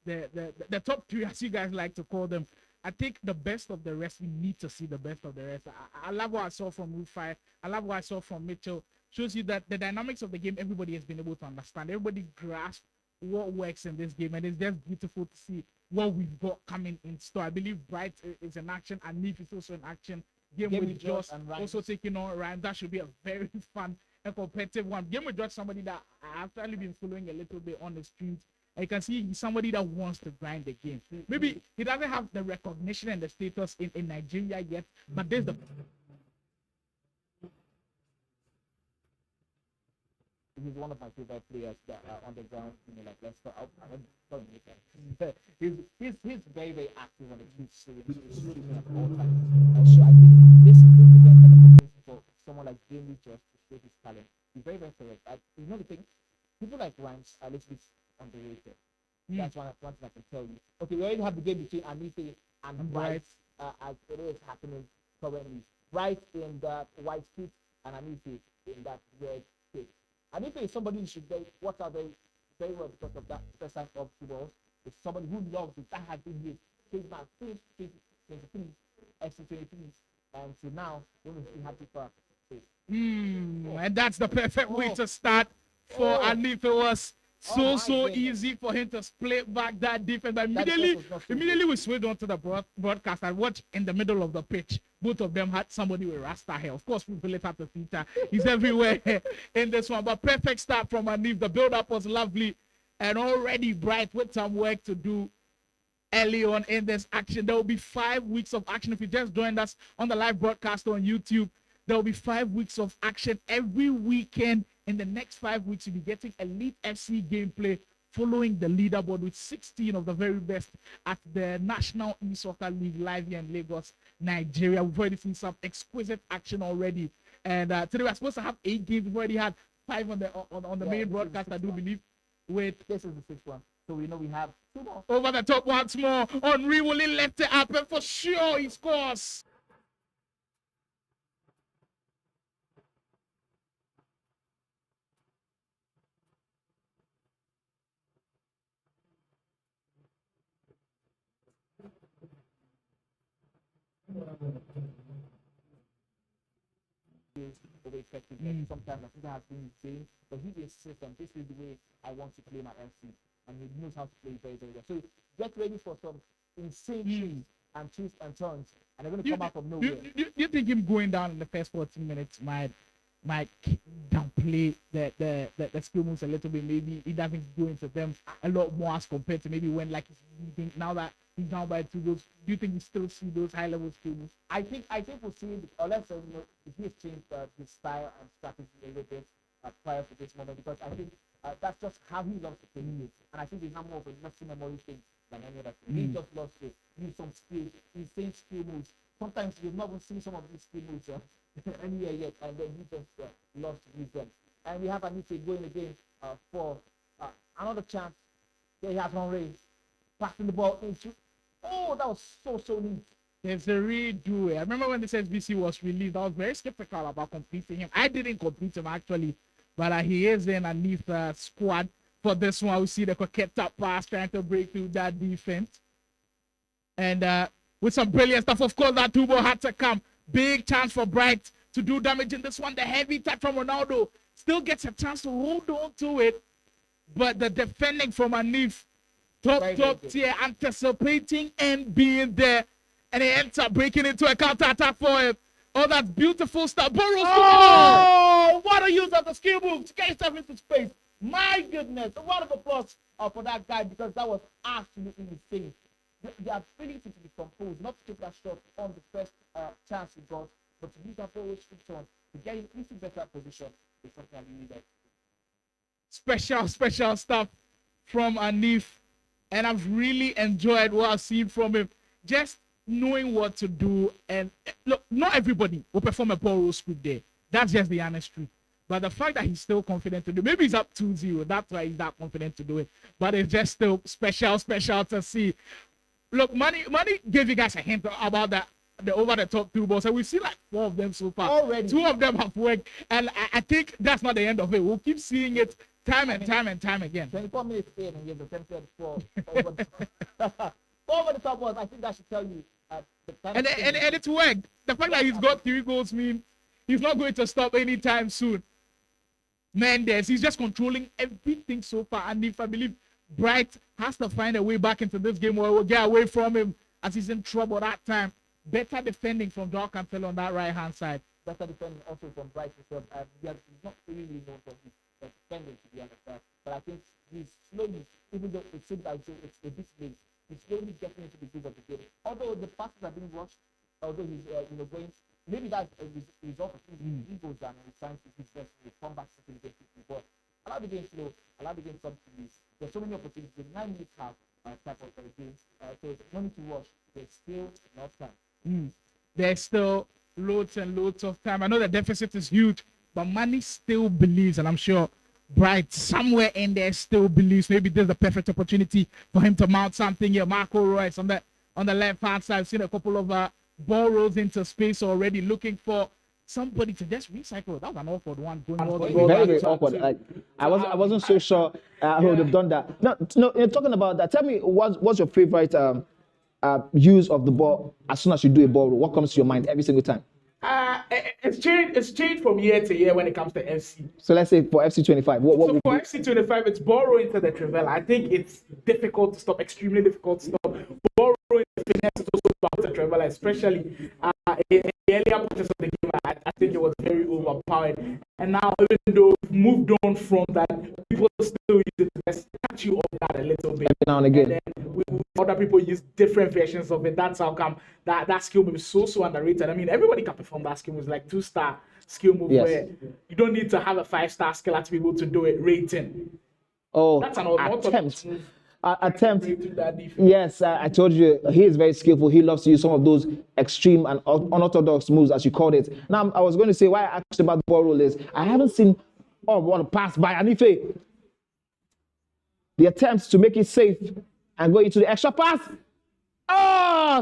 The top 3, as you guys like to call them. I think the best of the rest, we need to see the best of the rest. I love what I saw from Rufi. I love what I saw from Mitchell. Shows you that the dynamics of the game, everybody has been able to understand. Everybody grasps what works in this game, and it's just beautiful to see what we've got coming in store. I believe Bright is in action, and Anife is also in action. Game with Josh also taking on Ryan. That should be a very fun a competitive one. Game with George, somebody that I actually been following a little bit on the streets. And you can see he's somebody that wants to grind the game. Maybe he doesn't have the recognition and the status in Nigeria yet, but there's the
he's one of my favorite players that are on the ground. You know, like let's start out. He's very very active on the field. He's really good at all times. So I think this represents an opportunity for someone like Jamie just to show his talent. He's very very correct. You know the thing, people like Rhymes are a little bit underrated. That's one thing I can tell you. Okay, we already have the game between Anife and Bright as it is happening currently. Bright in the white suit and Anife in that red suit. Anife is somebody you should watch out very well because of that first time of football. It's somebody who loves it. That has been his since now 2023, FC23, and so now we're going to see happy for
and that's the perfect way to start for Anife. It was so easy for him to split back that defense. But immediately we switched on to the broadcast and watched in the middle of the pitch. Both of them had somebody with Rasta hair. Of course, we will it at the theater. He's everywhere in this one. But perfect start from Anife. The build-up was lovely and already Bright with some work to do early on in this action. There will be 5 weeks of action. If you just joined us on the live broadcast on YouTube, there will be 5 weeks of action every weekend. In the next 5 weeks, you'll be getting Elite FC gameplay following the leaderboard with 16 of the very best at the National E-Soccer League live here in Lagos, Nigeria. We've already seen some exquisite action already. And today we're supposed to have 8 games. We've already had 5 on the main broadcast, I do believe.
This is the 6th one. So we know we have 2 more.
Over the top once more. Henry Willie left it up, and for sure he scores.
Over effective. Sometimes I think that has been insane, but he insists on this is the way I want to play my FC, and he knows how to play very very well. So get ready for some insane trees and twists and turns, and they're going to come out from nowhere.
Do you think him going down in the first 14 minutes might downplay the skill moves a little bit? Maybe he doesn't go into them a lot more as compared to maybe when like he's leading. Now that he's down by 2 goals, do you think we still see those high level skill moves? I think we'll see it, unless if he has changed his style and strategy a little bit prior to this moment, because I think that's just how he loves to play. And I think it's not more of a muscle memory thing than any other thing. He just loves to use some skills, insane skill moves. Sometimes you've not even seen some of these skill moves anywhere yet, and then he just loves to use them. And we have Anife going again for another chance. There he has Henry passing the ball into. Oh, that was so neat. There's a redo. I remember when this SBC was released, I was very skeptical about completing him. I didn't complete him actually, but he is in Anife squad for this one. We see the coquette top pass trying to break through that defense. And with some brilliant stuff, of course, that 2 ball had to come. Big chance for Bright to do damage in this one. The heavy tap from Ronaldo still gets a chance to hold on to it, but the defending from Anife, top tier, anticipating and being there, and he ends up breaking into a counter attack for him. Oh, that's beautiful stuff. Oh, what a use of the skill move to get yourself into space. My goodness, a round of applause for that guy, because that was absolutely insane. The ability to be composed, not to take that shot on the first chance he got, but to use that forward switch on to get him into better position is something I really like. Special stuff from Anife, and I've really enjoyed what I've seen from him. Just knowing what to do, and look, not everybody will perform a ball roll script there. That's just the honest truth. But the fact that he's still confident to do, maybe he's up 2-0, that's why he's that confident to do it. But it's just still special to see. Look, money gave you guys a hint about the over-the-top 2 balls, and we've seen like 4 of them so far.
Already.
2 of them have worked, and I think that's not the end of it. We'll keep seeing it time and time again.
24 minutes in, and he has attempted 4 over the top balls. I think that should tell you.
And it's worked. The fact that he's got 3 goals means he's not going to stop anytime soon. Mendes, he's just controlling everything so far, and if I believe Bright has to find a way back into this game, or we'll get away from him as he's in trouble that time. Better defending from Joao Cancelo on that right-hand side.
better defending also from Bright himself. He's not really known for his defending, to be honest. But I think he's slowly, even though it seems like it's a bit late, he's slowly getting into the groove of the game. Although the passes are being rushed, although he's going, maybe that's a result of his egos and he's trying to business the comeback system against people. But allow the game slow, allow the game come to this. There's so many opportunities. The 9 minutes have type of games, so no need to rush. There's still enough time.
There's still loads and loads of time. I know the deficit is huge, but Manny still believes, and I'm sure Bright somewhere in there still believes maybe this is the perfect opportunity for him to mount something here. Marco Royce on the left hand side. I've seen a couple of ball rolls into space already, looking for somebody to just recycle. That was an awkward one.
Very awkward. I wasn't so sure who would have done that. No, you're talking about that. Tell me, what's your favorite use of the ball as soon as you do a ball roll? What comes to your mind every single time?
It's changed from year to year when it comes to FC.
So let's say for FC25, what
so for FC25, it's ball roll into the Trivella. I think it's difficult to stop, extremely difficult to stop. Ball roll into the finesse is also about the Trivella, especially in the earlier portions of the game. I think it was very overpowered. And now, even though we've moved on from that, people still use it to catch you off that a little bit.
Every now and again.
And then other people use different versions of it. That's how come that skill move is so underrated. I mean, everybody can perform that skill move. It's like 2-star skill move where you don't need to have a 5-star skill to be able to do it. Rating.
Oh,
that's an
attempt. Yes, I told you he is very skillful. He loves to use some of those extreme and unorthodox moves, as you called it. Now, I was going to say why I asked about the ball roll is I haven't seen what a pass by Anife. The attempts to make it safe and go into the extra pass.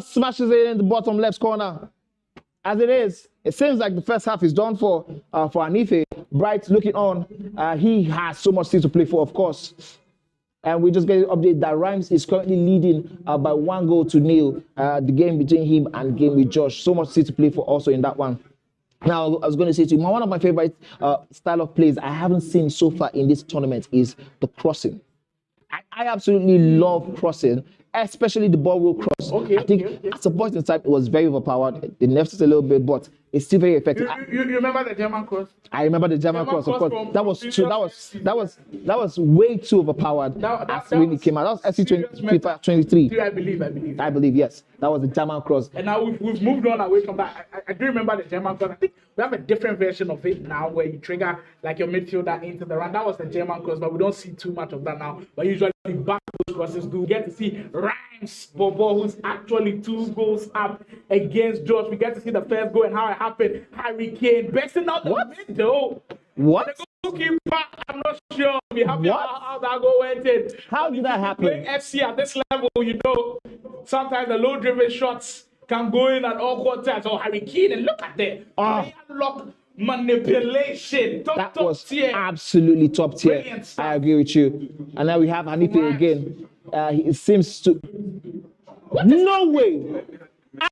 Smashes it in the bottom left corner. As it is, it seems like the first half is done for Anife. Bright looking on. He has so much still to play for, of course. And we just get an update that Rhymes is currently leading by 1-0. The game between him and game with Josh. So much still to play for also in that one. Now, I was going to say to you, one of my favorite style of plays I haven't seen so far in this tournament is the crossing. I absolutely love crossing, especially the ball roll cross. I think at a point in time it was very overpowered. It nerfed it a little bit, but it's still very effective.
You remember the German cross?
I remember the German cross, of course. That was way too overpowered. That really came out. That was FC 23. I believe, yes. That was the German cross.
And now we've moved on away from that. I do remember the German cross. I think we have a different version of it now where you trigger like your midfielder into the run. That was the German cross, but we don't see too much of that now. But usually back those crosses do get to see Rhymes Bobo, who's actually 2 goals up against Josh. We get to see the first goal and how it happened. Harry Kane bursting out the window.
What?
The goalkeeper, I'm not sure. We have how that goal went in.
How did that happen?
Playing FC at this level, sometimes the low-driven shots can go in at awkward times. Oh, Harry Kane, and look at that. Lock manipulation.
That was absolutely top tier. I agree with you. And now we have Anife again. It seems to... No way.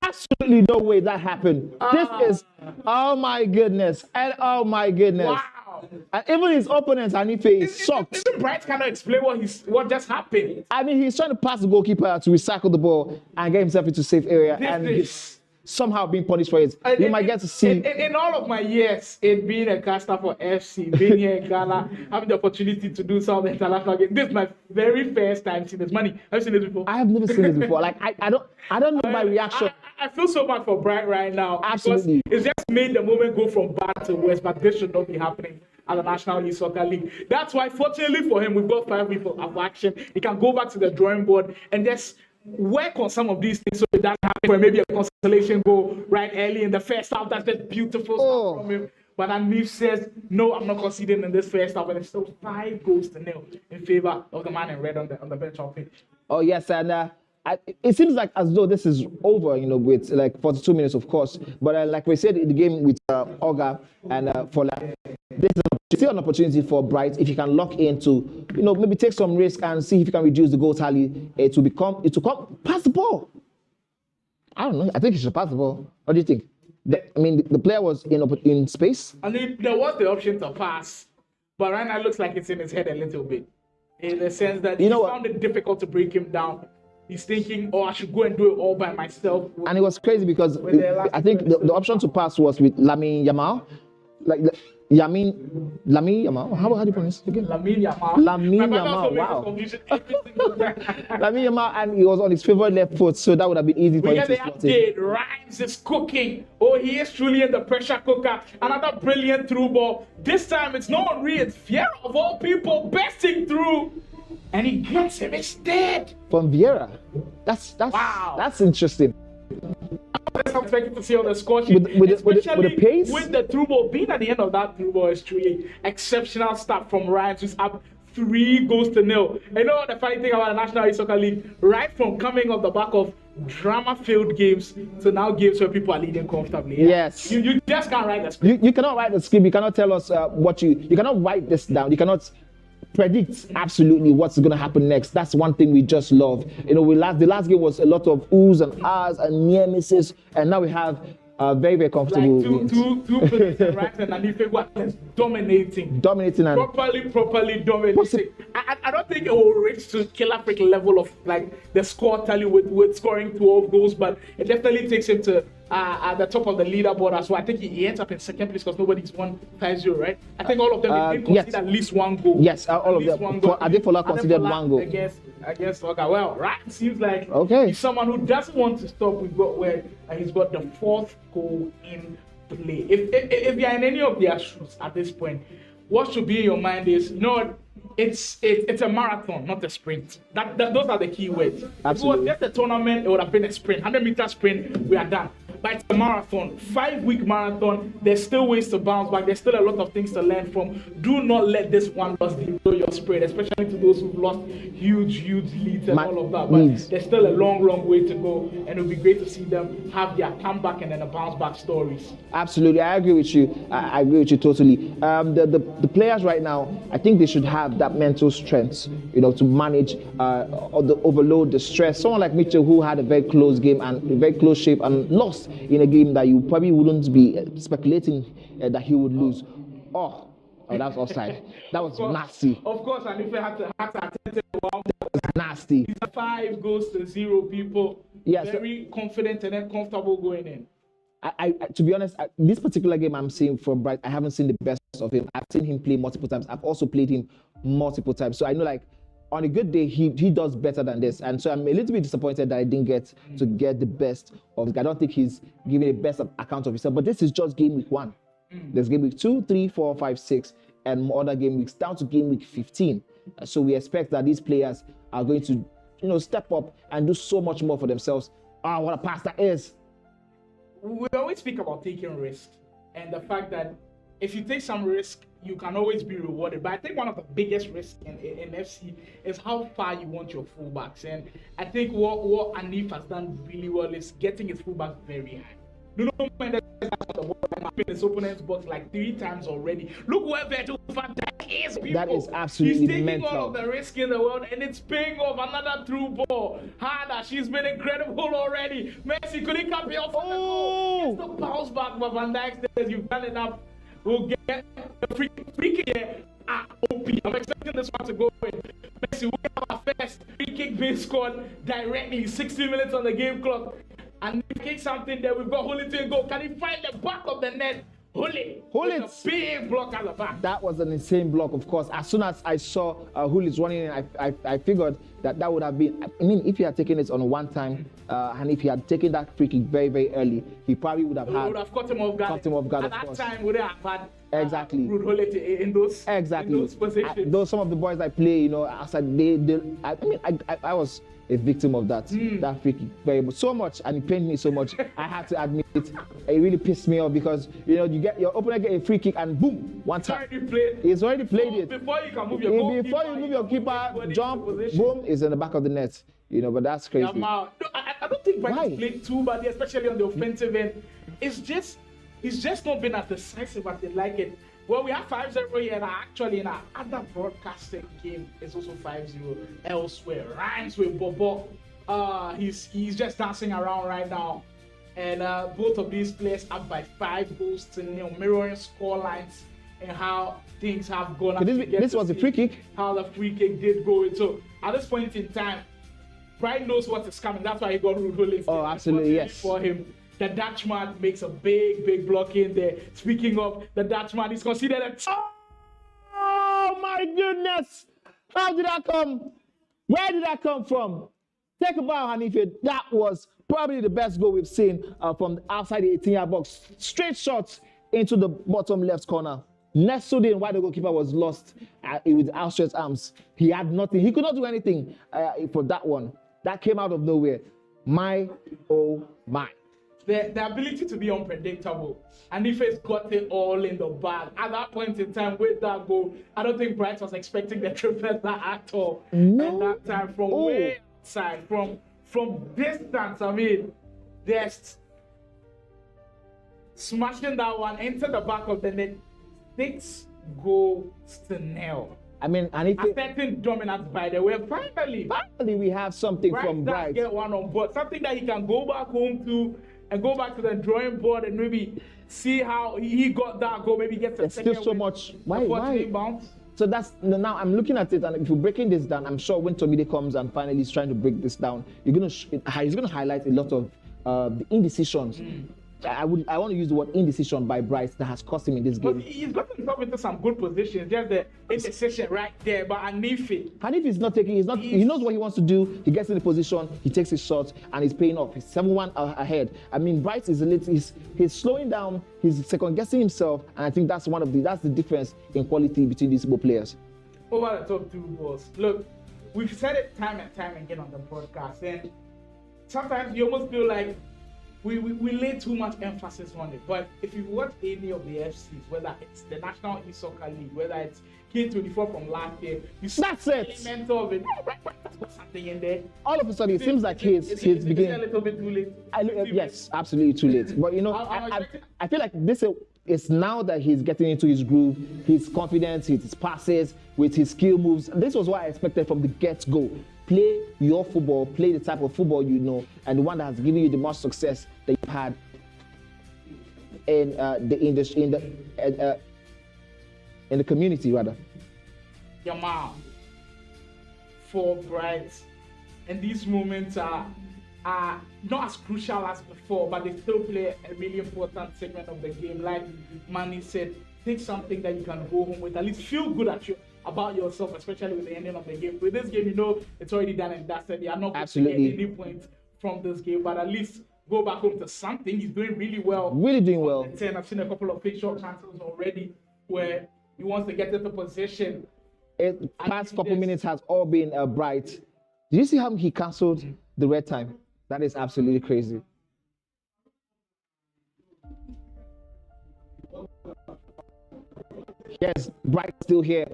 Absolutely no way that happened. This is... Oh my goodness. And oh my goodness.
Wow.
And even his opponents, Anife, is shocked.
Even Bright cannot explain what just happened.
I mean, he's trying to pass the goalkeeper to recycle the ball and get himself into a safe area. He's somehow being punished for it. You might get to see...
In all of my years in being a caster for FC, being here in Ghana, having the opportunity to do some international games, this is my very first time seeing this. Money, have you seen this before?
I have never seen this before. Like, I don't know my reaction.
I feel so bad for Bright right now.
Absolutely.
It's just made the moment go from bad to worse, but this should not be happening at the National Youth Soccer League. That's why, fortunately for him, we've got 5 weeks of action. He can go back to the drawing board and just work on some of these things so it doesn't happen for maybe a consolation goal right early in the first half. That's just beautiful stuff from him. But Anife says, no, I'm not conceding in this first half. And it's still 5-0 in favor of the man in red on the bench of it.
Oh, yes, and it seems like as though this is over, with like 42 minutes, of course. But like we said in the game with Oga and Fola, this is still an opportunity for Bright if he can lock into, maybe take some risk and see if he can reduce the goal tally. It will come pass the ball. I don't know. I think he should pass the ball. What do you think? The player was in space.
I mean, there was the option to pass, but right now it looks like it's in his head a little bit, in the sense that he found it difficult to break him down. He's thinking, oh, I should go and do it all by myself.
And it was crazy because I think the option to pass was with Lamine Yamal. Lamine Yamal. How do you pronounce it again?
Lamine Yamal.
Lamine Yamal. Wow. Lamine Yamal, and he was on his favorite left foot, so that would have been easy for him to slot in.
Rhymes is cooking. Oh, he is truly in the pressure cooker. Another brilliant through ball. This time it's not Henry, it's Vieira of all people besting through. And he gets him instead.
From Vieira. That's
wow.
That's interesting.
I'm expecting to see on the score sheet.
With the pace?
With the through ball. Being at the end of that through ball is truly exceptional stuff from Ryan, who's up 3-0. You know the funny thing about the National Youth Soccer League? Right from coming off the back of drama-filled games to now games where people are leading comfortably. Yeah?
Yes.
You just can't write the script.
You cannot write the script. You cannot tell us you cannot write this down. You cannot predict absolutely what's going to happen next. That's one thing we just love. You know, the last game was a lot of oohs and ahs and near misses, and now we have very, very comfortable
wins. Two positions, right? And Anife was dominating and properly dominating. I don't think it will reach to Killer Freak level of like the score tally with scoring 12 goals, but it definitely takes him to at the top of the leaderboard as well. I think he ends up in second place because nobody's won 5-0, right? I think all of them did concede at least one goal.
Yes, all of them. Adefola considered one goal.
I guess. Okay, well, right. Seems like
he's
someone who doesn't want to stop. He's got the 4th goal in play. If you're in any of their shoes at this point, what should be in your mind is, you know what? It's a marathon, not a sprint. Those are the key words.
Absolutely.
If it was just a tournament, it would have been a sprint. 100-meter sprint, we are done. But it's a marathon, 5-week marathon. There's still ways to bounce back. There's still a lot of things to learn from. Do not let this one loss derail your spirit, especially to those who've lost huge leads and all of that. But there's still a long way to go, and it'll be great to see them have their comeback and then a bounce back stories.
Absolutely, I agree with you. I agree with you totally. The players right now, I think they should have that mental strength, you know, to manage the overload, the stress. Someone like Mitchell, who had a very close game and a very close shape and lost in a game that you probably wouldn't be speculating that he would lose. Oh, that was offside. That was nasty.
Of course, and if you had to attend to it,
that was nasty.
5-0 people.
Yes,
very confident and then comfortable going in.
I to be honest, this particular game I'm seeing from Bright, I haven't seen the best of him. I've seen him play multiple times. I've also played him multiple times. So I know, like, on a good day, he does better than this. And so I'm a little bit disappointed that I didn't get to get the best of this guy. I don't think he's giving the best account of himself. But this is just game week 1. There's game week 2, 3, 4, 5, 6, and more other game weeks down to game week 15. So we expect that these players are going to, you know, step up and do so much more for themselves. Ah, what a pass that is.
We always speak about taking risks and the fact that if you take some risk, you can always be rewarded. But I think one of the biggest risks in FC is how far you want your fullbacks. And I think what Anife has done really well is getting his fullbacks very high. Nuno Mendes has been his opponent's box like 3 times already. Look where Virgil van Dijk is, people.
That is absolutely
He's taking
mental.
all of the risk in the world, and it's paying off. Another through ball. Hannah, she's been incredible already. Messi couldn't come here for the goal. It's the bounce back, but Van Dijk says you've done enough. We'll get the free kick here at OP. I'm expecting this one to go in. Messi, we have our first free kick being scored directly. 60 minutes on the game clock. And if he kicks something there, we've got Holy to go. Can he find the back of the net? Holy, a big block at the back.
That was an insane block, of course. As soon as I saw Hulis running in, I figured that would have been, I mean, if he had taken it on one time, and if he had taken that free kick very, very early, he probably would have
caught him off guard. At that time, would have had
exactly
Rude in those positions.
Some of the boys I play, you know, outside, I was a victim of that free kick very much, so much, and it pained me so much. I had to admit it really pissed me off because, you know, you get your opponent get a free kick and boom, one time he's already played it.
Before you can move your
before you move your keeper, jump, boom, is in the back of the net. You know, but that's crazy.
I don't think Brighton's played too badly, especially on the offensive end. He's just not been as decisive as they like it. Well, we have 5-0 here, and actually in our other broadcasting game, it's also 5-0 elsewhere. Rhymes with Bobo. He's just dancing around right now. And both of these players up by 5-0, mirroring score lines and how things have gone.
This was a free kick.
How the free kick did go. So at this point in time, Bright knows what is coming. That's why he got Rufi.
Oh, absolutely, yes.
For him. The Dutchman makes a big block in there. Speaking of the Dutchman, he's considered a...
Oh my goodness! How did that come? Where did that come from? Take a bow, Anife. That was probably the best goal we've seen from outside the 18-yard box. Straight shots into the bottom left corner. Nestled in while the goalkeeper was lost with outstretched arms. He had nothing. He could not do anything for that one. That came out of nowhere. My, oh my.
The ability to be unpredictable. And if it's got it all in the bag. At that point in time with that goal, I don't think Bright was expecting the triple at all.
No.
At that time, from way outside, from distance, I mean, just smashing that one into the back of the net. 6 goals to nil.
I mean, Anife,
Affecting dominance, by the way. Finally
we have something from Bright.
Get one on board. Something that he can go back home to and go back to the drawing board and maybe see how he got that goal. Maybe get the
There's
second
still so
win.
much. Why?
Bounce.
So that's now I'm looking at it, and if you're breaking this down, I'm sure when Tomide comes and finally is trying to break this down, he's gonna highlight a lot of the indecisions. I want to use the word indecision by Bryce that has cost him in this game.
But he's gotten himself into some good positions. Just the indecision right there. But
Anife is not taking. He knows what he wants to do. He gets in the position. He takes his shot, and he's paying off. He's 7-1 ahead. I mean, Bryce is he's slowing down. He's second guessing himself, and I think that's the difference in quality between these two players.
Over the top 2 balls. Look, we've said it time and time again on the podcast, and sometimes you almost feel like we lay too much emphasis on it. But if you watch any of the FCs, whether it's the National E-Soccer League, whether it's K24 from last year, you see
That's it.
element of it. Let's put something in there.
All of a sudden, it seems like he's beginning.
a little bit too late.
Yes, absolutely too late. But I feel like this is now that he's getting into his groove, his confidence, his passes, with his skill moves. This was what I expected from the get-go. Play your football, play the type of football you know, and the one that has given you the most success that you've had in the community, rather.
Yamal for Bright, and these moments are not as crucial as before, but they still play a really important segment of the game. Like Manny said, take something that you can go home with, at least feel good about yourself, especially with the ending of the game. With this game, you know it's already done and dusted. You are not going to get any points from this game, but at least go back home to something. He's doing really well.
Really doing well.
10. I've seen a couple of big shot chances already where he wants to get into position.
Past couple minutes has all been Bright. Did you see how he cancelled the red time? That is absolutely crazy. Yes, Bright still here.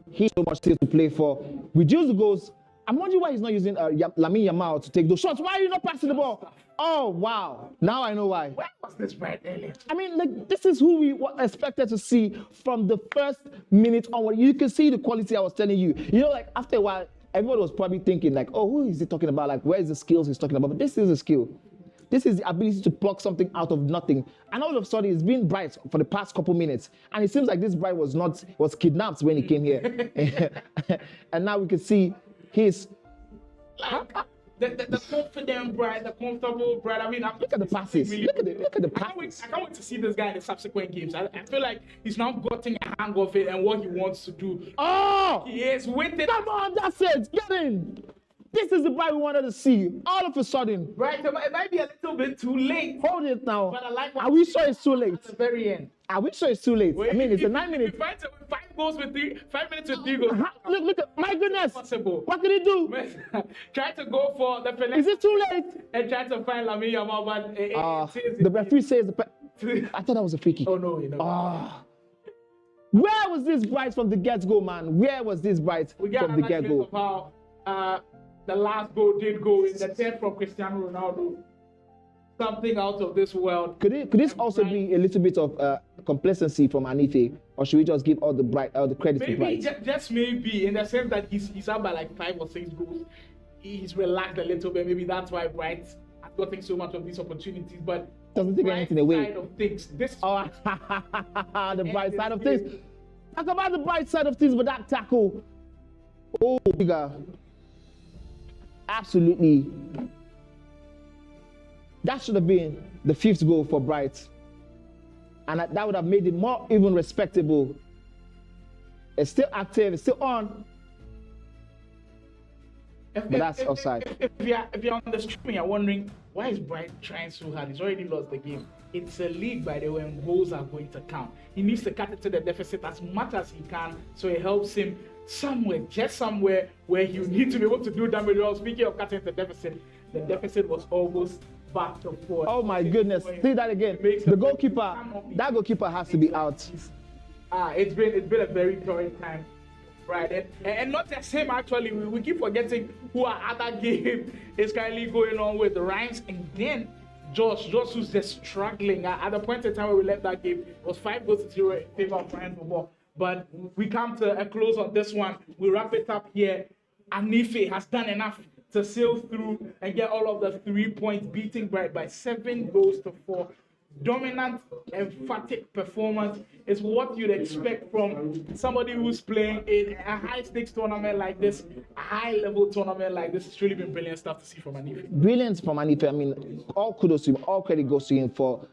He's so much still to play for. Reduce the goals. I'm wondering why he's not using Lamine Yamal to take those shots. Why are you not passing the ball? Oh, wow. Now I know why.
Where was this Bright earlier?
I mean, like, this is who we expected to see from the first minute onward. You can see the quality I was telling you. You know, like, after a while, everybody was probably thinking, like, oh, who is he talking about? Like, where is the skills he's talking about? But this is a skill. This is the ability to pluck something out of nothing. And all of a sudden, it's been Bright for the past couple minutes. And it seems like this Bright was kidnapped when he came here. And now we can see his...
The confident Bright, the comfortable Bright. I mean,
look at the passes.
Really
look at the passes.
I can't wait to see this guy in the subsequent games. I feel like he's now gotten a hang of it and what he wants to do.
Oh!
He is with it.
Come on, that's it. Get in. This is the Bright we wanted to see. All of a sudden.
Right, it might be a little bit too late.
Hold it now.
But I like what
Are we sure it's too late?
At the very end.
Are we sure it's too late?
Well,
I mean, it's a 9 minute.
5 goals with 5 minutes with 3 goals.
Look at my goodness.
Possible.
What can he do?
Try to go for the finesse.
Is it too late?
And try to find Lamine Yamal, but
the referee says I thought that was a free kick.
Oh no, you know.
Where was this Bright from the get-go, man? Where was this Bright from the get-go?
How the last goal did go in the 10th from Cristiano Ronaldo. Something out of this world.
Could this also be a little bit of complacency from Anife, or should we just give all the credit to Bright?
Maybe just maybe in the sense that he's up by like 5 or 6 goals. He's relaxed a little bit. Maybe that's why Bright has gotten so much of these opportunities. But
doesn't take anything away.
Side of things. This
the bright side of things. Talk about the bright side of things, but that tackle. Oh, bigger. absolutely, that should have been the 5th goal for Bright. And that would have made it more even respectable. It's still active, it's still on. But that's offside.
If you're on the stream, you're wondering, why is Bright trying so hard? He's already lost the game. It's a league, by the way, and goals are going to count. He needs to cut into the deficit as much as he can, so it helps him somewhere, just somewhere where he need to be able to do damage. Well, speaking of cutting the deficit was almost back to 4.
Oh my goodness, see that again. The goalkeeper, that goalkeeper has to be out.
It's been a very torrid time. Right, and not just him actually. We keep forgetting who our other game is currently going on with the Rhymes, and then Josh who's just struggling. At the point in time where we left that game, it was 5-0 in favor of Ryan football. But we come to a close on this one. We wrap it up here. Anife has done enough to sail through and get all of the 3 points, beating Bright by 7-4. Dominant, emphatic performance is what you'd expect from somebody who's playing in a high-stakes tournament like this, a high-level tournament like this. It's really been brilliant stuff to see from Anife.
Brilliant from Anife. I mean, all kudos to him, all credit goes to him for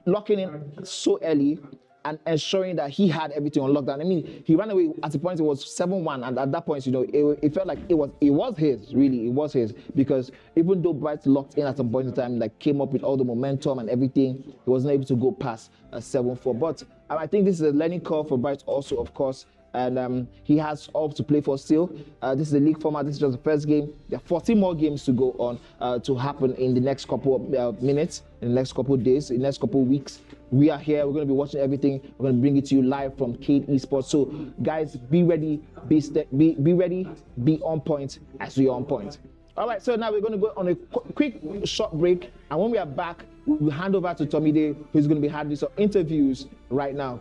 locking in so early and ensuring that he had everything on lockdown. I mean, he ran away at the point it was 7-1, and at that point, you know, it felt like it was his, really, it was his, because even though Bright locked in at some point in time, like came up with all the momentum and everything, he wasn't able to go past 7-4. But I think this is a learning curve for Bright also, of course, and he has all to play for still. This is a league format. This is just the first game. There are 14 more games to go on to happen in the next couple of minutes, in the next couple of days, in the next couple of weeks. We are here. We're going to be watching everything. We're going to bring it to you live from Cade Esports. So, guys, be ready, be ready, be on point as we are on point. All right, so now we're going to go on a quick short break, and when we are back, we'll hand over to Tomide, who's going to be having some interviews right now.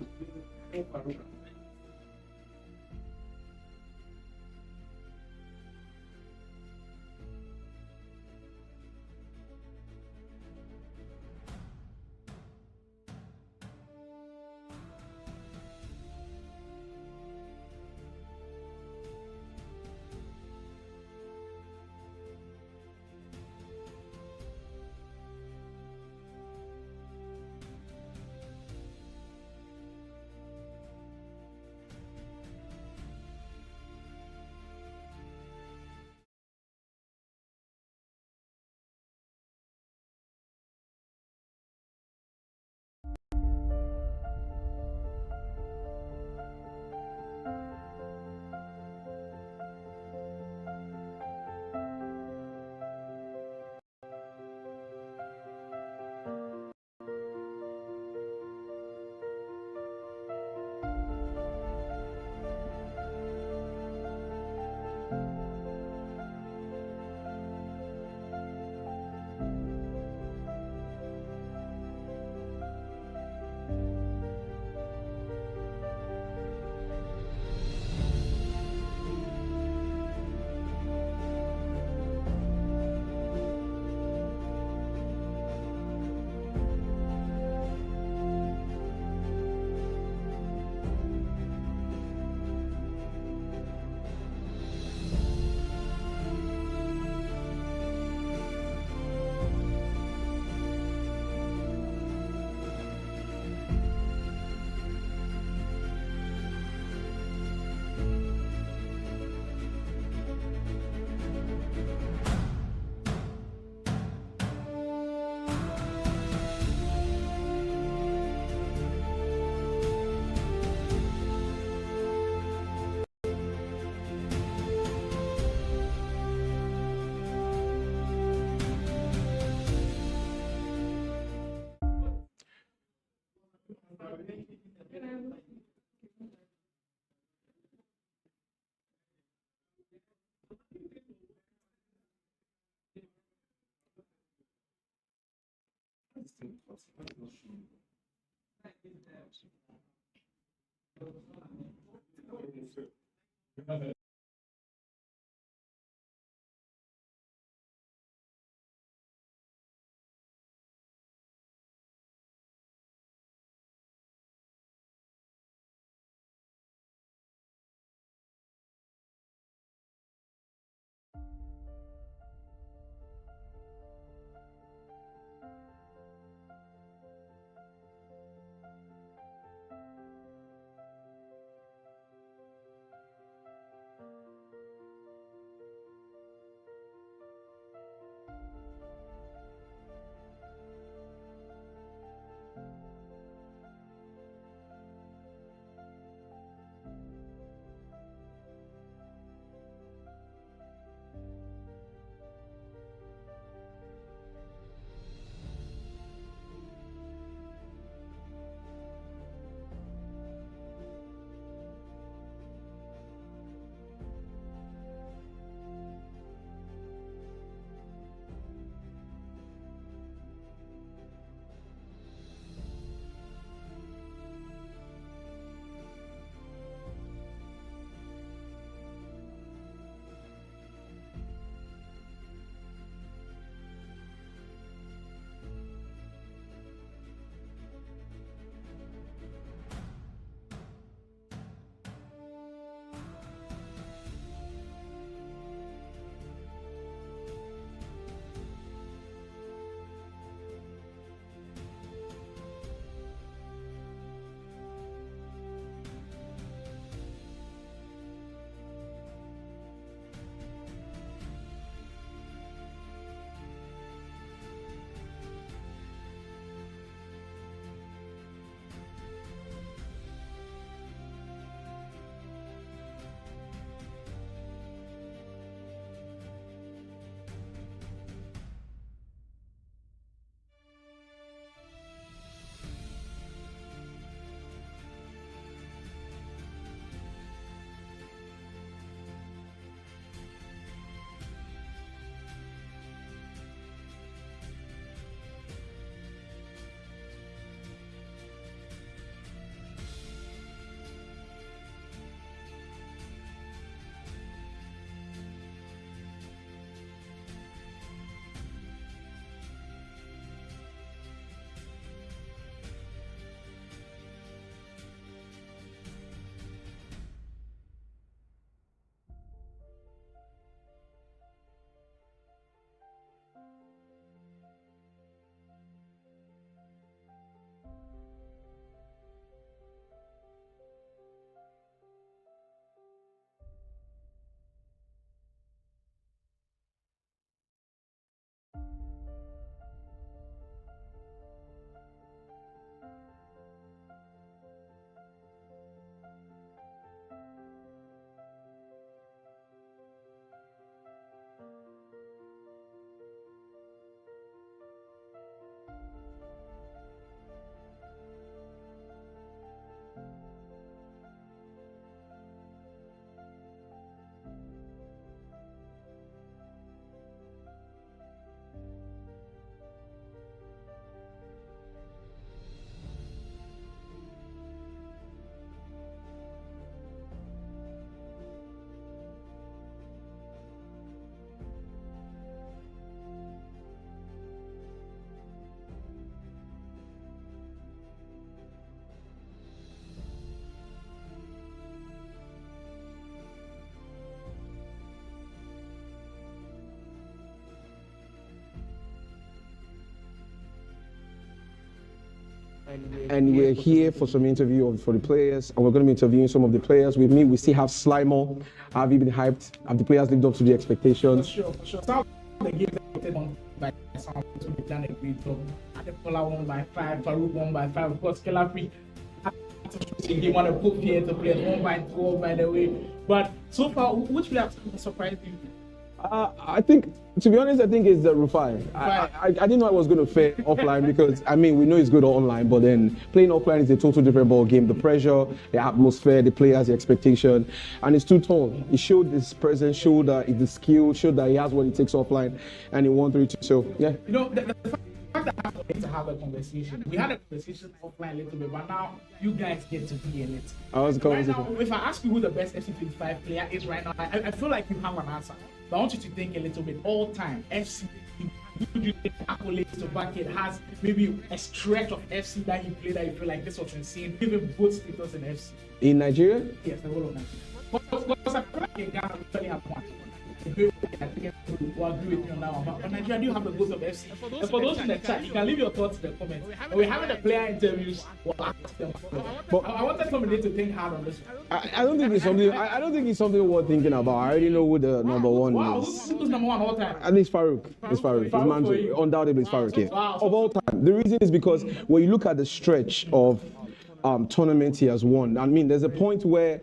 and we're here for some interview for the players, and we're going to be interviewing some of the players. With me, we still have Slimer. Have you been hyped? Have the players lived up to the expectations?
For sure. Some of the games that we won by some we've done a great job. Adefola won by 5, Farooq won by 5, of course, Kelafri. They want to put here to play 1 by 12, by the way. But so far, which players surprised you?
I think, to be honest, I think it's the Rufi. I didn't know I was going to fare offline because, I mean, we know it's good online, but then playing offline is a total different ball game. The pressure, the atmosphere, the players, the expectation, and it's too tall. He showed his presence, showed that the skill, showed that he has what it takes offline, and he won 3-2. So, yeah.
You know, the fact that I wanted to have a conversation. We had a conversation offline a little bit, but now you guys get to be in it.
I was
Right now, if I ask you who the best FC25 player is right now, I feel like you have an answer. But I want you to think a little bit. All time, FC, who do you think accolades to back it has maybe a stretch of FC that he played that you feel like this was insane? Give him good status in FC.
In Nigeria?
Yes, the whole of Nigeria. Because I feel like in Ghana, we only have one. I think everyone will agree with me on that one. But Nigeria do have the goals of FC. And for those in the chat, you can leave your thoughts in the comments. And we're having the player interviews. We'll ask them. But I wanted somebody to think hard on this one.
I don't think it's something. I don't think it's something worth thinking about. I already know who the number one
Wow,
is.
who's number one all time?
At least Farooq. It's Farooq.
Farooq for
It's
you?
undoubtedly it's Farooq. Yeah.
Wow.
Of all time. The reason is because when you look at the stretch of tournaments he has won, I mean, there's a point where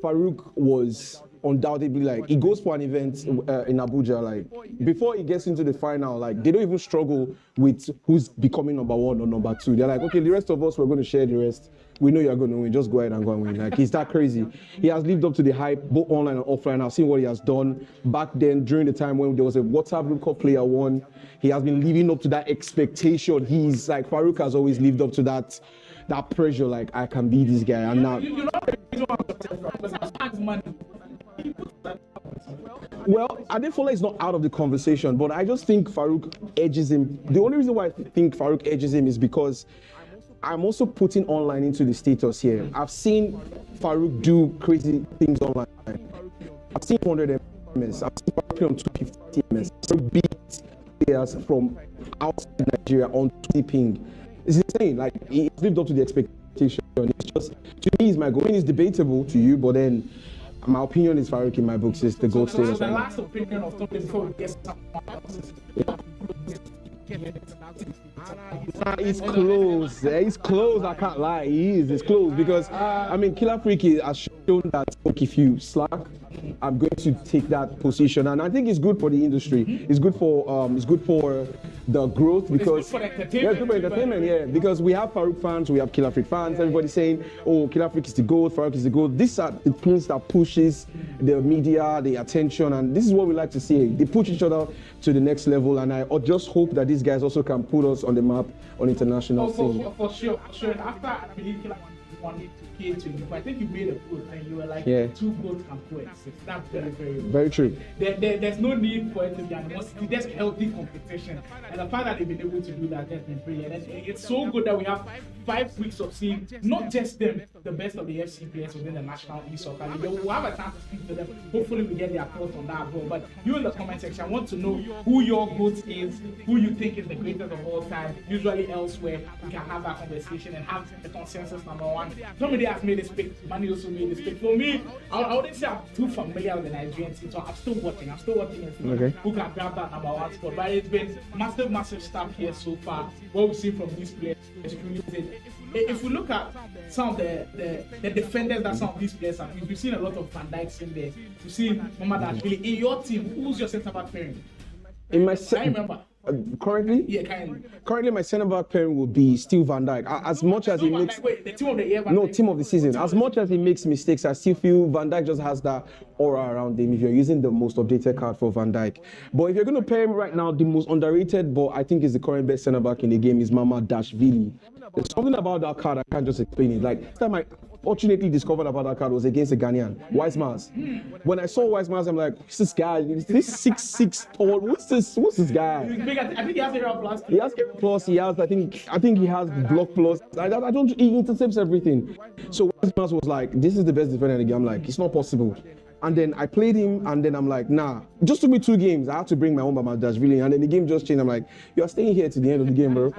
Farooq was undoubtedly, like, he goes for an event in Abuja, like, before he gets into the final, like, they don't even struggle with who's becoming number 1 or number 2. They're like, okay, the rest of us, we're going to share the rest. We know you're going to win. Just go ahead and go and win. Like, he's that crazy. He has lived up to the hype, both online and offline. I've seen what he has done back then during the time when there was a WhatsApp group called Player One. He has been living up to that expectation. He's like, Farooq has always lived up to that pressure. Like, I can be this guy. And now,
You know the reason why I'm successful? Because I have money.
well, Adefola is not out of the conversation, but I just think Farooq edges him. The only reason why I think Farooq edges him is because I'm also putting online into the status here. I've seen Farooq do crazy things online. I've seen 100 MS. I've seen Farooq play on 250 MS. Farooq beat players from outside Nigeria on 20 ping. It's insane. Like, he's lived up to the expectation. It's just, to me, my goal is debatable to you, but then my opinion is Farooq in my books is the gold
So
status.
the last opinion of something before we get someone else.
He's close. He's close. I can't lie. He is. It's close because I mean, Killer Freak has shown that look, if you slack, I'm going to take that position, and I think it's good for the industry. It's good for the growth because
It's good for entertainment.
Yeah, it's good for entertainment. Yeah, because we have Farooq fans, we have Killer Freak fans. Everybody saying, "Oh, Killer Freak is the goat. Farooq is the goat." These are the things that pushes the media, the attention, and this is what we like to see. They push each other to the next level, and I just hope that these guys also can put us on the map on international scene.
For sure. And after I believe Killer wanted to K20, I think you made a good and you were like,
Yeah.
two goats can coexist. That's very, very good.
Very true.
There's no need for it to be animosity. There's healthy competition. And the fact that they've been able to do that has been brilliant. And it's so good that we have 5 weeks of seeing not just them, the best of the FC players within the National E-Soccer League. We'll have a chance to speak to them. Hopefully we get their thoughts on that as well. But you in the comment section, I want to know who your GOAT is, who you think is the greatest of all time. Usually elsewhere, we can have that conversation and have a consensus number one. Somebody has made this pick. Manny also made this pick. For me, I wouldn't say I'm too familiar with the Nigerian team, so I'm still watching and see
Okay.
who can grab that number one spot. But it's been massive stuff here so far. What we've seen from these players is really good. If we look at some of the defenders that some of these players have, we've seen a lot of Van Dijks in there. We've seen Mama Dashvili. In your team, who's your centre back pairing?
In my
I remember.
currently,
Yeah, kind of.
currently my centre back pairing would be still Van Dijk. As much as he
No,
makes
like, wait, the team of the year. Van
no
Dijk.
team of the season, as much as he makes mistakes, I still feel Van Dijk just has that aura around him. If you're using the most updated card for Van Dijk, but if you're going to pair him right now, the most underrated, but I think is the current best centre back in the game is Mama Dashvili. There's something about that card I can't just explain it. Like the time I fortunately discovered about that card was against the Ghanaian Wise Mars. When I saw Wise Mars, I'm like, who's this guy? Is this 6'6" tall? What's this guy?
He's big. I think he has a plus.
He has plus. He has. I think he has block plus. I don't. He intercepts everything. So Wise Mars was like, "This is the best defender in the game." I'm like, it's not possible. And then I played him, and then I'm like, nah. Just took me 2 games. I had to bring my own Bamandashvili, and then the game just changed. I'm like, you're staying here to the end of the game, bro.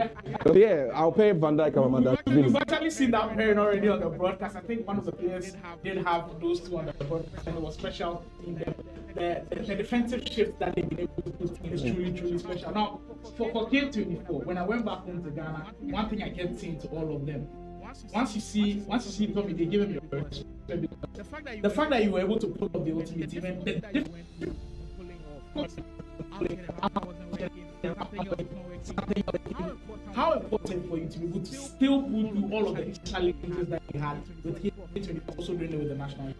So yeah, I'll pay Van Dijk and
We've
Bamandashvili.
actually seen that pairing already on the broadcast. I think one of the players did have those two on the broadcast, and it was special in the defensive shift that they've been able to put in is truly special. Now, for Cade 24, when I went back home to Ghana, one thing I kept saying to all of them, once you see Tommy, they give him your respect. The fact that you were able to pull off the ultimate team and how important for you to be able to still put through all of the challenges that you had with him also doing it with the national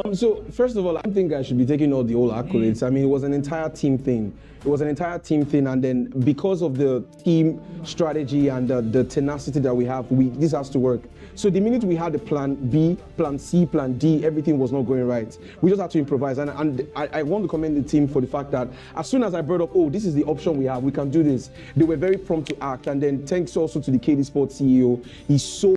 team?
So first of all, I think I should be taking all the old accolades. I mean, it was an entire team thing. And then because of the team strategy and the tenacity that we have, this has to work. So the minute we had the plan B, plan C, plan D, everything was not going right. We just had to improvise. And I want to commend the team for the fact that as soon as I brought up, oh, this is the option we have, we can do this, they were very prompt to act. And then thanks also to the Cade Esports CEO, he's so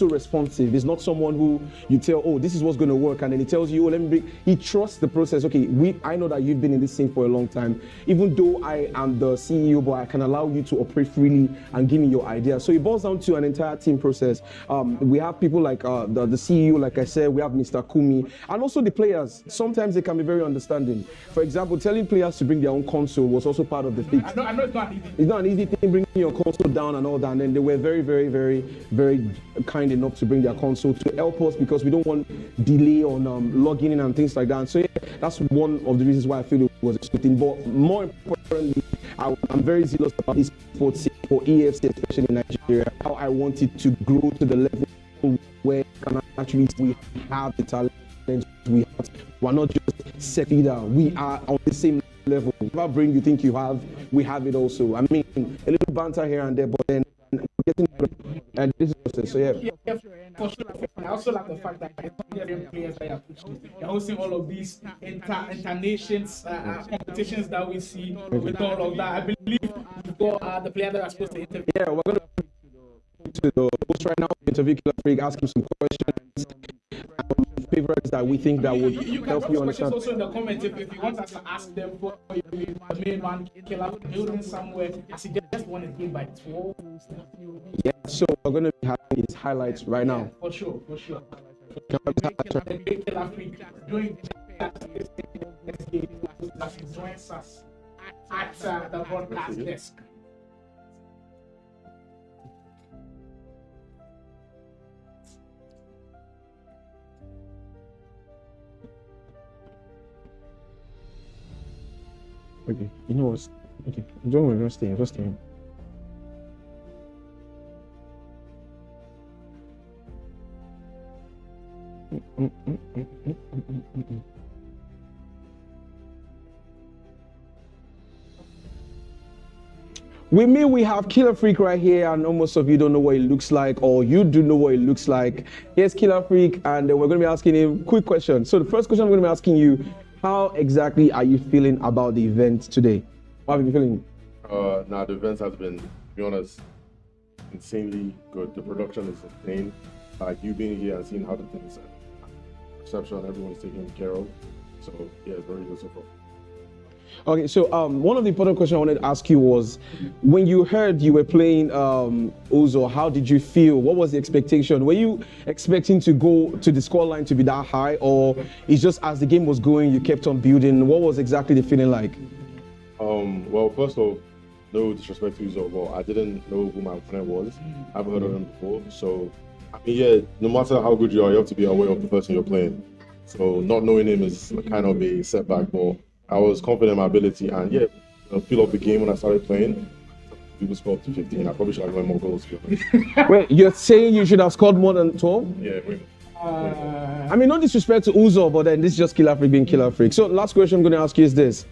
responsive. He's not someone who you tell, oh, this is what's going to work, and then he tells you, oh, let me bring. He trusts the process. Okay, I know that you've been in this thing for a long time. Even though I am the CEO, but I can allow you to operate freely and give me your ideas. So it boils down to an entire team process. We have people like the CEO, like I said, we have Mr. Kumi, and also the players. Sometimes they can be very understanding. For example, telling players to bring their own console was also part of the fix.
I know it's not easy.
It's not an easy thing bringing your console down and all that, and then they were very, very, very, very kind enough to bring their console to help us because we don't want delay on logging in and things like that. And so yeah, that's one of the reasons why I feel it was a good thing. But more importantly, I'm very zealous about this sports for EFC, especially in Nigeria. How I want it to grow to the level where we have the talent. We're not just set leader. We are on the same level. Whatever brain you think you have, we have it also. I mean, a little banter here and there, but then we're getting and this is so yeah.
For sure. I also like the fact that players that are pushing, you're hosting all of these internations competitions that we see with all of that. I believe we've got the player that are supposed to interview.
Yeah, we're going to the host right now, interview Killer Freak, ask him some questions. Favorites that we think that would help you understand.
Also in the comments, if you want us to ask them for the main man Killer building somewhere, as he just won a game by 12.
Yeah, so we're going to be having his highlights right now.
For sure. Killer Freak doing that he joins us at the broadcast desk.
Okay, you know what? Okay, don't worry, just stay. With me, we have Killer Freak right here, and almost of you don't know what it looks like, or you do know what it looks like. Here's Killer Freak, and we're going to be asking him quick questions. So the first question I'm going to be asking you, how exactly are you feeling about the event today? How are you feeling?
The event has been, to be honest, insanely good. The production is insane. Like you being here and seeing how the things reception, everyone is taken care of. So yeah, it's very good so far.
Okay, so one of the important questions I wanted to ask you was, when you heard you were playing Uzo, how did you feel? What was the expectation? Were you expecting to go to the scoreline to be that high, or it's just as the game was going, you kept on building? What was exactly the feeling like?
Well, first of all, no disrespect to Uzo, but I didn't know who my opponent was. I haven't heard of him before. So, I mean, yeah, no matter how good you are, you have to be aware of the person you're playing. So not knowing him is kind of a setback, but I was confident in my ability, and yeah, I feel off the game when I started playing. People scored up to 15. I probably should have got more goals.
Wait, you're saying you should have scored more than 12?
Yeah, wait.
I mean, no disrespect to Uzo, but then this is just Killer Freak being Killer Freak. So last question I'm going to ask you is this.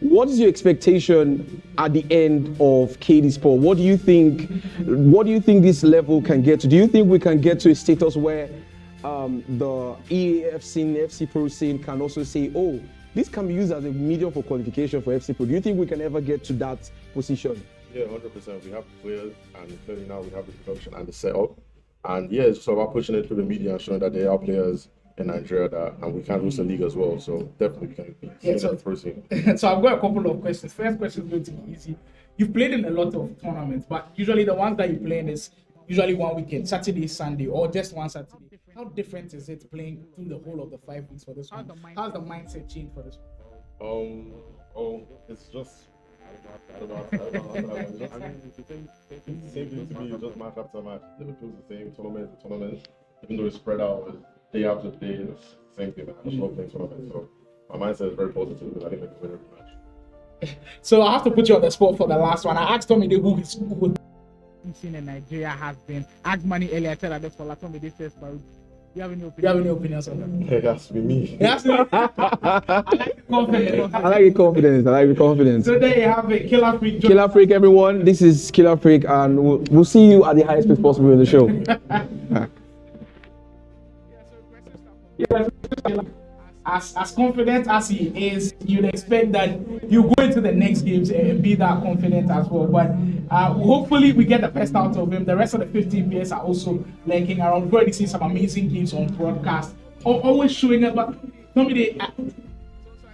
What is your expectation at the end of Cade Esports? What do you think this level can get to? Do you think we can get to a status where the EAF scene, FC Pro scene can also say, oh, this can be used as a medium for qualification for FC Pro? Do you think we can ever get to that position?
Yeah, 100%. We have players, and clearly now we have the production and the setup. And yeah, it's just about pushing it through the media and showing that there are players in Nigeria and we can't lose the league as well. So definitely we can be the first team.
So I've got a couple of questions. First question is going to be easy. You've played in a lot of tournaments, but usually the ones that you play in is usually one weekend, Saturday, Sunday, or just one Saturday. How different is it playing through the whole of the 5 weeks for this one? How's the mindset change for this one?
It's just I don't know. It's the same thing to me. It's just match after match. Liverpool's the same, tournament to tournament. Even though it's spread out, it's day after day, it's the same thing. I just love playing tournaments. So my mindset is very positive. I think I can win every match.
So I have to put you on the spot for the last one. I asked Tommy who seen in Nigeria has been. Asked Money earlier, I said Adefola. Tommy says Farooq. Do you have any opinions on that?
It has to be me.
It has to be. I like the confidence.
I like the confidence. I like the confidence.
So there you have it. Killer Freak.
Killer Freak, everyone. This is Killer Freak, and we'll see you at the highest pace possible in the show.
As confident as he is, you'd expect that you go into the next games and be that confident as well. But hopefully we get the best out of him. The rest of the 15 players are also lurking around. We've already seen some amazing games on broadcast, always showing up. But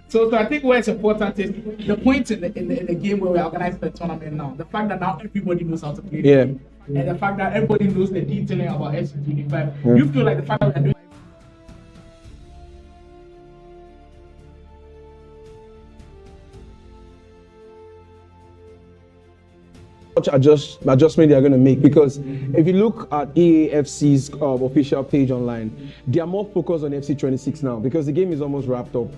so I think where it's important is the point in the game where we're organizing the tournament now. The fact that now everybody knows how to play the game, and the fact that everybody knows the detailing about FC25. You feel like the fact that we're doing
adjustment they are going to make, because if you look at EAFC's official page online, they are more focused on FC26 now because the game is almost wrapped up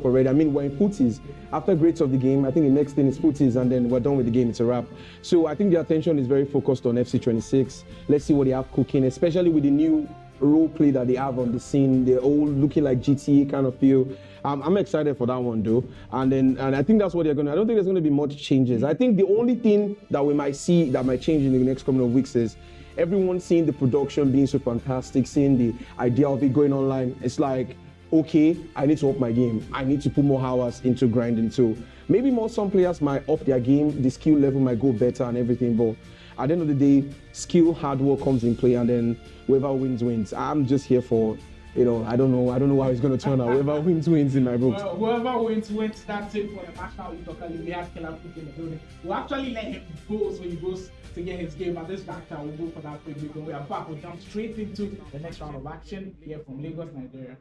already. I mean, we're in footies. After grades of the game, I think the next thing is footies, and then we're done with the game. It's a wrap. So I think the attention is very focused on FC26. Let's see what they have cooking, especially with the new role play that they have on the scene. They're all looking like GTA kind of feel. I'm excited for that one though, and I think that's what they're gonna. I don't think there's gonna be much changes. I think the only thing that we might see that might change in the next couple of weeks is everyone seeing the production being so fantastic, seeing the idea of it going online. It's like, okay, I need to up my game. I need to put more hours into grinding too. Maybe some players might up their game. The skill level might go better and everything, but at the end of the day, skill, hard work comes in play, and then whoever wins. I'm just here for. I don't know how it's going to turn out. Whoever wins in my books.
Well, whoever wins, that's it for the National League Local League. We have Killer Freak in the building. We'll actually let him go so he goes to get his game, and this backer will go for that quick break. When we are back, we'll jump straight into the next round of action here from Lagos, Nigeria.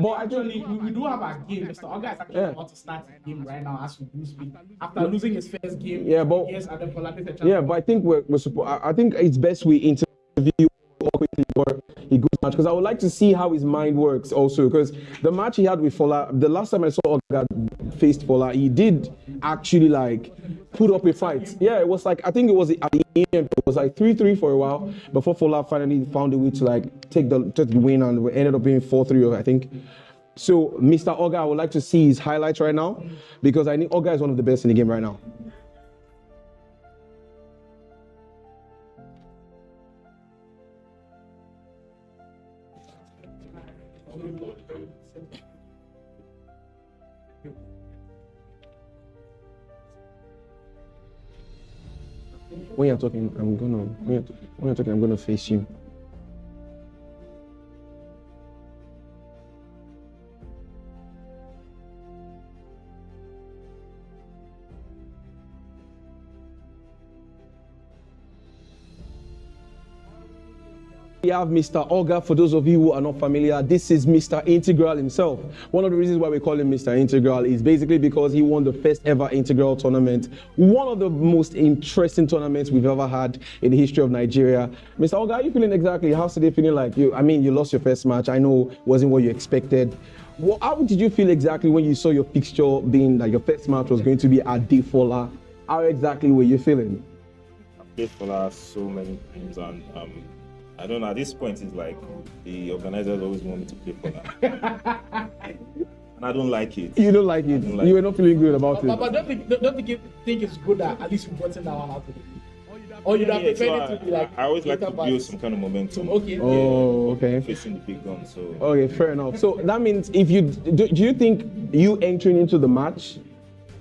Well, actually, we do have our game. Mr. Oga is actually about to start the game right now as we do speak. After losing his first game, but
I think I think it's best we interview quickly before he goes match, because I would like to see how his mind works also, because the match he had with Fola, the last time I saw Oga faced Fola, he did actually put up a fight. Yeah, it was I think it was at the end, it was 3-3 for a while before Fola finally found a way to take the win, and ended up being 4-3, I think. So Mr. Oga, I would like to see his highlights right now, because I think Oga is one of the best in the game right now. When you're talking, I'm gonna face you. We have Mr. Oga. For those of you who are not familiar, this is Mr. Integral himself. One of the reasons why we call him Mr. Integral is basically because he won the first ever Integral tournament. One of the most interesting tournaments we've ever had in the history of Nigeria. Mr. Oga, how are you feeling exactly? How's today feeling like? You lost your first match. I know it wasn't what you expected. How did you feel exactly when you saw your fixture being your first match was going to be Adefola? How exactly were you feeling?
I've played Fola so many times, and I don't know, at this point it's the organizers always want me to play Fola. And I don't like it.
You don't like it? You were not feeling good about it?
But don't think it's good that at least you brought that one out of it? Or you'd have preferred it to be
I always like to build some kind of momentum.
Okay.
Okay.
Facing the big guns, so.
Okay, fair enough. So that means do you think you entering into the match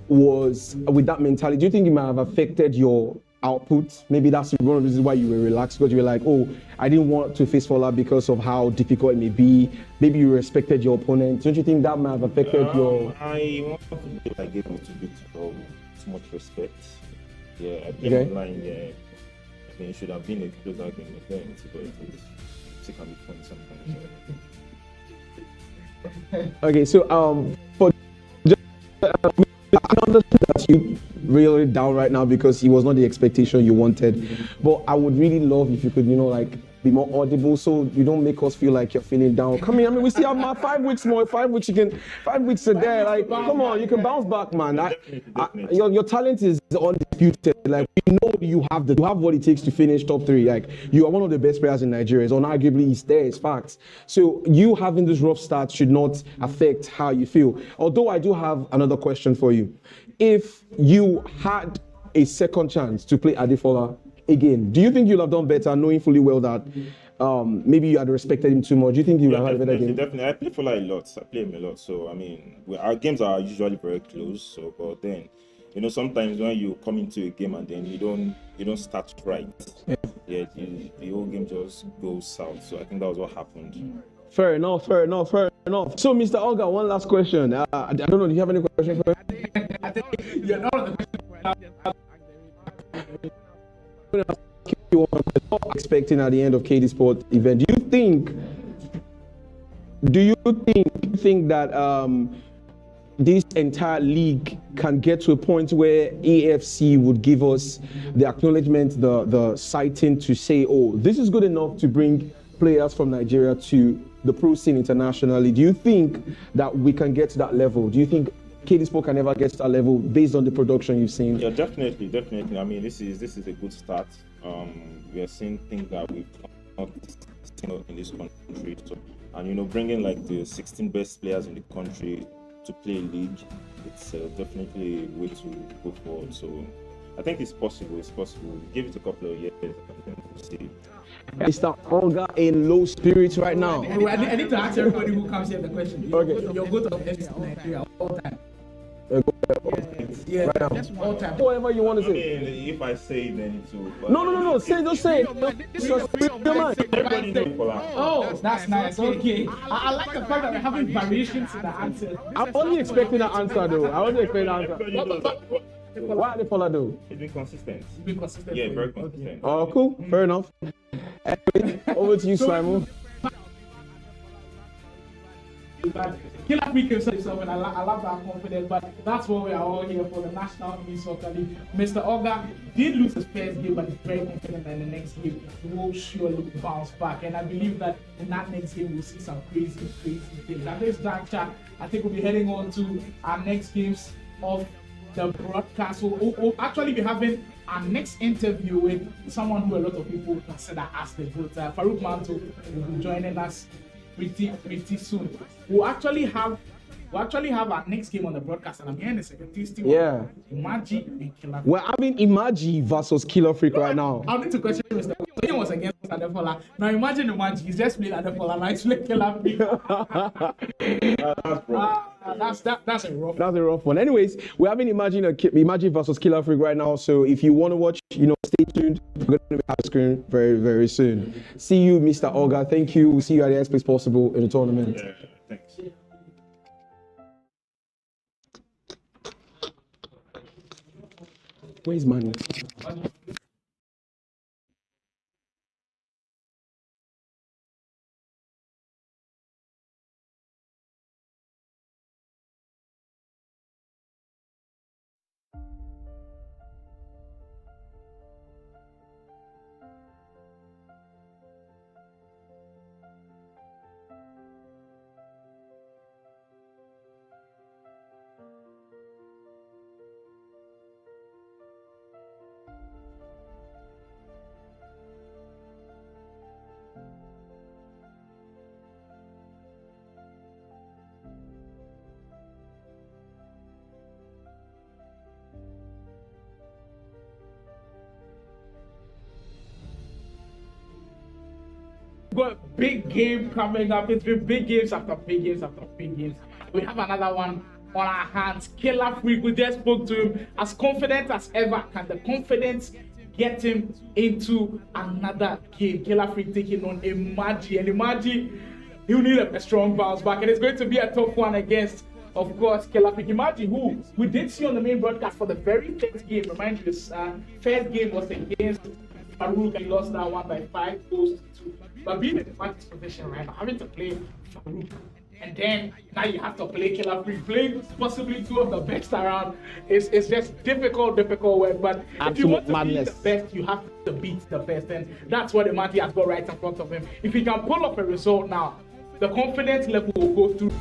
was with that mentality? Do you think it might have affected your output? Maybe that's one of the reasons why you were relaxed, because you were like, oh, I didn't want to face Fola because of how difficult it may be. Maybe you respected your opponent. Don't you think that might have affected your...
I want to be like able to bit of too much respect. Yeah, I think
Okay.
line, yeah. I mean, it should have been a closer game with them, but it can be fun sometimes.
Okay, so for I understand that you really down right now because it was not the expectation you wanted, but I would really love if you could, like, be more audible so you don't make us feel like you're feeling down. Come here, I mean, we still have 5 weeks more. 5 weeks you can, 5 weeks a day. Like, come on, you can bounce back, man. Your talent is undisputed. Like, we know you have what it takes to finish top 3. Like, you are one of the best players in Nigeria. It's unarguably, it's there, it's facts. So you having this rough start should not affect how you feel. Although I do have another question for you. If you had a second chance to play Adefola again, do you think you'll have done better, knowing fully well that maybe you had respected him too much? Do you think you would have had a better game?
Definitely. I play Fola a lot. I play him a lot. So, I mean, our games are usually very close. So, but then, sometimes when you come into a game and then you don't start right, the whole game just goes south. So, I think that was what happened.
Fair enough. So, Mr. Olga, one last question. I don't know, do you have any questions for me?
I think you're not on the question.
You are expecting at the end of Cade Esports event. Do you think that this entire league can get to a point where AFC would give us the acknowledgement, the citing to say, oh, this is good enough to bring players from Nigeria to the pro scene internationally? Do you think that we can get to that level? Do you think Cade Esports can never get to that level based on the production you've seen?
Yeah, definitely. I mean, this is a good start. We are seeing things that we've not seen in this country. So, and bringing like the 16 best players in the country to play a league, it's definitely a way to go forward. So, I think it's possible. Give it a couple of years, and then we'll see.
Mr. Olga in low spirits right now.
I need to ask everybody who comes here the question.
Okay.
Your go-to of FC Nigeria all time.
Right now.
Just all time.
Whatever you want to
I
say.
mean, if I say it, then it will.
No. Just say it.
Everybody knows Fola.
Oh, that's nice. Okay. I like the fact that we're having variations in the answer.
I'm only expecting an answer, though. Why Adefola, though?
He's been consistent.
Yeah,
very consistent.
Oh, cool. Fair enough. Anyway, over to you, Simon.
Killer Freak himself, and I love that confidence, but that's what we are all here for, the National Women's Soccer League. Mr. Olga did lose his first game, but he's very confident that in the next game he will surely bounce back. And I believe that in that next game we'll see some crazy things. At this juncture, I think we'll be heading on to our next games of the broadcast. We'll actually be having our next interview with someone who a lot of people consider as the GOAT. Farooq Manto will be joining us pretty soon. We'll actually have our next game on the broadcast, and I'm hearing it's a tasty one.
Yeah.
Imagi and Killer Freak.
We're having Imagi versus Killer Freak right now.
I'll need to question Mr. He was against Adefola. Now imagine Imagi, he's just playing Adefola, now he's playing Killer Freak. That's a rough
one. Anyways, we're having Imagi versus Killer Freak right now. So if you want to watch, stay tuned. We're going to be on the screen very, very soon. See you, Mr. Olga. Thank you. We'll see you at the best place possible in the tournament.
Yeah, thanks.
Where's money?
Got big game coming up. It's been big games after big games after big games. We have another one on our hands. Killer Freak, we just spoke to him. As confident as ever. Can the confidence get him into another game. Killer Freak taking on Imagi, and Imagi, he'll need a strong bounce back, and it's going to be a tough one against, of course, Killer Freak. Imagi, who we did see on the main broadcast for the very first game. Remind you, this first game was against Farooq, and he lost that one by 5 goals to 2. But being in Imagi's position right now, having to play Farooq, and then now you have to play Killer Freak, playing possibly 2 of the best around. It's just difficult work. But if you want to be the best, you have to beat the best, and that's what Imagi has got right in front of him. If he can pull off a result now, the confidence level will go through.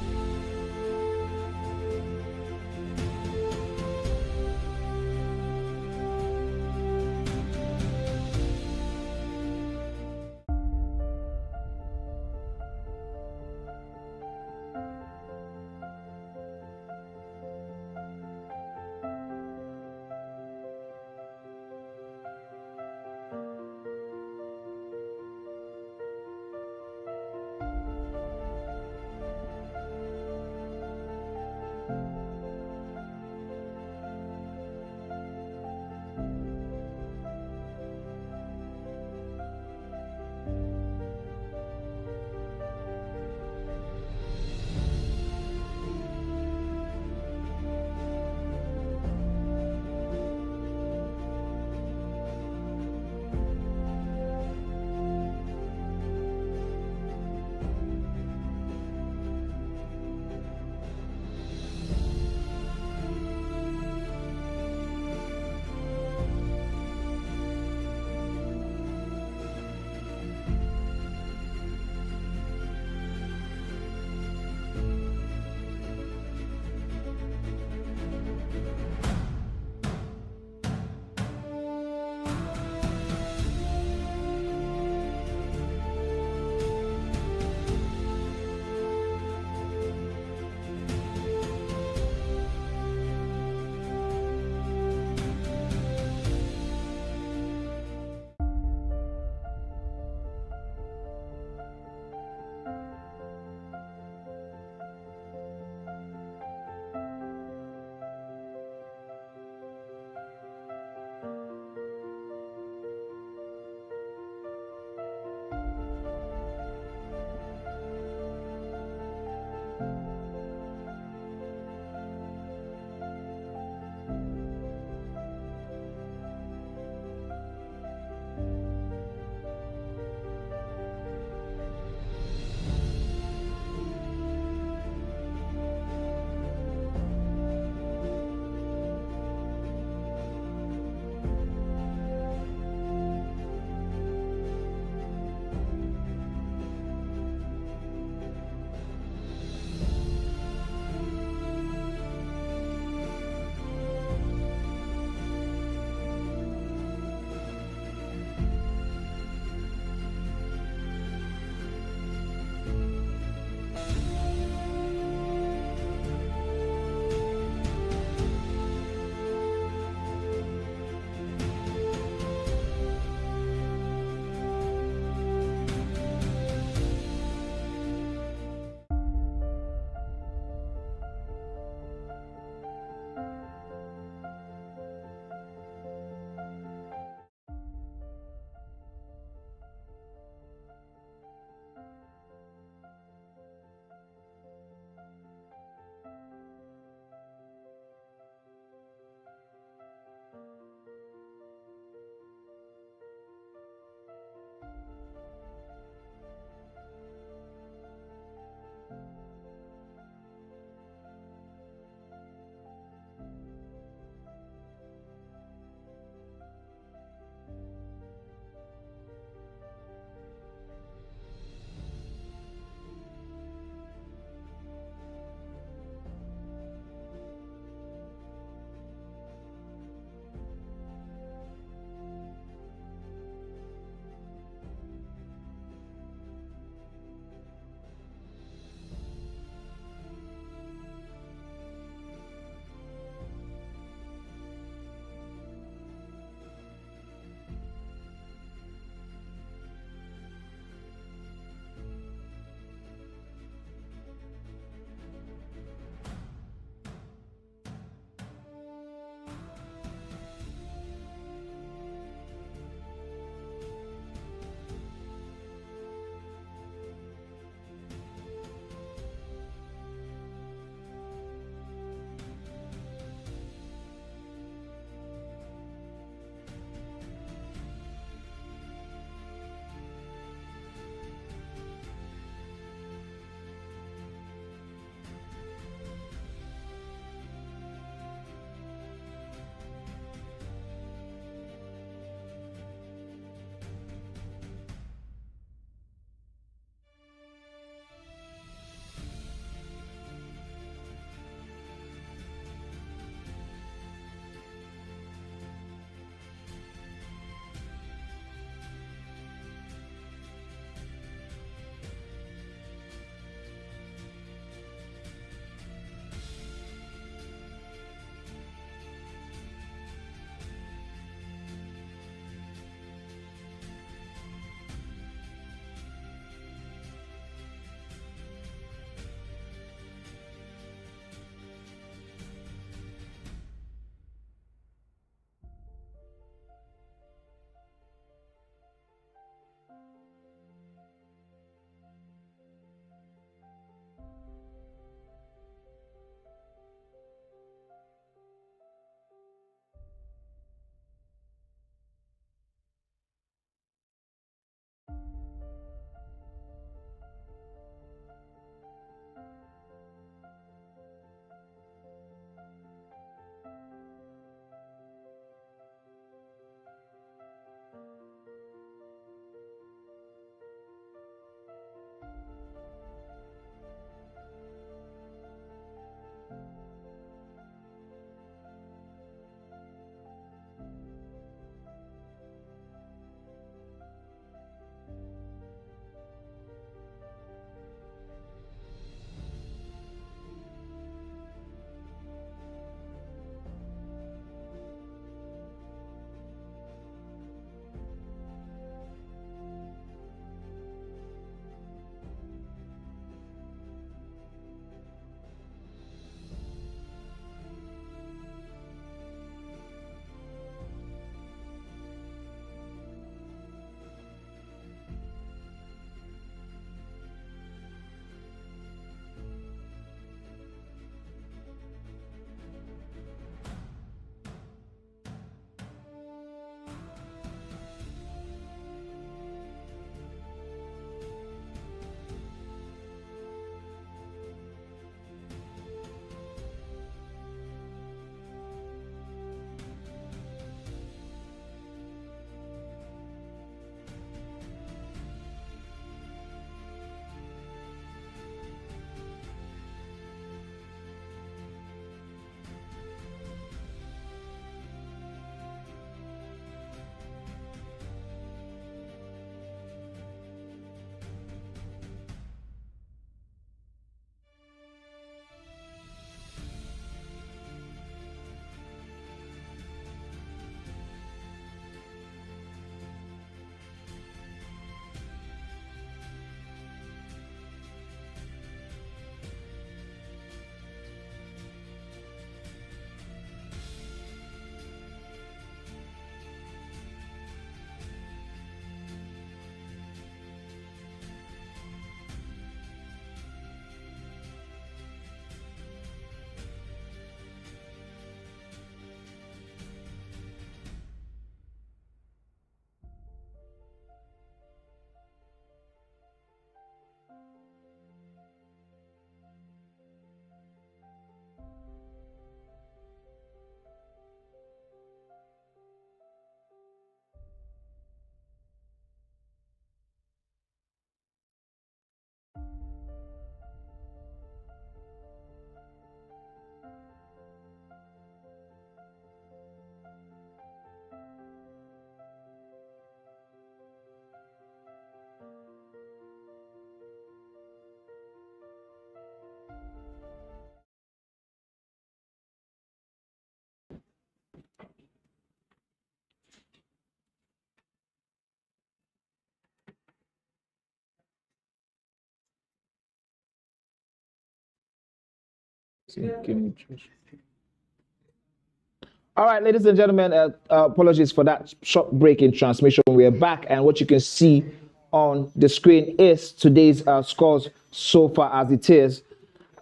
All right, ladies and gentlemen, apologies for that short break in transmission. We are back, and what you can see on the screen is today's scores so far as it is.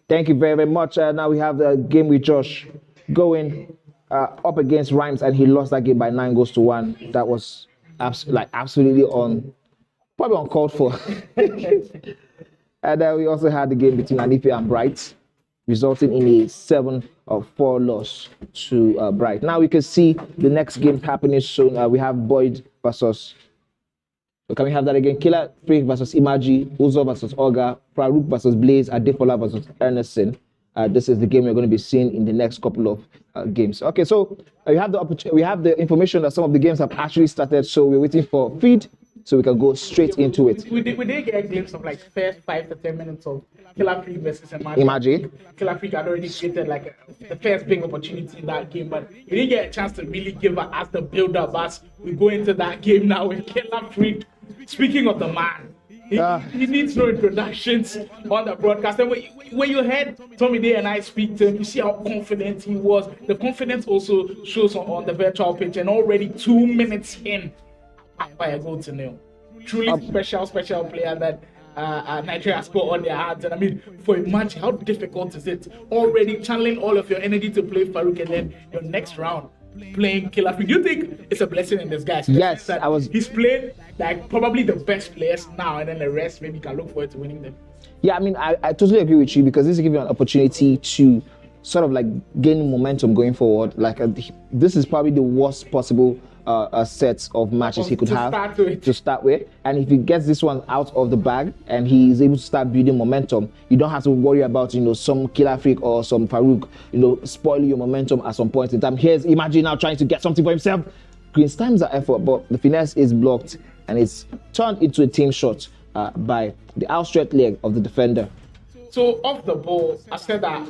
Thank you very, very much. Now we have the game with Josh going up against Rhymes, and he lost that game by 9-1. That was absolutely probably uncalled for. And then we also had the game between Anife and Bright, resulting in a 7-4 loss to Bright. Now we can see the next game happening soon. We have Boyd versus. So can we have that again? Killer Freak versus Imagi, Uzo versus Olga, Farooq versus Blaze, Adefola versus Ernestine. This is the game we're going to be seeing in the next couple of games. Okay, so we have the information that some of the games have actually started. So we're waiting for feed, so we can go straight into it.
We did get a glimpse of like first 5 to 10 minutes of Killer Freak versus Imagi. Killer Freak had already created like the first big opportunity in that game, but we didn't get a chance to really give us the build-up as we go into that game now with Killer Freak. Speaking of the man, he needs no introductions on the broadcast. And when you heard Tommy Day and I speak to him, you see how confident he was. The confidence also shows on the virtual pitch, and already 2 minutes in, by a goal to nil. Truly special player that Nigeria has put on their hands. And I mean, for Imagi, how difficult is it already channeling all of your energy to play Farooq, and then your next round playing Killer Freak? Do you think it's a blessing in disguise?
Yes,
he's playing like probably the best players now, and then the rest maybe can look forward to winning them.
Yeah, I mean, I totally agree with you, because this is giving you an opportunity to sort of like gain momentum going forward. Like this is probably the worst possible set of matches he could have to start with, and if he gets this one out of the bag and he is able to start building momentum, you don't have to worry about some Killer Freak or some Farooq spoiling your momentum at some point in time. Here's Imagi now trying to get something for himself. Green's times are effort, but the finesse is blocked, and it's turned into a team shot by the outstretched leg of the defender.
So off the ball, I said that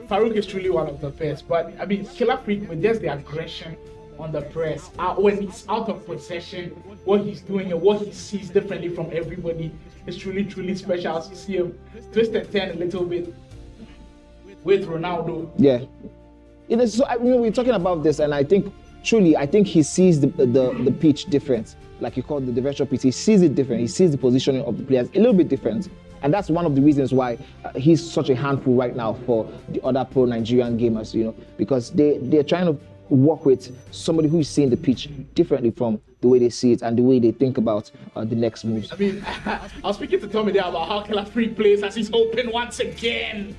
Farooq is truly one of the best, but I mean, Killer Freak, with just the aggression on the press, when he's out of possession, what he's doing and what he sees differently from everybody is truly special. As you see him twist and turn a little bit with Ronaldo.
Yeah, so we're talking about this, and I think he sees the pitch different, like you called the virtual pitch. He sees it different. He sees the positioning of the players a little bit different, and that's one of the reasons why he's such a handful right now for the other pro Nigerian gamers. Because they're trying to work with somebody who is seeing the pitch differently from the way they see it and the way they think about the next moves.
I mean, I was speaking to Tommy there about how Killer Freak plays as he's open once again.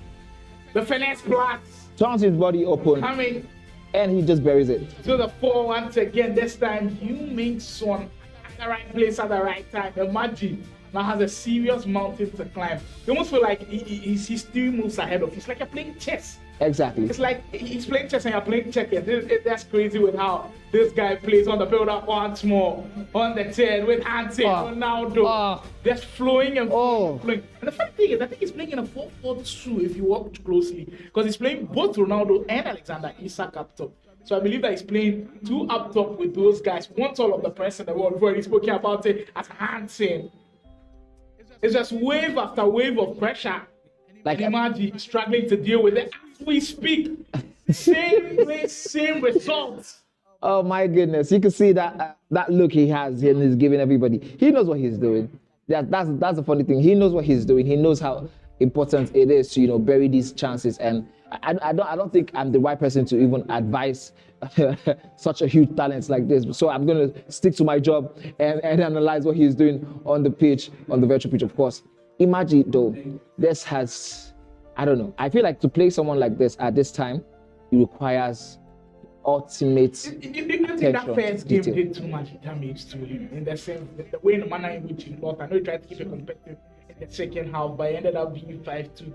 The finesse blast
turns his body open,
coming,
and he just buries it.
So the 4 once again. This time, Heung-min Son at the right place at the right time. Imagi now has a serious mountain to climb. You almost feel like he's 3 moves ahead of you. It's like you're playing chess.
Exactly.
It's like he's playing chess and you're playing checkers. That's crazy with how this guy plays on the build-up once more, on the 10 with Ante, Ronaldo. Just flowing and flowing. And the funny thing is, I think he's playing in a 4-4-2 if you watch closely, because he's playing both Ronaldo and Alexander Isak up top. So I believe that he's playing 2 up top with those guys. Wants all of the press in the world. We've already spoken about it as Hansen. It's just wave after wave of pressure. Like Imagi struggling to deal with it as we speak. Same place, same results.
Oh my goodness! You can see that look he has and he's giving everybody. He knows what he's doing. That's the funny thing. He knows what he's doing. He knows how important it is to bury these chances. And I don't think I'm the right person to even advise such a huge talent like this. So I'm gonna stick to my job and analyze what he's doing on the pitch, on the virtual pitch, of course. Imagine though, this has, I don't know. I feel like to play someone like this at this time, it requires ultimate
attention. That first game did too much damage to him in the sense, the way, the manner in which he lost. I know he tried to keep it competitive in the second half, but it ended up being 5-2.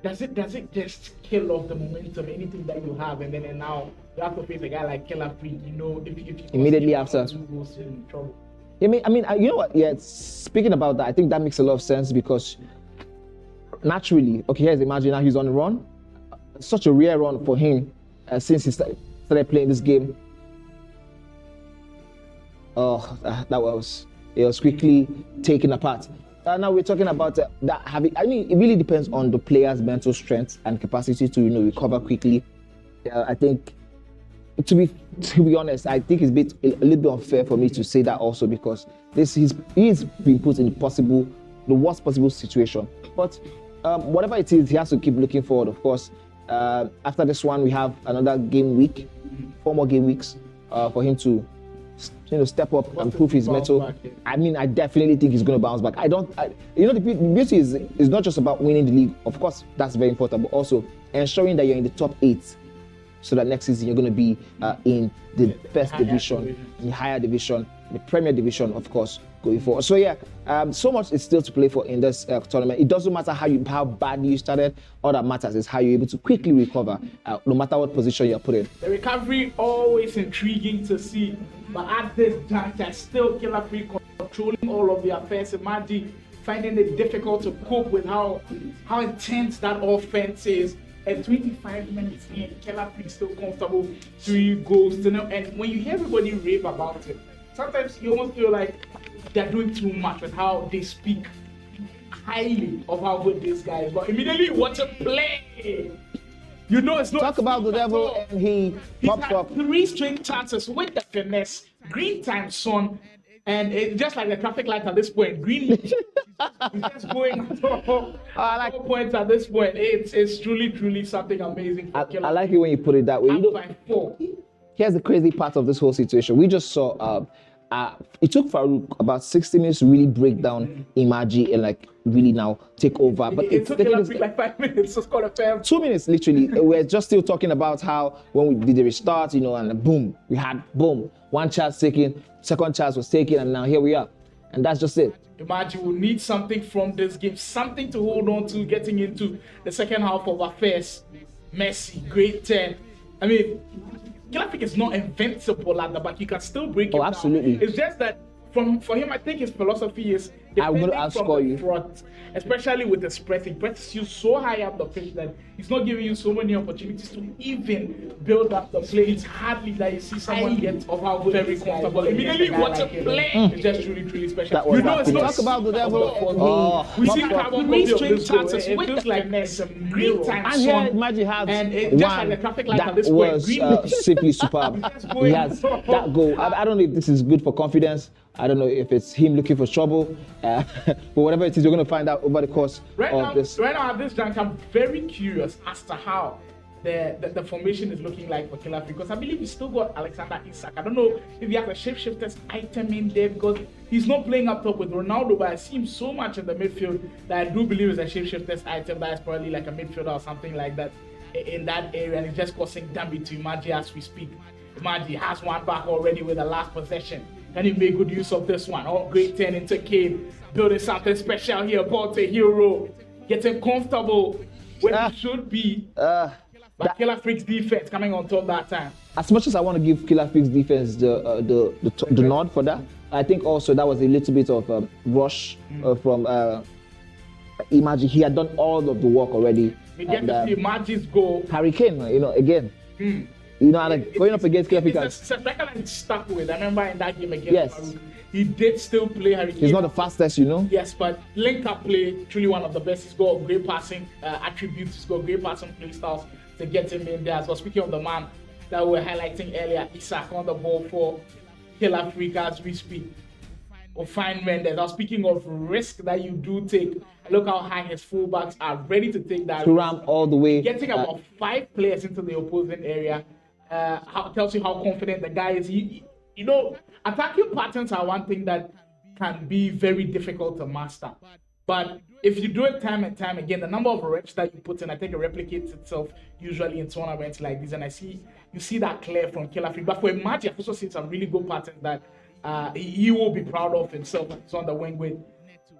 Does it just kill off the momentum, anything that you have, and now you have to face a guy like Killer Freak, if you
immediately after. I mean, you know what? Yeah, speaking about that, I think that makes a lot of sense, because naturally, okay, here's Imagine now he's on the run. Such a rare run for him since he started playing this game. Oh, it was quickly taken apart. now we're talking about that having. I mean, it really depends on the player's mental strength and capacity to recover quickly. I think, to be honest, I think it's a little bit unfair for me to say that also, because he's been put in the worst possible situation. But whatever it is, he has to keep looking forward. Of course, after this one, we have another game week, 4 more game weeks for him to step up and prove his mettle. I mean, I definitely think he's going to bounce back. The beauty is not just about winning the league. Of course, that's very important, but also ensuring that you're in the top 8, so that next season you're going to be in the first division, in the higher division, the Premier Division, of course, going forward. So yeah, so much is still to play for in this tournament. It doesn't matter how badly you started. All that matters is how you're able to quickly recover, no matter what position you're put in.
The recovery always intriguing to see, but at this juncture, still Killer Freak controlling all of the affairs. Imagi finding it difficult to cope with how intense that offense is. At 25 minutes in, Killer Freak still comfortable, 3 goals to nil. And when you hear everybody rave about it, sometimes you almost feel like they're doing too much with how they speak highly of how good this guy is. But immediately you watch him play, it's not.
Talk about the devil, and he pops
had
up
3 straight chances with the finesse, green time son, and it's just like the traffic light at this point. Green is just going
I like
4 points at this point. It's truly something amazing.
I like it when you put it that way.
By 4.
Here's the crazy part of this whole situation. We just saw it took Farooq about 60 minutes to really break down Imagi and really now take over. But
it took like 5 minutes to score a fair.
2 minutes literally. We're just still talking about how when we did the restart, and boom, we had one chance taken, second chance was taken, and now here we are. And that's just it.
Imagi will need something from this game, something to hold on to getting into the second half of affairs. Messi, great 10. I mean, Killer Freak is not invincible at the back. You can still break it down.
Absolutely.
It's just that for him, I think his philosophy is
I'm going to
defending from the front, especially with the spread. He presses you so high up the pitch that he's not giving you so many opportunities to even build up the play. It's hardly that you see someone get of how good very comfortable. Immediately watch him play. It's just truly special.
It's not talk about the devil.
We see three straight chances with the finesse, green time,
and here Imagi has
and just like the traffic light at this point,
was simply superb. He has that goal. I don't know if this is good for confidence. I don't know if it's him looking for trouble, but whatever it is, we're going to find out over the course of this.
Right now, at this juncture, I'm very curious as to how the formation is looking like for Killer Freak, because I believe he's still got Alexander Isak. I don't know if he has a shapeshifters item in there, because he's not playing up top with Ronaldo, but I see him so much in the midfield that I do believe is a shapeshifters item that is probably like a midfielder or something like that in that area, and it's just causing damage to Imagi as we speak. Imagi has one back already with the last possession. Can he make good use of this one? Oh, great 10 into Cade, building something special here. Ball to Hero, getting comfortable where he should be. But Killer Freak's defense coming on top that time.
As much as I want to give Killer Freak's defense the nod for that, I think also that was a little bit of rush from Imagi. He had done all of the work already.
We get to see Imagi's goal.
Harry Kane, again. Going up against Killer Freak.
It's a record I'm stuck with. I remember in that game against Farooq, he did still play Harry Kane.
He's not the fastest,
Yes, but link-up play, truly one of the best. He's got great passing attributes. He's got great passing play styles to get him in there. So speaking of the man that we were highlighting earlier, Isak on the ball for Killer Freak as we speak. Or fine Mendes. Now speaking of risk that you do take, look how high his fullbacks are ready to take that.
To ram all the way.
Getting about 5 players into the opposing area. Tells you how confident the guy is. Attacking patterns are one thing that can be very difficult to master. But if you do it time and time again, the number of reps that you put in, I think it replicates itself usually in tournaments like this. And you see that clear from Killer Freak. But for Imagi, I've also seen some really good patterns that he will be proud of himself. It's on the wing with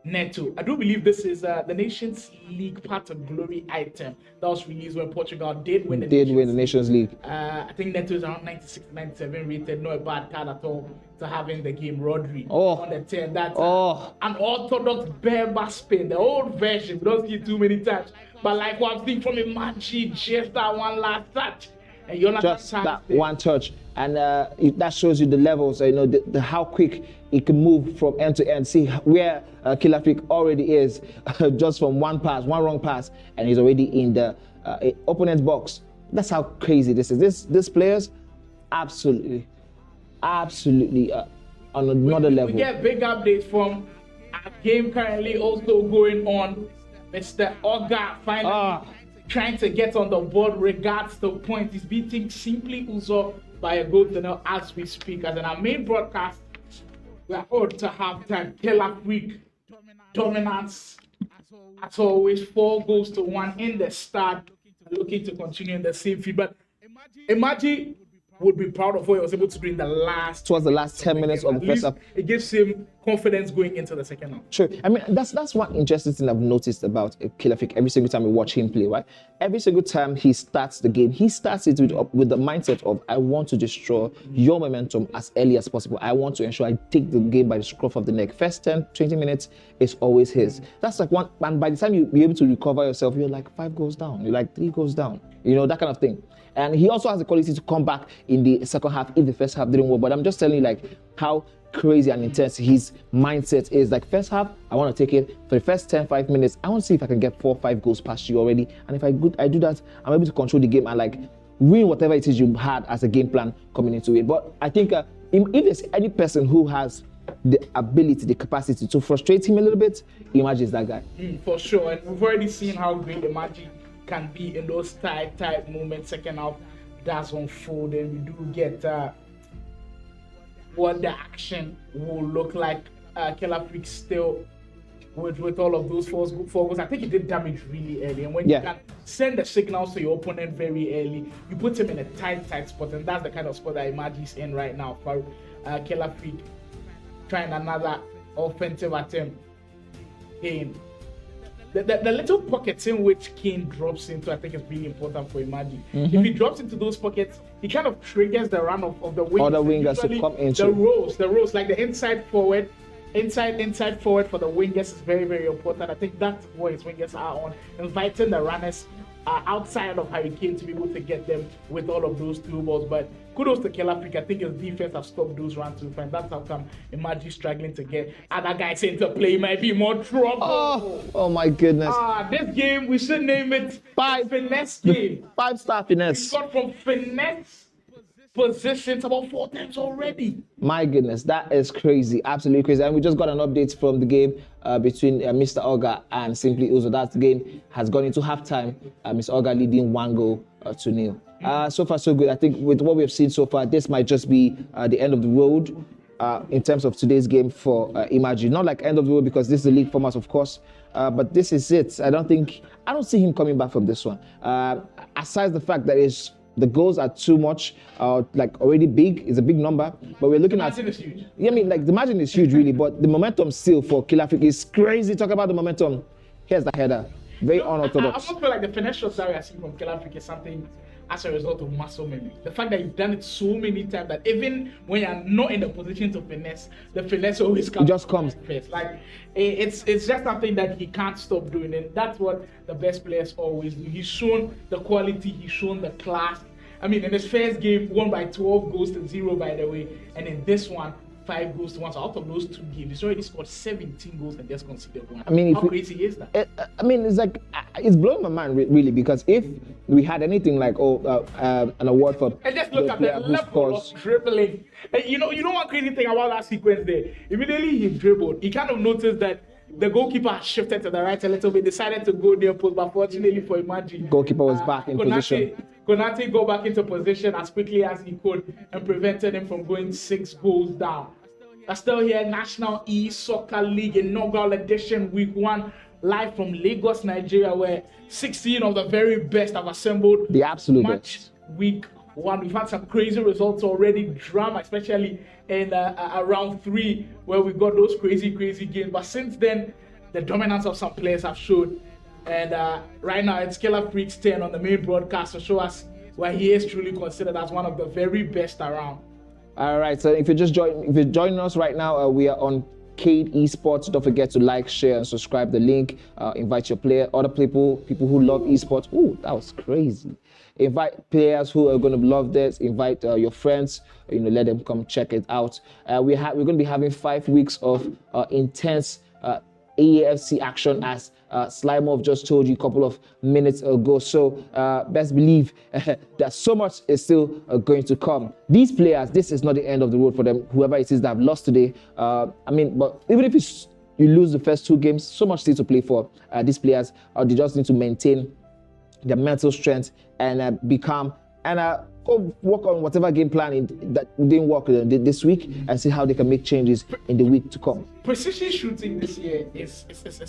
Neto. I do believe this is the Nations League part of glory item that was released when Portugal did win the
Nations League.
I think Neto is around 96, 97 rated. Not a bad card at all to have in the game. Rodri on the 10. That's an orthodox Berber spin, the old version. We don't see it too many times. But like what I've seen from Imagi, just that one last touch. And Jonathan
just
Tah
that
there.
one touch, and that shows you the levels. You know, the how quick he can move from end to end. See where Killer Freak already is, just from one pass, one wrong pass, and he's already in the opponent's box. That's how crazy this is. This players, absolutely on another level.
We get big updates from our game currently also going on. Mr. Oga finally trying to get on the board regards to points. He's beating Simply Uzo by a goal to nil as we speak. As in our main broadcast, we are on to halftime. Killer Freak dominance. As always, 4-1 in the start. Looking to continue in the same field. But Imagi would be proud of what he was able to do in the last.
Towards the last 10 minutes of the first half.
It gives him confidence going into the second half.
True. I mean, that's one interesting thing I've noticed about Killer Freak every single time we watch him play, right? Every single time he starts the game, he starts it with the mindset of, I want to destroy your momentum as early as possible. I want to ensure I take the game by the scruff of the neck. First 10, 20 minutes is always his. That's like one, and by the time you're able to recover yourself, you're like 5 goals down, you're like 3 goals down, you know, that kind of thing. And he also has the quality to come back in the second half if the first half didn't work. But I'm just telling you, like, how crazy and intense his mindset is. Like, first half, I want to take it. For the first 10-5 minutes, I want to see if I can get 4 or 5 goals past you already. And if I do that, I'm able to control the game and, like, win whatever it is you had as a game plan coming into it. But I think if there's any person who has the ability, the capacity to frustrate him a little bit, Imagi is that guy.
For sure. And we've already seen how great Imagi can be in those tight moments. Second half does unfold, and we do get what the action will look like. Killer Freak still with all of those four goals. I think he did damage really early, and when you can send the signals to your opponent very early, you put him in a tight spot, and that's the kind of spot that Imagi's in right now. For Killer Freak trying another offensive attempt. Kane. The little pockets in which Kane drops into, I think is really important for Imagi. If he drops into those pockets, he kind of triggers the run of the wingers.
Other wingers to come into.
The rows, like the inside forward for the wingers is very, very important. I think that's what his wingers are on, inviting the runners outside of Harry Kane to be able to get them with all of those through balls. But kudos to Killer Freak. I think his defense have stopped those runs too far. That's how come Imagi struggling to get other guys into play. Might be more trouble.
Oh my goodness.
This game, we should name it finesse game.
5-star finesse.
We got from finesse positions about 4 times already.
My goodness, that is crazy, absolutely crazy. And we just got an update from the game between Mr. Oga and Simply Uzo. That game has gone into halftime. Mr. Oga leading 1-0. So far, so good. I think with what we've seen so far, this might just be the end of the road in terms of today's game for Imagi. Not like end of the road because this is the league format, of course, but this is it. I don't see him coming back from this one. Aside the fact that the goals are too much, like already big. It's a big number, but we're looking at.
The margin is huge.
Yeah, I mean, like the margin is huge, really, but the momentum still for Killer Freak is crazy. Talk about the momentum. Here's the header, very unorthodox.
I almost feel like the finesse shots that we are seeing from Killer Freak is something as a result of muscle memory. The fact that you've done it so many times that even when you're not in the position to finesse, the finesse always comes.
It just comes.
First. Like it's just something that he can't stop doing, and that's what the best players always do. He's shown the quality, he's shown the class. I mean, in his first game, won by 12 goals to 0, by the way, and in this one, 5 goals to 1. So out of those 2 games, he's already scored 17 goals and just conceded 1.
I mean,
how crazy is that?
I mean, it's like it's blowing my mind really, because if we had anything like an award for
and just look at the level of dribbling. And you know one crazy thing about that sequence there. Immediately he dribbled, he kind of noticed that the goalkeeper had shifted to the right a little bit, decided to go near post, but fortunately for Imagi,
goalkeeper was back in position.
Konate got back into position as quickly as he could and prevented him from going 6 goals down. That's still here, National E-Soccer League inaugural edition, week 1, live from Lagos, Nigeria, where 16 of the very best have assembled.
The absolute
best. Week 1, we've had some crazy results already, drama, especially in round 3, where we got those crazy games. But since then, the dominance of some players have showed. And right now, it's Killer Freak's turn on the main broadcast to show us why he is truly considered as one of the very best around.
All right, so if you're joining us right now, we are on Cade Esports. Don't forget to like, share, and subscribe. The link. Invite your other people who love esports. Ooh, that was crazy. Invite players who are going to love this. Invite your friends. Let them come check it out. We're going to be having 5 weeks of intense AAFC action, as Slimov just told you a couple of minutes ago. So best believe that so much is still going to come. These players, this is not the end of the road for them, whoever it is that have lost today. But even if you lose the first 2 games, so much still to play for. These players, they just need to maintain their mental strength and become go work on whatever game plan that didn't work this week and see how they can make changes in the week to come.
Precision shooting this year is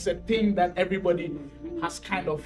a thing that everybody has kind of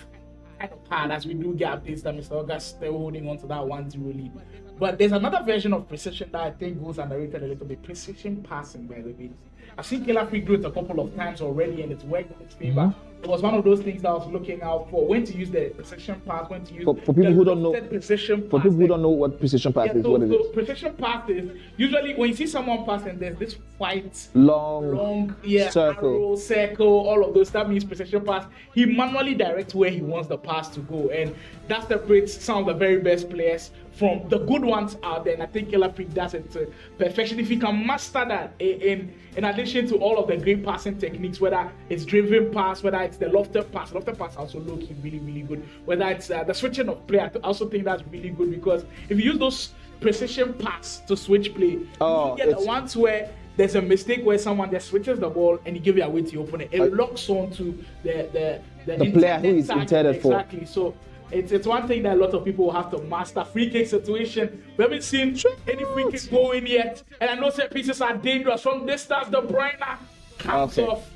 had, as we do get updates that Mr. August still holding on to that 1-0 lead. But there's another version of precision that I think goes underrated a little bit. Precision passing, by the way. I've seen Killer Freak do it a couple of times already, and it's worked in its favor. It was one of those things that I was looking out for, when to use the precision pass, when to use
for people who don't know
precision pass.
For people who don't know what precision pass is, what is it?
Precision pass is usually when you see someone passing, there's this white
long
arrow, circle, all of those. That means precision pass. He manually directs where he wants the pass to go, and that separates some of the very best players from the good ones out there. And I think Killer Freak does it to perfection. If he can master that in addition to all of the great passing techniques, whether it's driven pass, whether it's the lofted pass also looks really, really good. Whether it's the switching of play, I also think that's really good, because if you use those precision pass to switch play, you get the ones where there's a mistake where someone just switches the ball and you give it away to your opponent. It locks on to the
player who is intended for.
Exactly. So it's one thing that a lot of people will have to master. Free kick situation. We haven't seen any free kick going yet. And I know set pieces are dangerous. From distance, De Bruyne comes off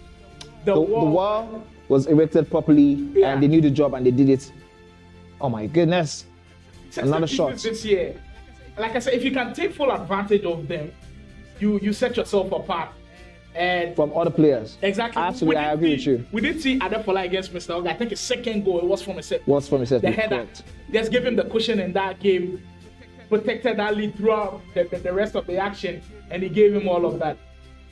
the wall.
The wall was erected properly, and they knew the job and they did it. Oh my goodness. Another shot.
This year. Like I said, if you can take full advantage of them, you set yourself apart. And
from other players.
Exactly.
Absolutely, I agree with you.
We did see Adefola against Mr. Oga. I think his second goal, it was from a set.
The
header. Just give him the cushion in that game, protected that lead throughout the rest of the action, and he gave him all of that.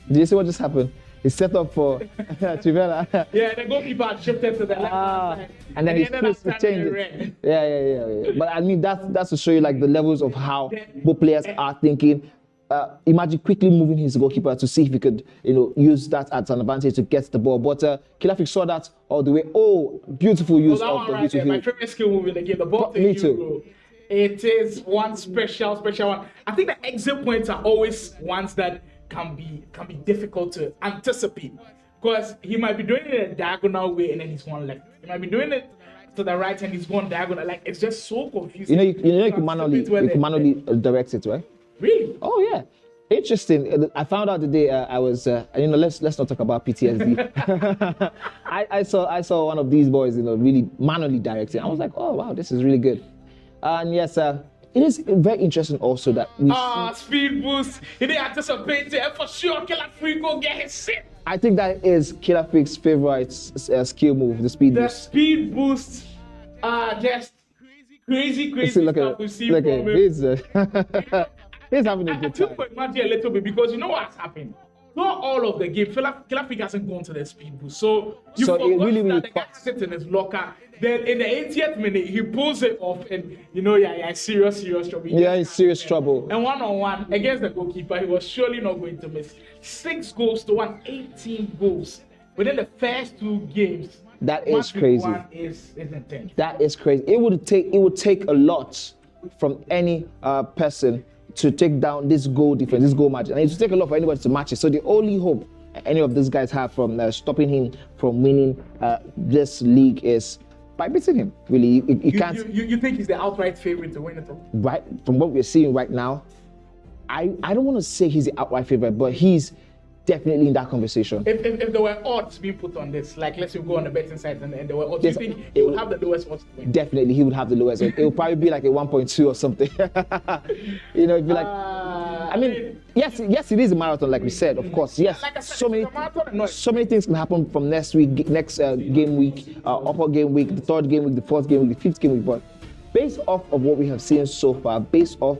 Did you see what just happened? He set up for Trivela.
Yeah, the goalkeeper shifted to the left side.
And then he changed it. Yeah. But I mean, that's to show you like the levels of how both players are thinking. Imagi quickly moving his goalkeeper to see if he could, use that as an advantage to get the ball. But Killer Freak saw that all the way. Oh, beautiful use of the beautiful.
My favorite skill move in the game. The ball to
me too.
It is one special one. I think the exit points are always ones that can be difficult to anticipate, because he might be doing it a diagonal way and then he's going left. He might be doing it to the right and he's going diagonal. Like, it's just so confusing.
You can manually direct it, right?
Really?
Oh yeah, interesting. I found out the day I was. Let's not talk about PTSD. I saw one of these boys, really manually directing. I was like, oh wow, this is really good. And yes, it is very interesting also that we
speed boost. He didn't anticipate it, for sure. Killer Freak will get his sit.
I think that is Killer Freak's favorite skill move, the speed boost.
The speed boost, just crazy stuff we see from him.
He's having a good time.
I took Imagi a little bit, because you know what's happened. Not all of the game, Killer Freak hasn't gone to the speed boost. So you forgot that the guy sits in his locker. Then in the 80th minute, he pulls it off, and serious trouble.
Yeah, in serious trouble.
And one-on-one against the goalkeeper, he was surely not going to miss. 6 goals to 1, 18 goals within the first 2 games.
That is crazy.
Is intense.
That is crazy. It would take a lot from any person to take down this goal difference, this goal margin. And it would take a lot for anybody to match it. So the only hope any of these guys have from stopping him from winning this league is by beating him. Really, you can't.
You think he's the outright favorite to win it all?
Right, from what we're seeing right now, I don't want to say he's the outright favorite, but he's definitely in that conversation.
If there were odds being put on this, like let's say we go on the betting site and there were odds, do you think he would have the lowest odds to win?
Definitely, he would have the lowest. It would probably be like a 1.2 or something. It'd be like. I mean, yes, it is a marathon, like we said, of course. Yes,
like I said,
so many things can happen from next game week, upper game week, the 3rd game week, the 4th game week, the 5th game week. But based off of what we have seen so far, based off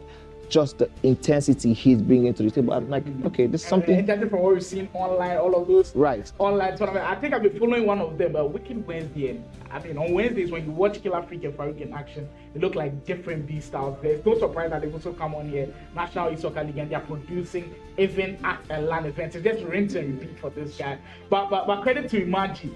just the intensity he's bringing to the table. I'm like, okay, this is something.
And judging from what we've seen online, all of those
Right.
online tournament, I think I've been following one of them, Wicked Wednesday. And I mean, on Wednesdays when you watch Killer Freak and Farooq in action, they look like different B styles. There's no surprise that they've also come on here, National E-Soccer League, and they're producing even at a LAN event. It's just rinse and repeat for this guy. But credit to Imagi.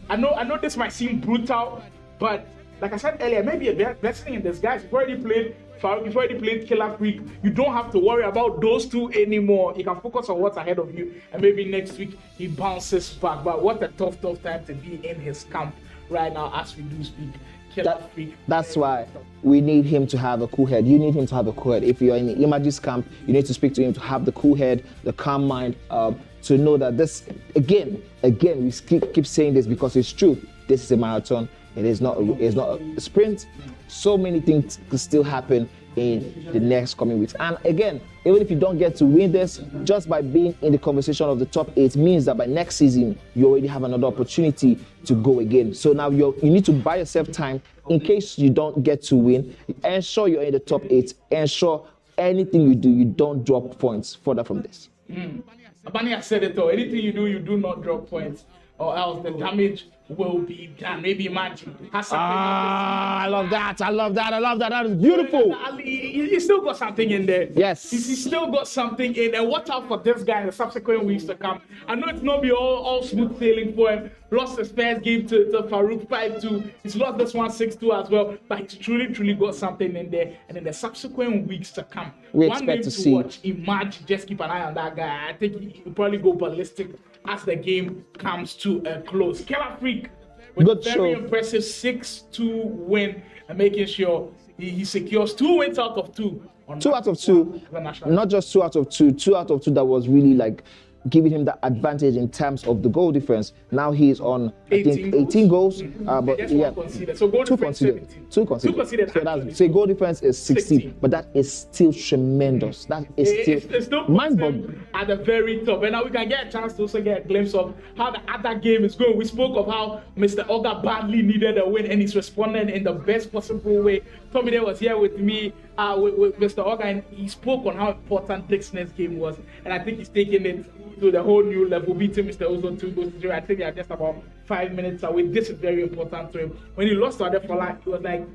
I know this might seem brutal, but like I said earlier, maybe a blessing in disguise. You've already played Farooq, you've already played Killer Freak. You don't have to worry about those two anymore. You can focus on what's ahead of you, and maybe next week he bounces back. But what a tough time to be in his camp right now as we do speak. Killer Freak.
That's why we need him to have a cool head. You need him to have a cool head. If you're in Imagi's camp, you need to speak to him to have the cool head, the calm mind, to know that this, again, we keep saying this because it's true. This is a marathon. It is not a sprint. So many things could still happen in the next coming weeks. And again, even if you don't get to win this, just by being in the conversation of the top 8 means that by next season, you already have another opportunity to go again. So now you need to buy yourself time in case you don't get to win. Ensure you're in the top 8. Ensure anything you do, you don't drop points further from this.
Abani has said it all. Anything you do not drop points, or else the damage will be done. Maybe Imagine has something.
I love that. That is beautiful.
He still got something in there.
Yes.
He still got something in there. Watch out for this guy in the subsequent weeks to come. I know it's not be all smooth sailing for him. Lost his first game to Farooq 5-2. He's lost this one 6-2 as well. But he's truly got something in there. And in the subsequent weeks to come,
we
one
expect
game
to see.
watch. Imagine, just keep an eye on that guy. I think he'll probably go ballistic as the game comes to a close. Killer Freak with
Good
a very
show.
impressive 6-2 win and making sure he secures 2 wins out of 2.
2 out of 2, not just 2 out of 2, 2 out of 2 that was really like giving him that advantage in terms of the goal difference. Now he is on, I think, 18 goals. But yeah,
So goal
2
difference
conceded.
17.
2 conceded.
2 conceded
So
actually.
that's, so goal difference is 16, but that is still tremendous. That is
It's
still
still
mind-boggling.
at the very top. And now we can get a chance to also get a glimpse of how the other game is going. We spoke of how Mr. Oga badly needed a win and he's responding in the best possible way. Tommy was here with me, with Mr. Oga, and he spoke on how important Dixon's game was. And I think he's taking it to the whole new level, beating Mr. Ozo 2-0. I think they are just about 5 minutes away. This is very important to him. When he lost to Adefola, he was like,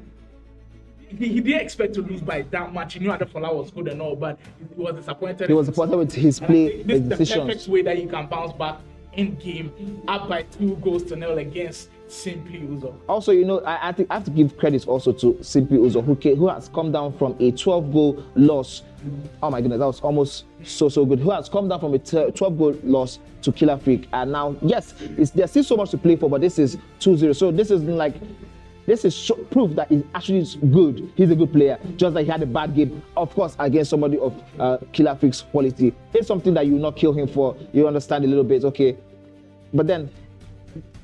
he didn't expect to lose by that much. He knew Adefola was good and all, but he was disappointed.
He was disappointed with his play,
This
his
is the
decisions.
perfect way that he can bounce back in game, up by 2-0 against Simply Uzo.
Also, I think I have to give credit also to Simply Uzo, who has come down from a 12-goal loss. Oh my goodness, that was almost so good. Who has come down from a 12-goal loss to Killer Freak, and now, yes, there's still so much to play for, but this is 2-0. So this is proof that he's actually good. He's a good player. Just like he had a bad game, of course, against somebody of Killer Freak's quality. It's something that you will not kill him for. You understand a little bit, okay? But then,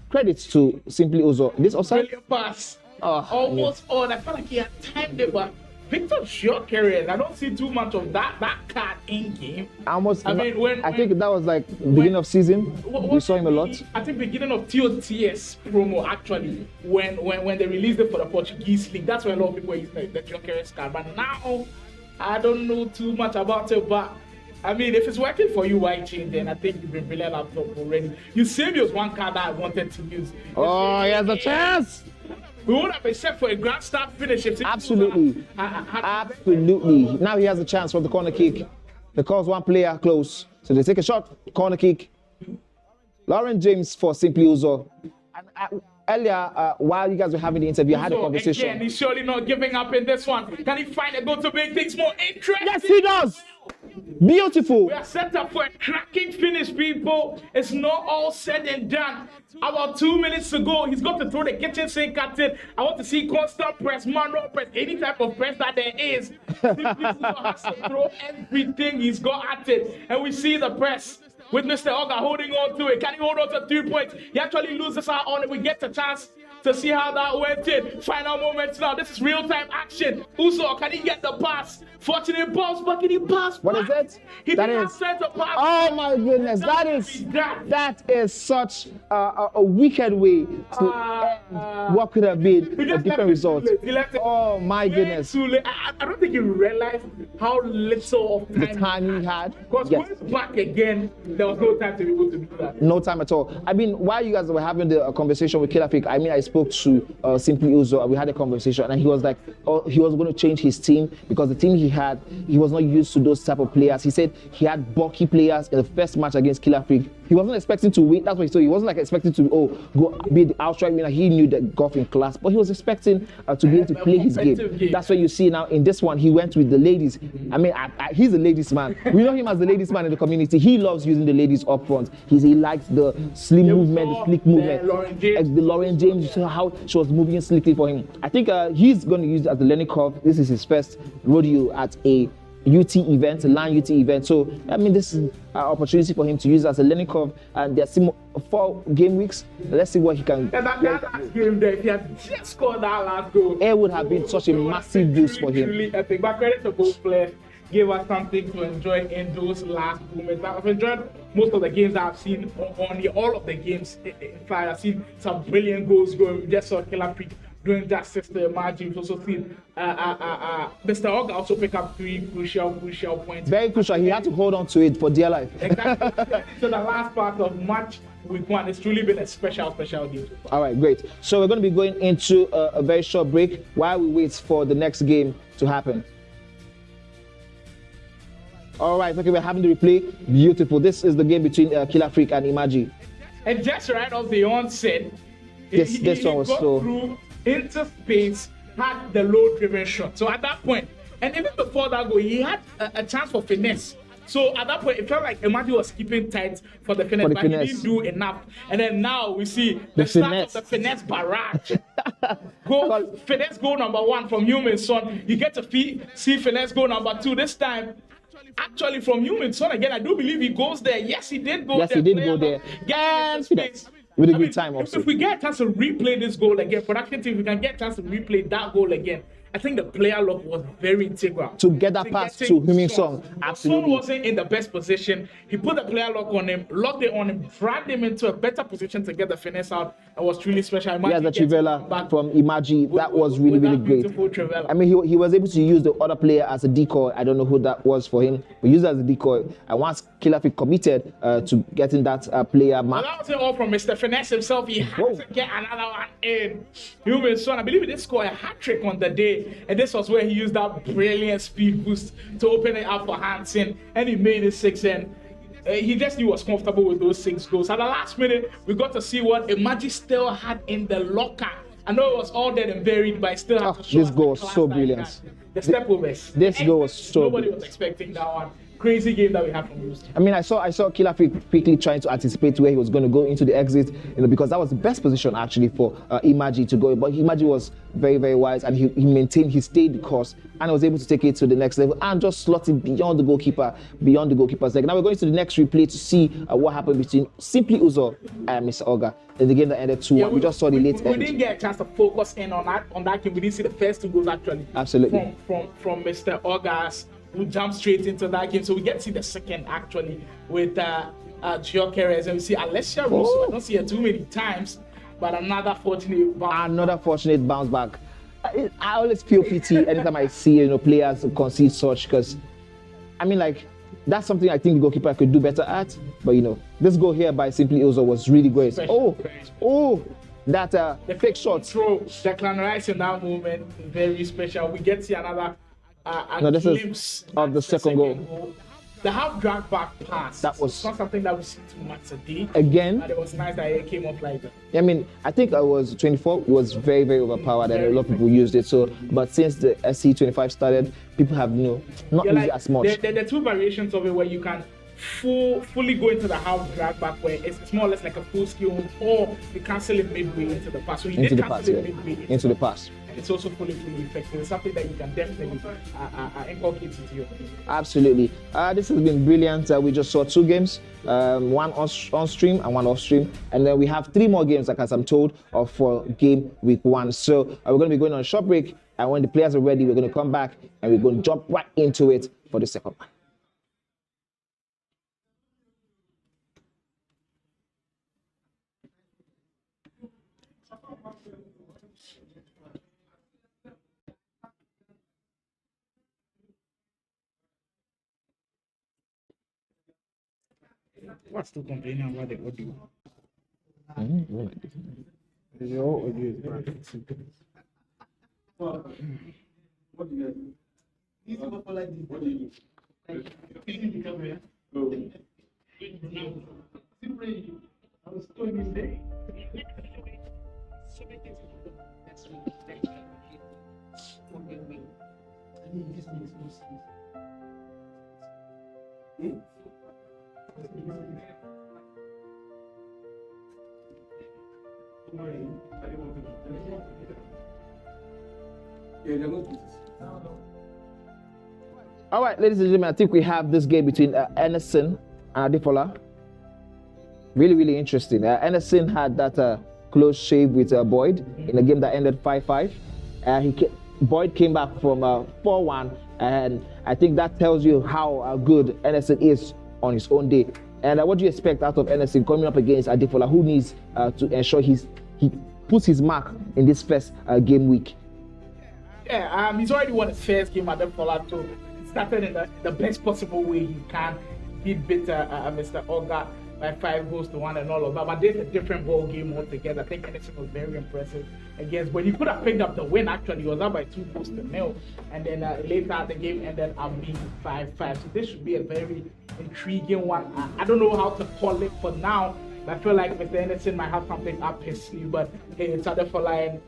credits to Simply Uzo. This offside?
Brilliant pass. Almost on. I felt like he had timed it, but Victor short career. I don't see too much of that card in game.
I think that was like beginning of season. We saw him a lot.
I think beginning of TOTS promo actually when they released it for the Portuguese league. That's when a lot of people use the short career card. But now I don't know too much about it. But I mean, if it's working for you, why change? Then I think you've been brilliant laptop already. Eusebius one card that I wanted to use.
Oh, he has a chance.
We would have been set for a grand start finish.
Absolutely. Absolutely. Now he has a chance for the corner kick. Because one player close. So they take a shot, corner kick. Lauren James for Simply Uzo. Earlier, while you guys were having the interview, I had a conversation.
Again, he's surely not giving up in this one. Can he find a goal to make things more interesting?
Yes, he does. Beautiful.
We are set up for a cracking finish, people. It's not all said and done. About 2 minutes to go, he's got to throw the kitchen sink at it. I want to see constant press, manual press, any type of press that there is. Simply has to throw everything he's got at it. And we see the press with Mr. Oga holding on to it. Can he hold on to 3 points? He actually loses out on it. We get the chance to see how that went in. Final moments now. This is real-time action. Uzo, can he get the pass? Fortunate bounce, but can he pass?
What is it?
He
That
didn't
is.
have time to pass.
Oh my goodness, that is such a wicked way to end what could have been
He
a
just
different
left it
result.
too late. He left it
Oh my
way
goodness,
too late. I don't think he realized how little of
the
time
time he had.
Because
Yes.
going back again, there was no time to be able to do that.
No time at all. I mean, while you guys were having the conversation with Killer Freak, I mean, I spoke to Simply Uzo. We had a conversation, and he was like, oh, he was going to change his team because the team he had, he was not used to those type of players. He said he had bulky players in the first match against Killer Freak. He wasn't expecting to win. That's what he said. He wasn't like expecting to go be the outright winner. He knew the golf in class, but he was expecting to be able to play his game. That's what you see now in this one. He went with the ladies. I mean, he's a ladies man. We know him as the ladies man in the community. He loves using the ladies up front. He likes the slim movement, the slick movement. The Lauren James, you saw how she was moving slickly for him. I think he's going to use it as the learning curve. This is his first rodeo at a UT event, a LAN UT event. So, I mean, this is an opportunity for him to use as a learning curve. And there's 4 game weeks. Let's see what he can
And that last game there, if he had just scored that last goal,
it would have been such a massive boost for him.
Truly epic. But credit to both players. Gave us something to enjoy in those last moments. I've enjoyed most of the games I've seen on all of the games. In fact, I've seen some brilliant goals going. We just saw Killer Freak doing justice to Imagi. We've also seen Mr. Ogg also pick up 3 crucial points.
Very crucial. He had to hold on to it for dear life.
Exactly. So the last part of Matchweek 1, it's truly been a special game.
All right, great. So we're going to be going into a very short break while we wait for the next game to happen. All right, okay, we're having the replay. Beautiful. This is the game between Killer Freak and Imagi.
And just right off the onset,
This one was
got
slow.
through into space, had the low-driven shot. So at that point, and even before that goal, he had a chance for finesse. So at that point, it felt like Imagi was keeping tight for the finesse, but he didn't do enough. And then now we see the start
finesse.
of the finesse barrage. Finesse goal number 1 from Human Son. You get to see finesse goal number 2 this time. Actually, from Human Son again, I do believe he goes there. Yes, he did go there.
Yes, he did go there.
And space.
With a good time also.
If we get a chance to replay this goal again, production team, we can get a chance to replay that goal again. I think the player lock was very integral.
To get that pass to Human Son. Absolutely.
Son wasn't in the best position. He put the player lock on him, locked it on him, dragged him into a better position to get the finesse out. It was truly special.
Yeah, the Trivela from Imagi, that was really, really great. I mean, he was able to use the other player as a decoy. I don't know who that was for him, but used as a decoy. And once Killer Freak committed to getting that player mark.
That wasn't all from Mr. Finesse himself. He had to get another one in. Human Son, I believe he did score a hat-trick on the day. And this was where he used that brilliant speed boost to open it up for Hansen, and he made it 6. And he just knew he was comfortable with those 6 goals. At the last minute, we got to see what Imagi still had in the locker. I know it was all dead and buried, but I still had to show
this
us
goal
the
was
class
so
that he
brilliant.
had. The step overs.
This goal was so
Nobody
brilliant.
was expecting that one. Crazy game that we had from Houston.
I mean, I saw Killer Freak quickly trying to anticipate where he was going to go into the exit, because that was the best position actually for Imagi to go. But Imagi was very, very wise, and he stayed the course, and was able to take it to the next level and just slot it beyond the goalkeeper's leg. Now we're going to the next replay to see what happened between Simply Uzo and Mr. Oga in the game that ended 2-1. We just saw the late end.
We didn't get a chance to focus in on that game. We didn't see the first 2 goals actually.
Absolutely.
From Mr. Ogas, who jumped straight into that game. So we get to see the second actually with Gyökeres, and we see Alessia Russo. I don't see her too many times, but another fortunate
bounce back. I always feel pity anytime I see players concede such, because I mean, like, that's something I think the goalkeeper could do better at. But this goal here by Simply Uzo was really great. That fake shot.
Declan Rice in that moment, very special. We get to see another
this
glimpse
of the second goal.
The half drag back pass.
That was
it's not something that we see too much today.
Again.
But it was nice that it came up like that.
I mean, I think I was 24. It was very, very overpowered, and a lot of people used it. So, but since the SC25 started, people have not used it as much.
There are 2 variations of it where you can fully go into the half drag back, where it's more or less like a full skill, or you cancel it midway into the pass. So he did cancel it midway
into the pass.
it's also fully effective. It's something that you can definitely inculcate into your game.
Absolutely. This has been brilliant. We just saw 2 games, one on stream and one off stream, and then we have 3 more games, like as I'm told, for game week 1. So we're going to be going on a short break, and when the players are ready, we're going to come back and we're going to jump right into it for the second one.
What's still complaining about the audio?
Your audio is bad.
What do you guys do? What do you do?
I was doing this day.
All right, ladies and gentlemen, I think we have this game between Anderson and Adefola. Really, really interesting. Anderson had that close shave with Boyd in a game that ended 5-5. Boyd came back from 4-1, and I think that tells you how good Anderson is on his own day. And what do you expect out of Anderson coming up against Adefola, who needs to ensure he puts his mark in this first game week?
Yeah, he's already won his first game at Adefola, so he started in the best possible way he can. He beat Mr. Oga by 5 goals to 1 and all of that, but there's a different ball game altogether. I think Anderson was very impressive against, but he could have picked up the win. Actually, he was up by 2 goals to 0, and then later the game ended up being 5-5. So this should be a very intriguing one. I don't know how to call it for now, but I feel like Mr. Anderson might have something up his sleeve. But hey, it's Adefola, and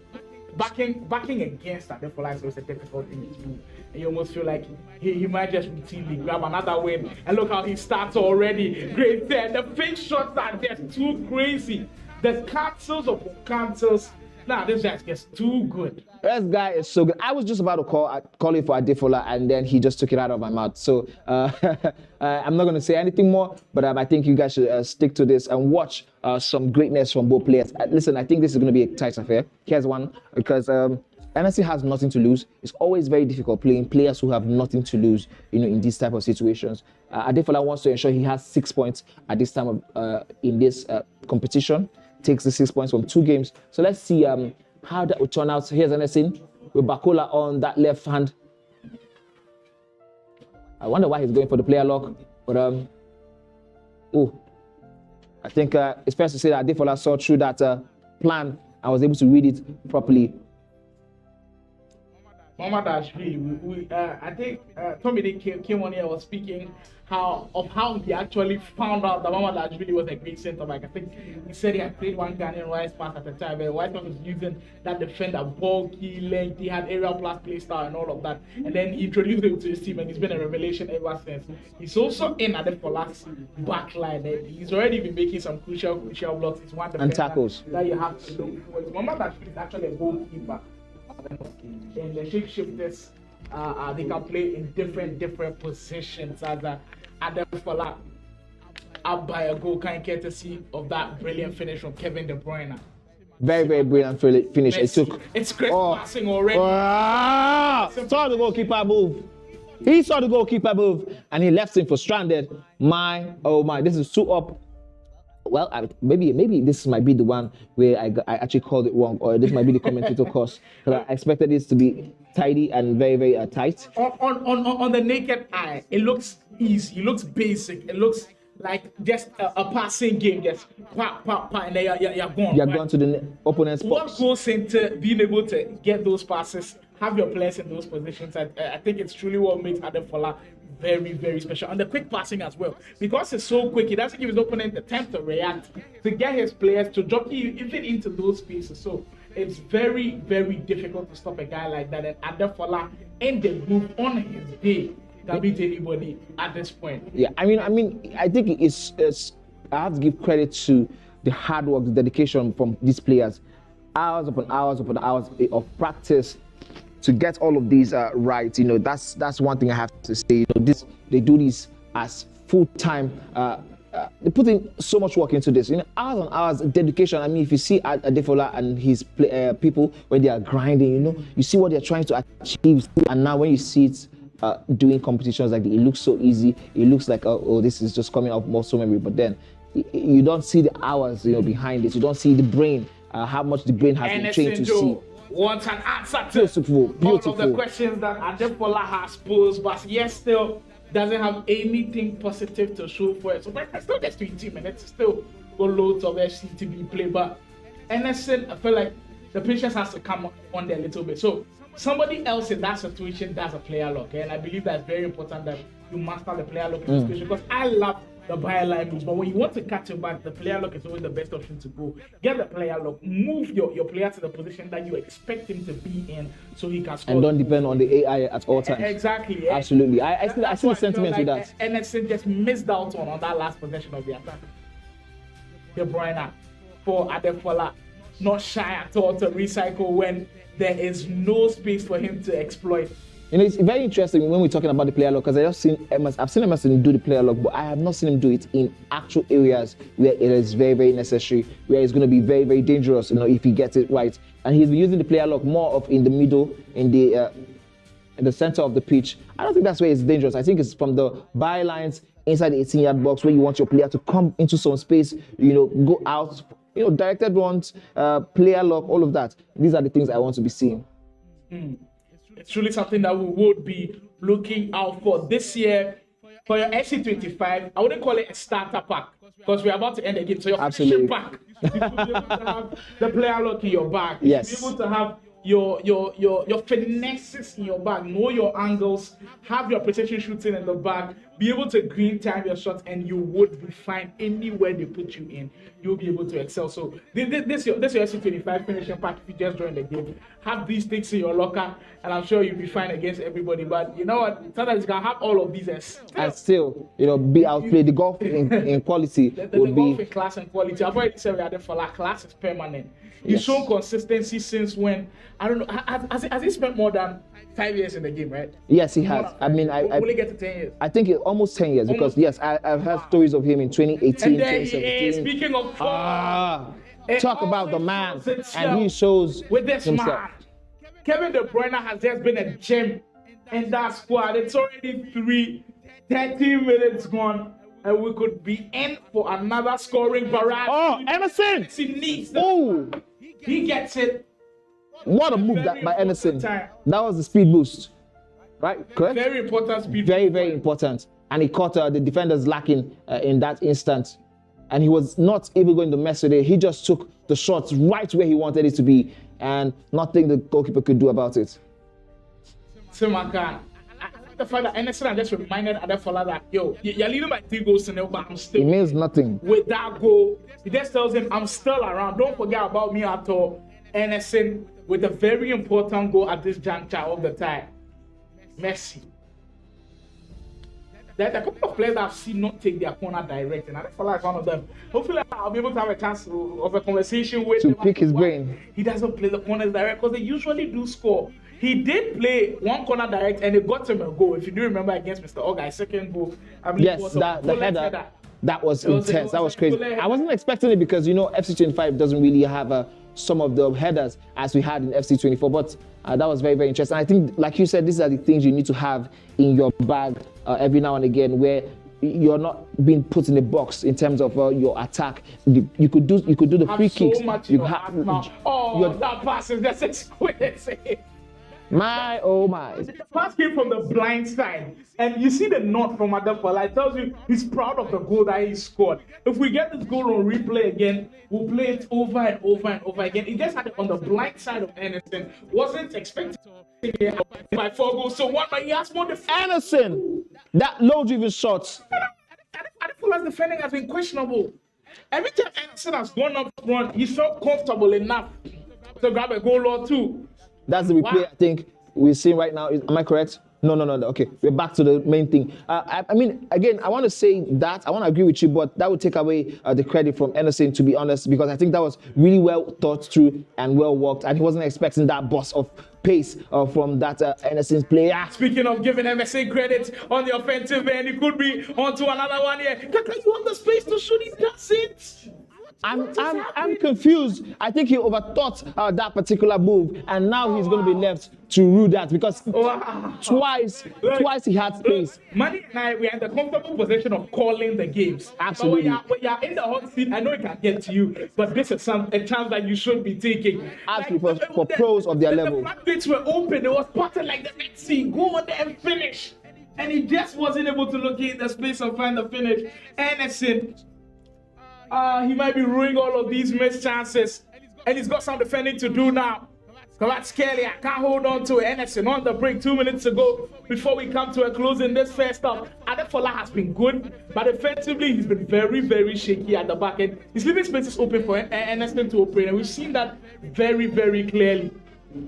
backing against Adefola is a difficult thing to do. And you almost feel like he might just routinely grab another win. And look how he starts already. Great there. The fake shots are just too crazy. The cancels of cancels. Nah, this guy's just too good.
This guy is so good. I was just about to call it for Adefola, and then he just took it out of my mouth. So I'm not going to say anything more, but I think you guys should stick to this and watch some greatness from both players. Listen, I think this is going to be a tight affair. Here's one, because NSC has nothing to lose. It's always very difficult playing players who have nothing to lose, in these type of situations. Adefola wants to ensure he has 6 points at this time of in this competition. Takes the 6 points from 2 games. So let's see how that will turn out. Here's Anderson with Bakola on that left hand. I wonder why he's going for the player lock, but I think it's fair to say that Adefola saw through that plan and was able to read it properly.
Ashvili, I think Tommy came on here, was speaking how he actually found out that Ashvili was a great centre back. I think he said he had played one Ghanaian Rice pass at the time, and White was using that defender, bulky, length, he had aerial plus play style and all of that. And then he introduced him to his team, and he's been a revelation ever since. He's also in at the last back line. He's already been making some crucial blocks. He's one defender
and tackles
that you have to look for. Ashvili is actually a goalkeeper. And the shapeshifters, they can play in different positions. As Adefola up by a goal, kind of courtesy of that brilliant finish from Kevin De Bruyne.
Very, very brilliant finish.
It's great passing already.
Saw the goalkeeper move. He saw the goalkeeper move, and he left him for stranded. Oh my! This is 2 up. Well, maybe this might be the one where I actually called it wrong, or this might be the commentator course. But I expected this to be tidy and very, very tight.
On the naked eye, it looks easy. It looks basic. It looks like just a passing game. Just pa, and then you're gone.
You're gone to the opponent's box.
What goes into being able to get those passes, have your players in those positions? I think it's truly what makes Adefola very, very special. And the quick passing as well. Because it's so quick, he doesn't give his opponent the time to react, to get his players to drop even into those spaces. So it's very, very difficult to stop a guy like that. And Adefola in the group on his day can beat anybody at this point.
Yeah, I mean, I think it's I have to give credit to the hard work, the dedication from these players. hours upon hours upon hours of practice to get all of these right. You know, that's one thing I have to say. You know, they do this as full-time. They put in so much work into this. You know, hours and hours of dedication. I mean, if you see Adefola and his people when they are grinding, you know, you see what they're trying to achieve. And now when you see it doing competitions like that, it looks so easy. It looks like, oh, this is just coming out muscle memory. But then you don't see the hours, you know, behind it. You don't see the brain, how much the brain has been trained to see.
Want an answer to
Beautiful.
all of the questions that Adefola has posed, but yet still doesn't have anything positive to show for it. So but still just 20 minutes, still got loads of FC to be played. But NSN, I feel like the patience has to come on there a little bit. So somebody else in that situation does a player lock, and I believe that's very important that you master the player lock in this situation, because I love the byline moves, but when you want to catch him back, the player lock is always the best option to go. Get the player lock, move your player to the position that you expect him to be in, so he can score.
And don't depend on the AI at all times.
Exactly.
Absolutely. I see the sentiment with that.
NSN just missed out on that last possession of the attack. De Bruyne for Adefola, not shy at all to recycle when there is no space for him to exploit.
You know, it's very interesting when we're talking about the player lock, because I've seen Emerson do the player lock, but I have not seen him do it in actual areas where it is very, very necessary, where it's going to be very, very dangerous, you know, if he gets it right. And he's been using the player lock more of in the middle, in the center of the pitch. I don't think that's where it's dangerous. I think it's from the bylines inside the 18-yard box, where you want your player to come into some space, you know, go out, you know, directed runs, player lock, all of that. These are the things I want to be seeing.
It's truly something that we would be looking out for this year for your FC25. I wouldn't call it a starter pack, because we're about to end the game. So your finishing pack, you should be able to have the player lock in your bag. You should be able to have your finesses in your bag, know your angles, have your precision shooting in the bag, be able to green time your shots, and you would be fine anywhere they put you in. You'll be able to excel. So this your FC25 finishing pack. If you just joined the game, have these things in your locker, and I'm sure you'll be fine against everybody. But you know what? Sometimes you can have all of these and
still, you know, be outplayed. The golf in quality would be
golf in class and quality. I've already said we had for like class is permanent. He's shown consistency since when, I don't know, has he spent more than 5 years in the game, right?
Yes, he has. I mean, I
will he get to 10 years?
I think almost 10 years, because yes, I've heard stories of him in 2018,
and then
2017.
Speaking of
talk about the man, and he shows
with this
himself.
man. Kevin De Bruyne has just been a gem in that squad. It's already 30 minutes gone, and we could be in for another scoring barrage.
Oh, Emerson!
He needs he gets it.
What a move by Emerson. That was the speed boost, right? Correct?
Very important speed.
Very, very important. And he caught the defenders lacking in that instant. And he was not able going to mess with it. He just took the shots right where he wanted it to be, and nothing the goalkeeper could do about it.
Simakan, the fact that Emerson just reminded Adefola that, yo, you're leading by 3 goals to nil, but I'm still.
It means nothing.
With that goal, he just tells him, I'm still around. Don't forget about me at all. Emerson with a very important goal at this juncture of the time. Messi. There's a couple of players that I've seen not take their corner direct, and Adefola is one of them. Hopefully, I'll be able to have a chance of a conversation with him.
To pick his brain.
He doesn't play the corners direct, because they usually do score. He did play one corner direct, and it got him a goal. If you do remember, against Mr. Ogai's second goal, I believe
yes,
it was
the header. That was intense. That was crazy. I wasn't expecting it, because, you know, FC25 doesn't really have some of the headers as we had in FC24, but that was very, very interesting. I think, like you said, these are the things you need to have in your bag every now and again, where you're not being put in a box in terms of your attack. You could do the free kicks.
That pass is just exquisite.
My oh my.
The pass came from the blind side, and you see the nod from Adefola. It tells you he's proud of the goal that he scored. If we get this goal on replay again, we'll play it over and over and over again. He just had it on the blind side of Anderson. Wasn't expecting by 4 goals to 1, but he has more defense.
Anderson, that low-driven shot.
Adefola's defending has been questionable. Every time Anderson has gone up front, he felt comfortable enough to grab a goal or two.
That's the replay I think we're seeing right now. Am I correct? No. Okay, we're back to the main thing. I mean, again, I want to say that I want to agree with you, but that would take away the credit from Anderson, to be honest, because I think that was really well thought through and well worked, and he wasn't expecting that burst of pace from that Anderson's player.
Speaking of giving MSA credit on the offensive end, it could be onto another one here. Kaka, you want the space to shoot? He does it.
I'm confused. I think he overthought that particular move, and now he's going to be left to rue that because twice he had space.
Manny and I, we are in the comfortable position of calling the games.
Absolutely.
But when you're in the hot seat, I know it can get to you, but this is a chance that you should be taking.
Absolutely, for pros of their level.
The floodgates were open. It was parted like the Red Sea. Go on there and finish. And he just wasn't able to locate the space and find the finish. Anderson, he might be ruining all of these missed chances. And he's got some defending to do now. Kelly, I can't hold on to it. Anderson on the break, 2 minutes to go before we come to a close in this first half. Adefola has been good, but defensively he's been very, very shaky at the back end. He's leaving spaces open for Anderson to operate, and we've seen that very, very clearly.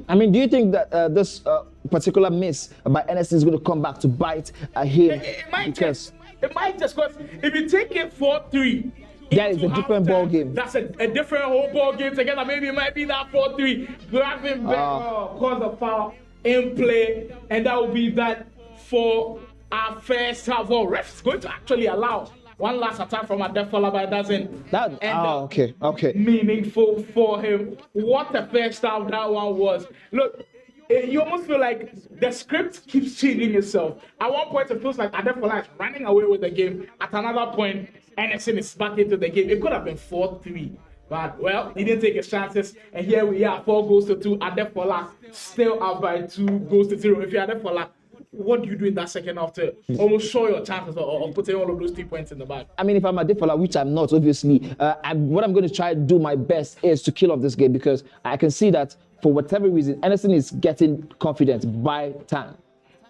I mean, do you think that this particular miss by Anderson is going to come back to bite him?
It might just, because if you take it 4-3,
that is a different ball game.
That's a different whole ball game together. Maybe it might be that 4-3. Grab him back, cause a foul in play, and that will be that for our first half. Well, ref's going to actually allow one last attack from Adefola, but it doesn't end up
okay.
meaningful for him. What a first half that one was. Look, you almost feel like the script keeps changing itself. At one point, it feels like Adefola is running away with the game. At another point, Anderson is back into the game. It could have been 4-3. But, well, he didn't take his chances. And here we are, 4-2. Adefola still up by 2-0. If you're Adefola, what do you do in that second half to almost show your chances of putting all of those 3 points in the bag?
I mean, if I'm Adefola, which I'm not, obviously, what I'm going to try to do my best is to kill off this game because I can see that for whatever reason, Anderson is getting confidence by time.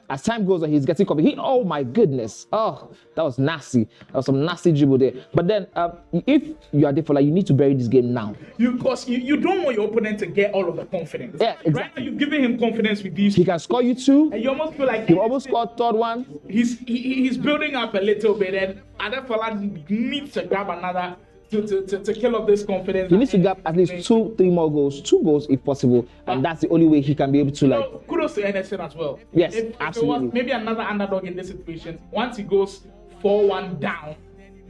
As time goes on, he's getting confident. Oh my goodness. Oh, that was nasty. That was some nasty dribble there. But then, if you are Adefola, you need to bury this game now.
Because you don't want your opponent to get all of the confidence.
Yeah, exactly.
Right now, you've given him confidence with these.
He can score you 2.
And you almost feel like
he almost scored third one.
He's building up a little bit, and Adefola needs to grab another to kill off this confidence.
He needs to grab at least 2-3 more goals, 2 goals if possible, and that's the only way he can be able to
kudos to Anderson as well.
Yes,
if
absolutely.
It was maybe another underdog in this situation, once he goes 4-1 down,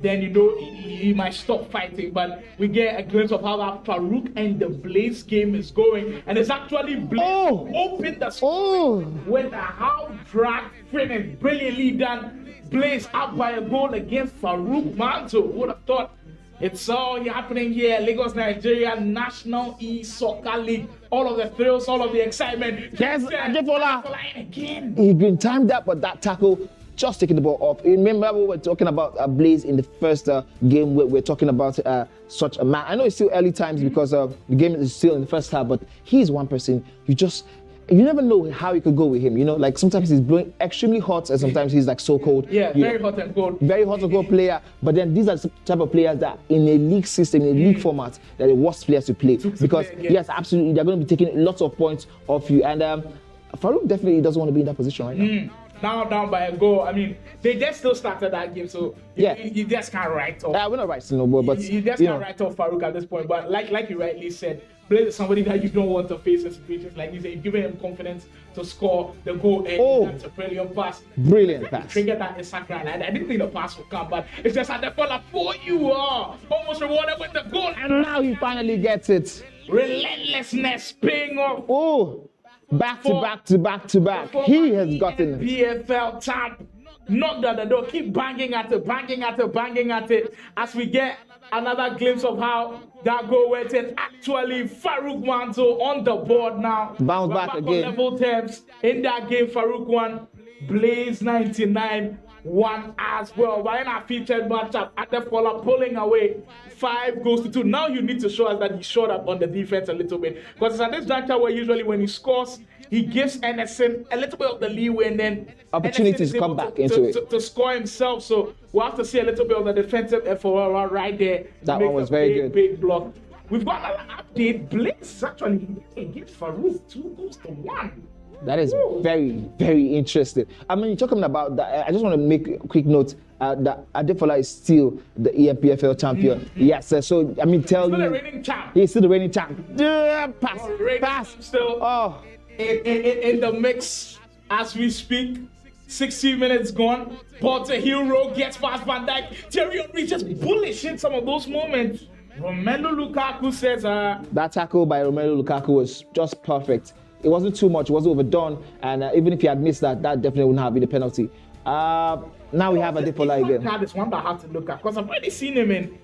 then he might stop fighting. But we get a glimpse of how that Farooq and the Blaze game is going, and it's actually Blaze open the score with a half drag finish, brilliantly done. Blaze up by a goal against Farooq Manto. Who would have thought? It's all happening here. Lagos, Nigeria, National E-Soccer League. All of the thrills, all of the excitement.
Yes, Adefola.
Again.
He's been timed up, but that tackle just taking the ball off. Remember, we were talking about Blaze in the first game. We're talking about such a man. I know it's still early times because the game is still in the first half, but he's one person you never know how you could go with him. You know, like sometimes he's blowing extremely hot and sometimes he's like so cold.
Yeah, very hot and cold.
Very hot and cold player. But then these are the type of players that in a league system, in a league format, they're the worst players to play. Because yes, absolutely, they're going to be taking lots of points off you. And Farooq definitely doesn't want to be in that position right now.
Now down by a goal. I mean, they just still started that game, so you just can't write off.
Yeah, we're not writing no more, but
you just can't write off Farooq at this point. But like you rightly said, Blaze is somebody that you don't want to face in situations like this. You've given him confidence to score the goal, and that's a brilliant pass.
Brilliant pass.
Triggered that inside line. I didn't think the pass would come, but it's just Adefola for you. Almost rewarded with the goal,
and now he finally gets it.
Relentlessness paying off.
Back to back. He has gotten it.
PFL tap. Knocked at the door. Keep banging at it. As we get another glimpse of how that goal went in. Actually, Farooq Manto on the board now.
Bounce back again.
On level terms. In that game, Farooq won. Blaze 99 won as well. But in our featured matchup, Adefola pulling away 5-2. Now you need to show us that he showed up on the defense a little bit. Because it's at this juncture where usually when he scores, he gives Anderson a little bit of the leeway and then
opportunities to come back into it.
To score himself. So we'll have to see a little bit of the defensive effort right there.
That one was very good.
Big block. We've got another update. Blaze actually gives Farooq 2-1.
That is very, very interesting. I mean, you're talking about that. I just want to make a quick note that Adefola is still the EMPFL champion. Yes, so I mean, tell
Still
you,
the reigning champ.
he's still the reigning champ. Yeah, pass,
Reigning
pass.
champ still
Oh,
in the mix as we speak. 60 minutes gone. Ball to Hero, gets past Van Dijk. Thierry Henry just bullish in some of those moments. Romelu Lukaku says,
that tackle by Romelu Lukaku was just perfect. It wasn't too much, it wasn't overdone, and even if he had missed that, that definitely wouldn't have been a penalty. Now we have Adefola again.
That is one that I have to look at because I've already seen him in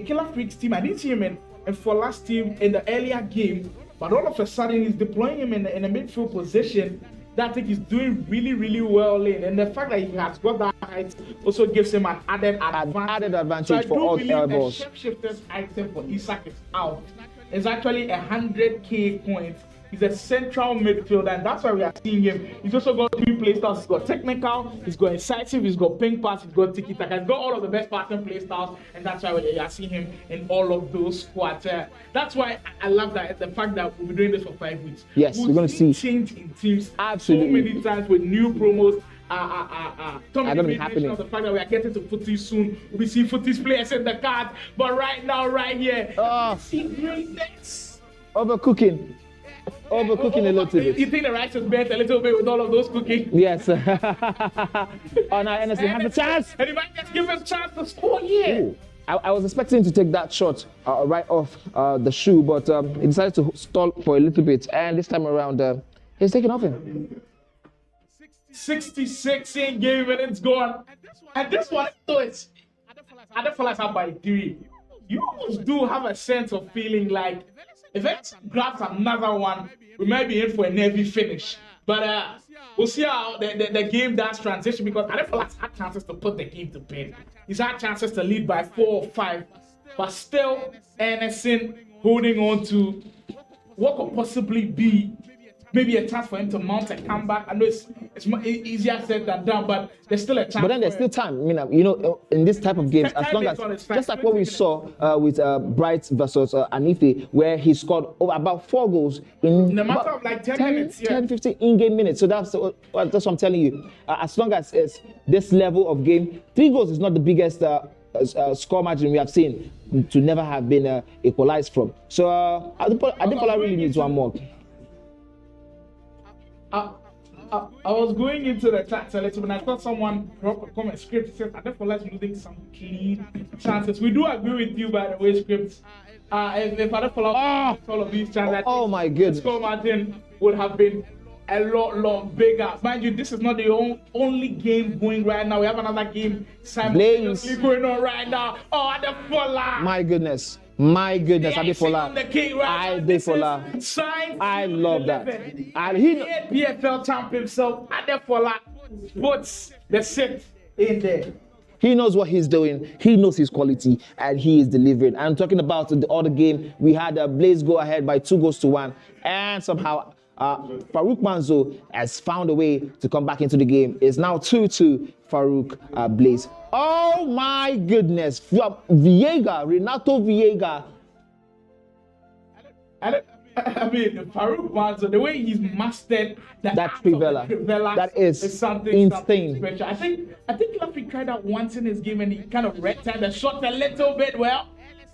Killer Freak's team. I didn't see him in Fola's team in the earlier game, but all of a sudden he's deploying him in a midfield position that I think he's doing really, really well in. And the fact that he has got that height also gives him an added advantage.
For all
air
balls.
The shapeshifter's item for Isak is out. It's actually 100k points. He's a central midfielder, and that's why we are seeing him. He's also got 3 play styles. He's got technical, he's got incisive, he's got ping pass, he's got tiki taka. He's got all of the best passing play styles, and that's why we are seeing him in all of those squads. That's why I love that the fact that we'll be doing this for 5 weeks.
Yes, we're going to see
change in teams
absolutely
so many times with new promos.
Gonna be happening.
The fact that we are getting to footy soon, we see footy's players in the cards, but right now, right here, see greatness.
Overcooking a little bit.
You think the rice is bent a little bit with all of those cooking?
Yes. Oh, now Anderson has a chance.
And he might just give us a chance to score here.
I was expecting to take that shot right off the shoe, but he decided to stall for a little bit. And this time around, he's taking off him.
66 in game minutes gone. And this one, so it's Adefola's up by 3. You almost do have a sense of feeling like if it grabs another one, we might be in for a nervy finish. But we'll see how the game does transition because Adefola's had chances to put the game to bed. He's had chances to lead by 4 or 5, but still Anderson holding on to what could possibly be maybe a chance for him to mount a comeback. I know it's easier said than done, but there's still a chance.
But then there's still time. I mean, you know, in this type of games, as long as just like what we saw with Bright versus Anife, where he scored about 4 goals in
a matter of like 10 minutes,
10, 15 in-game minutes. So that's what I'm telling you. As long as it's this level of game, 3 goals is not the biggest score margin we have seen to never have been equalized from. So Adefola really needs one more.
I was going into the chat a little bit, and I thought someone dropped a comment. Script says Adefola is losing some clean chances. We do agree with you, by the way, Script. If Adefola all of these chances,
oh my goodness,
the score margin would have been a lot bigger. Mind you, this is not the only game going right now. We have another game simultaneously going on right now. Oh, Adefola!
My goodness, Adefola. I love that. And he
PFL champ himself, Adefola, puts the set in there.
He knows what he's doing. He knows his quality, and he is delivering. I'm talking about the other game. We had Blaze go ahead by 2-1, and somehow Farooq Manzo has found a way to come back into the game. It's now 2-2 Farooq Blaze. Oh my goodness. Renato Viega.
I mean, Farooq Manzo, the way he's mastered that
Trivela, that is
something
insane.
Special. I think Lafi tried that once in his game and he kind of red-timed the shot a little bit. Well,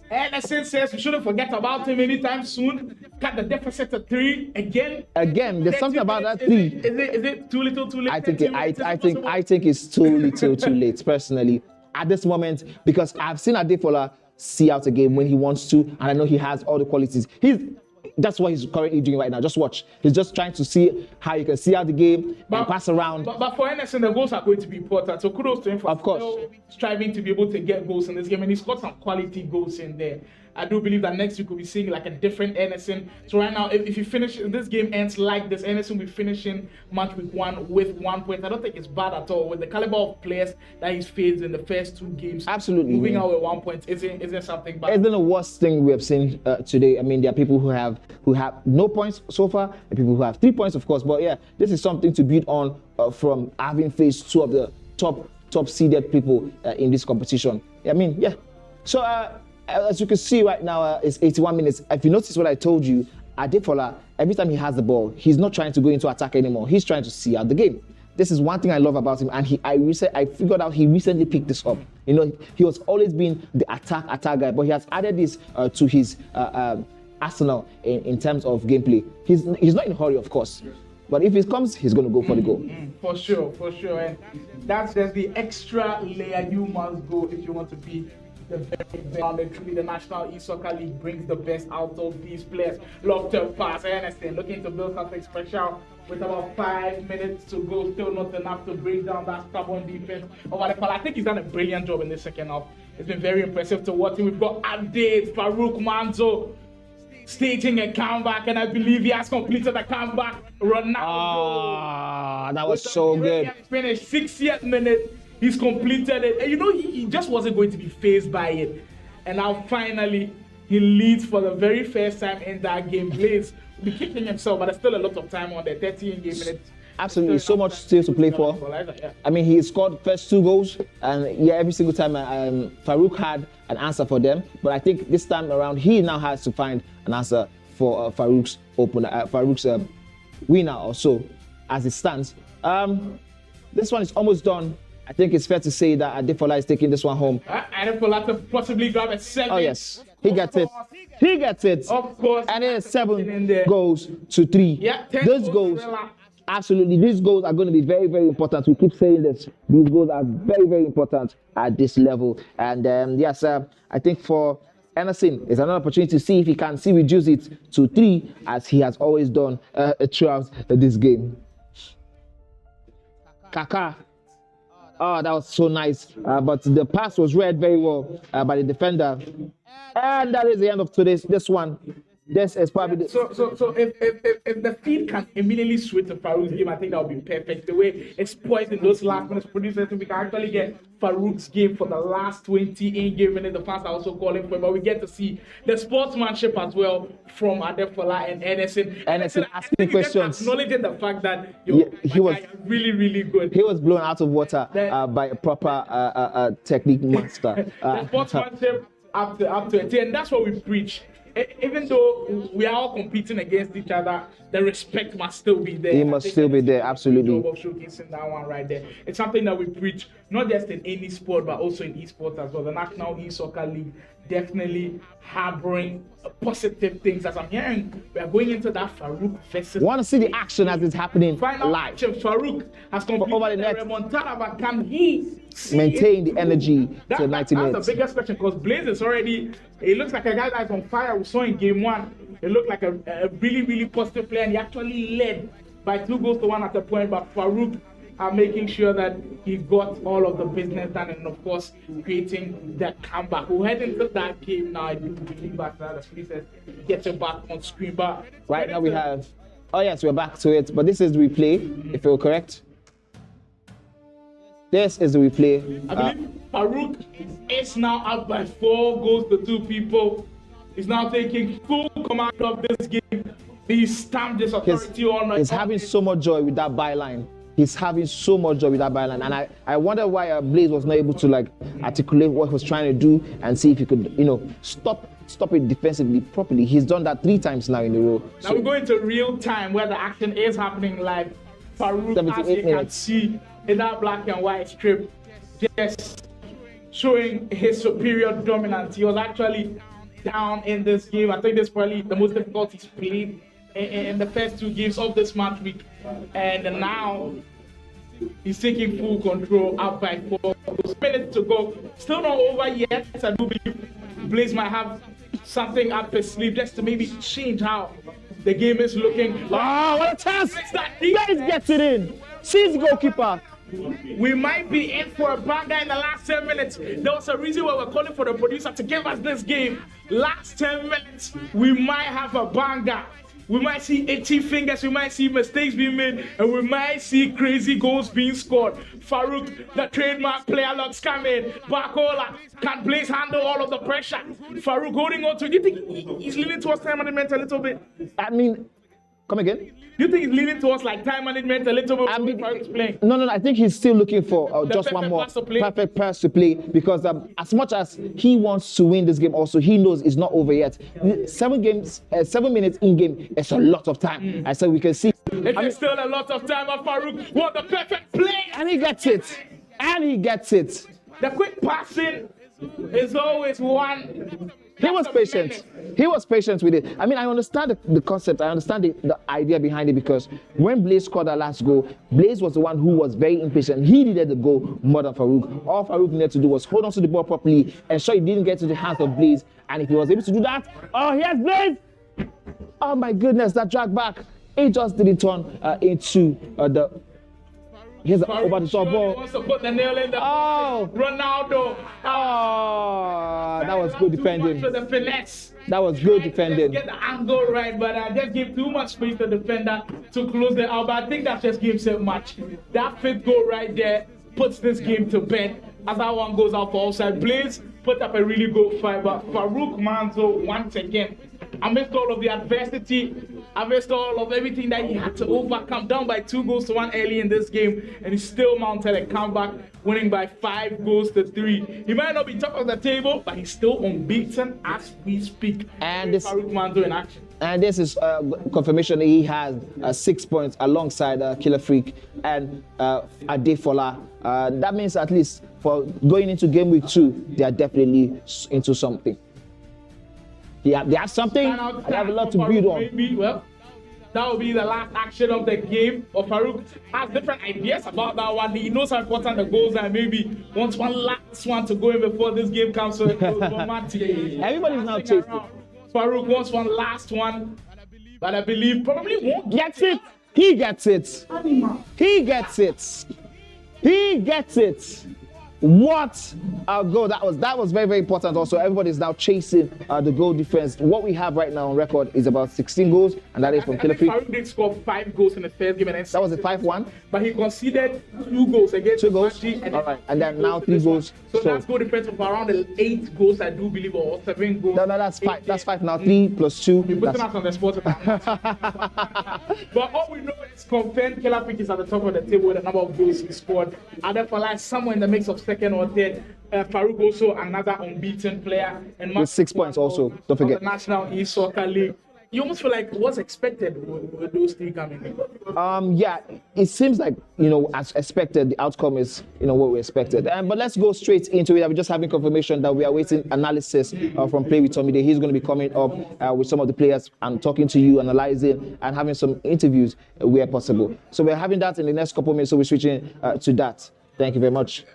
Anderson says we shouldn't forget about him anytime soon. Cut the deficit to 3 again.
There's something about that 3.
Is it too little, too late?
I think it's too little, too late. Personally, at this moment, because I've seen Adefola see out a game when he wants to, and I know he has all the qualities. That's what he's currently doing right now. Just watch. He's just trying to see how you can see out the game and pass around.
But for Anderson, the goals are going to be important. So kudos to him for still striving to be able to get goals in this game. And he's got some quality goals in there. I do believe that next week we'll be seeing like a different Anderson. So right now, if you finish, if this game ends like this, Anderson will be finishing Matchweek 1 with 1 point. I don't think it's bad at all with the caliber of players that he's faced in the first 2 games.
Absolutely.
Moving out with 1 point isn't something bad.
It's been the worst thing we have seen today. I mean, there are people who have no points so far, and people who have 3 points, of course. But yeah, this is something to build on from having faced 2 of the top seeded people in this competition. I mean, yeah. So as you can see right now, it's 81 minutes. If you notice what I told you, Adefola, every time he has the ball, he's not trying to go into attack anymore. He's trying to see out the game. This is one thing I love about him, and I figured out he recently picked this up. You know, he was always been the attack guy, but he has added this to his arsenal in terms of gameplay. He's not in a hurry, of course, but if it comes, he's going to go for the goal.
For sure, and that's just the extra layer you must go if you want to be the very best. Truly, the National E-Soccer League brings the best out of these players. Love to pass, I understand. Looking to build something special with about 5 minutes to go. Still not enough to bring down that stubborn defense of Adefola. I think he's done a brilliant job in the second half. It's been very impressive to watch him. We've got Ade, Farooq, Manzo staging a comeback, and I believe he has completed the comeback. Ronaldo.
That was so good.
Finished 60th minute. He's completed it. And you know, he just wasn't going to be phased by it. And now finally, he leads for the very first time in that game. Blaze will be kicking himself, but there's still a lot of time on there. 13 game minutes.
Absolutely, so much still to play for. I mean, he scored first 2 goals, and yeah, every single time Farooq had an answer for them. But I think this time around, he now has to find an answer for Farooq's winner or so, as it stands. This one is almost done. I think it's fair to say that Adefola is taking this one home.
Adefola to possibly grab a 7.
Oh yes, he gets it. He gets it.
Of course.
And then 7 goes to 3.
Yeah,
those goals. Absolutely, these goals are going to be very, very important. We keep saying this. These goals are very, very important at this level. And yes, I think for Anderson, it's another opportunity to see if he can reduce it to 3, as he has always done throughout this game. Kaka. Oh, that was so nice. But the pass was read very well by the defender. And that is the end of this one. This is probably
so if the feed can immediately switch to Farooq's game, I think that would be perfect. The way it's poised in those last minutes, producers, we can actually get Farooq's game for the last 20 in-game minutes. The fans are also calling for it, but we get to see the sportsmanship as well from Adefola and Anderson.
Anderson asking questions,
acknowledging the fact that
he was
really, really good.
He was blown out of water by a proper technique master.
The sportsmanship up to it, and that's what we preach. Even though we are all competing against each other, the respect must still be there.
It must still be there, absolutely.
Job of showcasing that one right there. It's something that we preach, not just in any sport, but also in esports as well. The National E-Soccer League definitely harboring positive things. As I'm hearing, we are going into that Farooq versus.
Want to see the action as it's happening live.
Action. Farooq has completed
over the net.
Remontada, but can he
maintain the energy to 90 minutes?
That's the biggest question, because Blaze is already. It looks like a guy that's on fire. We saw in game 1. It looked like a really, really positive player, and he actually led by 2 goals to 1 at the point. But Farooq are making sure that he got all of the business done, and of course creating that comeback. We'll head into that game now. I do believe that the Fleeces get it back on screen. But
right now we have. Oh yes, we're back to it. But this is the replay, if you're correct. This is the replay.
I believe Farooq is now up by 4 goals to 2 people. He's now taking full command of this game. He stamped this authority on.
He's having so much joy with that byline. He's having so much joy with that byline. And I wonder why Blaze was not able to articulate what he was trying to do and see if he could, stop it defensively properly. He's done that 3 times now in a row.
Now we're going to real time where the action is happening live. Farooq, as you can see in that black and white strip, just showing his superior dominance. He was actually down in this game. I think this is probably the most difficult he's played in the first 2 games of this match week. And now he's taking full control, up by 4 minutes to go. Still not over yet. I do believe Blaze might have something up his sleeve just to maybe change how the game is looking.
Oh, what a chance! Blaze gets it in. Sees the goalkeeper.
We might be in for a banger in the last 10 minutes. There was a reason why we're calling for the producer to give us this game. Last 10 minutes, we might have a banger. We might see 80 fingers, we might see mistakes being made, and we might see crazy goals being scored. Farooq, the trademark player, looks coming. Bakola, can Blaze handle all of the pressure? Farooq holding on to it. Do you think he's leaning towards time management a little bit?
I mean, Come again?
Do you think it's leaning towards like time management a little bit
I
when
mean,
Farooq is playing?
No. I think he's still looking for
The
just one
perfect
more
pass to play?
perfect pass to play because as much as he wants to win this game, also he knows it's not over yet. 7 minutes in game is a lot of time, and so we can see.
It's still a lot of time on Farooq. What the perfect play!
And he gets it. And he gets it.
The quick passing is always one.
He was patient. He was patient with it. I mean, I understand the concept. I understand the idea behind it because when Blaze scored that last goal, Blaze was the one who was very impatient. He needed the goal more than Farooq. All Farooq needed to do was hold on to the ball properly, ensure it didn't get to the hands of Blaze. And if he was able to do that, oh, here's Blaze! Oh my goodness, that drag back. It just didn't turn into the. Here's the over the top ball.
Wants to put the nail in the Ronaldo.
That was good defending.
The finesse.
That was good defending.
Get the angle right, but I just gave too much space to the defender to close the out. But I think that just gives him much. That 5th goal right there puts this game to bed. As that one goes out for offside, Blaze put up a really good fight, but Farooq Manzo once again, amidst all of the adversity, amidst all of everything that he had to overcome, down by 2-1 early in this game, and he still mounted a comeback, winning by 5-3. He might not be top of the table, but he's still unbeaten as we speak.
And this
Farooq Manzo in action.
And this is confirmation that he has 6 points alongside Killer Freak and Adefola. That means at least for going into game week 2, they are definitely into something. They have something. They have a lot to build on.
Maybe, well, that will be the last action of the game. But Farooq has different ideas about that one. He knows how important the goals are. Maybe wants one last one to go in before this game comes to a close.
Everybody's now chasing.
Farooq wants one last one, but I believe probably won't
get it. He gets it. He gets it. He gets it. What a goal that was very, very important. Also, everybody's now chasing the goal difference. What we have right now on record is about 16 goals, and that is from Killer Freak.
Farooq did score 5 goals in the first game, and then
that was a 5-1.
But he conceded 2 goals against
2 goals.
Baji,
All right, and then now 3 goals.
So that's goal difference of around 8 goals, I do believe, or 7 goals.
No, that's 5. That's 5 now. 3 plus 2.
You're putting us on the spot. But all we know is confirmed Killer Freak is at the top of the table with a number of goals he scored. Adefola is somewhere in the mix of second or third. Farooq also another unbeaten player. And
with 6 points also, don't forget.
The National E-Soccer League. You almost feel like what's expected with those 3 coming in.
Yeah, it seems like, as expected, the outcome is, what we expected. But let's go straight into it. I'm just having confirmation that we are waiting analysis from Play with Tommy Day. He's going to be coming up with some of the players and talking to you, analyzing, and having some interviews where possible. So we're having that in the next couple of minutes, so we're switching to that. Thank you very much.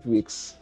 Weeks.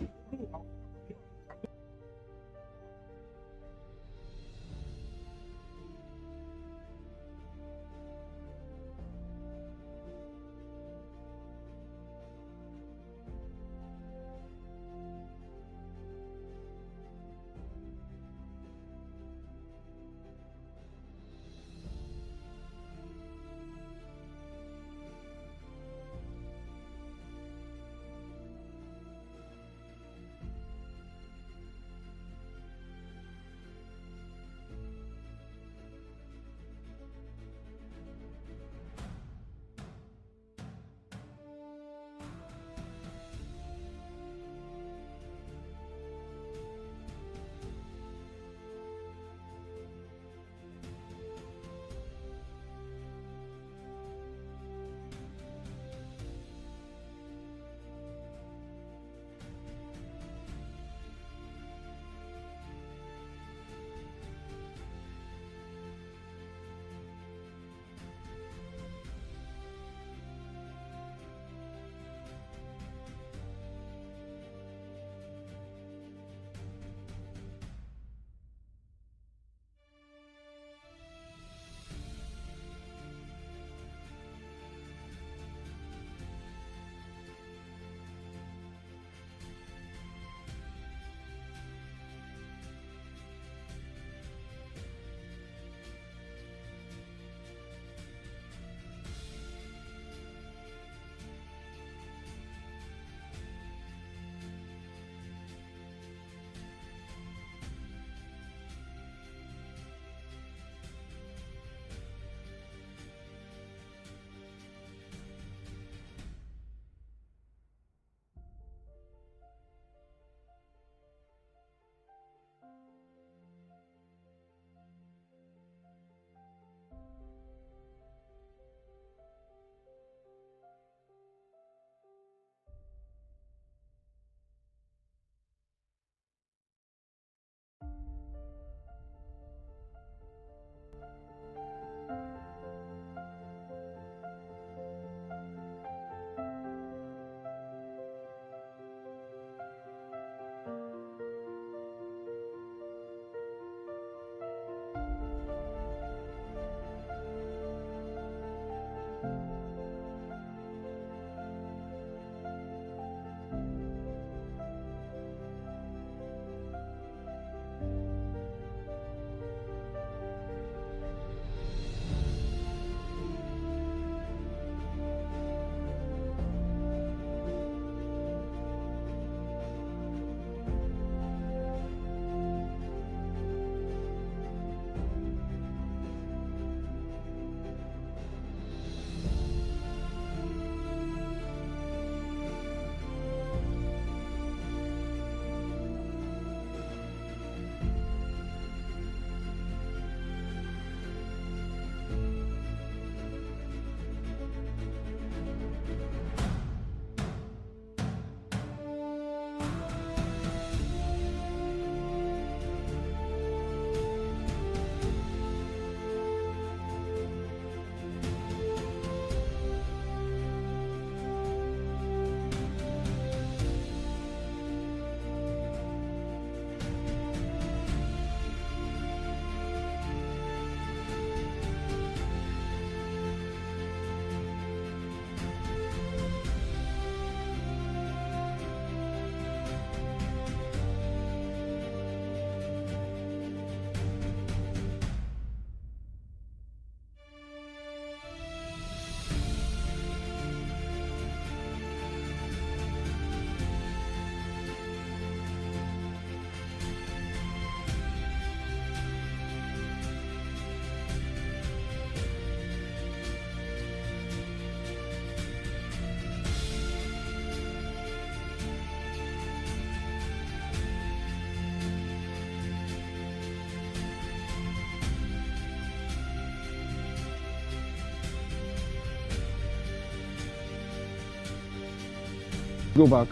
go back.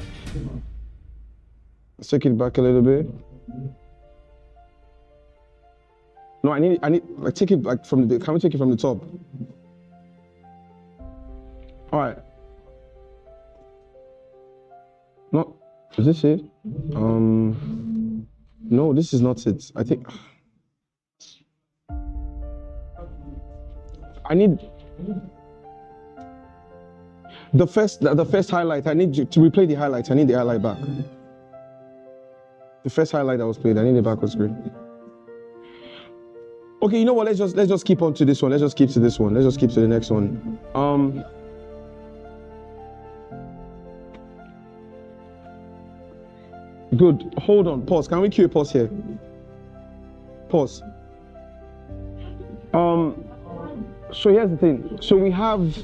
Let's take it back a little bit. No, I need, like, take it back from the, can we take it from the top? All right. No, is this it? No, this is not it. I think, I need, the first highlight, I need you to replay the highlights. I need the highlight back. The first highlight that was played, I need it back on screen. Okay, you know what? Let's just keep on to this one. Let's just keep to this one. Let's just keep to the next one. Good. Hold on. Pause. Can we cue a pause here? Pause. So here's the thing. So we have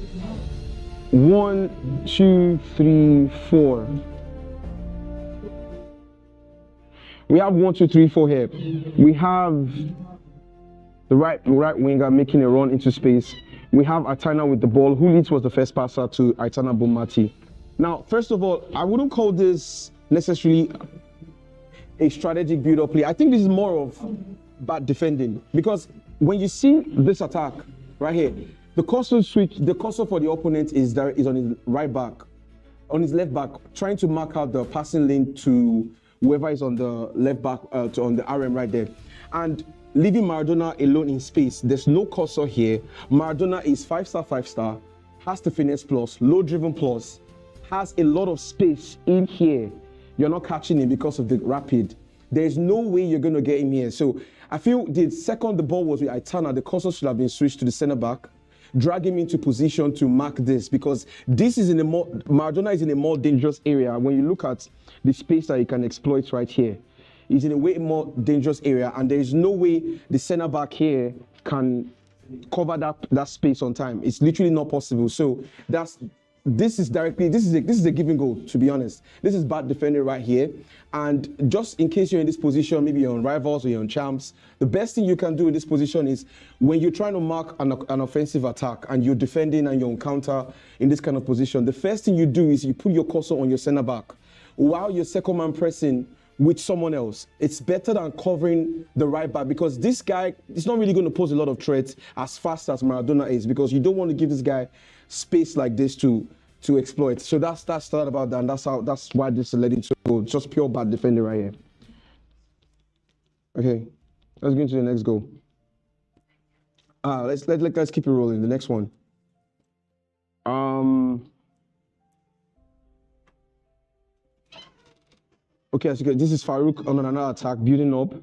1, 2, 3, 4. We have 1, 2, 3, 4 here. We have the right winger making a run into space. We have Aitana with the ball. Who leads was the first passer to Aitana Bomati. Now, first of all, I wouldn't call this necessarily a strategic build-up play. I think this is more of bad defending, because when you see this attack right here, the cursor switch, the cursor for the opponent is on his right back, on his left back, trying to mark out the passing lane to whoever is on the left back, on the RM right there, and leaving Maradona alone in space. There's no cursor here. Maradona is 5-star, has the finesse plus, low driven plus, has a lot of space in here. You're not catching him because of the rapid. There's no way you're going to get him here. So I feel the second the ball was with Aitana, the cursor should have been switched to the center back, drag him into position to mark this, because this is Maradona is in a more dangerous area. When you look at the space that he can exploit right here, he's in a way more dangerous area, and there is no way the center back here can cover that space on time. It's literally not possible. So this is a given goal, to be honest. This is bad defending right here. And just in case you're in this position, maybe you're on Rivals or you're on Champs, the best thing you can do in this position is when you're trying to mark an offensive attack and you're defending and you're on counter in this kind of position, the first thing you do is you put your cursor on your center back while your second man pressing with someone else. It's better than covering the right back, because this guy is not really going to pose a lot of threats as fast as Maradona is, because you don't want to give this guy space like this to exploit. So that's thought about that, and that's why this is led into just pure bad defending right here. Okay, let's go into the next goal. Let's keep it rolling. The next one. Okay, this is Farooq on another attack, building up.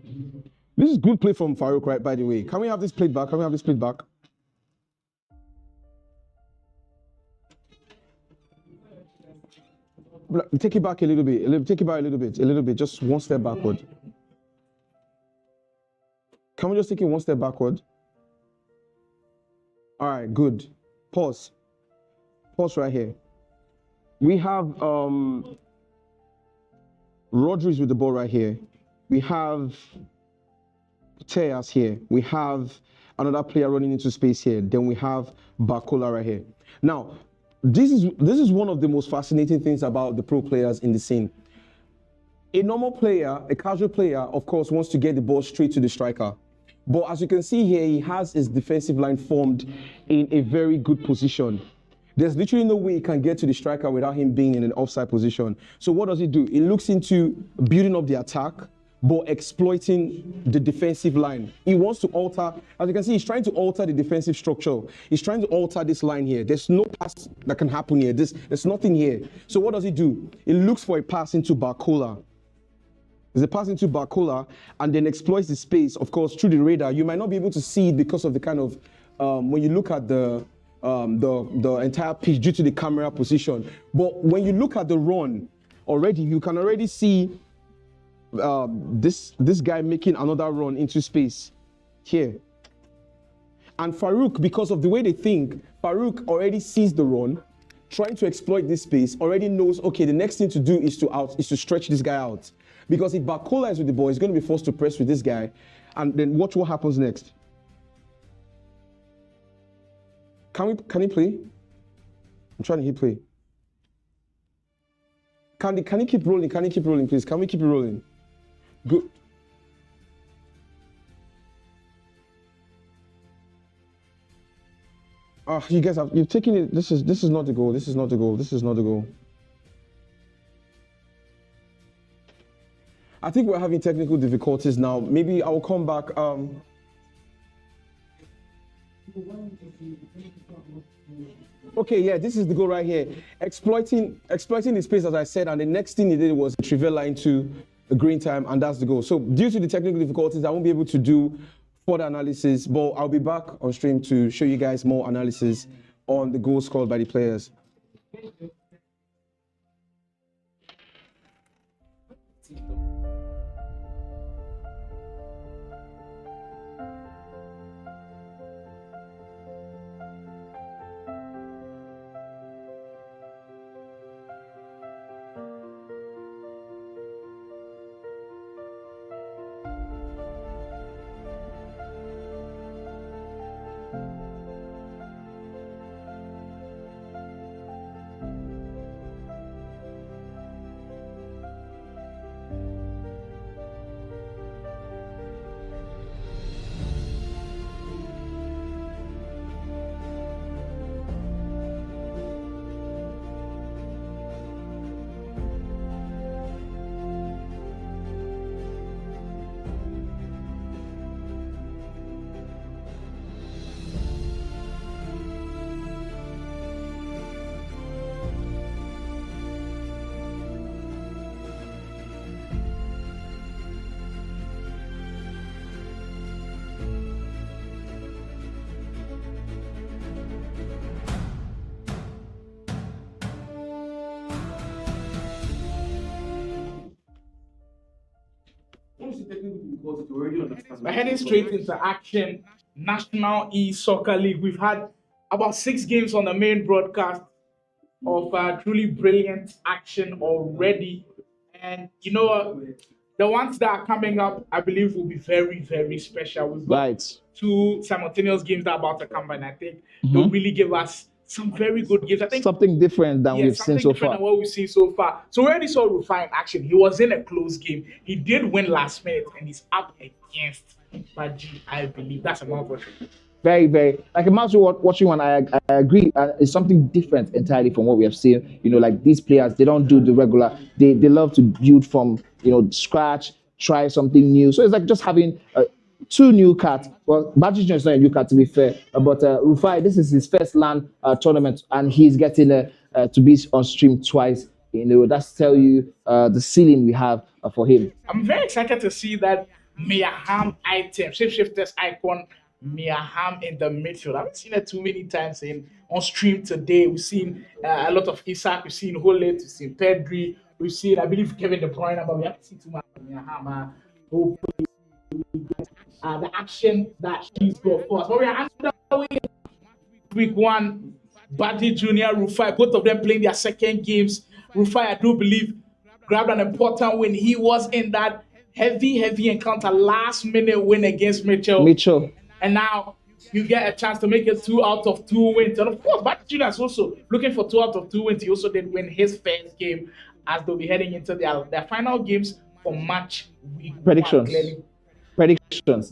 This is good play from Farooq, right, by the way. Can we have this played back? Take it back a little bit. Just one step backward. Can we just take it one step backward? All right, good. Pause right here. We have Rodri's with the ball right here. We have Tejas here. We have another player running into space here. Then we have Bakola right here. Now, this is one of the most fascinating things about the pro players in the scene. A normal player, a casual player, of course, wants to get the ball straight to the striker. But as you can see here, he has his defensive line formed in a very good position. There's literally no way he can get to the striker without him being in an offside position. So what does he do? He looks into building up the attack, but exploiting the defensive line. He wants to alter, as you can see, he's trying to alter the defensive structure. He's trying to alter this line here. There's no pass that can happen here. There's nothing here. So what does he do? He looks for a pass into Bakola. There's a pass into Bakola and then exploits the space, of course, through the radar. You might not be able to see it because of the kind of, when you look at the entire pitch due to the camera position. But when you look at the run already, you can already see this guy making another run into space here. And Farooq, because of the way they think, Farooq already sees the run, trying to exploit this space, already knows, okay, the next thing to do is to stretch this guy out. Because if Bakola is with the ball, he's going to be forced to press with this guy. And then watch what happens next. Can he play? I'm trying to hit play. Can you keep rolling? Can you keep rolling, please? Can we keep it rolling? Good. You guys you've taken it. This is not the goal. This is not the goal. This is not the goal. I think we're having technical difficulties now. Maybe I'll come back. Okay, yeah, this is the goal right here. Exploiting the space, as I said, and the next thing he did was a trivial line to the green time, and that's the goal. So due to the technical difficulties, I won't be able to do further analysis, but I'll be back on stream to show you guys more analysis on the goals scored by the players.
We're heading straight into action. National E-Soccer League. We've had about 6 games on the main broadcast of truly brilliant action already. And you know what? The ones that are coming up, I believe, will be very, very special. We've got 2 simultaneous games that are about to come by, and I think they'll really give us some very good games. I think
something different than we've seen so far.
Than what we've seen so far. So we already saw Rufi in action. He was in a close game. He did win last minute, and he's up against Baji, I believe. That's a mouthwash.
Very, very. Like a match watching one, I agree. It's something different entirely from what we have seen. You know, like these players, they don't do the regular. They love to build from, scratch, try something new. So it's like just having 2 new cards. Well, Baji Jr is not a new card, to be fair. But Rufi, this is his first LAN tournament, and he's getting to be on stream twice. That's tell you the ceiling we have for him.
I'm very excited to see that Miaham item, shapeshifters icon, Miaham in the midfield. I haven't seen it too many times on stream today. We've seen a lot of Isaac, we've seen Holet, we've seen Pedri, we've seen, I believe, Kevin De Bruyne, but we haven't seen too much of Miaham. Hopefully, the action that he's got for us. But we are underway. Week 1, Baji Jr, Rufi, both of them playing their second games. Rufi, I do believe, grabbed an important win. He was in that heavy encounter, last minute win against Mitchell. And now you get a chance to make it 2 out of 2 wins. And of course, Baji Jr is also looking for 2 out of 2 wins. He also did win his first game as they'll be heading into their final games for match week.
Predictions.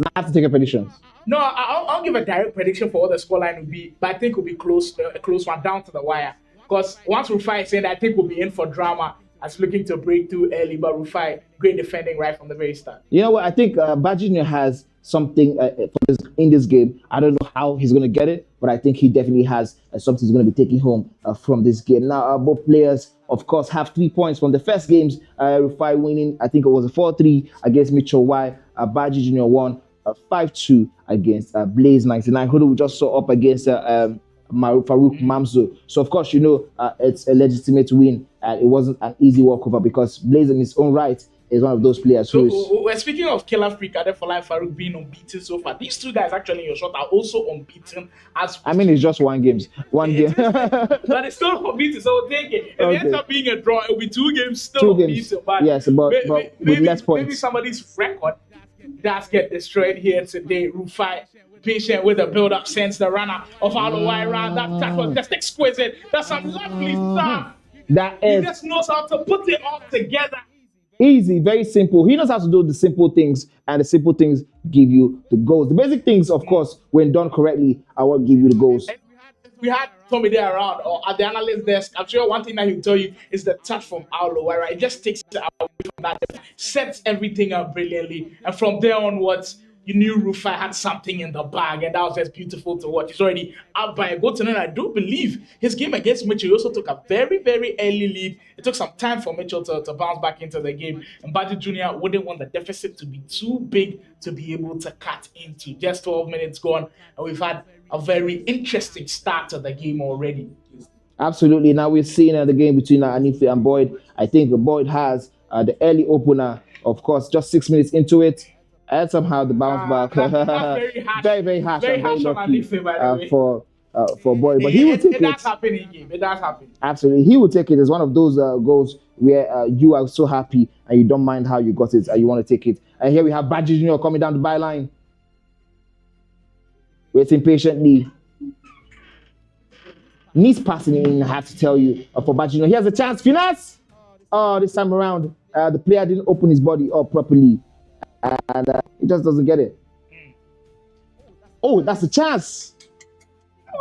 Not have to take a prediction.
No, I'll give a direct prediction for what the scoreline will be, but I think it will be a close one down to the wire. Because once Rufi is in, I think we'll be in for drama as looking to break through early, but Rufi, great defending right from the very start.
You know what? I think Baji Jr has something in this game. I don't know how he's going to get it, but I think he definitely has something he's going to be taking home from this game. Now, both players, of course, have 3 points from the first games. Rufi winning, I think it was a 4-3 against Mitchell Y. Baji Jr won 5-2 against Blaze 99, who we just saw up against Farooq Mamzo. So, of course, it's a legitimate win. It wasn't an easy walkover because Blaze in his own right is one of those players who is...
We're speaking of Killer Freak, Adefola and Farooq being unbeaten so far. These 2 guys actually in your shot are also unbeaten.
It's just one game.
But it's still unbeaten, so take it. If it ends up being a draw, it'll be 2 games still unbeaten. But
yes, but with less points.
Maybe somebody's record does get destroyed here today. Rufi, patient with the build-up, sends the runner of out the wide round. That was just exquisite. That's some lovely stuff.
That
He
is
just knows how to put it all together.
easy, very simple. He knows how to do the simple things, and the simple things give you the goals. The basic things, of course, when done correctly, are what give you the goals.
We had Tommy there around or at the analyst desk. I'm sure one thing that he'll tell you is the touch from Adola, right? It just takes it away from that, sets everything up brilliantly, and from there onwards, you knew Rufi had something in the bag, and that was just beautiful to watch. He's already up by a goal to none. I do believe his game against Mitchell, he also took a very, very early lead. It took some time for Mitchell to bounce back into the game, and Baji Jr. wouldn't want the deficit to be too big to be able to cut into. Just 12 minutes gone, and we've had a very interesting start to the game already.
Absolutely. Now we're seeing the game between Anife and Boyd. I think Boyd has the early opener, of course, just 6 minutes into it. And somehow the bounce back.
That's very harsh.
Very harsh.
Very
and
harsh on
lucky,
Anife, by the way.
for Boyd. But he will take
it. It does happen in game. It does happen.
Absolutely. He will take it. It's one of those goals where you are so happy and you don't mind how you got it and you want to take it. And here we have Baji Jr. coming down the byline. Waiting patiently. Needs passing in, I have to tell you, for Baji Jr. He has a chance. Finesse! Oh, this time around, the player didn't open his body up properly. And he just doesn't get it. Oh, that's a chance.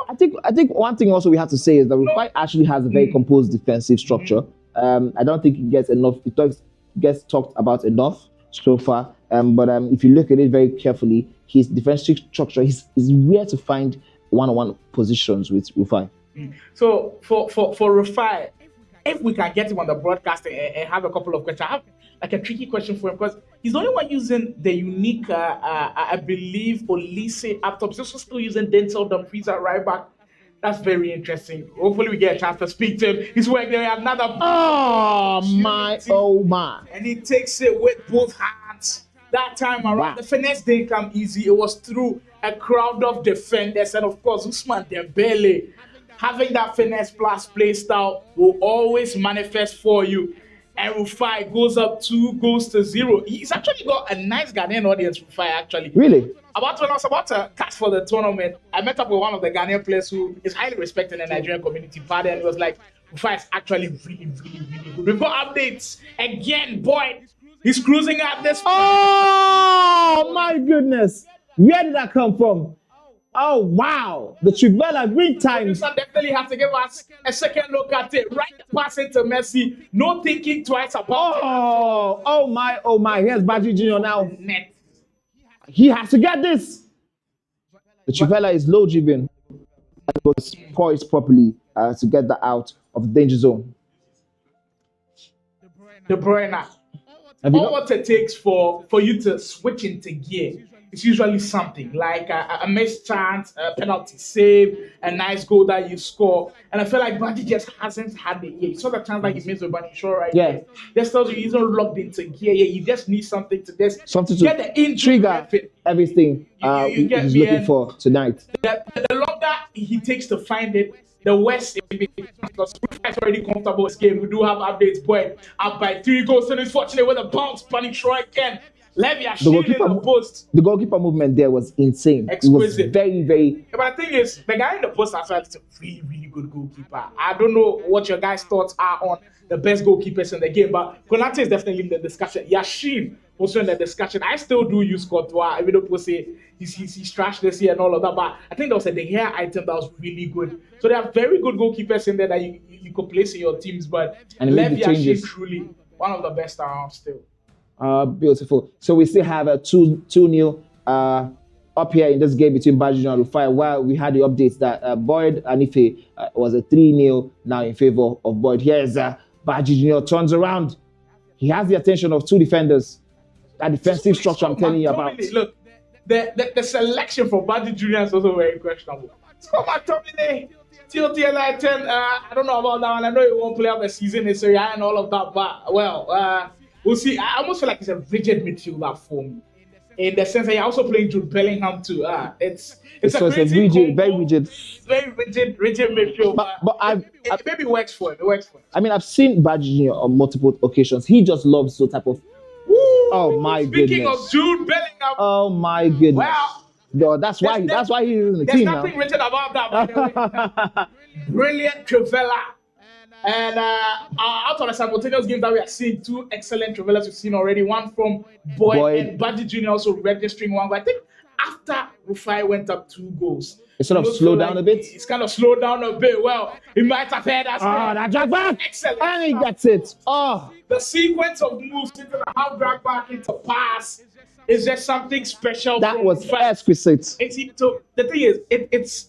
I think one thing also we have to say is that Rufi actually has a very composed defensive structure. I don't think it gets enough. It gets talked about enough so far. But if you look at it very carefully, his defensive structure is rare to find one-on-one positions with Rufi.
So for Rufi, if we can get him on the broadcast and have a couple of questions, I have like a tricky question for him because he's the only one using the unique, I believe, Olise laptop. He's also still using Denzel Dumfries at right back. That's very interesting. Hopefully we get a chance to speak to him. He's working there another.
Oh my!
And he takes it with both hands. That time around,
Wow.
the finesse didn't come easy. It was through a crowd of defenders, and of course, Usman Dembele. Having that finesse plus play style will always manifest for you. And Rufi goes up 2-0. He's actually got a nice Ghanaian audience, Rufi, actually.
Really?
When I was about to catch for the tournament, I met up with one of the Ghanaian players who is highly respected in the Nigerian community, Paddy, and he was like, Rufi is actually really, really, really good. We've got updates. Again, boy, he's cruising at this point.
Oh my goodness! Where did that come from? Oh wow! The Trivela green times.
Producer definitely have to give us a second look at it. Right pass it to Messi. No thinking twice about it.
Oh my! Here's Baji Jr. now.
Net.
He has to get this. The Trivela is low driven and was poised properly to get that out of the danger zone.
De Bruyne. All what it takes for you to switch into gear. It's usually something like a missed chance, a penalty save, a nice goal that you score. And I feel like Baji just hasn't had it yet. You saw the chance that he missed with Baji Shaw right
Yeah.
there. Just tells you he's not locked into gear yet. You just need something to get the
trigger everything
you get
he's
me,
looking
and
for tonight.
the longer he takes to find it, the worse it becomes because Rufi is already comfortable with this game. We do have updates, boy. Up by 3 goals, and it's fortunate with a bounce, Panic Shaw again. Levy Ashiri in the post.
The goalkeeper movement there was insane.
Exquisite.
It was very, very.
Yeah, but the thing is, the guy in the post as well is a really, really good goalkeeper. I don't know what your guys' thoughts are on the best goalkeepers in the game, but Konate is definitely in the discussion. Yashin also in the discussion. I still do use Courtois, even though people say he's trash this year and all of that, but I think there was a De Gea item that was really good. So there are very good goalkeepers in there that you could place in your teams, but Levy Yashin truly one of the best around still.
Beautiful. So we still have a 2-0 up here in this game between Baji Jr and Rufi. While we had the updates that Boyd Anife was a 3-0 now in favor of Boyd. Here's Baji Jr turns around. He has the attention of 2 defenders. That defensive structure I'm telling you about.
Look, the selection for Baji Jr is also very questionable. Scott McTominay, TLTLI 10. I don't know about that one. I know he won't play out the season in Serie A and all of that, but well. We'll see. I almost feel like it's a rigid midfielder for me, in the sense that you're also playing Jude Bellingham too. It's a
rigid, very rigid
midfield.
But
it maybe works for him. It works for him.
I mean, I've seen Baji Jr on multiple occasions. He just loves those type of. Oh my goodness!
Speaking of Jude Bellingham.
Oh my goodness!
Well,
no, that's why he's in the team now.
There's nothing written about that. By the way. Brilliant Trivela. And out of the simultaneous games that we are seeing, two excellent travelers we've seen already. One from Boy and Baji Jr. also registering one. But I think after Rufi went up 2 goals,
It sort of slowed down a bit.
It's kind of slowed down a bit. Well, he might have had us.
That drag back.
Excellent.
And he gets it. Oh,
the sequence of moves into the half drag back into pass is just something special.
That was exquisite.
So the thing is, it's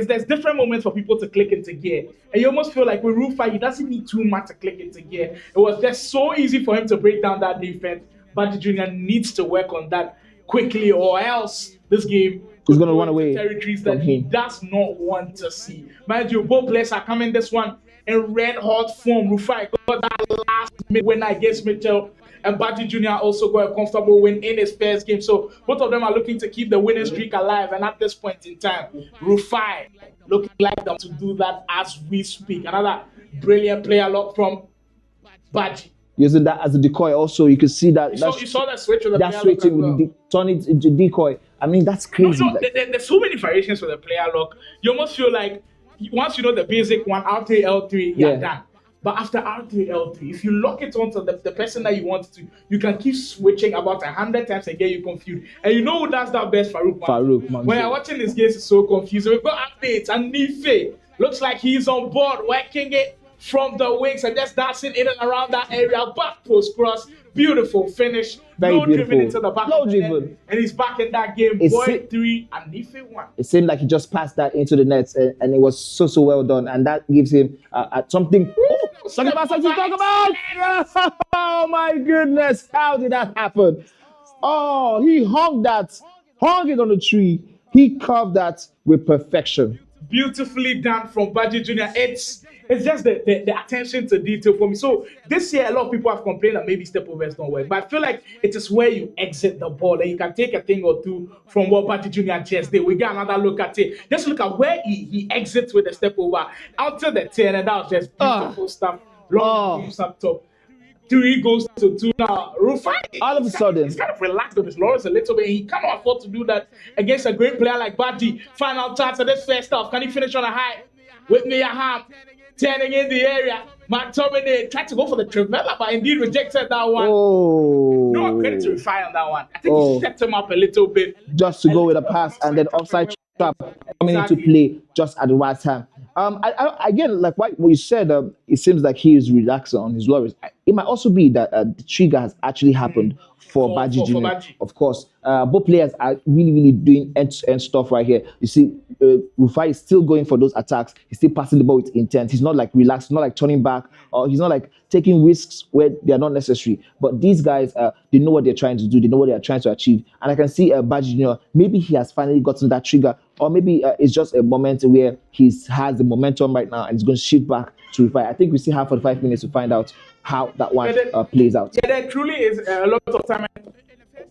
there's different moments for people to click into gear, and you almost feel like with Rufi, he doesn't need too much to click into gear. It was just so easy for him to break down that defense. Baji Jr. needs to work on that quickly, or else this game
is going to run away
territories that he does not want to see. Mind you, both players are coming this one in red hot form. Rufi got that last win against Mitchell, and Baji Jr. also got a comfortable win in his first game. So both of them are looking to keep the winning streak alive. And at this point in time, Rufi looking like them to do that as we speak. Another brilliant player lock from Baji.
Using that as a decoy, also you can see that.
You saw that switch with the
player switching with the turn it into decoy. I mean, that's crazy.
No, there's so many variations with the player lock. You almost feel like once you know the basic one, R3, L3, you're done. But after R3, L3, if you lock it onto the person that you want to, you can keep switching about 100 times and get you confused. And you know who does that best? Farooq. When you're watching this game, it's so confusing. We've got updates. Anife looks like he's on board, working it from the wings and just dancing in and around that area. Back post cross, beautiful finish.
Very beautiful.
Driven into the back.
No driven.
And he's back in that game. Boy 3, Anife 1.
It seemed like he just passed that into the nets, and it was so well done. And that gives him something. Talk about. Oh my goodness! How did that happen? Oh, he hung it on the tree. He carved that with perfection.
Beautifully done from Baji Jr. It's just the attention to detail for me. So this year, a lot of people have complained that maybe step overs don't work, but I feel like it is where you exit the ball and you can take a thing or two from what Baji Jr. just did. We got another look at it. Just look at where he exits with the step over out to the 10, and that was just beautiful stuff. Long moves up top. 3 goes to 2 now. Rufi,
all of a sudden,
he's kind of relaxed on his laurels a little bit. He cannot afford to do that against a great player like Baji. Final chance of this first half. Can he finish on a high? With Miyaham turning in the area. McTominay tried to go for the Trivella, but indeed rejected that one.
Oh.
No credit to Rufi on that one. I think he set him up a little bit.
Just to go with a pass and then offside trap coming into play just at the right time. Again, like what you said, it seems like he is relaxing on his laurels. It might also be that the trigger has actually happened for Baji Jr. Of course, both players are really doing end-to-end stuff right here. You see, Rufi is still going for those attacks. He's still passing the ball with intent. He's not like relaxed, not like turning back, or he's not like taking risks where they are not necessary. But these guys, they know what they're trying to do. They know what they are trying to achieve. And I can see Baji Jr. Maybe he has finally gotten that trigger, or maybe it's just a moment where he has the momentum right now and he's going to shift back to Rufi. I think we still have 45 minutes to find out how that one plays out.
Yeah, there truly is a lot of time.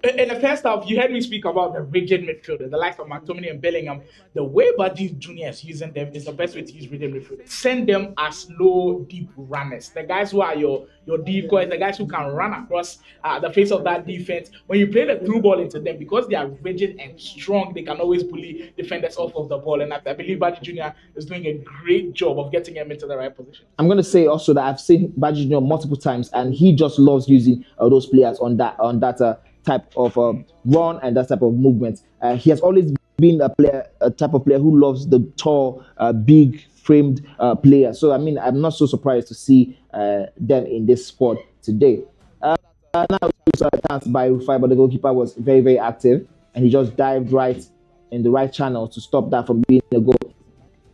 In the first half, you heard me speak about the rigid midfielder, the likes of McTominay and Bellingham. The way Baji Jr. is using them is the best way to use rigid midfielders. Send them as low, deep runners. The guys who are your decoys, the guys who can run across the face of that defense. When you play the through ball into them, because they are rigid and strong, they can always bully defenders off of the ball. And I believe Baji Jr. is doing a great job of getting them into the right position.
I'm going to say also that I've seen Baji Jr. multiple times, and he just loves using those players on that type of run and that type of movement. He has always been a type of player who loves the tall, big framed player. So I mean, I'm not so surprised to see them in this spot today. Now we saw a chance by Rufi, but the goalkeeper was very active, and he just dived right in the right channel to stop that from being a goal.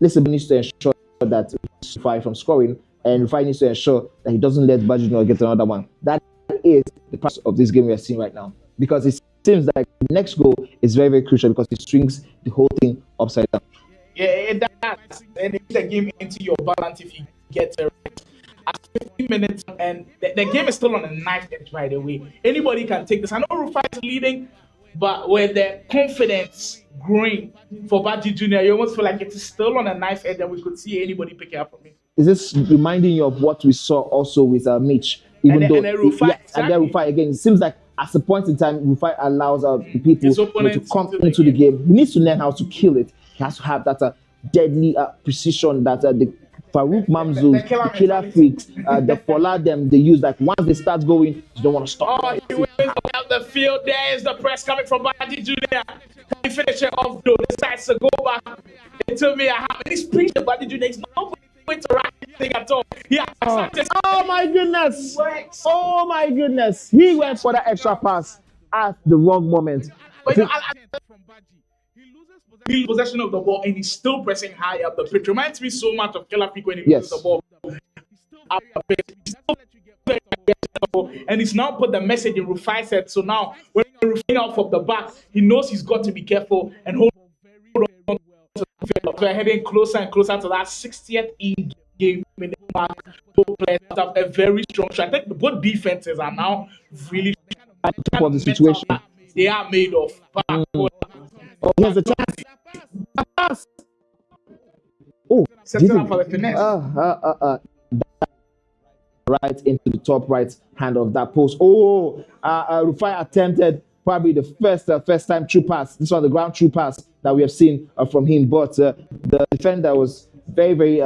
Lisbon needs to ensure that Rufi from scoring, and Rufi needs to ensure that he doesn't let Baji Jr. get another one. That is the part of this game we are seeing right now, because it seems like the next goal is very crucial because it swings the whole thing upside down.
Yeah, it does. And it's a game into your balance if you get it right. At 15 minutes, and the game is still on a knife edge right away. Anybody can take this. I know Rufi is leading, but with the confidence growing for Baji Jr., you almost feel like it is still on a knife edge and we could see anybody pick it up from it.
Is this reminding you of what we saw also with Mitch? And then Rufi again. It seems like at a point in time, Rufi allows the people to come into the game. He needs to learn how to kill it. He has to have that deadly precision that the Farooq Mamzo, the killer freaks, the Fola them they use like once they start going, you don't want to stop.
Oh, he wins out the field. There is the press coming from Baji Jr. He finished it off though. Decides to go back. It told me I have this preach about Baji Jr. He's not going to write anything at all. Yeah.
Oh my goodness! Oh my goodness! He went for that extra pass at the wrong moment.
But you know, he loses possession of the ball and he's still pressing high up the pitch. Reminds me so much of Killer Freak when he loses the ball. And he's now put the message in Rufi's head. So now when Rufi out from the back, he knows he's got to be careful and hold on to the field. So we're heading closer and closer to that 60th in-game minute mark. Both players have a very strong shot. I think both defenses are now really
for the situation
they are made of.
Oh, here's a chance. Oh,
setting up for the finesse.
Right into the top right hand of that post. Oh, Rufi attempted probably the first time true pass. This was the ground true pass that we have seen from him, but the defender was very, very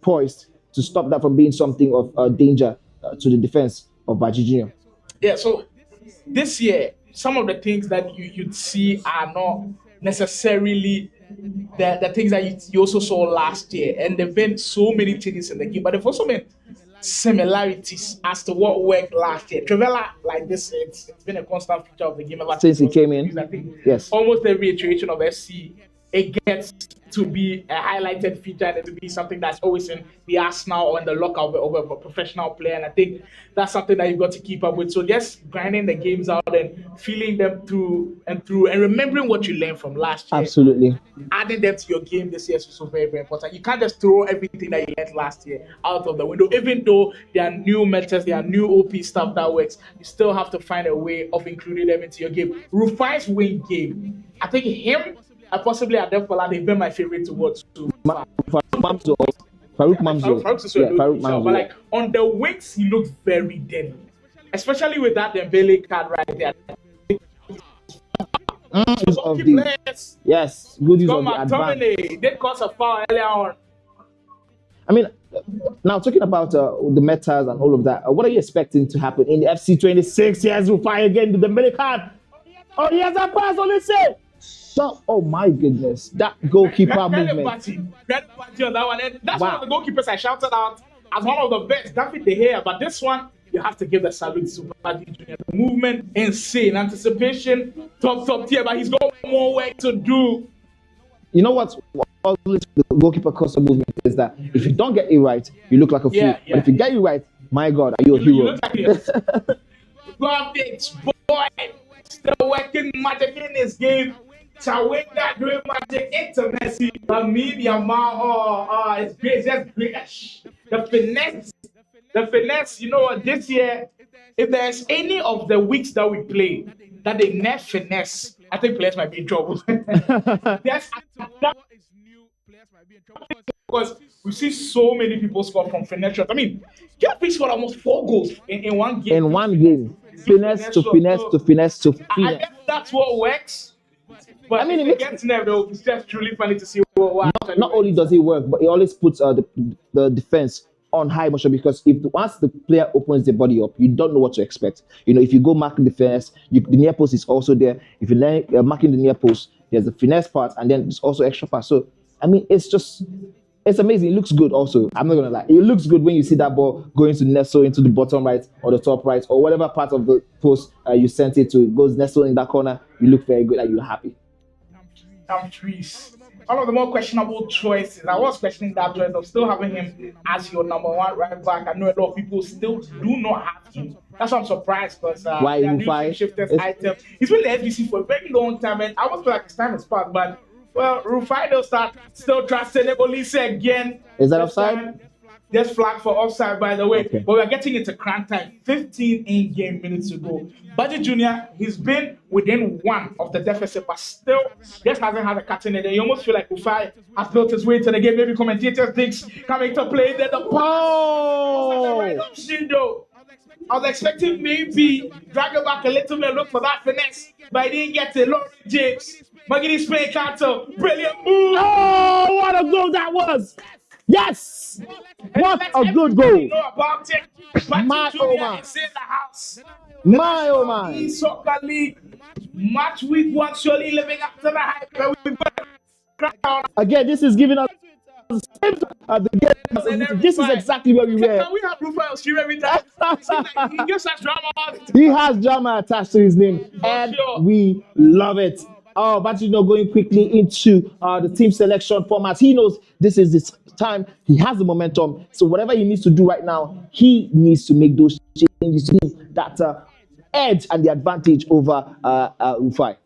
poised to stop that from being something of danger to the defense of Baji Jr.
Yeah, so this year, some of the things that you'd see are not necessarily the things that you also saw last year, and there've been so many changes in the game, but there've also been similarities as to what worked last year. Travella, like this, it's been a constant feature of the game ever
since he came in.
I think
yes,
almost every iteration of FC, it gets to be a highlighted feature and to be something that's always in the arsenal or in the locker of a professional player. And I think that's something that you've got to keep up with. So just grinding the games out and feeling them through and remembering what you learned from last year.
Absolutely.
Adding them to your game this year is also very, very important. You can't just throw everything that you learned last year out of the window. Even though there are new methods, there are new OP stuff that works, you still have to find a way of including them into your game. Rufi's win game, I think him and possibly Adefola, they've been my favorite to watch too.
Farooq Mamzo.
But like on the wings, he looks very deadly, especially with that Dembele card right there.
Yes, good use of the advance.
They caused a foul earlier on.
I mean, now talking about the metas and all of that, what are you expecting to happen in the FC 26? Yes, Rufi again with the Dembele card. Oh, he has a pass on the save. Oh my goodness, that goalkeeper movement.
Credit party on that one. And that's one of the goalkeepers I shouted out as one of the best, David De Gea. But this one, you have to give the salute to Baji Jr. The movement, insane. Anticipation, top tier. But he's got more work to do.
You know what's always the goalkeeper custom movement is that if you don't get it right, you look like a fool. But if you get it right, my God, are you a hero?
You look like garbage boy. Still working magic in this game. Chawinga doing magic into Messi. Lamine Yamal, it's great. It's just great. The finesse, you know what, this year, if there's any of the weeks that we play that they nerf finesse, I think players might be in trouble. Yes, because we see so many people score from finesse shots. I mean, Killer scored almost 4 goals in one game.
In one game. Finesse to finesse to finesse to finesse.
I guess that's what works. But I mean, it gets nerve though. It's just truly funny to see what
not only does it work, but it always puts the defense on high motion, because once the player opens the body up, you don't know what to expect. You know, if you go marking the finesse, the near post is also there. If you're marking the near post, there's the finesse part, and then there's also extra pass. So I mean, it's amazing. It looks good also. I'm not gonna lie. It looks good when you see that ball going to nestle into the bottom right or the top right or whatever part of the post you sent it to. It goes nestle in that corner. You look very good and you're happy.
Trees. One of the more questionable choices. I was questioning that choice of still having him as your number 1 right back. I know a lot of people still do not have him. That's why I'm surprised, because
why Rufi
shifted item. He's been in the FBC for a very long time, and I almost feel like his time has passed. But well, Rufi will start still trusting Ebolise again.
Is that offside?
Just flag for offside, by the way.
Okay.
But we're getting into crunch time. 15 in-game minutes to go. Baji Jr., he's been within 1 of the deficit, but still just hasn't had a cut in it. And you almost feel like Rufi has built his way to the game. Maybe commentators think coming to play. Then the right option, though. I was expecting maybe drag it back a little bit, look for that finesse, but I didn't get it. Lauren James, Magidi Spain Carter, brilliant move.
Oh, what a goal that was! Yes! What a good goal!
You know about it.
My,
Baji
oh
Jr.
my.
is in the house.
My, oh my.
The Soccer League Matchweek 1 surely living up to the hype.
Again, this is giving us the game. This is exactly where we were.
Can we have Rufi on stream every time? He gives us drama all the time.
He has drama attached to his name, and
sure.
we love it. Oh, but going quickly into the team selection format. He knows this is his time. He has the momentum. So whatever he needs to do right now, he needs to make those changes, that edge and the advantage over Rufi.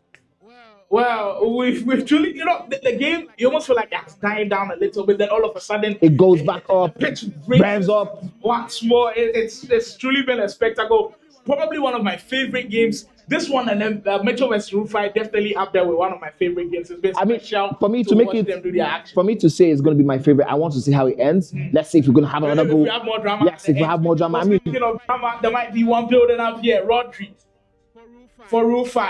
Well, we've truly, the game, you almost feel like it's dying down a little bit. Then all of a sudden,
it goes back up,
pitch
revs up
once more. It's truly been a spectacle. Probably one of my favorite games. This one and then Metro vs Rufi definitely up there with one of my favorite games. It's been special.
For me to make it, for me to say it's going to be my favorite, I want to see how it ends. Let's see if we're going to have another goal.
If we have more drama.
Yes, if we have more drama.
Speaking of drama, there might be one building up here. Rodri for Rufi.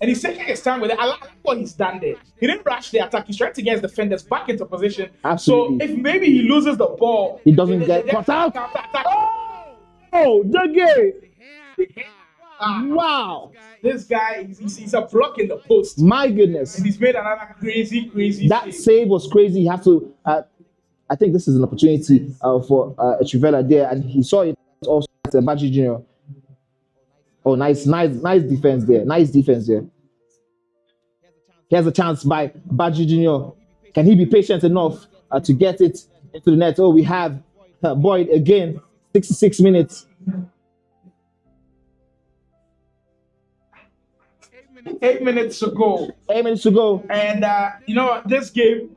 And he's taking his time with it. I like what he's done there. He didn't rush the attack. He's trying to get his defenders back into position.
Absolutely.
So if maybe he loses the ball,
he doesn't get caught out. Oh, the game. Wow.
This guy, he's a block in the post.
My goodness.
And he's made another crazy
that save was crazy. You have to, I think this is an opportunity for Trivela there. And he saw it also at Baji Jr. Oh, nice defense there. Nice defense there. Here's a chance by Baji Jr. Can he be patient enough to get it into the net? Oh, we have Boyd again. 66 minutes.
8 minutes to go.
8 minutes to go.
And this game,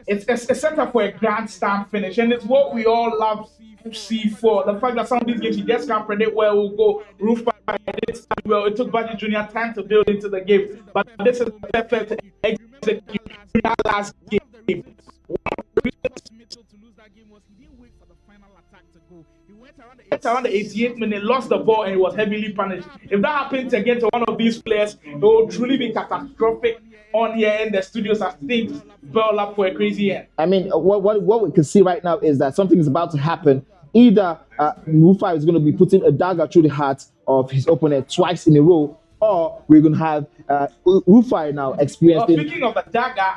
it's set up for a grandstand finish, and it's what we all love to see for. The fact that some of these games you just can't predict where we'll go. Rufi did start well. It took Baji Jr. time to build into the game, but this is perfect execution that last game. He went around the 88th minute, lost the ball, and he was heavily punished. If that happens again to one of these players, it will truly be catastrophic on here in the studios as things build up for a crazy end.
I mean, what we can see right now is that something is about to happen. Either Rufi is going to be putting a dagger through the heart of his opponent twice in a row, or we're going to have Rufi now experiencing.
Speaking of the dagger,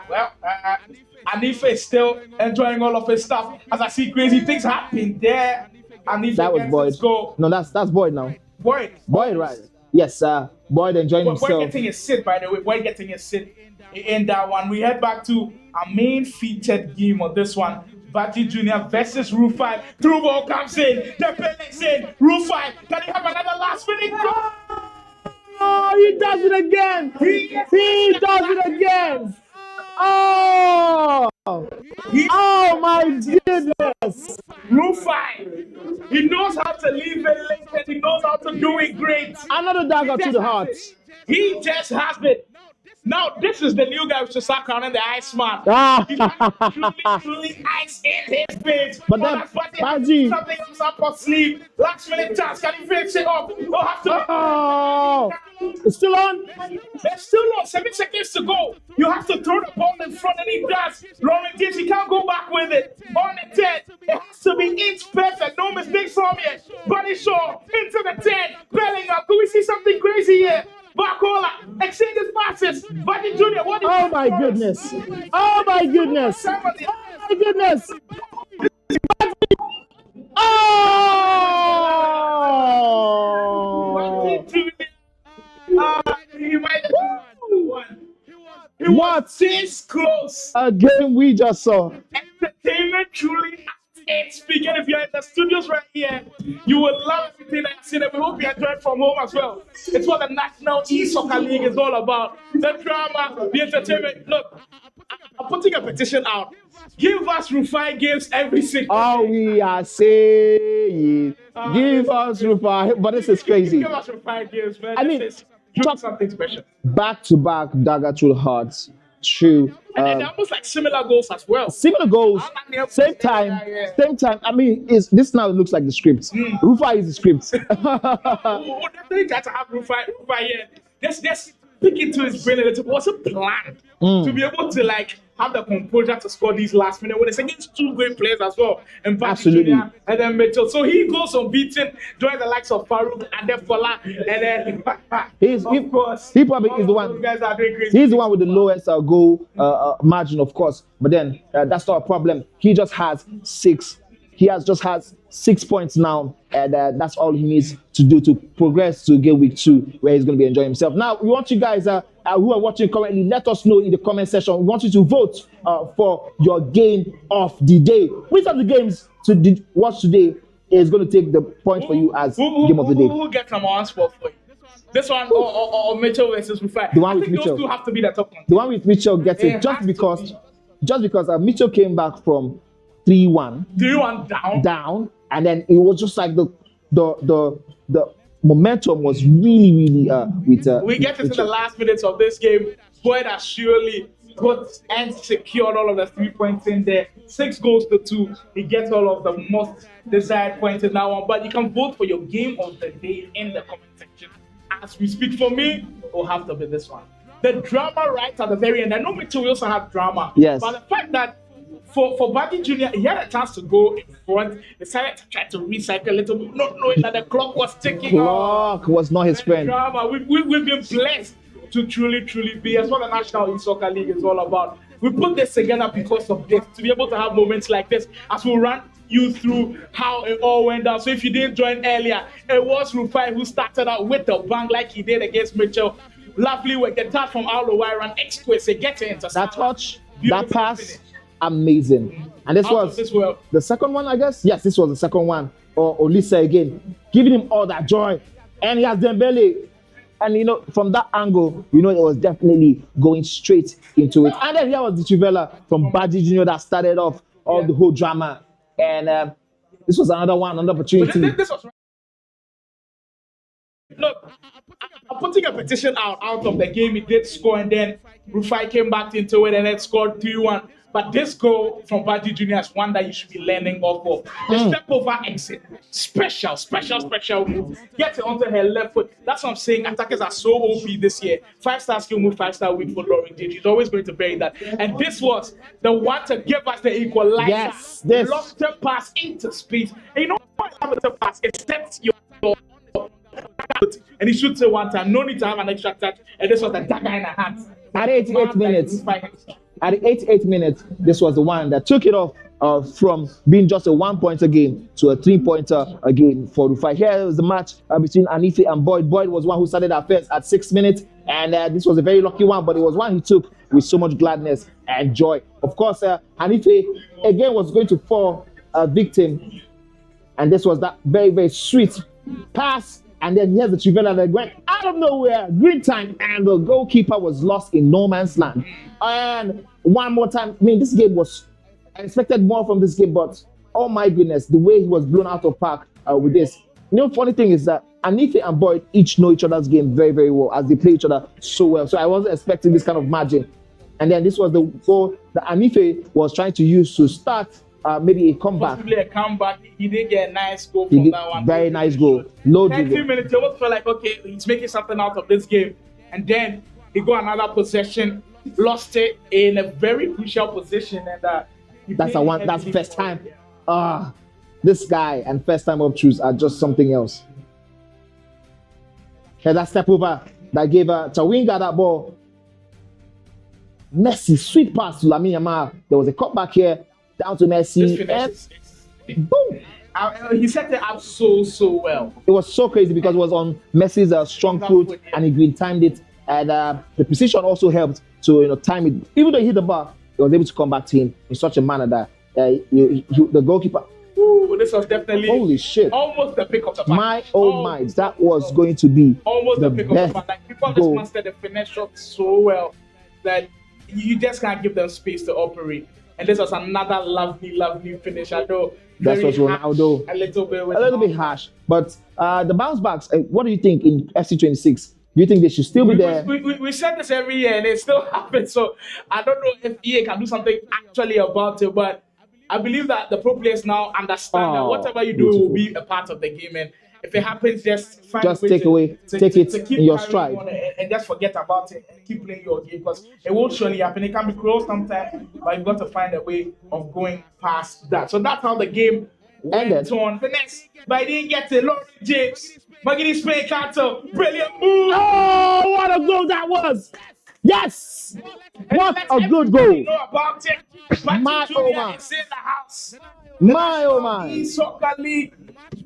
Anife is still enjoying all of his stuff. As I see crazy things happen there. Anife
that was Boyd. No, that's Boyd now.
Boyd,
right? Yes, Boyd enjoying himself.
Boyd getting his sit, by the way. Boyd getting his sit in that one. We head back to our main featured game of this one. Baji Jr. versus Rufi. Through ball comes in. The penalty's in. Rufi, can he have another last minute goal?
Oh, he does it again. He does it again. Oh! Oh my goodness!
Rufi, he knows how to leave it late and he knows how to do it great.
Another dagger to the heart.
He just has it. Now, this is the new guy with Sasaka and the Iceman. He's truly ice in his face.
But then, Baji.
Something else up her sleeve. Last minute chance. Can he finish it up?
It's still on.
It's still on. 7 seconds to go. You have to throw the ball in front and he does. Lauren James, he can't go back with it. On the 10. It has to be inch perfect. No mistakes from here. Buddy Shaw into the 10. Bellingham. Can we see something crazy here? Bacola, exchanges passes. Baji Jr. What is
oh my goodness! Oh my goodness! Oh my goodness! Oh!
He might have one. He
was
this close.
A game we just saw.
Entertainment truly. Speaking, if you're in the studios right here, you will love everything I've seen, and we hope you enjoy it from home as well. It's what the National E-Soccer League is all about. The drama, the entertainment. Look, I'm putting a petition out. Give us Rufi games every single
day. We are saying, give us Rufi. But this is crazy.
Give us Rufi games, man.
I mean,
talk something special.
Back-to-back dagger to the hearts. True.
And they're almost like similar goals as well.
Similar goals, same time, same time. I mean, this now looks like the script. Rufi is the script.
Definitely got to have Rufi here. This pick into his brain a little. Was a plan to be able to like have the composure to score these last minute when it's against two great players as well, and Baji
Absolutely.
Jr. and then Mitchell. So he goes unbeaten, joins the likes of Farooq and Adefola, and then of course
he probably is the
those
one.
guys are doing crazy.
He's the one with the lowest goal margin, of course. But then that's not a problem. He just has 6. He has 6 points now, and that's all he needs to do to progress to game week 2, where he's going to be enjoying himself. Now, we want you guys who are watching currently, let us know in the comment section. We want you to vote for your game of the day. Which of the games to watch today is going to take the point for you as game of the day?
Who gets number 1 spot for you? This one or Mitchell versus Rufi?
The one with
I think
Mitchell.
those two have to be the top one.
The one with Mitchell gets it just because Mitchell came back from 3-1.
3-1
down, and then it was just like the momentum was really with
we get into the last minutes of this game. Boyd has surely put and secured all of the 3 points in there. 6 goals to 2. He gets all of the most desired points in that one. But you can vote for your game of the day in the comment section as we speak. For me, it will have to be this one. The drama right at the very end. I know Mitchell Wilson had drama.
Yes.
But the fact that for Baji Jr., he had a chance to go in front, decided to try to recycle a little bit, not knowing that the clock was ticking.
Clock was not his friend.
Drama. We've been blessed to truly be. That's what the National Soccer League is all about. We put this together because of this, to be able to have moments like this as we run you through how it all went down. So if you didn't join earlier, it was Rufi who started out with the bang like he did against Mitchell. Lovely work. The touch from Adola ran exquisite. Get into
that touch,
beautiful
that pass.
finish.
Amazing. And this was the second one, I guess. Yes, this was the second one. Or Olisa again, giving him all that joy. And he has Dembele. And from that angle, it was definitely going straight into it. And then here was the Trivela from Baji Jr. that started off all the whole drama. And this was another opportunity.
This was look, I'm putting a petition out of the game. He did score, and then Rufi came back into it and then scored 3-1. But this goal from Baji Jr. is one that you should be learning off of. The step over exit. Special move. Get it onto her left foot. That's what I'm saying. Attackers are so OP this year. 5-star skill move, 5-star week for Lauren J. He's always going to bury that. And this was the one to give us the equalizer.
Yes, this.
Lost the pass into space. And you know what happens to pass? It sets your and he shoots it one time. No need to have an extra touch. And this was the dagger in the hands.
At 88 minutes. At the 88 minutes, this was the one that took it off from being just a 1-pointer game to a 3-pointer game for Rufi. Here was the match between Anife and Boyd. Boyd was one who started affairs at 6 minutes, and this was a very lucky one, but it was one he took with so much gladness and joy. Of course, Anife again was going to fall a victim, and this was that very, very sweet pass. And then here's the Trivela that went out of nowhere, green time, and the goalkeeper was lost in no man's land. And one more time, this game was, I expected more from this game, but oh my goodness, the way he was blown out of park with this. Funny thing is that Anife and Boyd each know each other's game very, very well as they play each other so well. So I wasn't expecting this kind of margin. And then this was the goal that Anife was trying to use to start maybe a comeback.
Possibly a comeback. He did get a nice goal from that one.
Very nice goal. Low
30 minutes, you almost felt like, okay, he's making something out of this game. And then he got another possession, lost it in a very crucial position. And
that's first time. This guy and first time up truths are just something else. Here's that step over that gave Chawinga that ball. Messi, sweet pass to Lamine Yamal. There was a cutback here. Down to Messi, and boom!
He set it up so well.
It was so crazy because it was on Messi's strong foot, and he green timed it, and the precision also helped to time it. Even though he hit the bar, he was able to come back to him in such a manner that the goalkeeper.
Ooh, this was definitely
holy shit!
Almost the pick of the
match. My, that was going to be
almost the pick of the match. Like people just mastered the finesse shot so well that you just can't give them space to operate. And this was another lovely finish. I know
that's what Ronaldo.
A little bit
harsh. But the bounce backs, what do you think in FC26? Do you think they should still be there?
We said this every year and it still happens. So I don't know if EA can do something actually about it. But I believe that the pro players now understand that whatever you do will be a part of the game. And if it happens, just find
Just
a way
take
to,
away,
to,
take
to,
it
to keep
in your
carrying
stride.
on and just forget about it and keep playing your game because it will surely happen. It can be close sometimes, but you've got to find a way of going past that. So that's how the game went
Ended.
on. Finesse, but I didn't get it. Lauren James, Magini Spain Carter, brilliant move.
Oh, what a goal that was! Yes!
And
What
let
a good
everybody
goal!
know about it.
My
Baji
oh
Jr.
my,
is in the house.
my oh
The
my.
Soccer League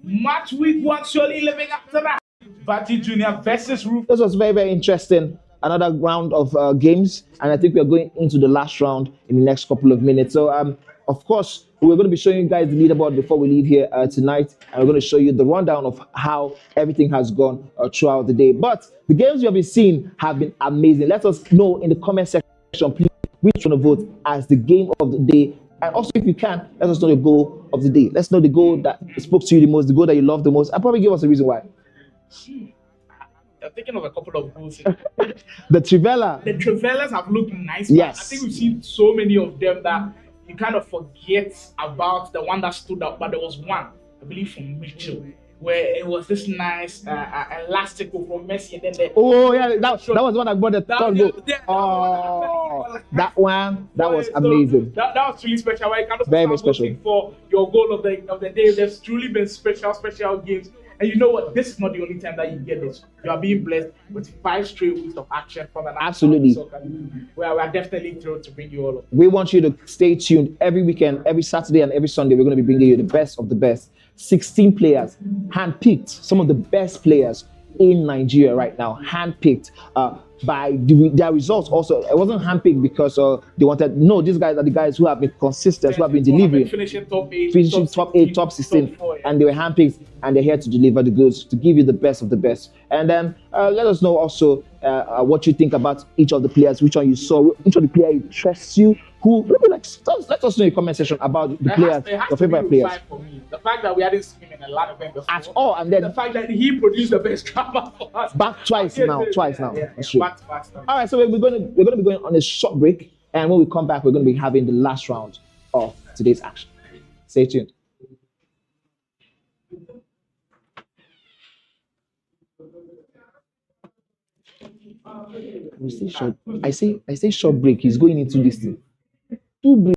match week one surely living up to that. Baji Jr. versus Rufi.
This was very, very interesting. Another round of games, and I think we're going into the last round in the next couple of minutes. So, of course, we're going to be showing you guys the leaderboard before we leave here tonight, and we're going to show you the rundown of how everything has gone throughout the day. But the games we have been seeing have been amazing. Let us know in the comment section, please, which one to vote as the game of the day. And also, if you can, let us know the goal of the day. Let's know the goal that spoke to you the most, the goal that you love the most, and probably give us a reason why.
I'm thinking of a couple of goals.
The Trivella.
The Travelers have looked nice,
Yes.
but I think we've seen so many of them that you kind of forget about the one that stood out. But there was one, I believe, from Mitchell, where it was this nice elastical from Messi, and then the
Oh yeah, that was the one that brought the
That-
third
yeah,
goal.
yeah,
Oh, that one, that was
So,
amazing.
that was really special. Where you can also
Very,
start
very special.
voting for your goal of the day. There's truly been special games. And you know what? This is not the only time that you get this. You are being blessed with 5 straight weeks of action from an
Absolutely.
soccer league. We are definitely thrilled to bring you all of.
We want you to stay tuned every weekend, every Saturday, and every Sunday. We're going to be bringing you the best of the best. 16 players, handpicked, some of the best players in Nigeria right now, handpicked by their results. Also, it wasn't handpicked because they wanted. No, these guys are the guys who have been consistent, who have been delivering,
Finishing top 8,
finishing top 8, top 16,
top 4, yeah.
and they were handpicked, and they're here to deliver the goods, to give you the best of the best. And then let us know also what you think about each of the players, which one you saw, which of the player interests you, who, maybe let us know in the comment section about the players, your favorite players.
For me. The fact that we hadn't seen him in a lot of them before.
At all, and then
The fact that he produced the best drama for us.
back twice now.
Yeah,
That's true.
back to back.
All right, so we're going to be going on a short break, and when we come back, we're going to be having the last round of today's action. Stay tuned. We say short. I say short break. He's going into this thing. 2 break.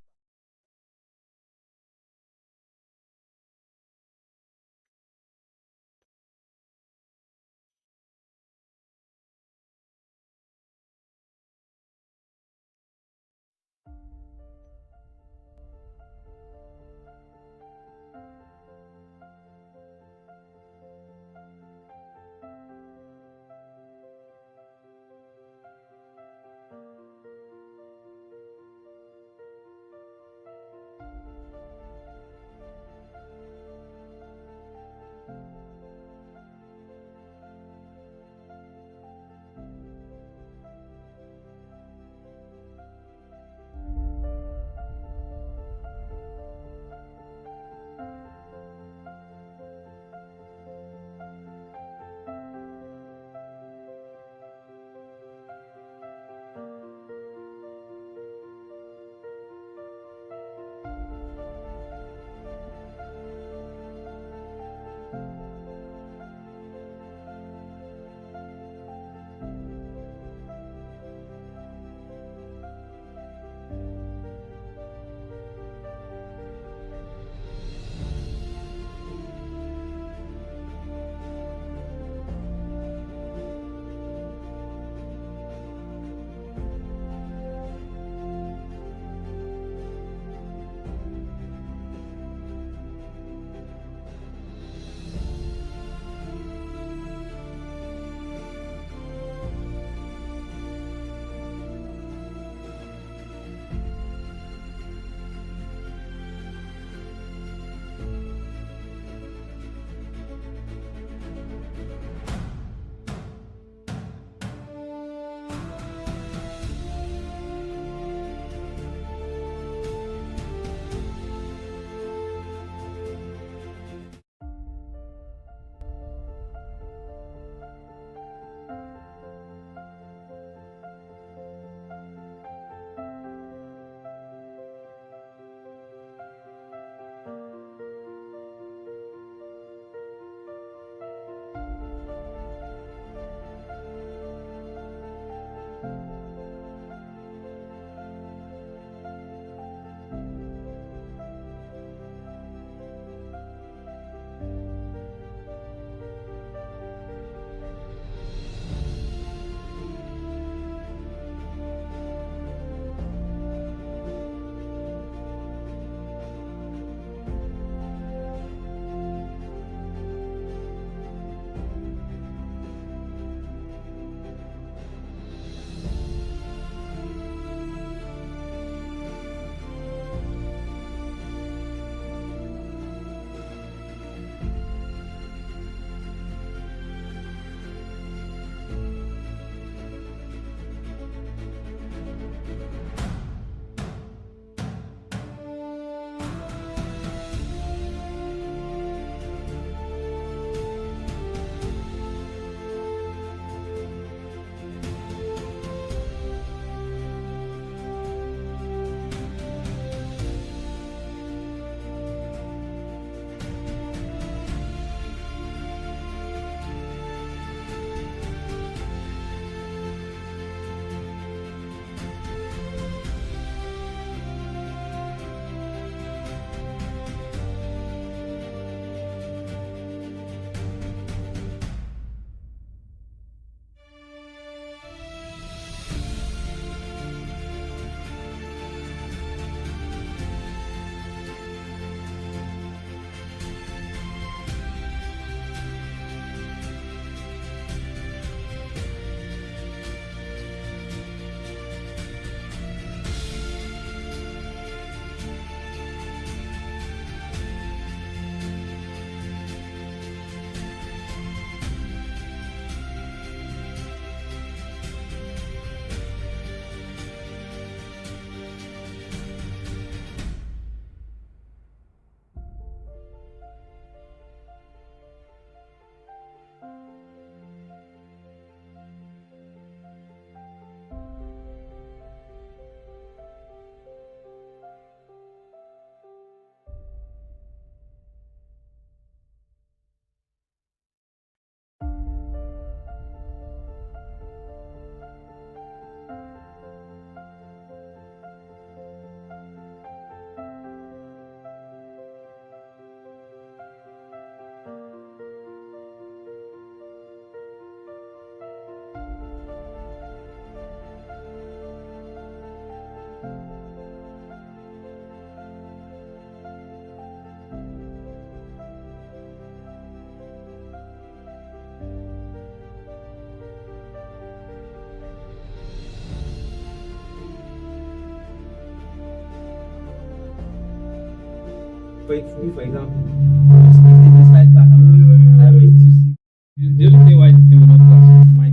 for example, in the slide class, I always to see. The only thing why this thing will not pass, my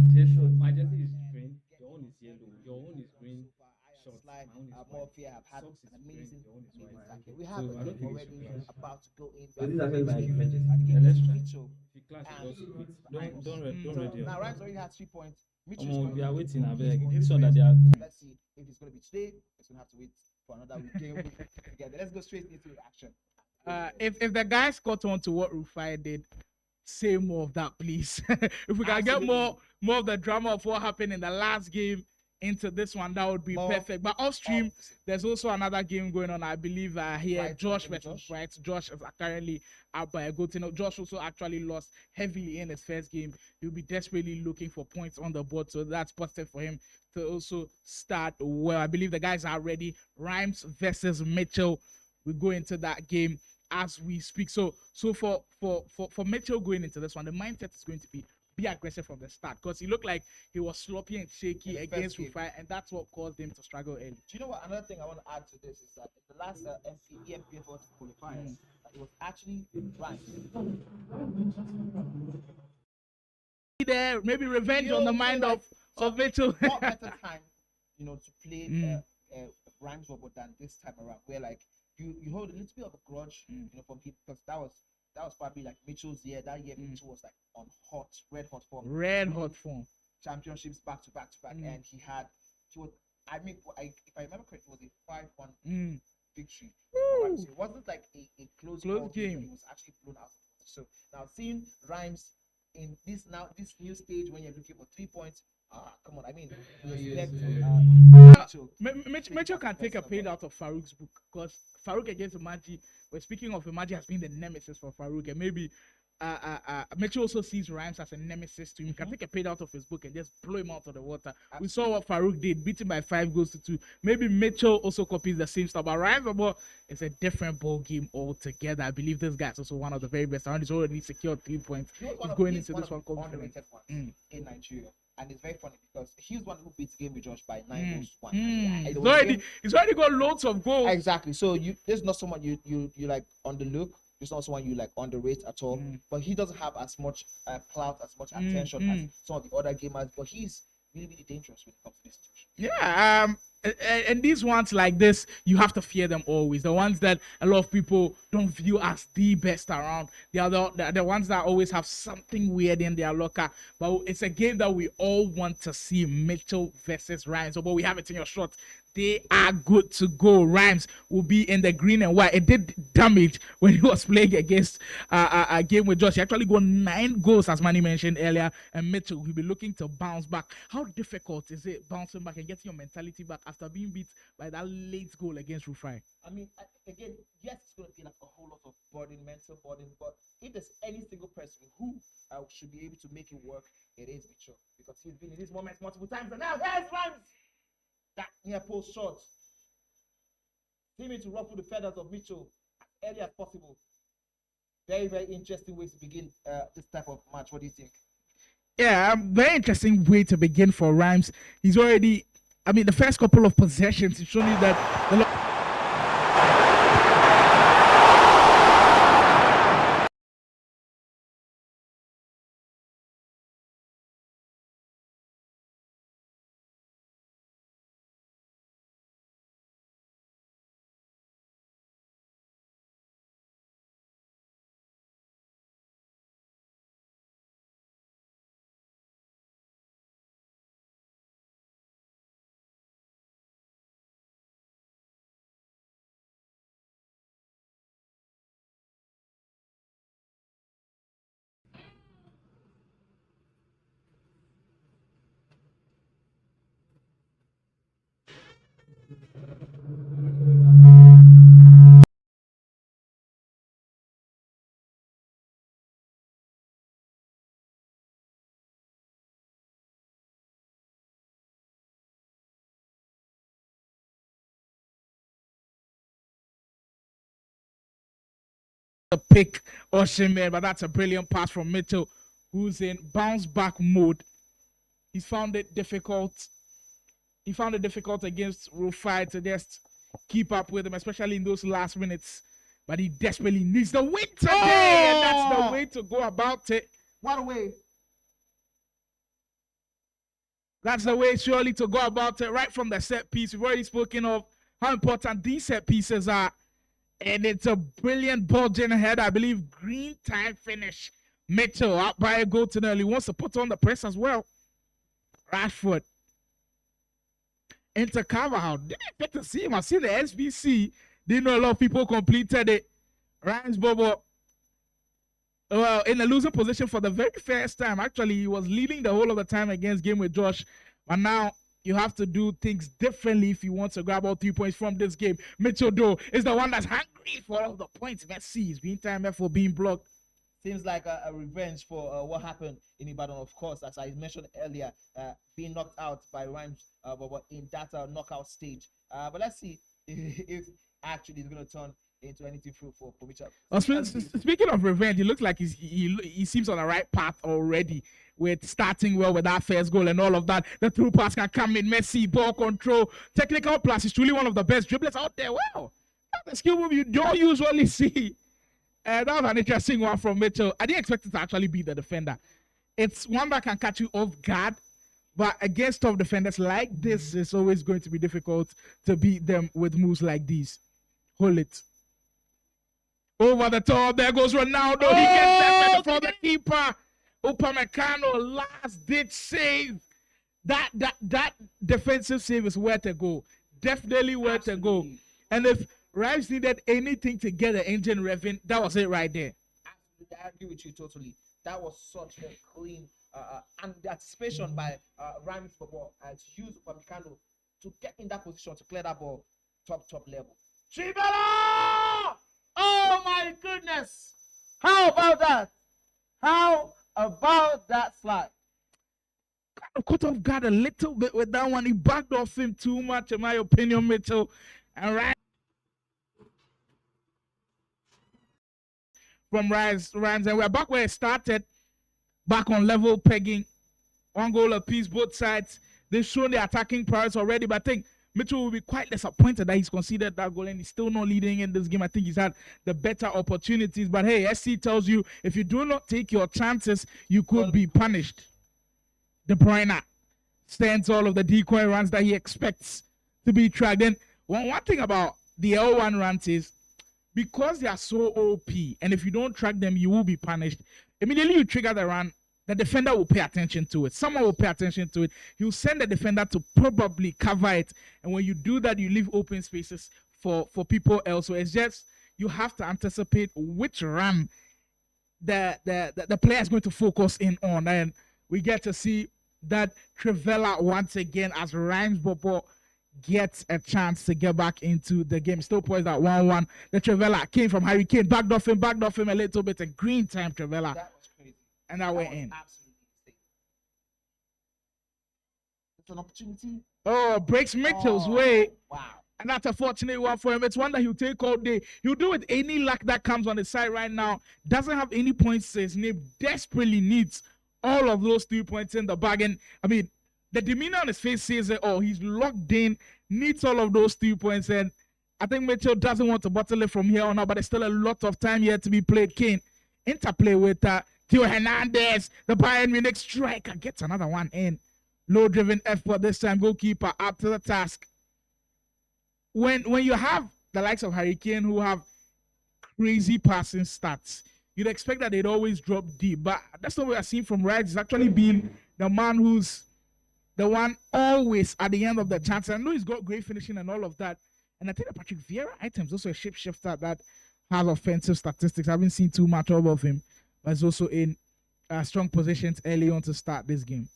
jersey is green, your own is yellow, your own is green, shorts, my own is white.
Morphe have had
Socks is
an
green,
amazing,
your own is
amazing
white.
tackle. We have
So I don't think it's
already
clash.
about to go in.
But these are actually my different jerseys.
And
Yeah, let's try.
Mitchell.
If you clash,
And
just quit.
Rhymes.
Don't ready.
Now Rhymes already has 3 points. Mitchell
We are waiting. I
he's
beg.
on
This
his
one that
first
they are.
game. Let's see if it's going to be today. It's going to have to wait for another week game together. Let's go straight into action.
If the guys caught on to what Rufi did, say more of that, please. If we can get more of the drama of what happened in the last game into this one, that would be perfect. But off stream, there's also another game going on. I believe here
Bright
Josh
versus
versus Bright. Josh is currently out by a goal. Josh also actually lost heavily in his first game. He'll be desperately looking for points on the board, so that's positive for him to also start well. I believe the guys are ready. Rhymes versus Mitchell. We go into that game as we speak. So for Mitchell going into this one, the mindset is going to be aggressive from the start, because he looked like he was sloppy and shaky against Rufi, and that's what caused him to struggle early.
Do you know what? Another thing I want to add to this is that in the last EMPFL qualifiers, it was actually Rhymes.
There, maybe revenge on the mind of Mitchell.
What better time, to play Rhymes robot than this time around, where like you hold a little bit of a grudge, from him, because that was probably like Mitchell's year. That year Mitchell was like on red hot form. Championships back to back, and he was. I mean, if I remember correctly, it was a 5-1 victory. So it wasn't like a close game. It was actually blown out. So now seeing Rhymes in this new stage when you're looking for 3 points. Come on, I mean,
Mitchell can take a page out of Farooq's book, because Farooq against Imagi, well, speaking of Imagi, has been the nemesis for Farooq, and maybe Mitchell also sees Rhymes as a nemesis to him. He can take a page out of his book and just blow him out of the water. Absolutely. We saw what Farooq did, beat him by 5 goals to 2. Maybe Mitchell also copies the same stuff, but Rhymes it's a different ball game altogether. I believe this guy's also one of the very best around. He's already secured 3 points. He's going into this one confident
in Nigeria. And it's very funny because he's one who beats Game with Josh by 9 goals to 1.
He's already got loads of goals.
Exactly. So there's not someone you like on the look. There's not someone you like underrate at all. But he doesn't have as much clout, as much attention as some of the other gamers. But he's really, really dangerous when it comes to this situation.
Yeah. And these ones like this, you have to fear them always. The ones that a lot of people don't view as the best around. They are the ones that always have something weird in their locker. But it's a game that we all want to see, Mitchell versus Rhymes. So, but we have it in your shot. They are good to go. Rhymes will be in the green and white. It did damage when he was playing against a game with Josh. He actually got 9 goals, as Manny mentioned earlier. And Mitchell will be looking to bounce back. How difficult is it bouncing back and getting your mentality back after being beat by that late goal against Rufi?
I mean, again, yes, it's going to be like a whole lot of mental burden. But if there's any single person who should be able to make it work, it is Mitchell, because he's been in this moment multiple times. And now here's Rhymes. That near post shot. Seeming to ruffle the feathers of Mitchell as early as possible. Very, very interesting way to begin this type of match. What do you think?
Yeah, very interesting way to begin for Rhymes. He's already, the first couple of possessions, it's showing you that the pick Osimhen, but that's a brilliant pass from Mitchell, who's in bounce back mode. He's found it difficult. He found it difficult against Rufi to just keep up with him, especially in those last minutes but he desperately needs the win today, and that's the way to go about it.
What a way.
That's the way surely to go about it, right from the set piece. We've already spoken of how important these set pieces are, and it's a brilliant ball ahead. I believe green time finish. Mitchell out by a goal to early, wants to put on the press as well. Rashford into Carvajal. Didn't expect to see him. I see the SBC. Didn't know a lot of people completed it. Ryan's Bobo, well, in a losing position for the very first time. Actually, he was leading the whole of the time against game with Josh. But now you have to do things differently if you want to grab all 3 points from this game. Mitchell, though, is the one that's hungry for all the points. Messi is being time for being blocked.
Seems like a revenge for what happened in Ibadan, of course, as I mentioned earlier, being knocked out by Rhymes but in that knockout stage. But let's see if actually it's going to turn into anything for Mitchell.
Speaking of revenge, it looks like he seems on the right path already with starting well with that first goal and all of that. The through pass can come in, Messi, ball control, technical plus. He's truly one of the best dribblers out there. Wow, that's the skill move you don't usually see. That was an interesting one from Mitchell. I didn't expect it to actually be the defender. It's one that can catch you off guard, but against top defenders like this, it's always going to be difficult to beat them with moves like these. Hold it. Over the top, there goes Ronaldo. He gets that from the keeper. Upamecano, last ditch save. That defensive save is where to go. Definitely where to go. And if Rives needed anything to get the engine revving, that was it right there.
Absolutely, I agree with you totally. That was such a clean and the anticipation by Rhymes to use Upamecano to get in that position to clear that ball top level. Trivela! Oh my goodness! How about that? How about that slide?
Kind of caught off guard a little bit with that one. He backed off him too much, in my opinion, Mitchell. And right from Rhymes, and we're back where it started. Back on level pegging. One goal apiece, both sides. They've shown the attacking prowess already, but I think Mitchell will be quite disappointed that he's conceded that goal and he's still not leading in this game. I think he's had the better opportunities. But hey, SC tells you if you do not take your chances, you could be punished. De Bruyne stands all of the decoy runs that he expects to be tracked. And one thing about the L1 runs is because they are so OP, and if you don't track them, you will be punished. Immediately you trigger the run, the defender will pay attention to it. Someone will pay attention to it. He'll send the defender to probably cover it. And when you do that, you leave open spaces for people else. So it's just, you have to anticipate which run the player is going to focus in on. And we get to see that Trivela once again as Rhymes Bobo gets a chance to get back into the game. Still poised at 1-1. The Trivela came from Harry Kane, backed off him a little bit. A green time Trivela.
That was crazy.
And that went in.
Absolutely insane. It's an opportunity.
Oh, breaks Mitchell's way.
Wow.
And that's a fortunate one for him. It's one that he'll take all day. He'll do it any luck that comes on his side right now. Doesn't have any points to his name. Desperately needs all of those 3 points in the bargain. I mean, the demeanor on his face says it all. He's locked in, needs all of those 3 points. And I think Mitchell doesn't want to bottle it from here on out, but there's still a lot of time here to be played. Kane, interplay with Theo Hernandez, the Bayern Munich striker, gets another one in. Low-driven effort this time. Goalkeeper up to the task. When you have the likes of Harry Kane who have crazy passing stats, you'd expect that they'd always drop deep. But that's not what I've seen from Rides. He's actually been the man who's the one always at the end of the chance. I know he's got great finishing and all of that. And I think that Patrick Vieira item is also a shapeshifter that has offensive statistics. I haven't seen too much of him, but he's also in strong positions early on to start this game.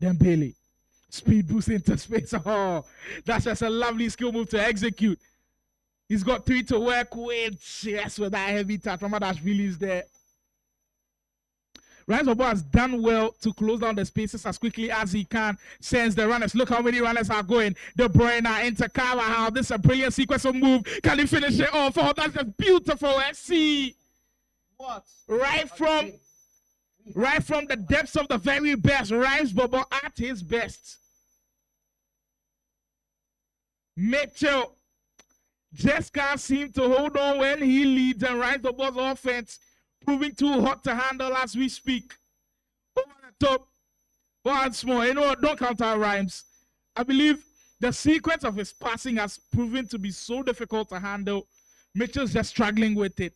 Dembele, speed boost into space. Oh, that's just a lovely skill move to execute. He's got 3 to work with. Yes, with that heavy touch. Mamardashvili is there. Ryan Zobo has done well to close down the spaces as quickly as he can. Sends the runners. Look how many runners are going. De Bruyne into Carvajal. This is a brilliant sequence of move. Can he finish it off? Oh, that's just beautiful. Let's see.
What?
Right from the depths of the very best. Ryan Zobo at his best. Mitchell just can't seem to hold on when he leads and rides the ball's offense, proving too hot to handle as we speak. Over the top, once more. You know what? Don't count our rhymes. I believe the sequence of his passing has proven to be so difficult to handle. Mitchell's just struggling with it.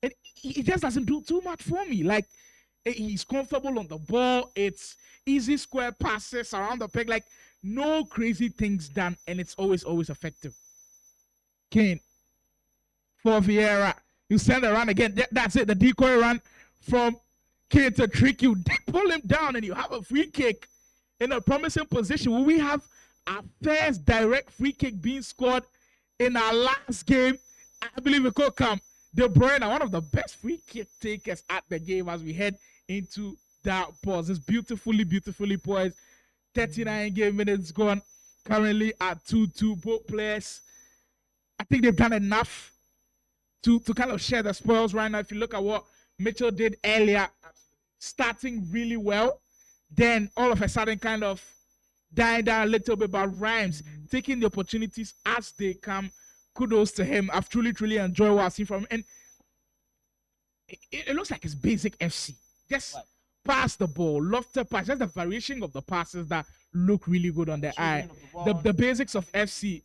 And he just doesn't do too much for me. Like, he's comfortable on the ball. It's easy square passes around the peg. Like, no crazy things done. And it's always effective. Kane for Vieira. You send a run again. That's it. The decoy run from Kane to trick you. They pull him down and you have a free kick in a promising position. Will we have our first direct free kick being scored in our last game? I believe it could come. De Bruyne, one of the best free kick takers at the game as we head into that pause. It's beautifully poised. 39 game minutes gone. Currently at 2-2. Both players, I think they've done enough to kind of share the spoils right now. If you look at what Mitchell did earlier, starting really well, then all of a sudden kind of dying down a little bit, but Rhymes taking the opportunities as they come. Kudos to him. I've truly enjoyed what I've seen from him. And it looks like it's basic FC. Just pass the ball, lofted pass, just the variation of the passes that look really good on the eye. The basics of FC.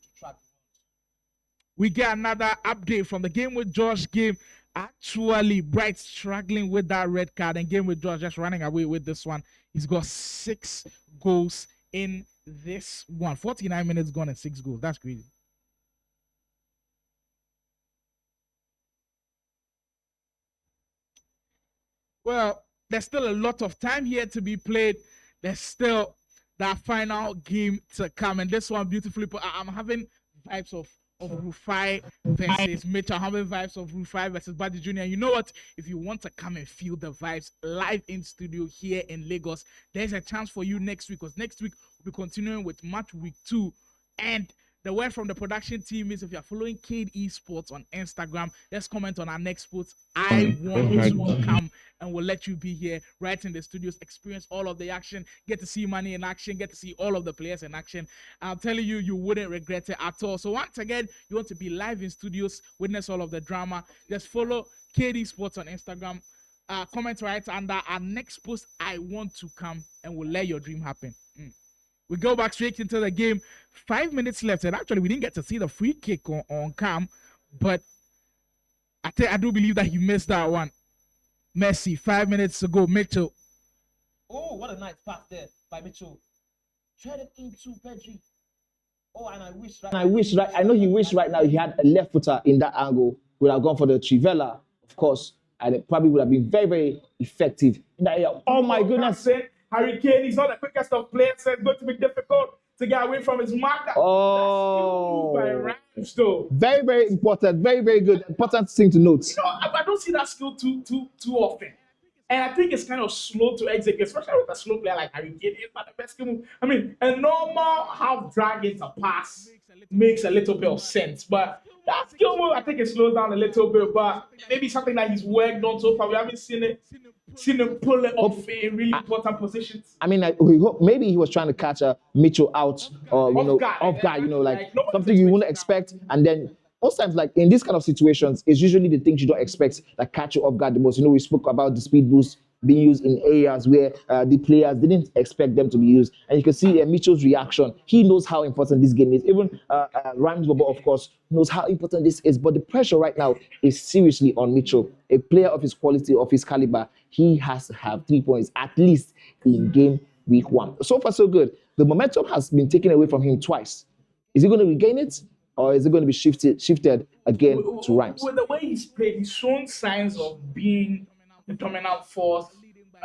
We get another update from the Game with Josh game. Actually, Bright struggling with that red card, and Game with Josh just running away with this one. He's got 6 goals in this one. 49 minutes gone and 6 goals. That's crazy. Well, there's still a lot of time here to be played. There's still that final game to come. And this one beautifully put. I'm having vibes of Rufi versus Mitchell. I'm having vibes of Rufi versus Baji Jr. You know what? If you want to come and feel the vibes live in studio here in Lagos, there's a chance for you next week. Because next week we'll be continuing with Matchweek 2. And the word from the production team is if you're following Cade Esports on Instagram, let's comment on our next post. I want to come and we'll let you be here right in the studios, experience all of the action, get to see money in action, get to see all of the players in action. I'm telling you, you wouldn't regret it at all. So once again, you want to be live in studios, witness all of the drama, just follow Cade Esports on Instagram. Comment right under our next post. I want to come and we'll let your dream happen. We go back straight into the game. 5 minutes left. And actually, we didn't get to see the free kick on Cam. But I do believe that he missed that one. Messi, 5 minutes ago. Mitchell.
Oh, what a nice pass there by Mitchell. Threaded into Pedri. Oh, and I know he wished right now he had a left footer in that angle. Would have gone for the Trivela, of course. And it probably would have been very effective in that area. Oh, my goodness.
Harry Kane, he's not the quickest of players, so it's going to be difficult to get away from his marker.
Oh,
that's skill move by Rams, though.
Very important, very good. Important thing to note.
You know, I don't see that skill too often, and I think it's kind of slow to execute, especially with a slow player like Harry Kane. It's not the best skill move. I mean, a normal half drag into pass makes a little bit of sense, but that skill move, I think it slows down a little bit. But maybe something that he's worked on so far. We haven't seen him pull it off in really important positions.
I mean, we hope maybe he was trying to catch a Mitchell out, or off guard. Like something you wouldn't expect, and then most times, like in these kind of situations, it's usually the things you don't expect that catch you off guard the most. You know, we spoke about the speed boost being used in areas where the players didn't expect them to be used, and you can see Mitchell's reaction. He knows how important this game is. Even Rams Bobo, of course, knows how important this is. But the pressure right now is seriously on Mitchell, a player of his quality, of his caliber. He has to have 3 points at least in game week 1. So far, so good. The momentum has been taken away from him twice. Is he going to regain it, or is it going to be shifted again to Rhymes?
With the way he's played, he's shown signs of being the dominant force,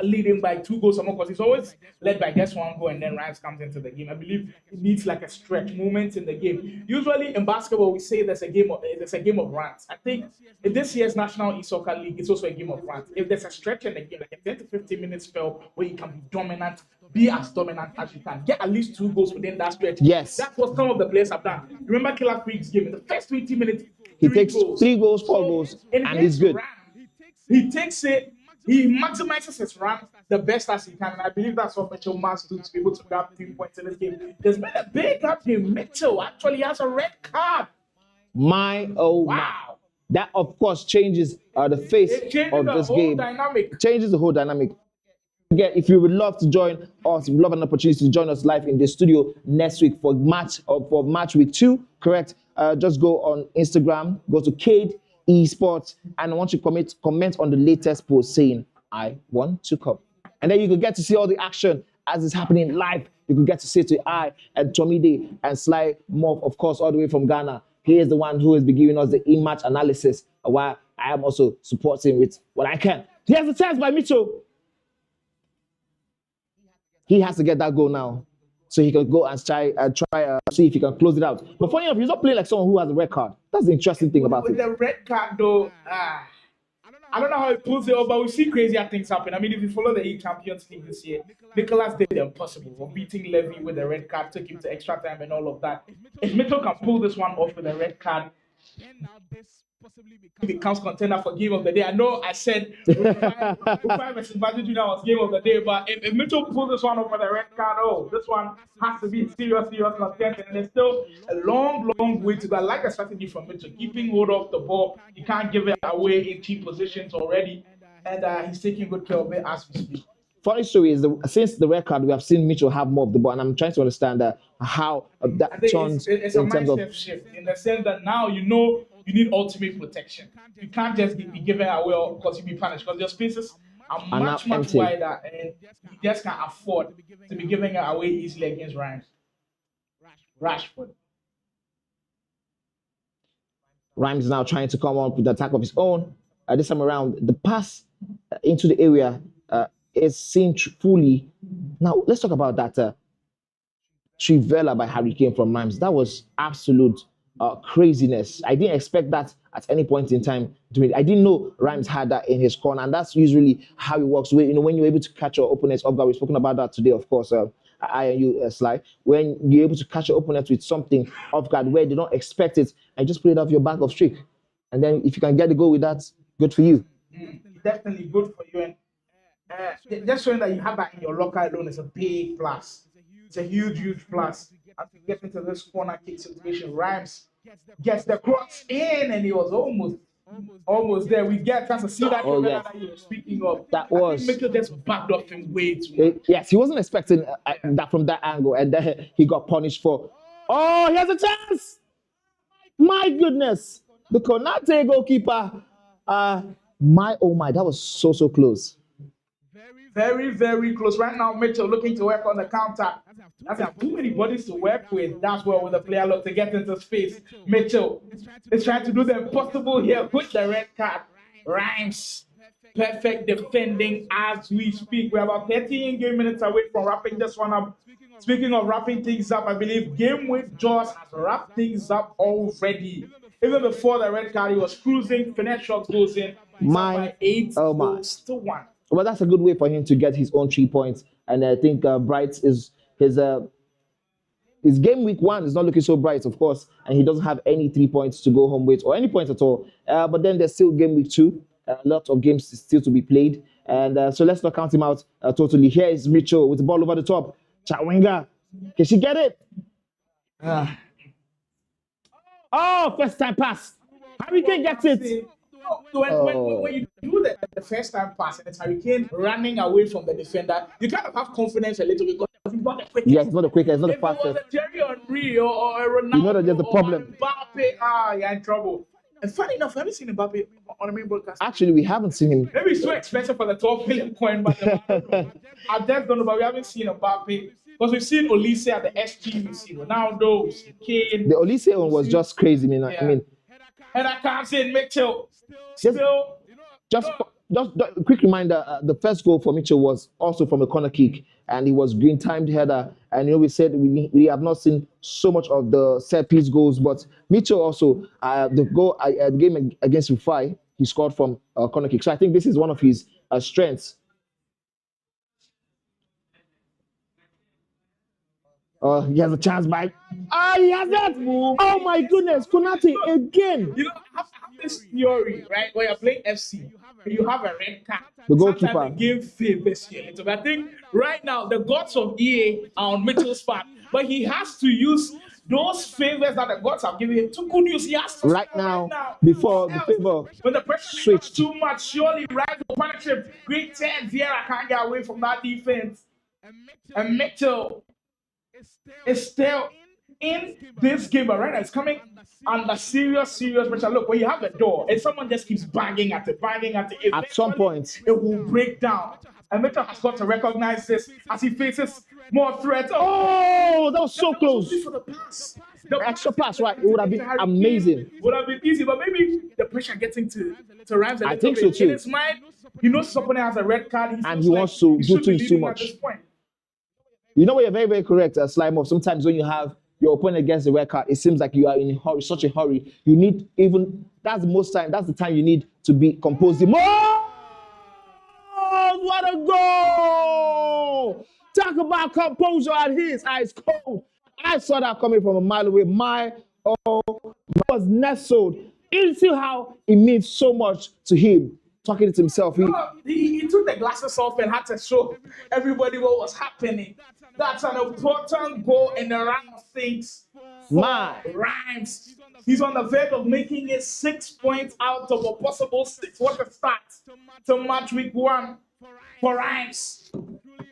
leading by 2 goals or more, because he's always led by just 1 goal and then Rhymes comes into the game. I believe it needs like a stretch moment in the game. Usually in basketball, we say there's a game of runs. I think in this year's National E-Soccer League, it's also a game of runs. If there's a stretch in the game, like a 10 to 15 minute spell where you can be dominant, be as dominant as you can, get at least 2 goals within that stretch.
Yes.
That's what some of the players have done. Remember Killer Freak's game, in the first 20 minutes,
he takes 3 goals, 4 goals, and he's good.
He takes it. He maximizes his run the best as he can, and I believe that's what Mitchell must do to be able to grab 3 points in this game. There's been a big update. Mitchell actually has a red card.
My oh my. That of course changes the face
It changes
of
the
this
whole
game.
dynamic.
Changes the whole dynamic. Again, if you would love to join us, if you would love an opportunity to join us live in the studio next week for match week 2, correct? Just go on Instagram, go to Cade Esports, and once you comment on the latest post saying I want to come. And then you can get to see all the action as it's happening live. You can get to say to I and Tommy Day and Sly Mob, of course, all the way from Ghana. He is the one who has been giving us the in-match analysis, while I am also supporting with what I can. Here's the chance by Mitchell. He has to get that goal now, so he can go and try see if he can close it out. But funny enough, he's not playing like someone who has a red card. That's the interesting thing about
With
it.
the red card, though, I don't know how it pulls it off, but we see crazier things happen. I mean, if you follow the Champions League this year, Nicholas did the impossible for beating Levy with the red card, took him to extra time and all of that. If Mitchell can pull this one off with a red card, he becomes contender for game of the day. I know I said Rufi versus Baji Jr was game of the day, but if Mitchell pulls this one off with a red card, this one has to be serious contention. And there's still a long way to go. I like the strategy from Mitchell, keeping hold of the ball. He can't give it away in key positions already, and he's taking good care of it as we speak.
Funny story is, since the red card, we have seen Mitchell have more of the ball, and I'm trying to understand how that turns
it's a
in terms of
mindset shift in the sense that now you know you need ultimate protection. You can't just be given away because you'll be punished, because your spaces are much
empty.
wider, and you just can't afford to be giving it away easily against Rashford.
Rhymes is now trying to come up with the attack of his own. This time around, the pass into the area is seen fully. Now, let's talk about that Trivela by Harry Kane from Rhymes. That was absolute craziness. I didn't expect that at any point in time. I didn't know Rhymes had that in his corner, and that's usually how it works. When you're able to catch your opponents off guard, we've spoken about that today, of course. I and you, Sly. When you're able to catch your opponents with something off guard where they don't expect it, and just play it off your back of streak, and then if you can get the goal with that, good for you.
Definitely good for you, and just showing that you have that in your locker alone is a big plus. It's a huge plus. As we get into this corner kick situation, Rhymes gets the cross in, and he was almost there. We get a chance to see that that you were speaking of.
That was.
I think Mitchell just backed off him way too much.
Yes, he wasn't expecting that from that angle, and then he got punished for. Oh, he has a chance! My goodness, the Konate goalkeeper. My oh my, that was so close.
Very close. Right now, Mitchell looking to work on the counter. That's too many bodies to work with. That's where with the player look to get into space. Mitchell is trying to do the impossible here with the red card. Rhymes. Perfect defending as we speak. We're about 13 game minutes away from wrapping this one up. Speaking of wrapping things up, I believe Game Week Jaws has wrapped things up already. Even before the red card, he was cruising. Finesse shot goes in.
My
8 goals to 1.
Well, that's a good way for him to get his own 3 points. And I think Bright is his game week 1 is not looking so bright, of course, and he doesn't have any 3 points to go home with or any points at all. But then there's still game week 2, a lot of games still to be played, and so let's not count him out totally. Here is Mitchell with the ball over the top. Chawinga, can she get it? First time pass. Harry Kane gets it.
When you do the first time pass and it's Harry Kane running away from the defender, you kind of have confidence a little bit because he's not the quickest.
Yeah, he's not the quickest, he's not the fastest.
If it was a Thierry Henry or a Ronaldo,
you know that there's a problem.
Mbappe, you're in trouble. And funny enough, we haven't seen Mbappe on the main broadcast.
Actually, we haven't seen him.
Maybe it's too expensive for the 12 million coin, but I just don't know. But we haven't seen Mbappe because we've seen Olise at the SG, we've seen Ronaldo, Kane.
The Olise one was just crazy, man. I mean,
and I can't say Mitchell.
Just a quick reminder, the first goal for Mitchell was also from a corner kick, and it was green timed header. And we said we have not seen so much of the set piece goals, but Mitchell also the game against Rufi, he scored from a corner kick. So I think this is one of his strengths. He has a chance by. He has it! Oh my goodness, Konate again!
You know, I have this theory, right? When you're playing FC, you have a red card.
The goalkeeper.
Sometimes the game favors you a little bit. I think right now the gods of EA are on Mitchell's part, but he has to use
those favors that the gods have given him to good use. He has to Right score now, before the favor when the pressure switched. becomes too much, surely Rams will punish him. Great 10, Vieira can't get away from that defense. And Mitchell is still in this game, but right now it's coming under serious pressure. Look, when you have a door and someone just keeps banging at it,
At some point,
it will break down. And Mitchell has got to recognize this as he faces more threats.
oh, that was so close.
For the pass.
The extra pass, right? It would have been amazing.
Would have been easy, but maybe the pressure getting to Rams a
I
little
think so
bit.
too.
In his mind, he knows his opponent has a red card,
And
feels
he wants to
he
do
should be
things too
leading at
much.
this point.
You know what? You're very, very correct, Slime. Of sometimes when you have your opponent against the red card, it seems like you are in a hurry, such a hurry. You need that's the time you need to be composed. What a goal! Talk about composure at his eyes cold. I saw that coming from a mile away. Was nestled into how it means so much to him. Talking to himself.
He took the glasses off and had to show everybody what was happening. That's an important goal in the round of things.
My
Rhymes. He's on the verge of making it 6 points out of a possible 6. What a start to Matchweek 1 for Rhymes.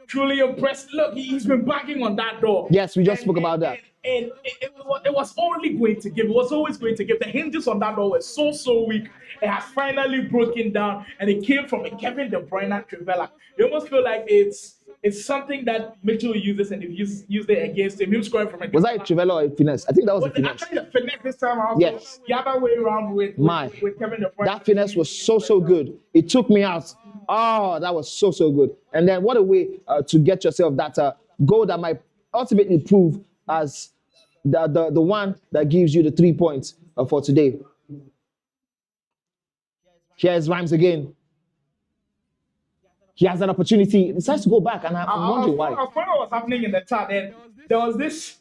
Truly impressed. Look, he's been banging on that door.
Yes, we just spoke about that.
And it was only going to give. It was always going to give. The hinges on that door were so weak. It has finally broken down, and it came from a Kevin De Bruyne Trivela. You almost feel like it's something that Mitchell uses, and if used it against him, scoring from a
Was that a Trivela or a finesse? I think that was a finesse.
Actually, the finesse this time around.
Yes.
The other way around with Kevin De Bruyne.
That finesse was so good. It took me out. Oh, that was so good. And then what a way to get yourself that goal that might ultimately prove as the one that gives you the 3 points for today. Here's Rhymes again. He has an opportunity. He decides to go back, and I'm wondering why.
I was wondering what was happening in the chat, and there was this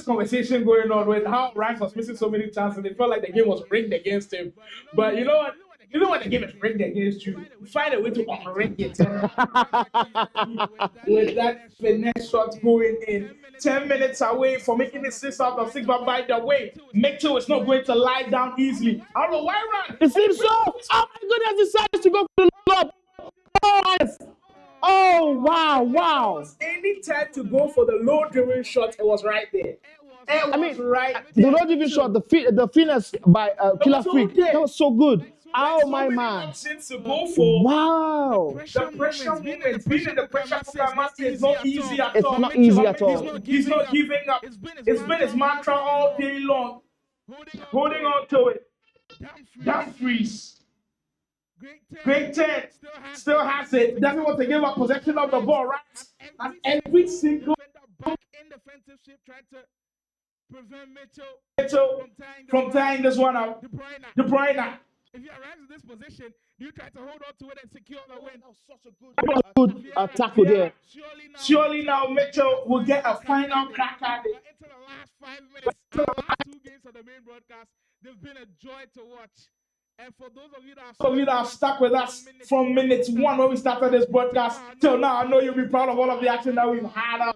conversation going on with how Rhymes was missing so many chances. It felt like the game was rigged against him. But you know what? Even when the game is rigged against you, you find a way to unrig it. With that finesse shot going in. 10 minutes away from making it 6 out of 6. But by the way, Mitchell is not going to lie down easily. I don't know why run.
It seems so. Oh my goodness, decides to go for the lob. Oh, yes. Oh, wow.
Any time to go for the low driven shot, it was right there.
The low driven shot, the finesse by Killer Freak, that was so good. Oh, my man.
To go for
wow.
The pressure moments, being in the pressure is not easy at all.
It's not easy at all.
He's not giving up. It's been his mantra all day long. Holding on to it. Damn freeze. Great 10 still has it. Doesn't want to give up possession of the ball, right? And every single
defensive shift tried to prevent Mitchell
from tying this one out. De Bruyne.
If you arrive in this position, you try to hold on to it and secure the win. That was such a
good tackle there.
Surely now Mitchell will get a final crack at it.
Into the last 5 minutes, the last 2 games of the main broadcast, they've been a joy to watch. And for those of you that
have stuck with us from minute 1 when we started this broadcast till now, I know you'll be proud of all of the action that we've had.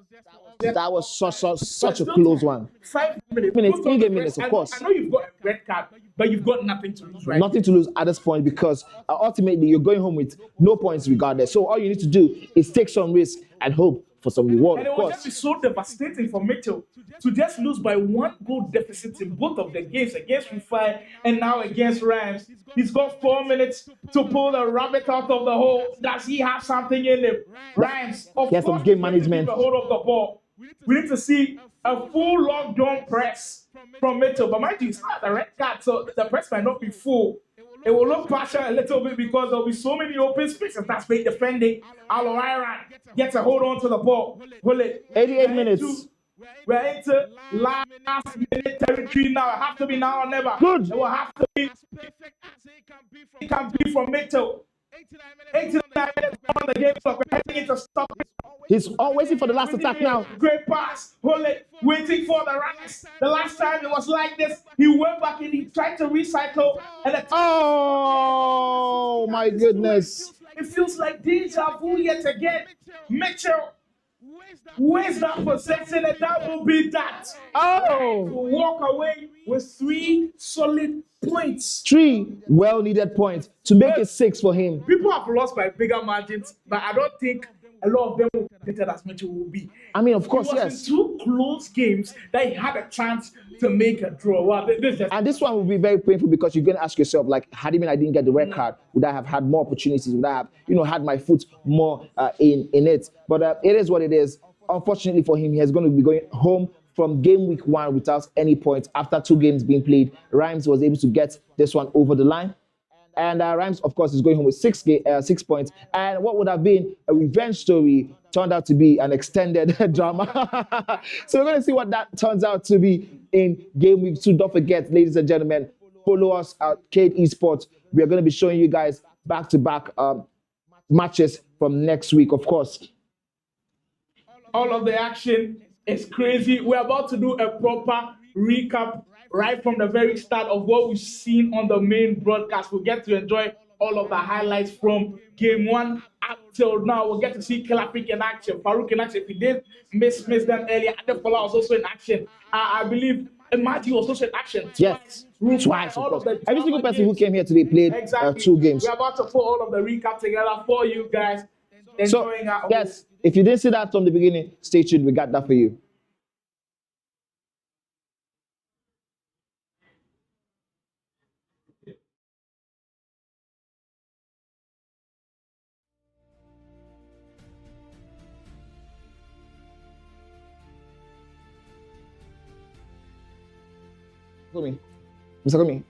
That was such a close one.
5
minutes, in-game minutes, of course.
I know you've got a red card, but you've got nothing to lose, right?
Nothing to lose at this point because ultimately you're going home with no points regardless. So all you need to do is take some risk and hope for some reward.
And it will just be so devastating for Mitchell to just lose by 1 goal deficit in both of the games against Rufi and now against Rams. He's got 4 minutes to pull the rabbit out of the hole. Does he have something in him? Rams, of course,
some game management.
Keep a hold of the ball. We need to see a full lockdown press from Mitchell. But mind you, it's not a red card, so the press might not be full. It will look partial a little bit because there'll be so many open spaces. That's great defending. Aloiran gets a hold on to the ball. Hold it.
88 minutes.
We're into last minute territory now. It has to be now or never.
Good.
It will have to be. It can be from Mitchell. 89 minutes on the game clock. We're heading into stop.
He's all waiting for the last attack now.
Great pass. Hold it. Waiting for the rise. The last time it was like this, he went back and he tried to recycle. And
oh my goodness.
It feels like deja vu yet again. Mitchell
waste that possession, and that will be that.
Oh,
To walk away with 3 solid points.
3 well-needed points to make it 6 for him.
People have lost by bigger margins, but I don't think a lot of them will be treated as much it will be.
I mean, of course,
It was
yes.
in 2 close games that he had a chance to make a draw. Wow, this just
And this one will be very painful because you're going to ask yourself, like, had even I didn't get the red card, would I have had more opportunities? Would I have, had my foot more in it? But it is what it is. Unfortunately for him, he is going to be going home from game week 1 without any points. After 2 games being played, Rhymes was able to get this one over the line. And Rhymes, of course, is going home with 6 points. And what would have been a revenge story turned out to be an extended drama. So we're going to see what that turns out to be in game week 2. Don't forget, ladies and gentlemen, follow us at Cade Esports. We are going to be showing you guys back-to-back matches from next week, of course.
all of the action is crazy. We're about to do a proper recap right from the very start of what we've seen on the main broadcast. We'll get to enjoy all of the highlights from game 1 up till now. We'll get to see Kilafrik in action, Farooq in action. If we did miss them earlier, Adefola was also in action. I believe Imagi was also in action.
Yes,
Rufi,
twice, of
all
course.
of the
Every single
drama
person who
games.
came here today played
Exactly.
2 games.
We're about to put all of the recap together for you guys.
So,
Enjoying our
yes, if you didn't see that from the beginning, stay tuned. We got that for you. Komi. Mr. Komi.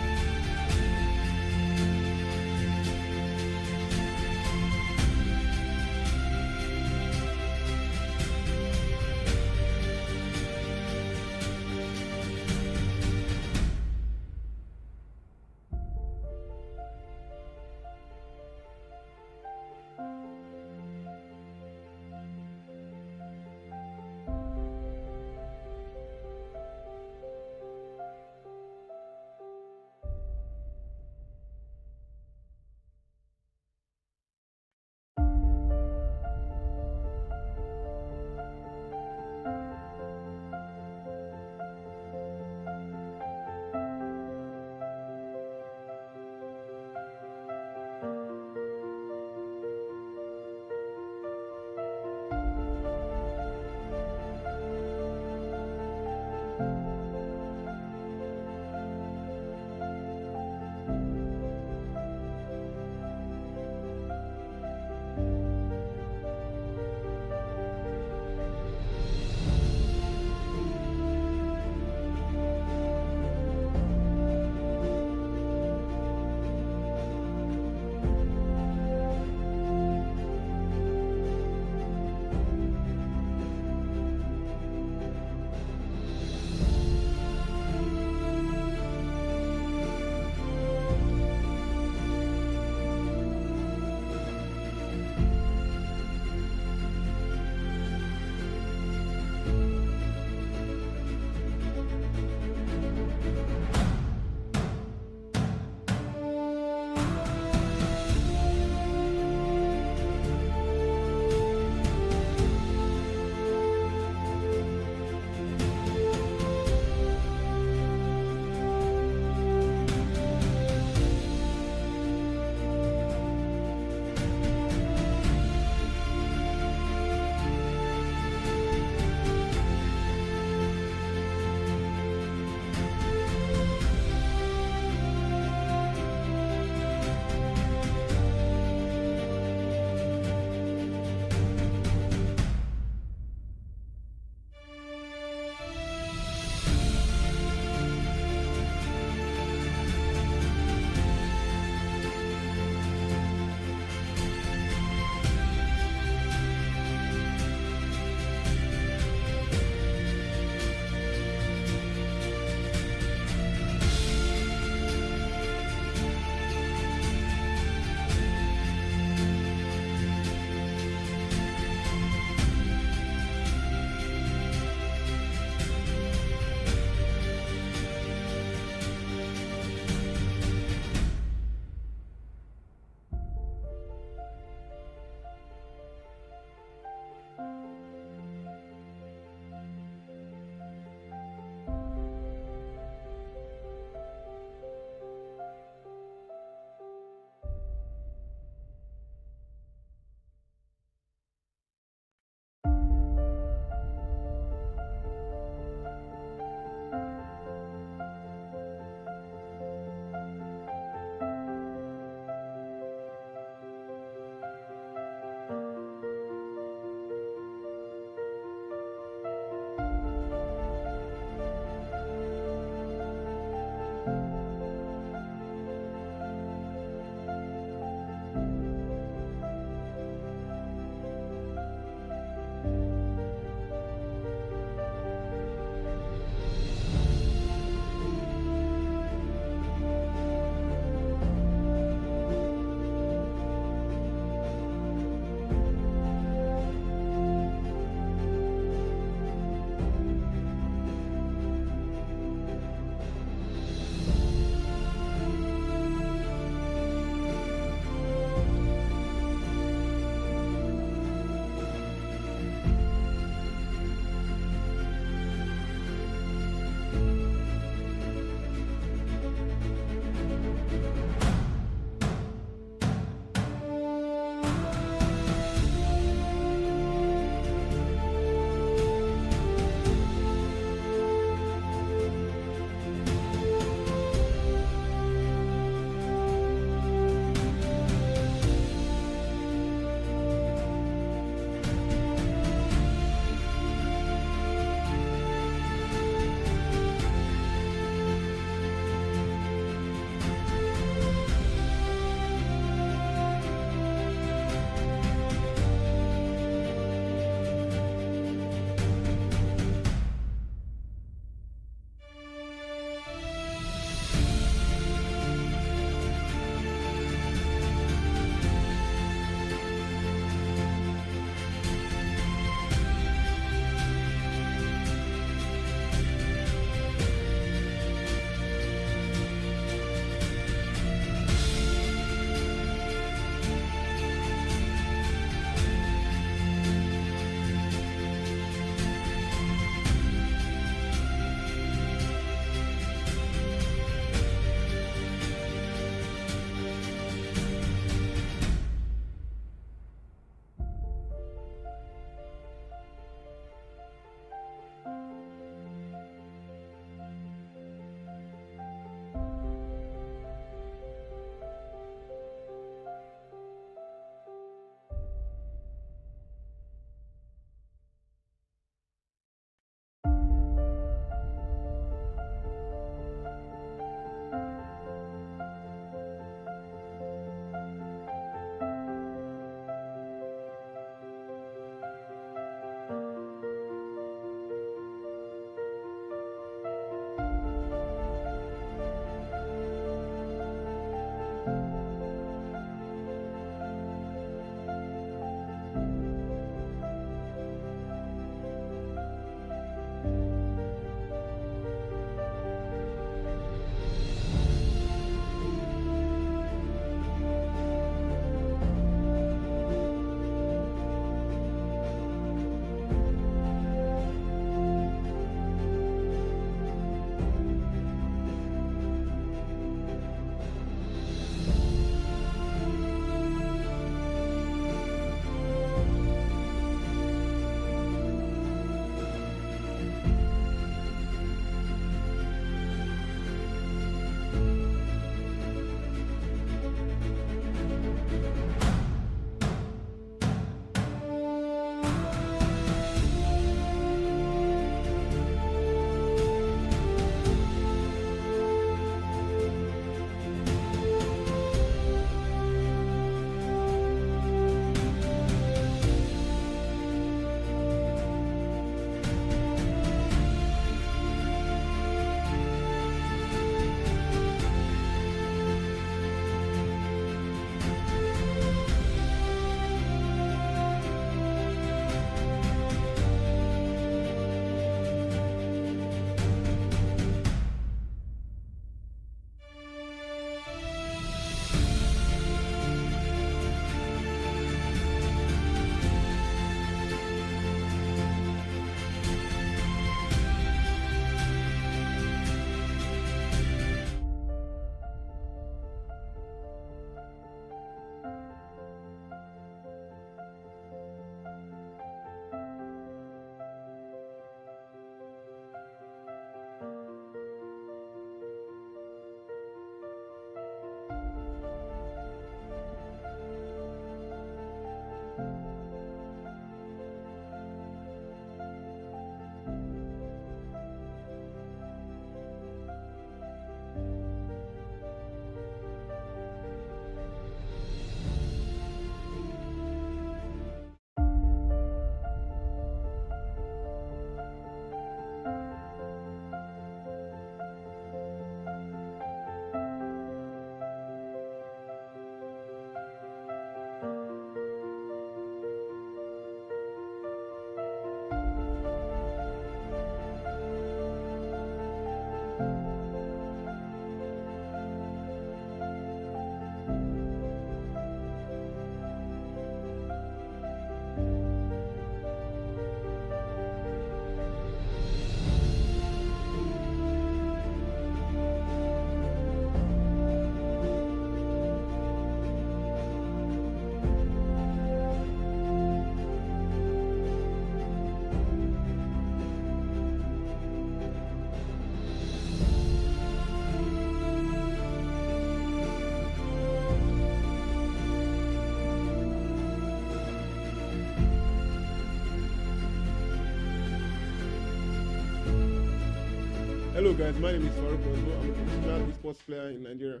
Hello guys, my name is Farooq. I'm a professional esports player in Nigeria.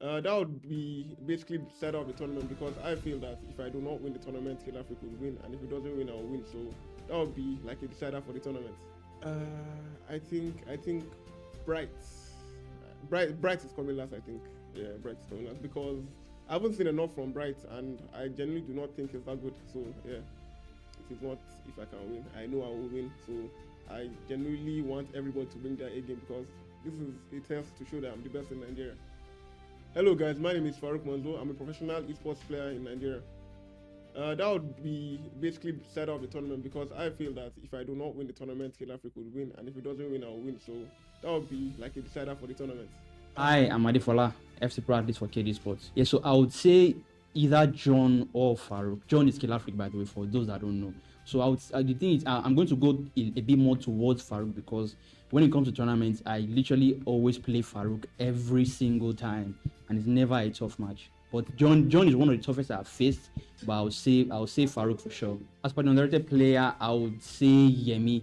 That would be basically the start of the tournament because I feel that if I do not win the tournament, Killer Freak will win, and if it doesn't win, I'll win. So that would be like a decider for the tournament. I think Bright is coming last. I think Bright is coming last because I haven't seen enough from Bright, and I genuinely do not think it's that good. So yeah, it is not if I can win. I know I will win. So I genuinely want everybody to bring their A game because this is a test to show that I'm the best in Nigeria. Hello guys, my name is Farooq. I'm a professional esports player in Nigeria. That would be basically the start of the tournament because I feel that if I do not win the tournament, Killer Freak will win, and if it doesn't win, I'll win. So that would be like a decider for the tournament.
Hi, I'm Adefola, FC Pro Athlete for Cade Esports. Yeah, so I would say either John or Farooq. John is Killer Freak, by the way, for those that don't know. So the thing is, I'm going to go a bit more towards Farooq because when it comes to tournaments, I literally always play Farooq every single time, and it's never a tough match. But John is one of the toughest I've faced, but I'll say Farooq for sure. As per the underrated player, I would say Yemi.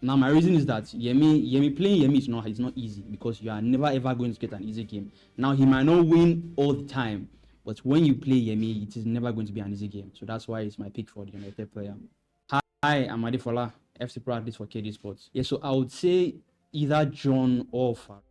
Now my reason is that Yemi playing Yemi is not easy because you are never ever going to get an easy game. Now he might not win all the time, but when you play Yemi, it is never going to be an easy game. So that's why it's my pick for the underrated player. Hi, I'm Adefola, FC Pro Athlete for Cade Esports. Yeah, so I would say either John or Farooq.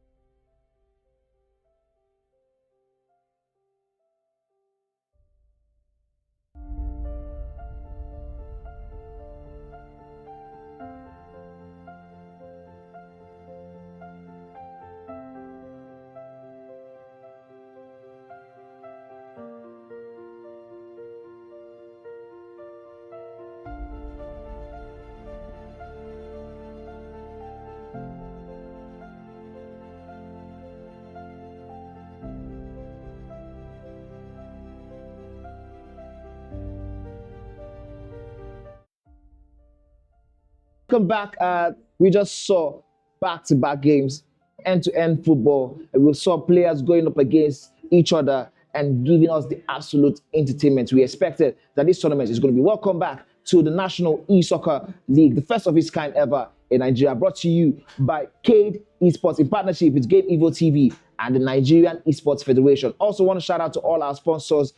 Welcome back. We just saw back-to-back games, end-to-end football. And we saw players going up against each other and giving us the absolute entertainment we expected that this tournament is going to be. Welcome back to the National E-Soccer League, the first of its kind ever in Nigeria, brought to you by Cade Esports in partnership with Game Evo TV and the Nigerian Esports Federation. Also want to shout out to all our sponsors,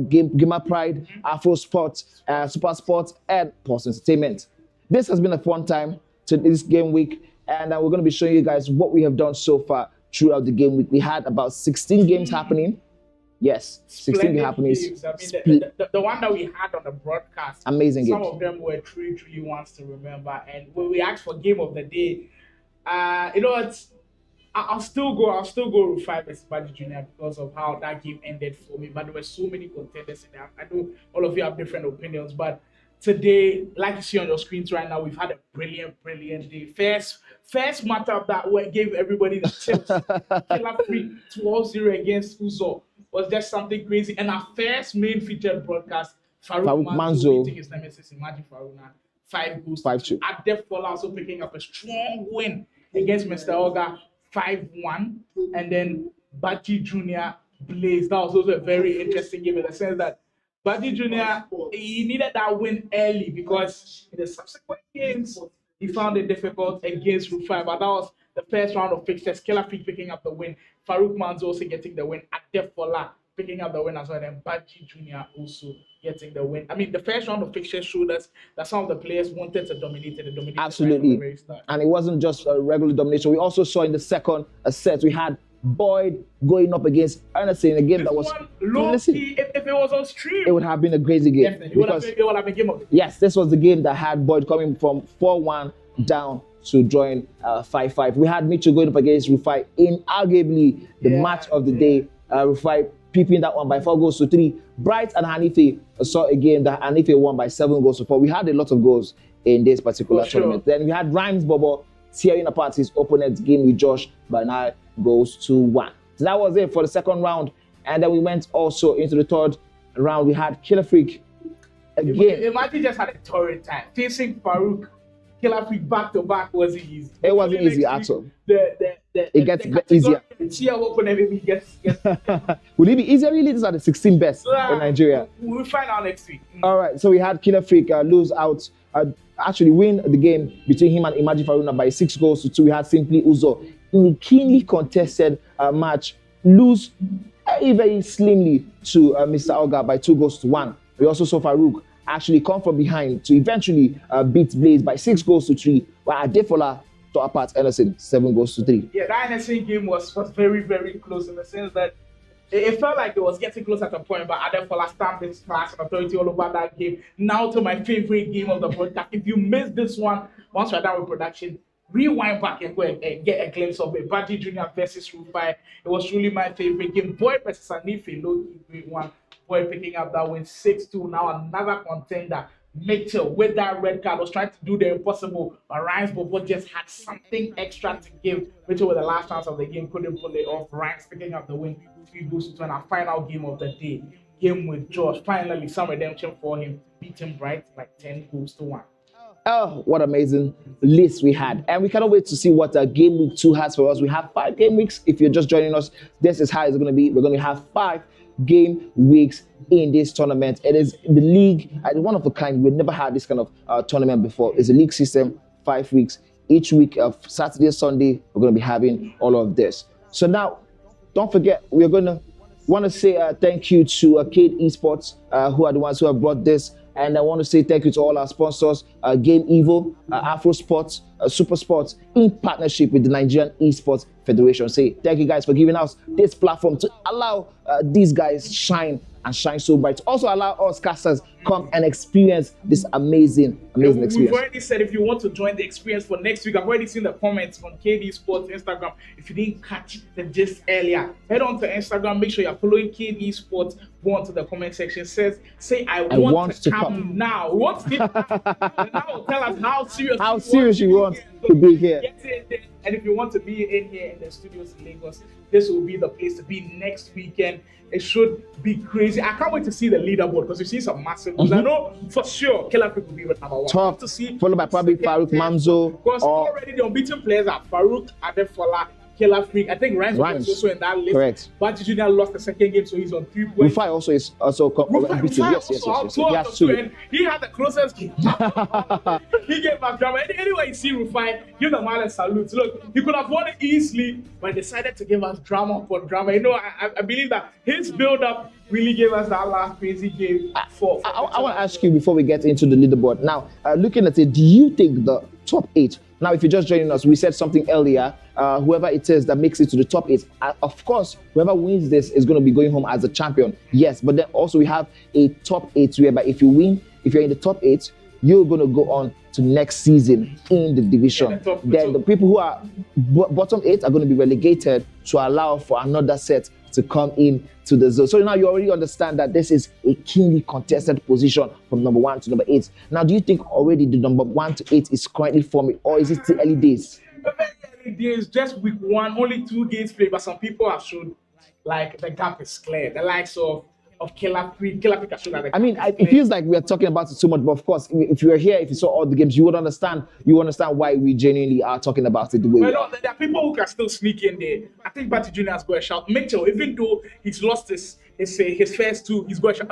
Gamer Pride, Afro Sports, Super Sports, and Pulse Entertainment. This has been a fun time to this game week, and we're going to be showing you guys what we have done so far throughout the game week. We had about 16 games happening. Yes, 16 happenings.
Games. I mean, the one that we had on the broadcast,
amazing
some
games.
Of them were 3-3 ones to remember. And when we asked for game of the day, you know what? I'll still go Rufi versus Baji Jr. because of how that game ended for me. But there were so many contenders in there. I know all of you have different opinions, but today, like you see on your screens right now, we've had a brilliant day. First matchup that gave everybody the tilt. Killer Freak 12-0 against Uzo was just something crazy. And our first main featured broadcast, Farooq Manzo beating his nemesis Imagi Farooq 5 goals.
5-2.
Adefola also picking up a strong win against Mr. Oga 5-1. And then Baji Jr. Blaze. That was also a very interesting game in the sense that Baji Jr., he needed that win early because in the subsequent games, he found it difficult against Rufi. But that was the first round of fixtures. Killer Freak picking up the win. Farooq Manzo also getting the win. Adefola picking up the win as well. And Baji Jr. also getting the win. I mean, the first round of fixtures showed us that some of the players wanted to dominate it.
Absolutely. Right from the very start. And it wasn't just a regular domination. We also saw in the second set, we had Boyd going up against Ernest in a game that was
low-key. If it was on stream,
it would have been a crazy game.
Definitely. It would have been game of the day.
Yes, this was the game that had Boyd coming from 4-1 down to drawing 5-5. We had Mitchell going up against Rufi in arguably the match of the day. Rufi peeping that one by 4-3. Bright and Anife saw a game that Anife won by 7-4. We had a lot of goals in this particular tournament. Then we had Rhymes Bobo tearing apart his opponent's game with Josh by 9-1. So that was it for the second round. And then we went also into the third round. We had Killer Freak again.
Imagine just had a torrid time. Facing Farooq, Killer Freak back to back wasn't easy.
It wasn't easy at all.
It
gets easier. Will it be easier? Really, these are the 16 best in Nigeria.
We'll find out next week.
All right, so we had Killer Freak lose out actually win the game between him and Imagi Faruna by 6 goals to 2. We had Simply Uzo in a keenly contested match lose very, very slimly to Mr. Olga by 2 goals to 1. We also saw Farooq actually come from behind to eventually beat Blaze by 6 goals to 3, while Adefola tore apart Ellison 7 goals to 3.
Yeah, that Anderson game was very, very close in the sense that it felt like it was getting close at a point, but Adefola stamped his class and authority all over that game. Now to my favorite game of the broadcast. If you missed this one, once we're done with production, rewind back and go and get a glimpse of it. Baji Jr. versus Rufi. It was really my favorite game. Boy versus Anife, low-key great one. Boy picking up that win 6-2. Now another contender. Mitchell with that red card was trying to do the impossible, but Ryan's Bobo just had something extra to give. Mitchell with the last chance of the game couldn't pull it off. Ryan's picking up the win 3 goals to 2 in our final game of the day. Game with Josh. Finally, some redemption for him. Beat him right like 10 goals to 1.
Oh, what amazing list we had. And we cannot wait to see what game week 2 has for us. We have 5 game weeks. If you're just joining us, this is how it's going to be. We're going to have 5 game weeks in this tournament. It is the league, one of a kind. We've never had this kind of tournament before. It's a league system, 5 weeks. Each week of Saturday, Sunday, we're going to be having all of this. So now, don't forget, we're going to want to say thank you to Cade Esports, who are the ones who have brought this. And I want to say thank you to all our sponsors, Game Evil, Afro Sports, Super Sports, in partnership with the Nigerian Esports Federation. Say thank you guys for giving us this platform to allow these guys shine so bright. Also allow us casters come and experience this amazing experience.
We've already said if you want to join the experience for next week, I've already seen the comments on Cade Esports Instagram. If you didn't catch the gist earlier, head on to Instagram, make sure you're following Cade Esports, go on to the comment section, say I want to come now. We want to now tell us how serious
you want to be here.
Get in there. And if you want to be in here in the studios in Lagos, this will be the place to be next weekend. It should be crazy. I can't wait to see the leaderboard because you see some massive moves. I know for sure Killer Freak will be with number 1.
Top to see, followed by probably Farooq, Mamzo.
Because already the unbeaten players are Farooq, Adefola, Killer Freak. I think Ryan's also in that list.
Correct.
Baji Jr. lost the second game, so he's on 3 points.
Rufi also is unbeaten. Yes. He has 2.
And he had the closest game. He gave us drama. Anyway, you see Rufi, give the man a salute. Look, he could have won it easily, but decided to give us drama upon drama. You know, I believe that his build-up really gave us that last crazy game. I
want to ask you before we get into the leaderboard. Now, looking at it, do you think the top 8? Now, if you're just joining us, we said something earlier. Whoever it is that makes it to the top 8, of course, whoever wins this is going to be going home as a champion. Yes, but then also we have a top 8 whereby if you win, if you're in the top 8, you're going to go on to next season in the division. Then the people who are bottom 8 are going to be relegated to allow for another set to come in to the zone. So now you already understand that this is a keenly contested position from number 1 to number 8. Now, do you think already the number 1 to 8 is currently forming, or is it still early days?
Very early days, just week 1, only 2 games played, but some people have shown like the gap is clear. The likes of Killer Freak has shown that the gap
it feels like we are talking about it so much, but of course, if you were here, if you saw all the games, you would understand. You understand why we genuinely are talking about it the way we are.
There are people who can still sneak in there. I think Baji Jr. has got a shout. Mitchell, even though he's lost his first 2, he's got a shout.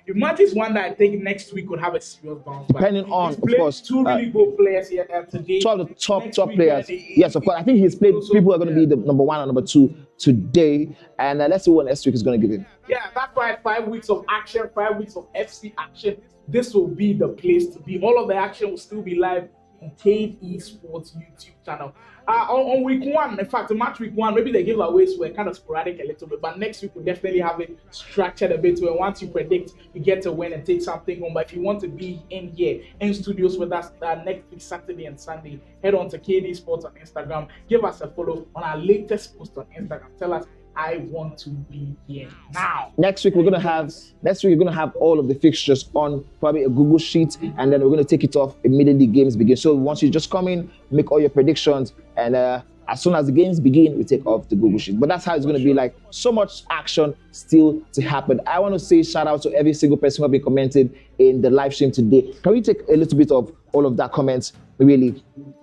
Imagi is one that I think next week would have a serious bounce back.
Depending on, of course,
2 really good players here today.
2 of the top players. Yes, of course. I think he's played. People are going to be the number 1 and number 2 today, and let's see what next week is going to give him.
Yeah, that's why 5 weeks of action, 5 weeks of FC action. This will be the place to be. All of the action will still be live on Cade Esports YouTube channel. On week 1, in fact, match week 1, maybe the giveaways were kind of sporadic a little bit, but next week we'll definitely have it structured a bit where once you predict, you get to win and take something home. But if you want to be in here, in studios with us next week, Saturday and Sunday, head on to Cade Esports on Instagram, give us a follow on our latest post on Instagram. Tell us, I want to be here now.
Next week we're gonna have all of the fixtures on probably a Google Sheet, and then we're gonna take it off immediately games begin. So once you just come in, make all your predictions, and as soon as the games begin, we take off the Google Sheet. But that's how it's gonna be like. So much action still to happen. I want to say shout out to every single person who have been commented in the live stream today. Can we take a little bit of all of that comments? Really?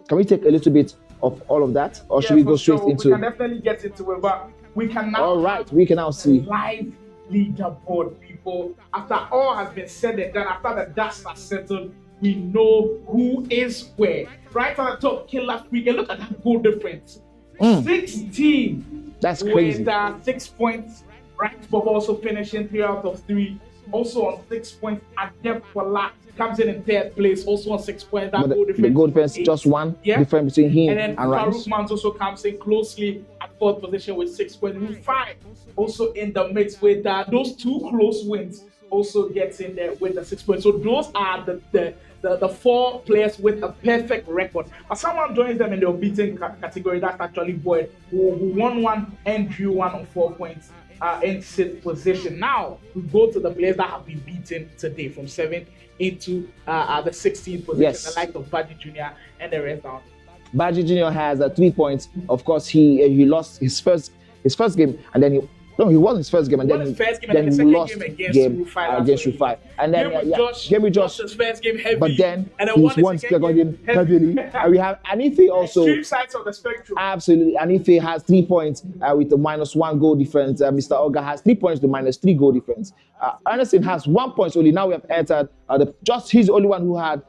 Can we take a little bit of all of that, or should we go straight into?
We can definitely get into it, but we can now.
All right, we can now see
live leaderboard, people. After all has been said and done, after the dust has settled, we know who is where. Right on the top, Killer Freak, and look at that goal difference. 16.
That's crazy.
With 6 points. Right, Bob also finishing 3 out of 3. Also on 6 points. Adefola comes in third place, also on 6 points. That goal difference.
The goal difference, just one difference between him
and
Rice.
Farooq Mans also comes in closely at fourth position with 6 points. Rufi also in the mix with those 2 close wins. Also gets in there with the 6 points. So those are the 4 players with a perfect record. But someone joins them in the unbeaten category. That's actually Boyd, who won 1 and drew 1 on 4 points in 6th position. Now we go to the players that have been beaten today from 7th into the 16th position.
Yes.
The like of Baji Jr. and the rest down.
Baji Jr. has 3 points. Of course, he lost his first game, and then he won his first game, and then he lost against Rufi. And then game with Josh,
his first game heavy,
but then
and
he won his second game heavily. And we have Anife also.
Extreme sides of the spectrum.
Absolutely, Anife has 3 points with a -1 goal difference. Mr. Oga has 3 points to -3 goal difference. Ernestine has 1 point only. Now we have entered he's the only one who had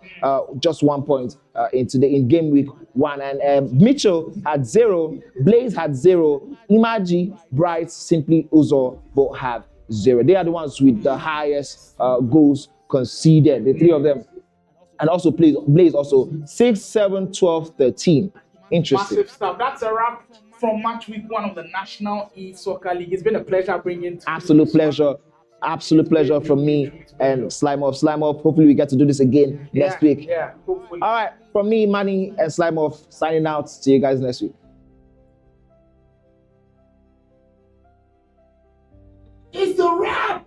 just 1 point in game week 1. And Mitchell had 0, Blaze had 0, Imagi, Bright, Simply Uzo both have 0. They are the ones with the highest goals conceded, the 3 of them. And also Blaze also 6, 7, 12, 13. Interesting.
Massive stuff. That's a wrap from Matchweek 1 of the National E-Soccer League. It's been a pleasure bringing
Absolute pleasure from me and Slime Off. Hopefully we get to do this again next week.
Yeah, hopefully.
All right, from me, Manny, and Slime Off, signing out. See you guys next week.
It's a wrap!